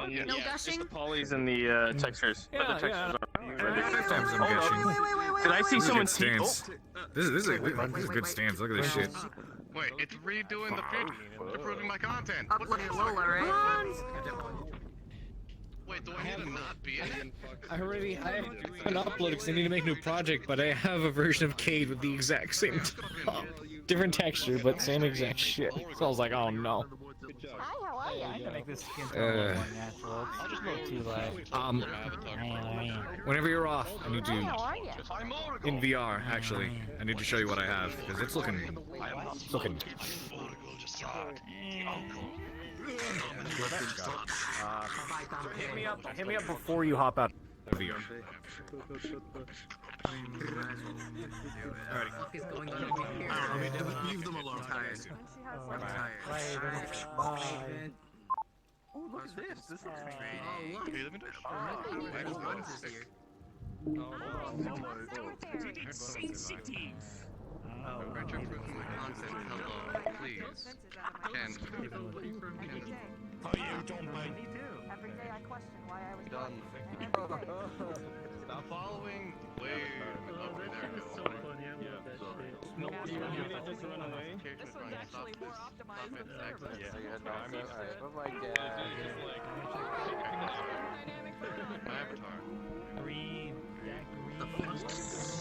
No gushing? Just the polys and the textures. Yeah, Other textures Did Did I see someone stance? This is a good stance. Look at this shit. Wait, it's redoing the picture, improving my content. Upload Lola, right? Wait, do I need to not be in? I have an upload because I need to make a new project, but I have a version of Cade with the exact same different texture, but same exact shit. So I was like, oh no. Hi, how are you? I can make this skin tone a little more natural. It's just a little too light. Whenever you're off, I need Hi, how are you? in VR actually. I need to show you what I have because it's looking. Hit me up before you hop out of VR. He's going on over here. Leave them alone. Oh, look at this. This looks great. Oh, look. Hey, let me do VRChat for my content. Hello, please. Ken. How you doing, mate? Every day I question why I was Done. Stop following. Wait. Okay, there we go. So funny, I love that shit. No, you just run away. This one's actually more optimized than Cerebus. Yeah, you had Alright, bye-bye, my avatar. Green. That green.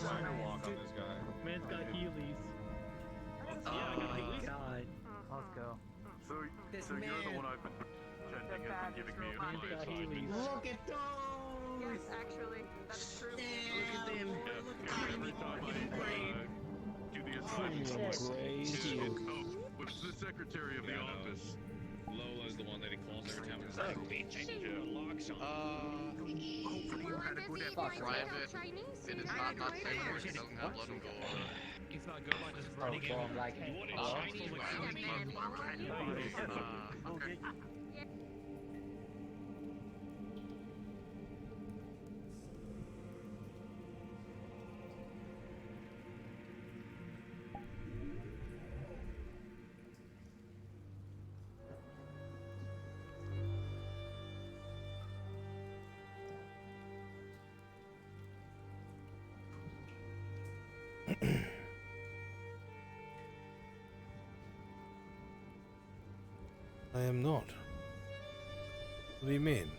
Firewalk on this guy. Man's got Heelys. Oh my god. Let's go. So you're the one I've been pretending has been giving me Man's got advice. Heelys. Look at those! Yes, actually, that's true. Damn! Every time I do the assignment, what's the secretary of the office? Lola's the one that he calls every time. It's Like, bitch, I need you to lock something. Hopefully you had a good private. It is not safe. It doesn't have let him go. It's not good by just running in. You want Okay. I am not. What do you mean?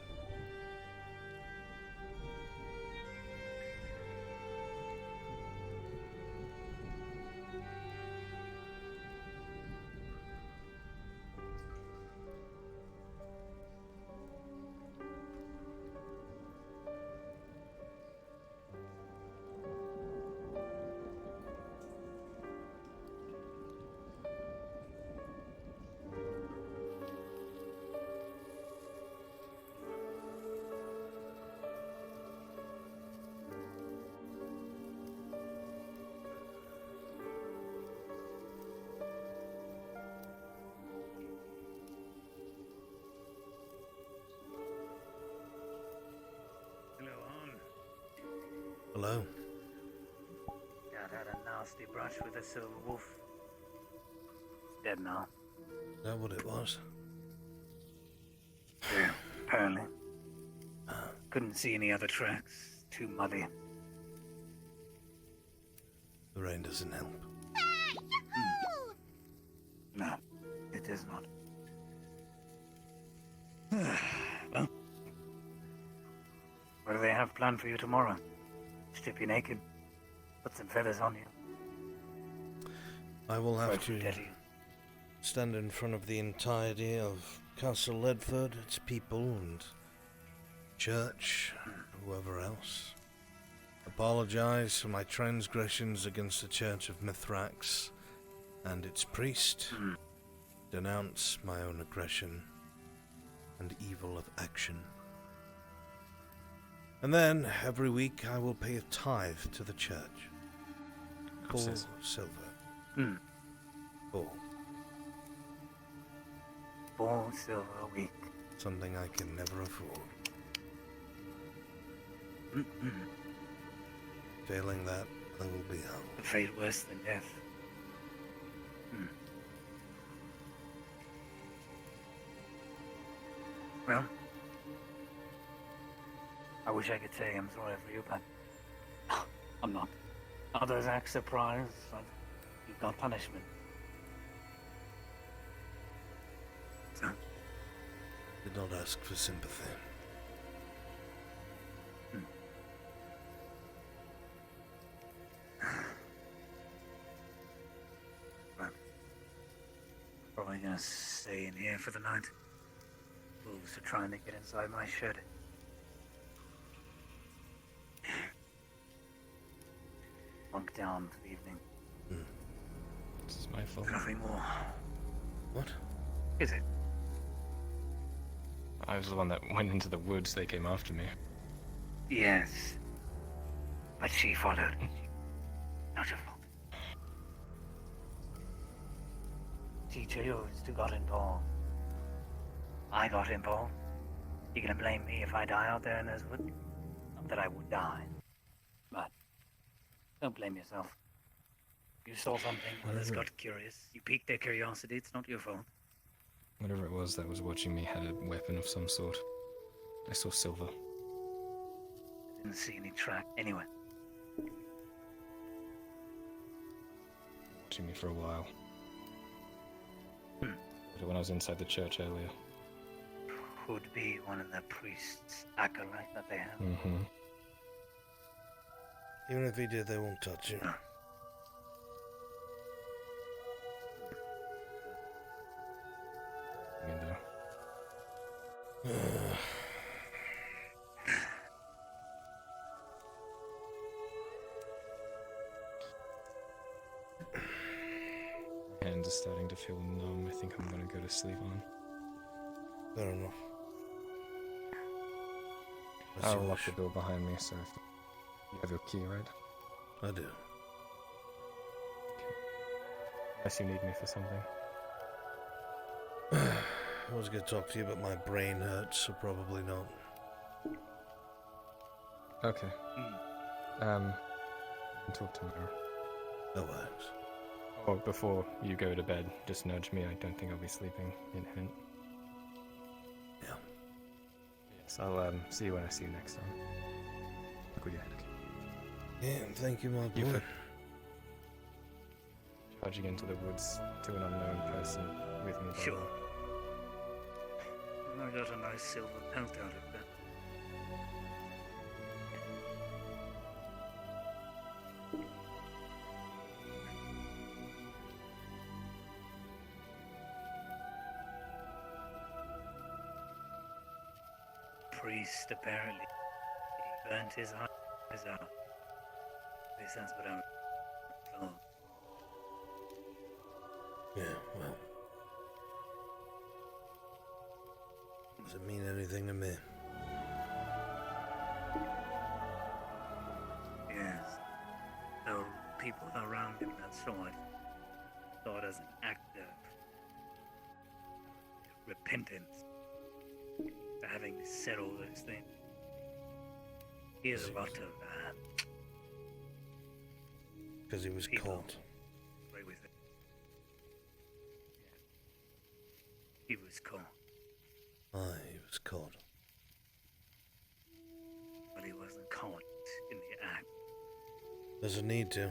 Hello. Dad had a nasty brush with a silver wolf. Dead now. Is that what it was? Yeah, apparently. Couldn't see any other tracks. Too muddy. The rain doesn't help. No, it is not. Well, what do they have planned for you tomorrow? Strip you naked, put some feathers on you. I will have Right, to Daddy. stand in front of the entirety of Castle Ledford, its people and church, whoever else. Apologize for my transgressions against the Church of Mithrax and its priest. Denounce my own aggression and evil of action. And then, every week, I will pay a tithe to the church. 4 Upstairs. silver. 4 silver a week. Something I can never afford. Failing that, I will be out. A fate worse than death. Well, I wish I could say I'm sorry for you, but I'm not. Others act surprised, but you've got punishment. So, Did not ask for sympathy. Well, probably gonna stay in here for the night. Wolves are trying to get inside my shed. Bunk down for the evening. This is my fault. Nothing more. What? Is it? I was the one that went into the woods. They came after me. Yes. But she followed. Not your fault. She chose to got involved. I got involved. You gonna blame me if I die out there in those woods? Not that I would die. But don't blame yourself. You saw something, others Whatever. got curious. You piqued their curiosity, it's not your fault. Whatever it was that was watching me had a weapon of some sort. I saw silver. Didn't see any track. Anyway, Watching me for a while. When I was inside the church earlier. could be one of the priests' acolyte that they have. Mm-hmm. Even if he did, they won't touch you. Me though. My hands are starting to feel numb. I think I'm gonna go to sleep on. Fair enough. I'll lock the door behind me, so if you have your key, right? I do. Unless you need me for something. I was going to talk to you, but my brain hurts, so probably not. Okay. We can talk tomorrow. That works. Or before you go to bed, just nudge me. I don't think I'll be sleeping. Hint, hint. Yeah. Yes, I'll see you when I see you next time. Look with your head. Yeah, thank you, my boy. You for charging into the woods to an unknown person with me. Sure. I got a nice silver pelt out of that. Priest apparently he burnt his eyes out. At least that's what I'm told. Yeah, well. Does it mean anything to me? Yes. Though people around him that saw it as an act of repentance for having said all those things. He has a lot of Because he was caught. play with it. He was caught. Aye, he was caught. But he wasn't caught in the act. Doesn't need to.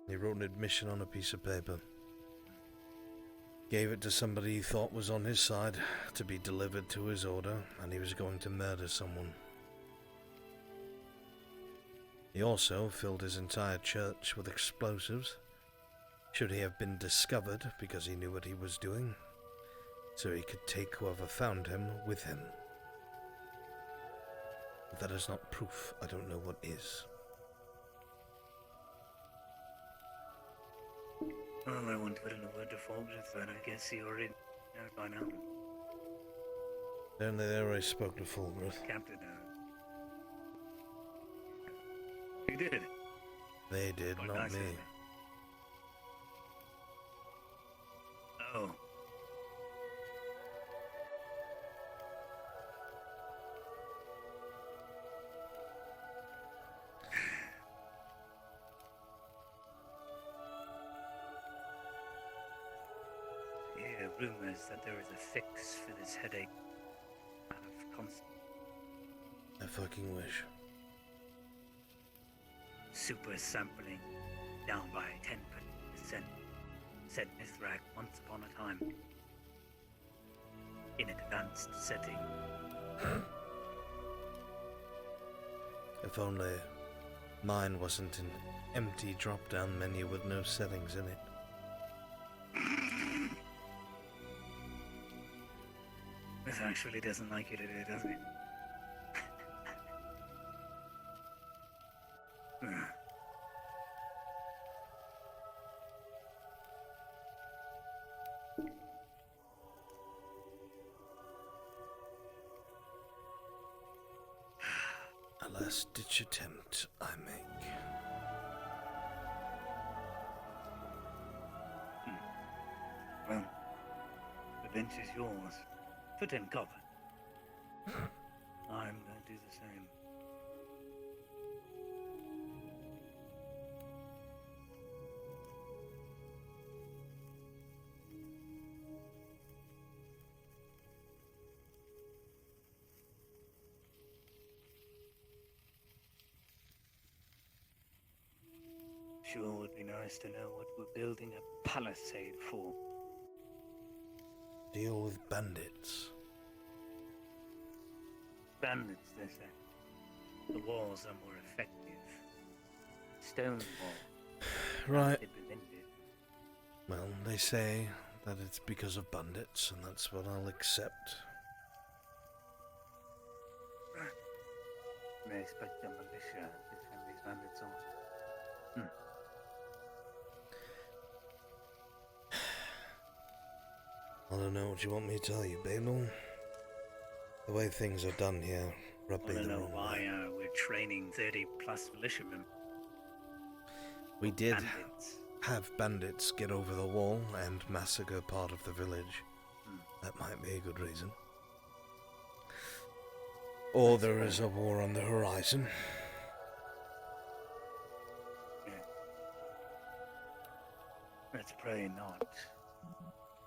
He wrote an admission on a piece of paper. Gave it to somebody he thought was on his side to be delivered to his order, and he was going to murder someone. He also filled his entire church with explosives, should he have been discovered because he knew what he was doing, so he could take whoever found him with him. If that is not proof, I don't know what is. Well, I won't put in a word to Fulgris, but I guess he already knows by now. Only there I spoke to Fulgris. Captain, you did. They did, Oh, not nice, me. isn't it? Oh. Yeah, rumors that there is a fix for this headache out of constant I fucking wish. super sampling down by 10%, said Mithrak once upon a time in an advanced setting. If only mine wasn't an empty drop-down menu with no settings in it. This actually doesn't like you today, does it? A last-ditch attempt I make. Well, the bench is yours. Foot and cover. I'm going to do the same. sure would be nice to know what we're building a palisade for. Deal with bandits. Bandits, they say. The walls are more effective. Stone wall. Right. It within it. Well, they say that it's because of bandits, and that's what I'll accept. May expect the militia to fend these bandits off. I don't know what you want me to tell you, Babel. The way things are done here, rub I me don't the know wrong why way. we're training 30 plus militiamen. We did Bandits. have bandits get over the wall and massacre part of the village. That might be a good reason. Or there is a war on the horizon. Let's pray not.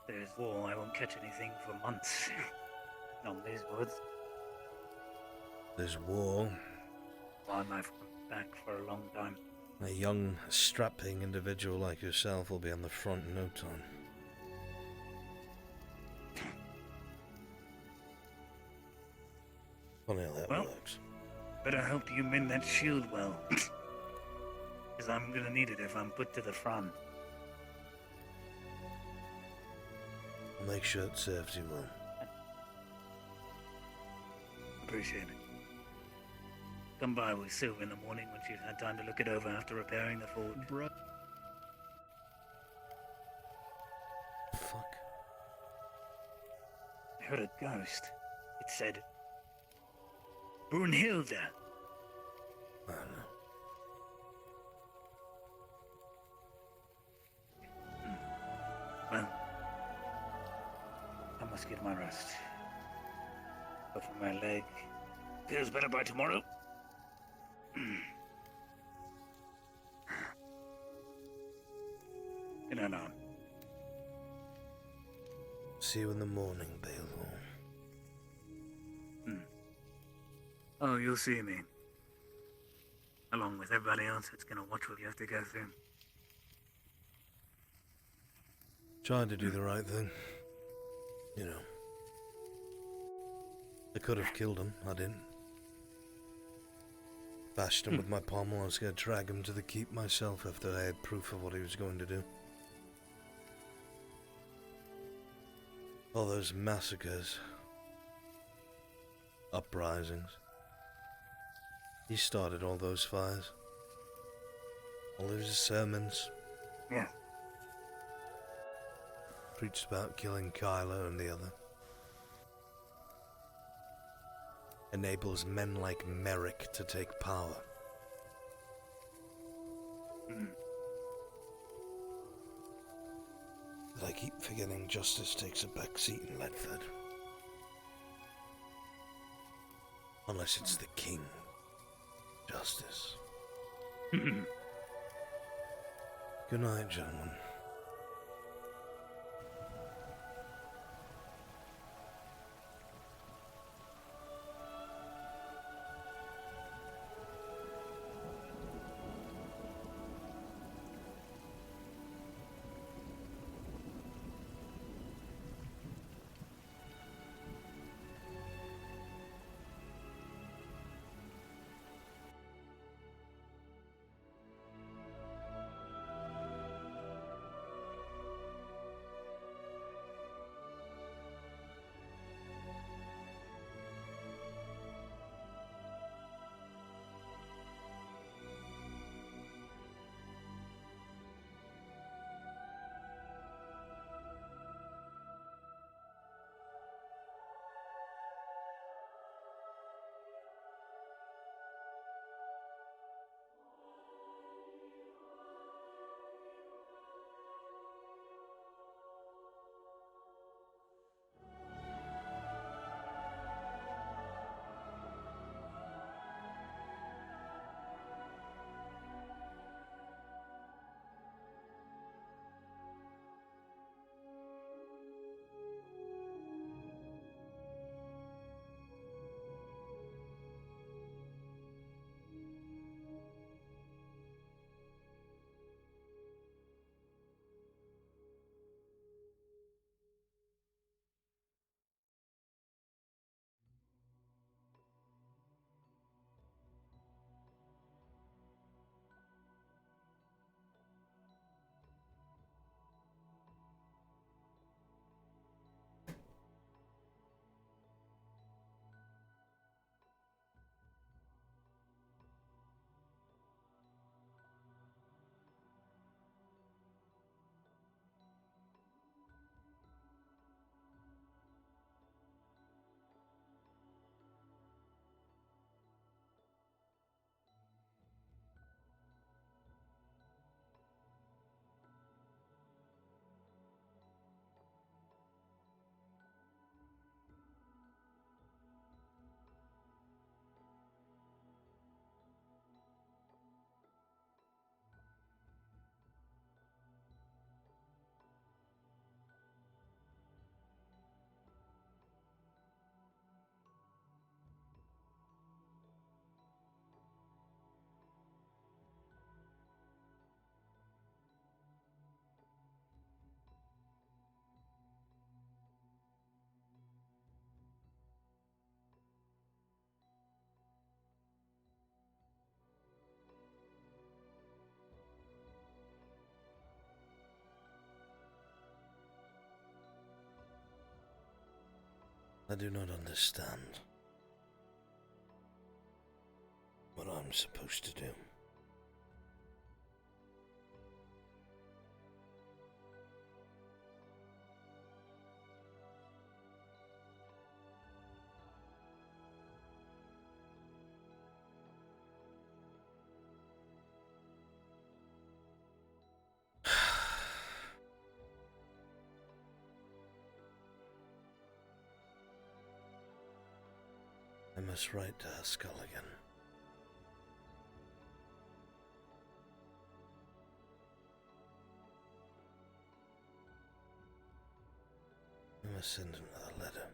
There's war, I won't catch anything for months. Not these woods. There's war. Wildlife will be back for a long time. A young, strapping individual like yourself will be on the front in no time. Funny how that works. Better hope you mend that shield well. Because I'm gonna need it if I'm put to the front. I'll make sure it serves you well. Appreciate it. Come by with Sue in the morning once you've had time to look it over after repairing the fort. Fuck. I heard a ghost. It said, Brunhilde. I don't know. Well, I must get my rest. But for my leg, feels better by tomorrow. Good night, on. See you in the morning, Basil. Oh, you'll see me. Along with everybody else that's gonna watch what you have to go through. Trying to do the right thing. You know. I could have killed him, I didn't. Bashed him with my pommel. I was going to drag him to the keep myself after I had proof of what he was going to do. All those massacres. Uprisings. He started all those fires. All those sermons. Yeah. Preached about killing Kylo and the other. Enables men like Merrick to take power. But I keep forgetting justice takes a back seat in Ledford. Unless it's the king. Justice. Good night, gentlemen. I do not understand what I'm supposed to do. I must write to Sculligan. I must send another letter.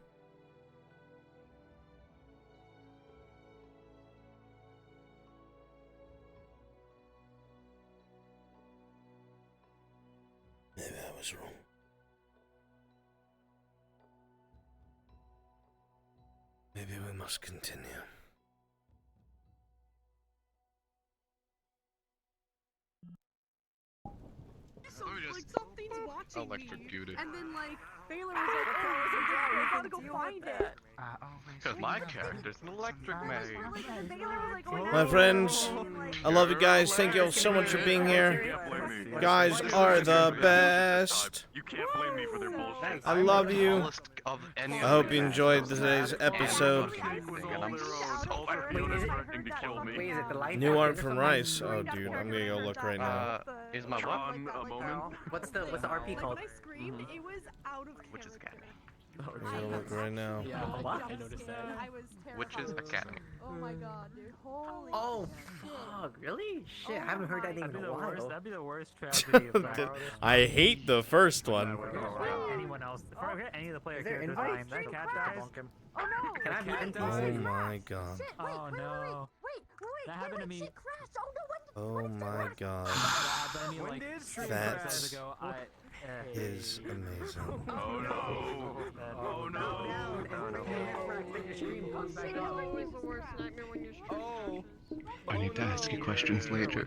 Maybe I was wrong. Maybe we must continue. So, like, something's watching Electrocuted. me. And then, like, Baylor was like, oh, we gotta go find it. Because my character's an electric mage. My friends, I love you guys. Thank you all so much for being here. You guys are the best. You can't blame me for their bullshit. I love you. I hope you enjoyed today's episode. New art from Rice. Oh, dude, I'm gonna go look right now. Is my Tron, a moment? What's the RP called? When I screamed, it was out of Which is Academy. I'm gonna look right now. Yeah, what? I noticed that. I was terrified. Which is Academy. Oh my god, dude. Holy Oh, shit. fuck, really? Shit, I haven't heard that name in a while. That'd be the worst tragedy of that. I hate the first one. Anyone else? Forget any of the player Is there characters. invites? That cat dies. Oh no! Can I be Oh NPC? my god. Oh no. That happened to me. Shit crashed. Oh no, Oh my god. That happened to me like That 6 years ago. is amazing. Oh no. Oh no. Oh. I need to ask you questions later.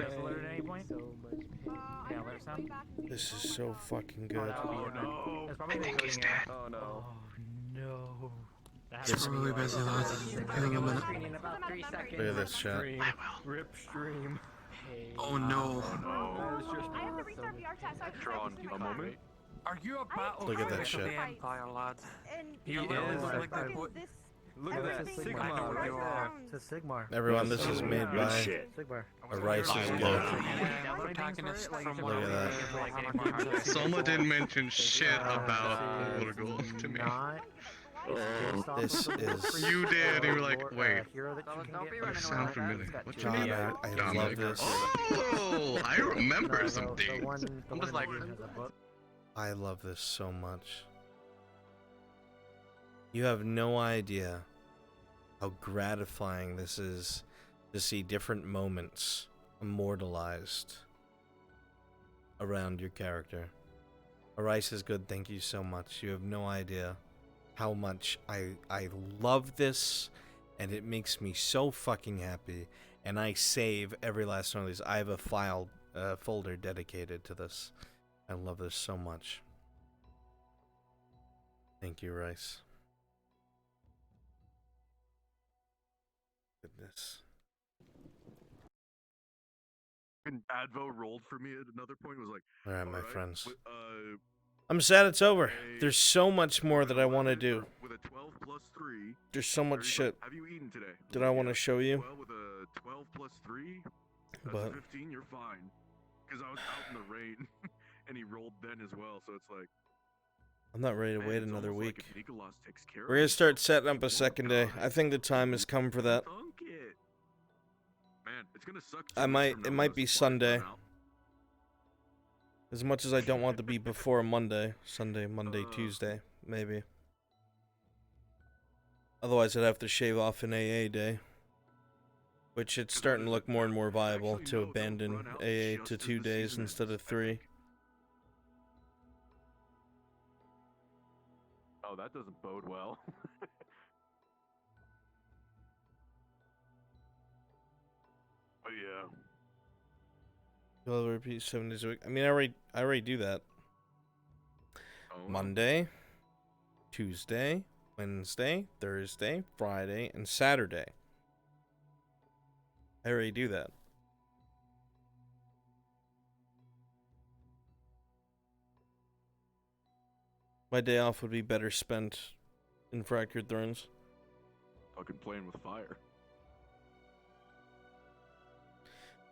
This is so fucking good. Oh no. I think he's dead. Oh no. No. This, Really busy, lads. Give me a minute. look at this chat. Rip stream. Oh no. I have to restart VRChat, so I Tron, a moment. Are you a battle Look at that of shit. the Empire, lads? And You is. look like that boy. Look at that Sigmar right there. It's a Sigmar. Everyone, this is made by Sigmar. a Rice is good. Protagonist from Look at that. Soma didn't mention shit about political to me. This is. You did. You were like, wait. That Sound familiar. What's your God, name? I love Dominic. this. Oh, I remember some things. I'm just like, I love this so much. You have no idea how gratifying this is to see different moments immortalized around your character. Rice is good, thank you so much. You have no idea how much I love this, and it makes me so fucking happy. And I save every last one of these. I have a file folder dedicated to this. I love this so much. Thank you, Rice. Goodness. And Advo rolled for me at another point. Was like, Alright, my friends. With, I'm sad it's over. There's so much more that I want to do. with a 12 plus 3. There's so much shit Have you eaten today? that I want to show you. Well, with a 12 plus 3, that's But 15. You're fine. Because I was out in the rain, and he rolled then as well. So it's like, I'm not ready to man, wait it's another almost like week. if Nicholas takes care We're of gonna it, start setting up a second day. I think the time has come for that. thunk it. Man, it's gonna suck. It might be Sunday. As much as I don't want to be before Monday. Sunday, Monday, Tuesday, maybe. Otherwise I'd have to shave off an AA day. Which it's starting to look more and more viable to abandon AA to 2 days instead of 3. Oh, that doesn't bode well. Oh yeah. I'll repeat 7 days a week. I mean, I already do that. Oh. Monday, Tuesday, Wednesday, Thursday, Friday, and Saturday. I already do that. My day off would be better spent in Fractured Thrones. Fucking playing with fire.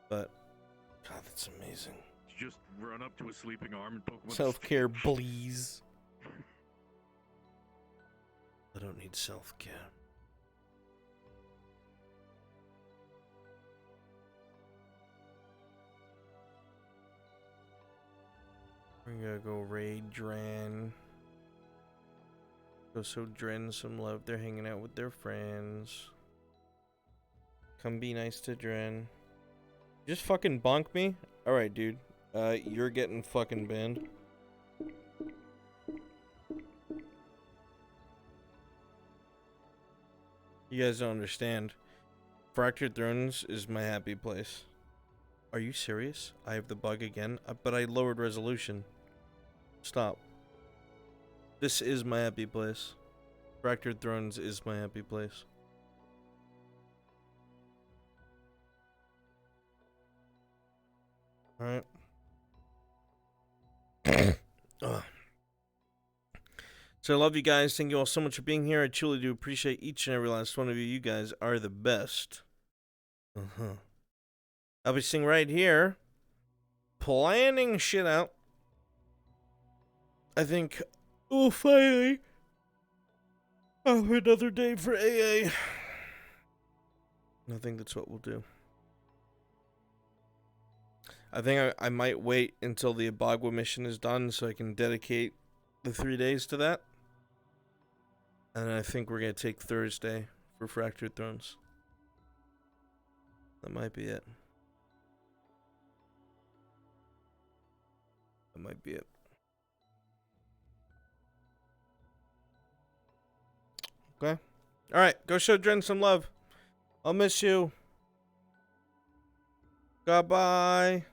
But, God, that's amazing. Just run up to a sleeping arm and poke him with a Self-care, please. I don't need self-care. We're gonna go raid Dren. Go show Dren some love. They're hanging out with their friends. Come be nice to Dren. Just fucking bonk me? Alright, dude. You're getting fucking banned. You guys don't understand. Fractured Thrones is my happy place. Are you serious? I have the bug again? But I lowered resolution. Stop. This is my happy place. Fractured Thrones is my happy place. Alright. So I love you guys. Thank you all so much for being here. I truly do appreciate each and every last one of you. You guys are the best. I'll be sitting right here, planning shit out. I think, oh, finally, I'll have another day for AA. I think that's what we'll do. I think I might wait until the Abagwa mission is done so I can dedicate the 3 days to that. And I think we're going to take Thursday for Fractured Thrones. That might be it. That might be it. Okay. Alright, go show Dren some love. I'll miss you. Goodbye.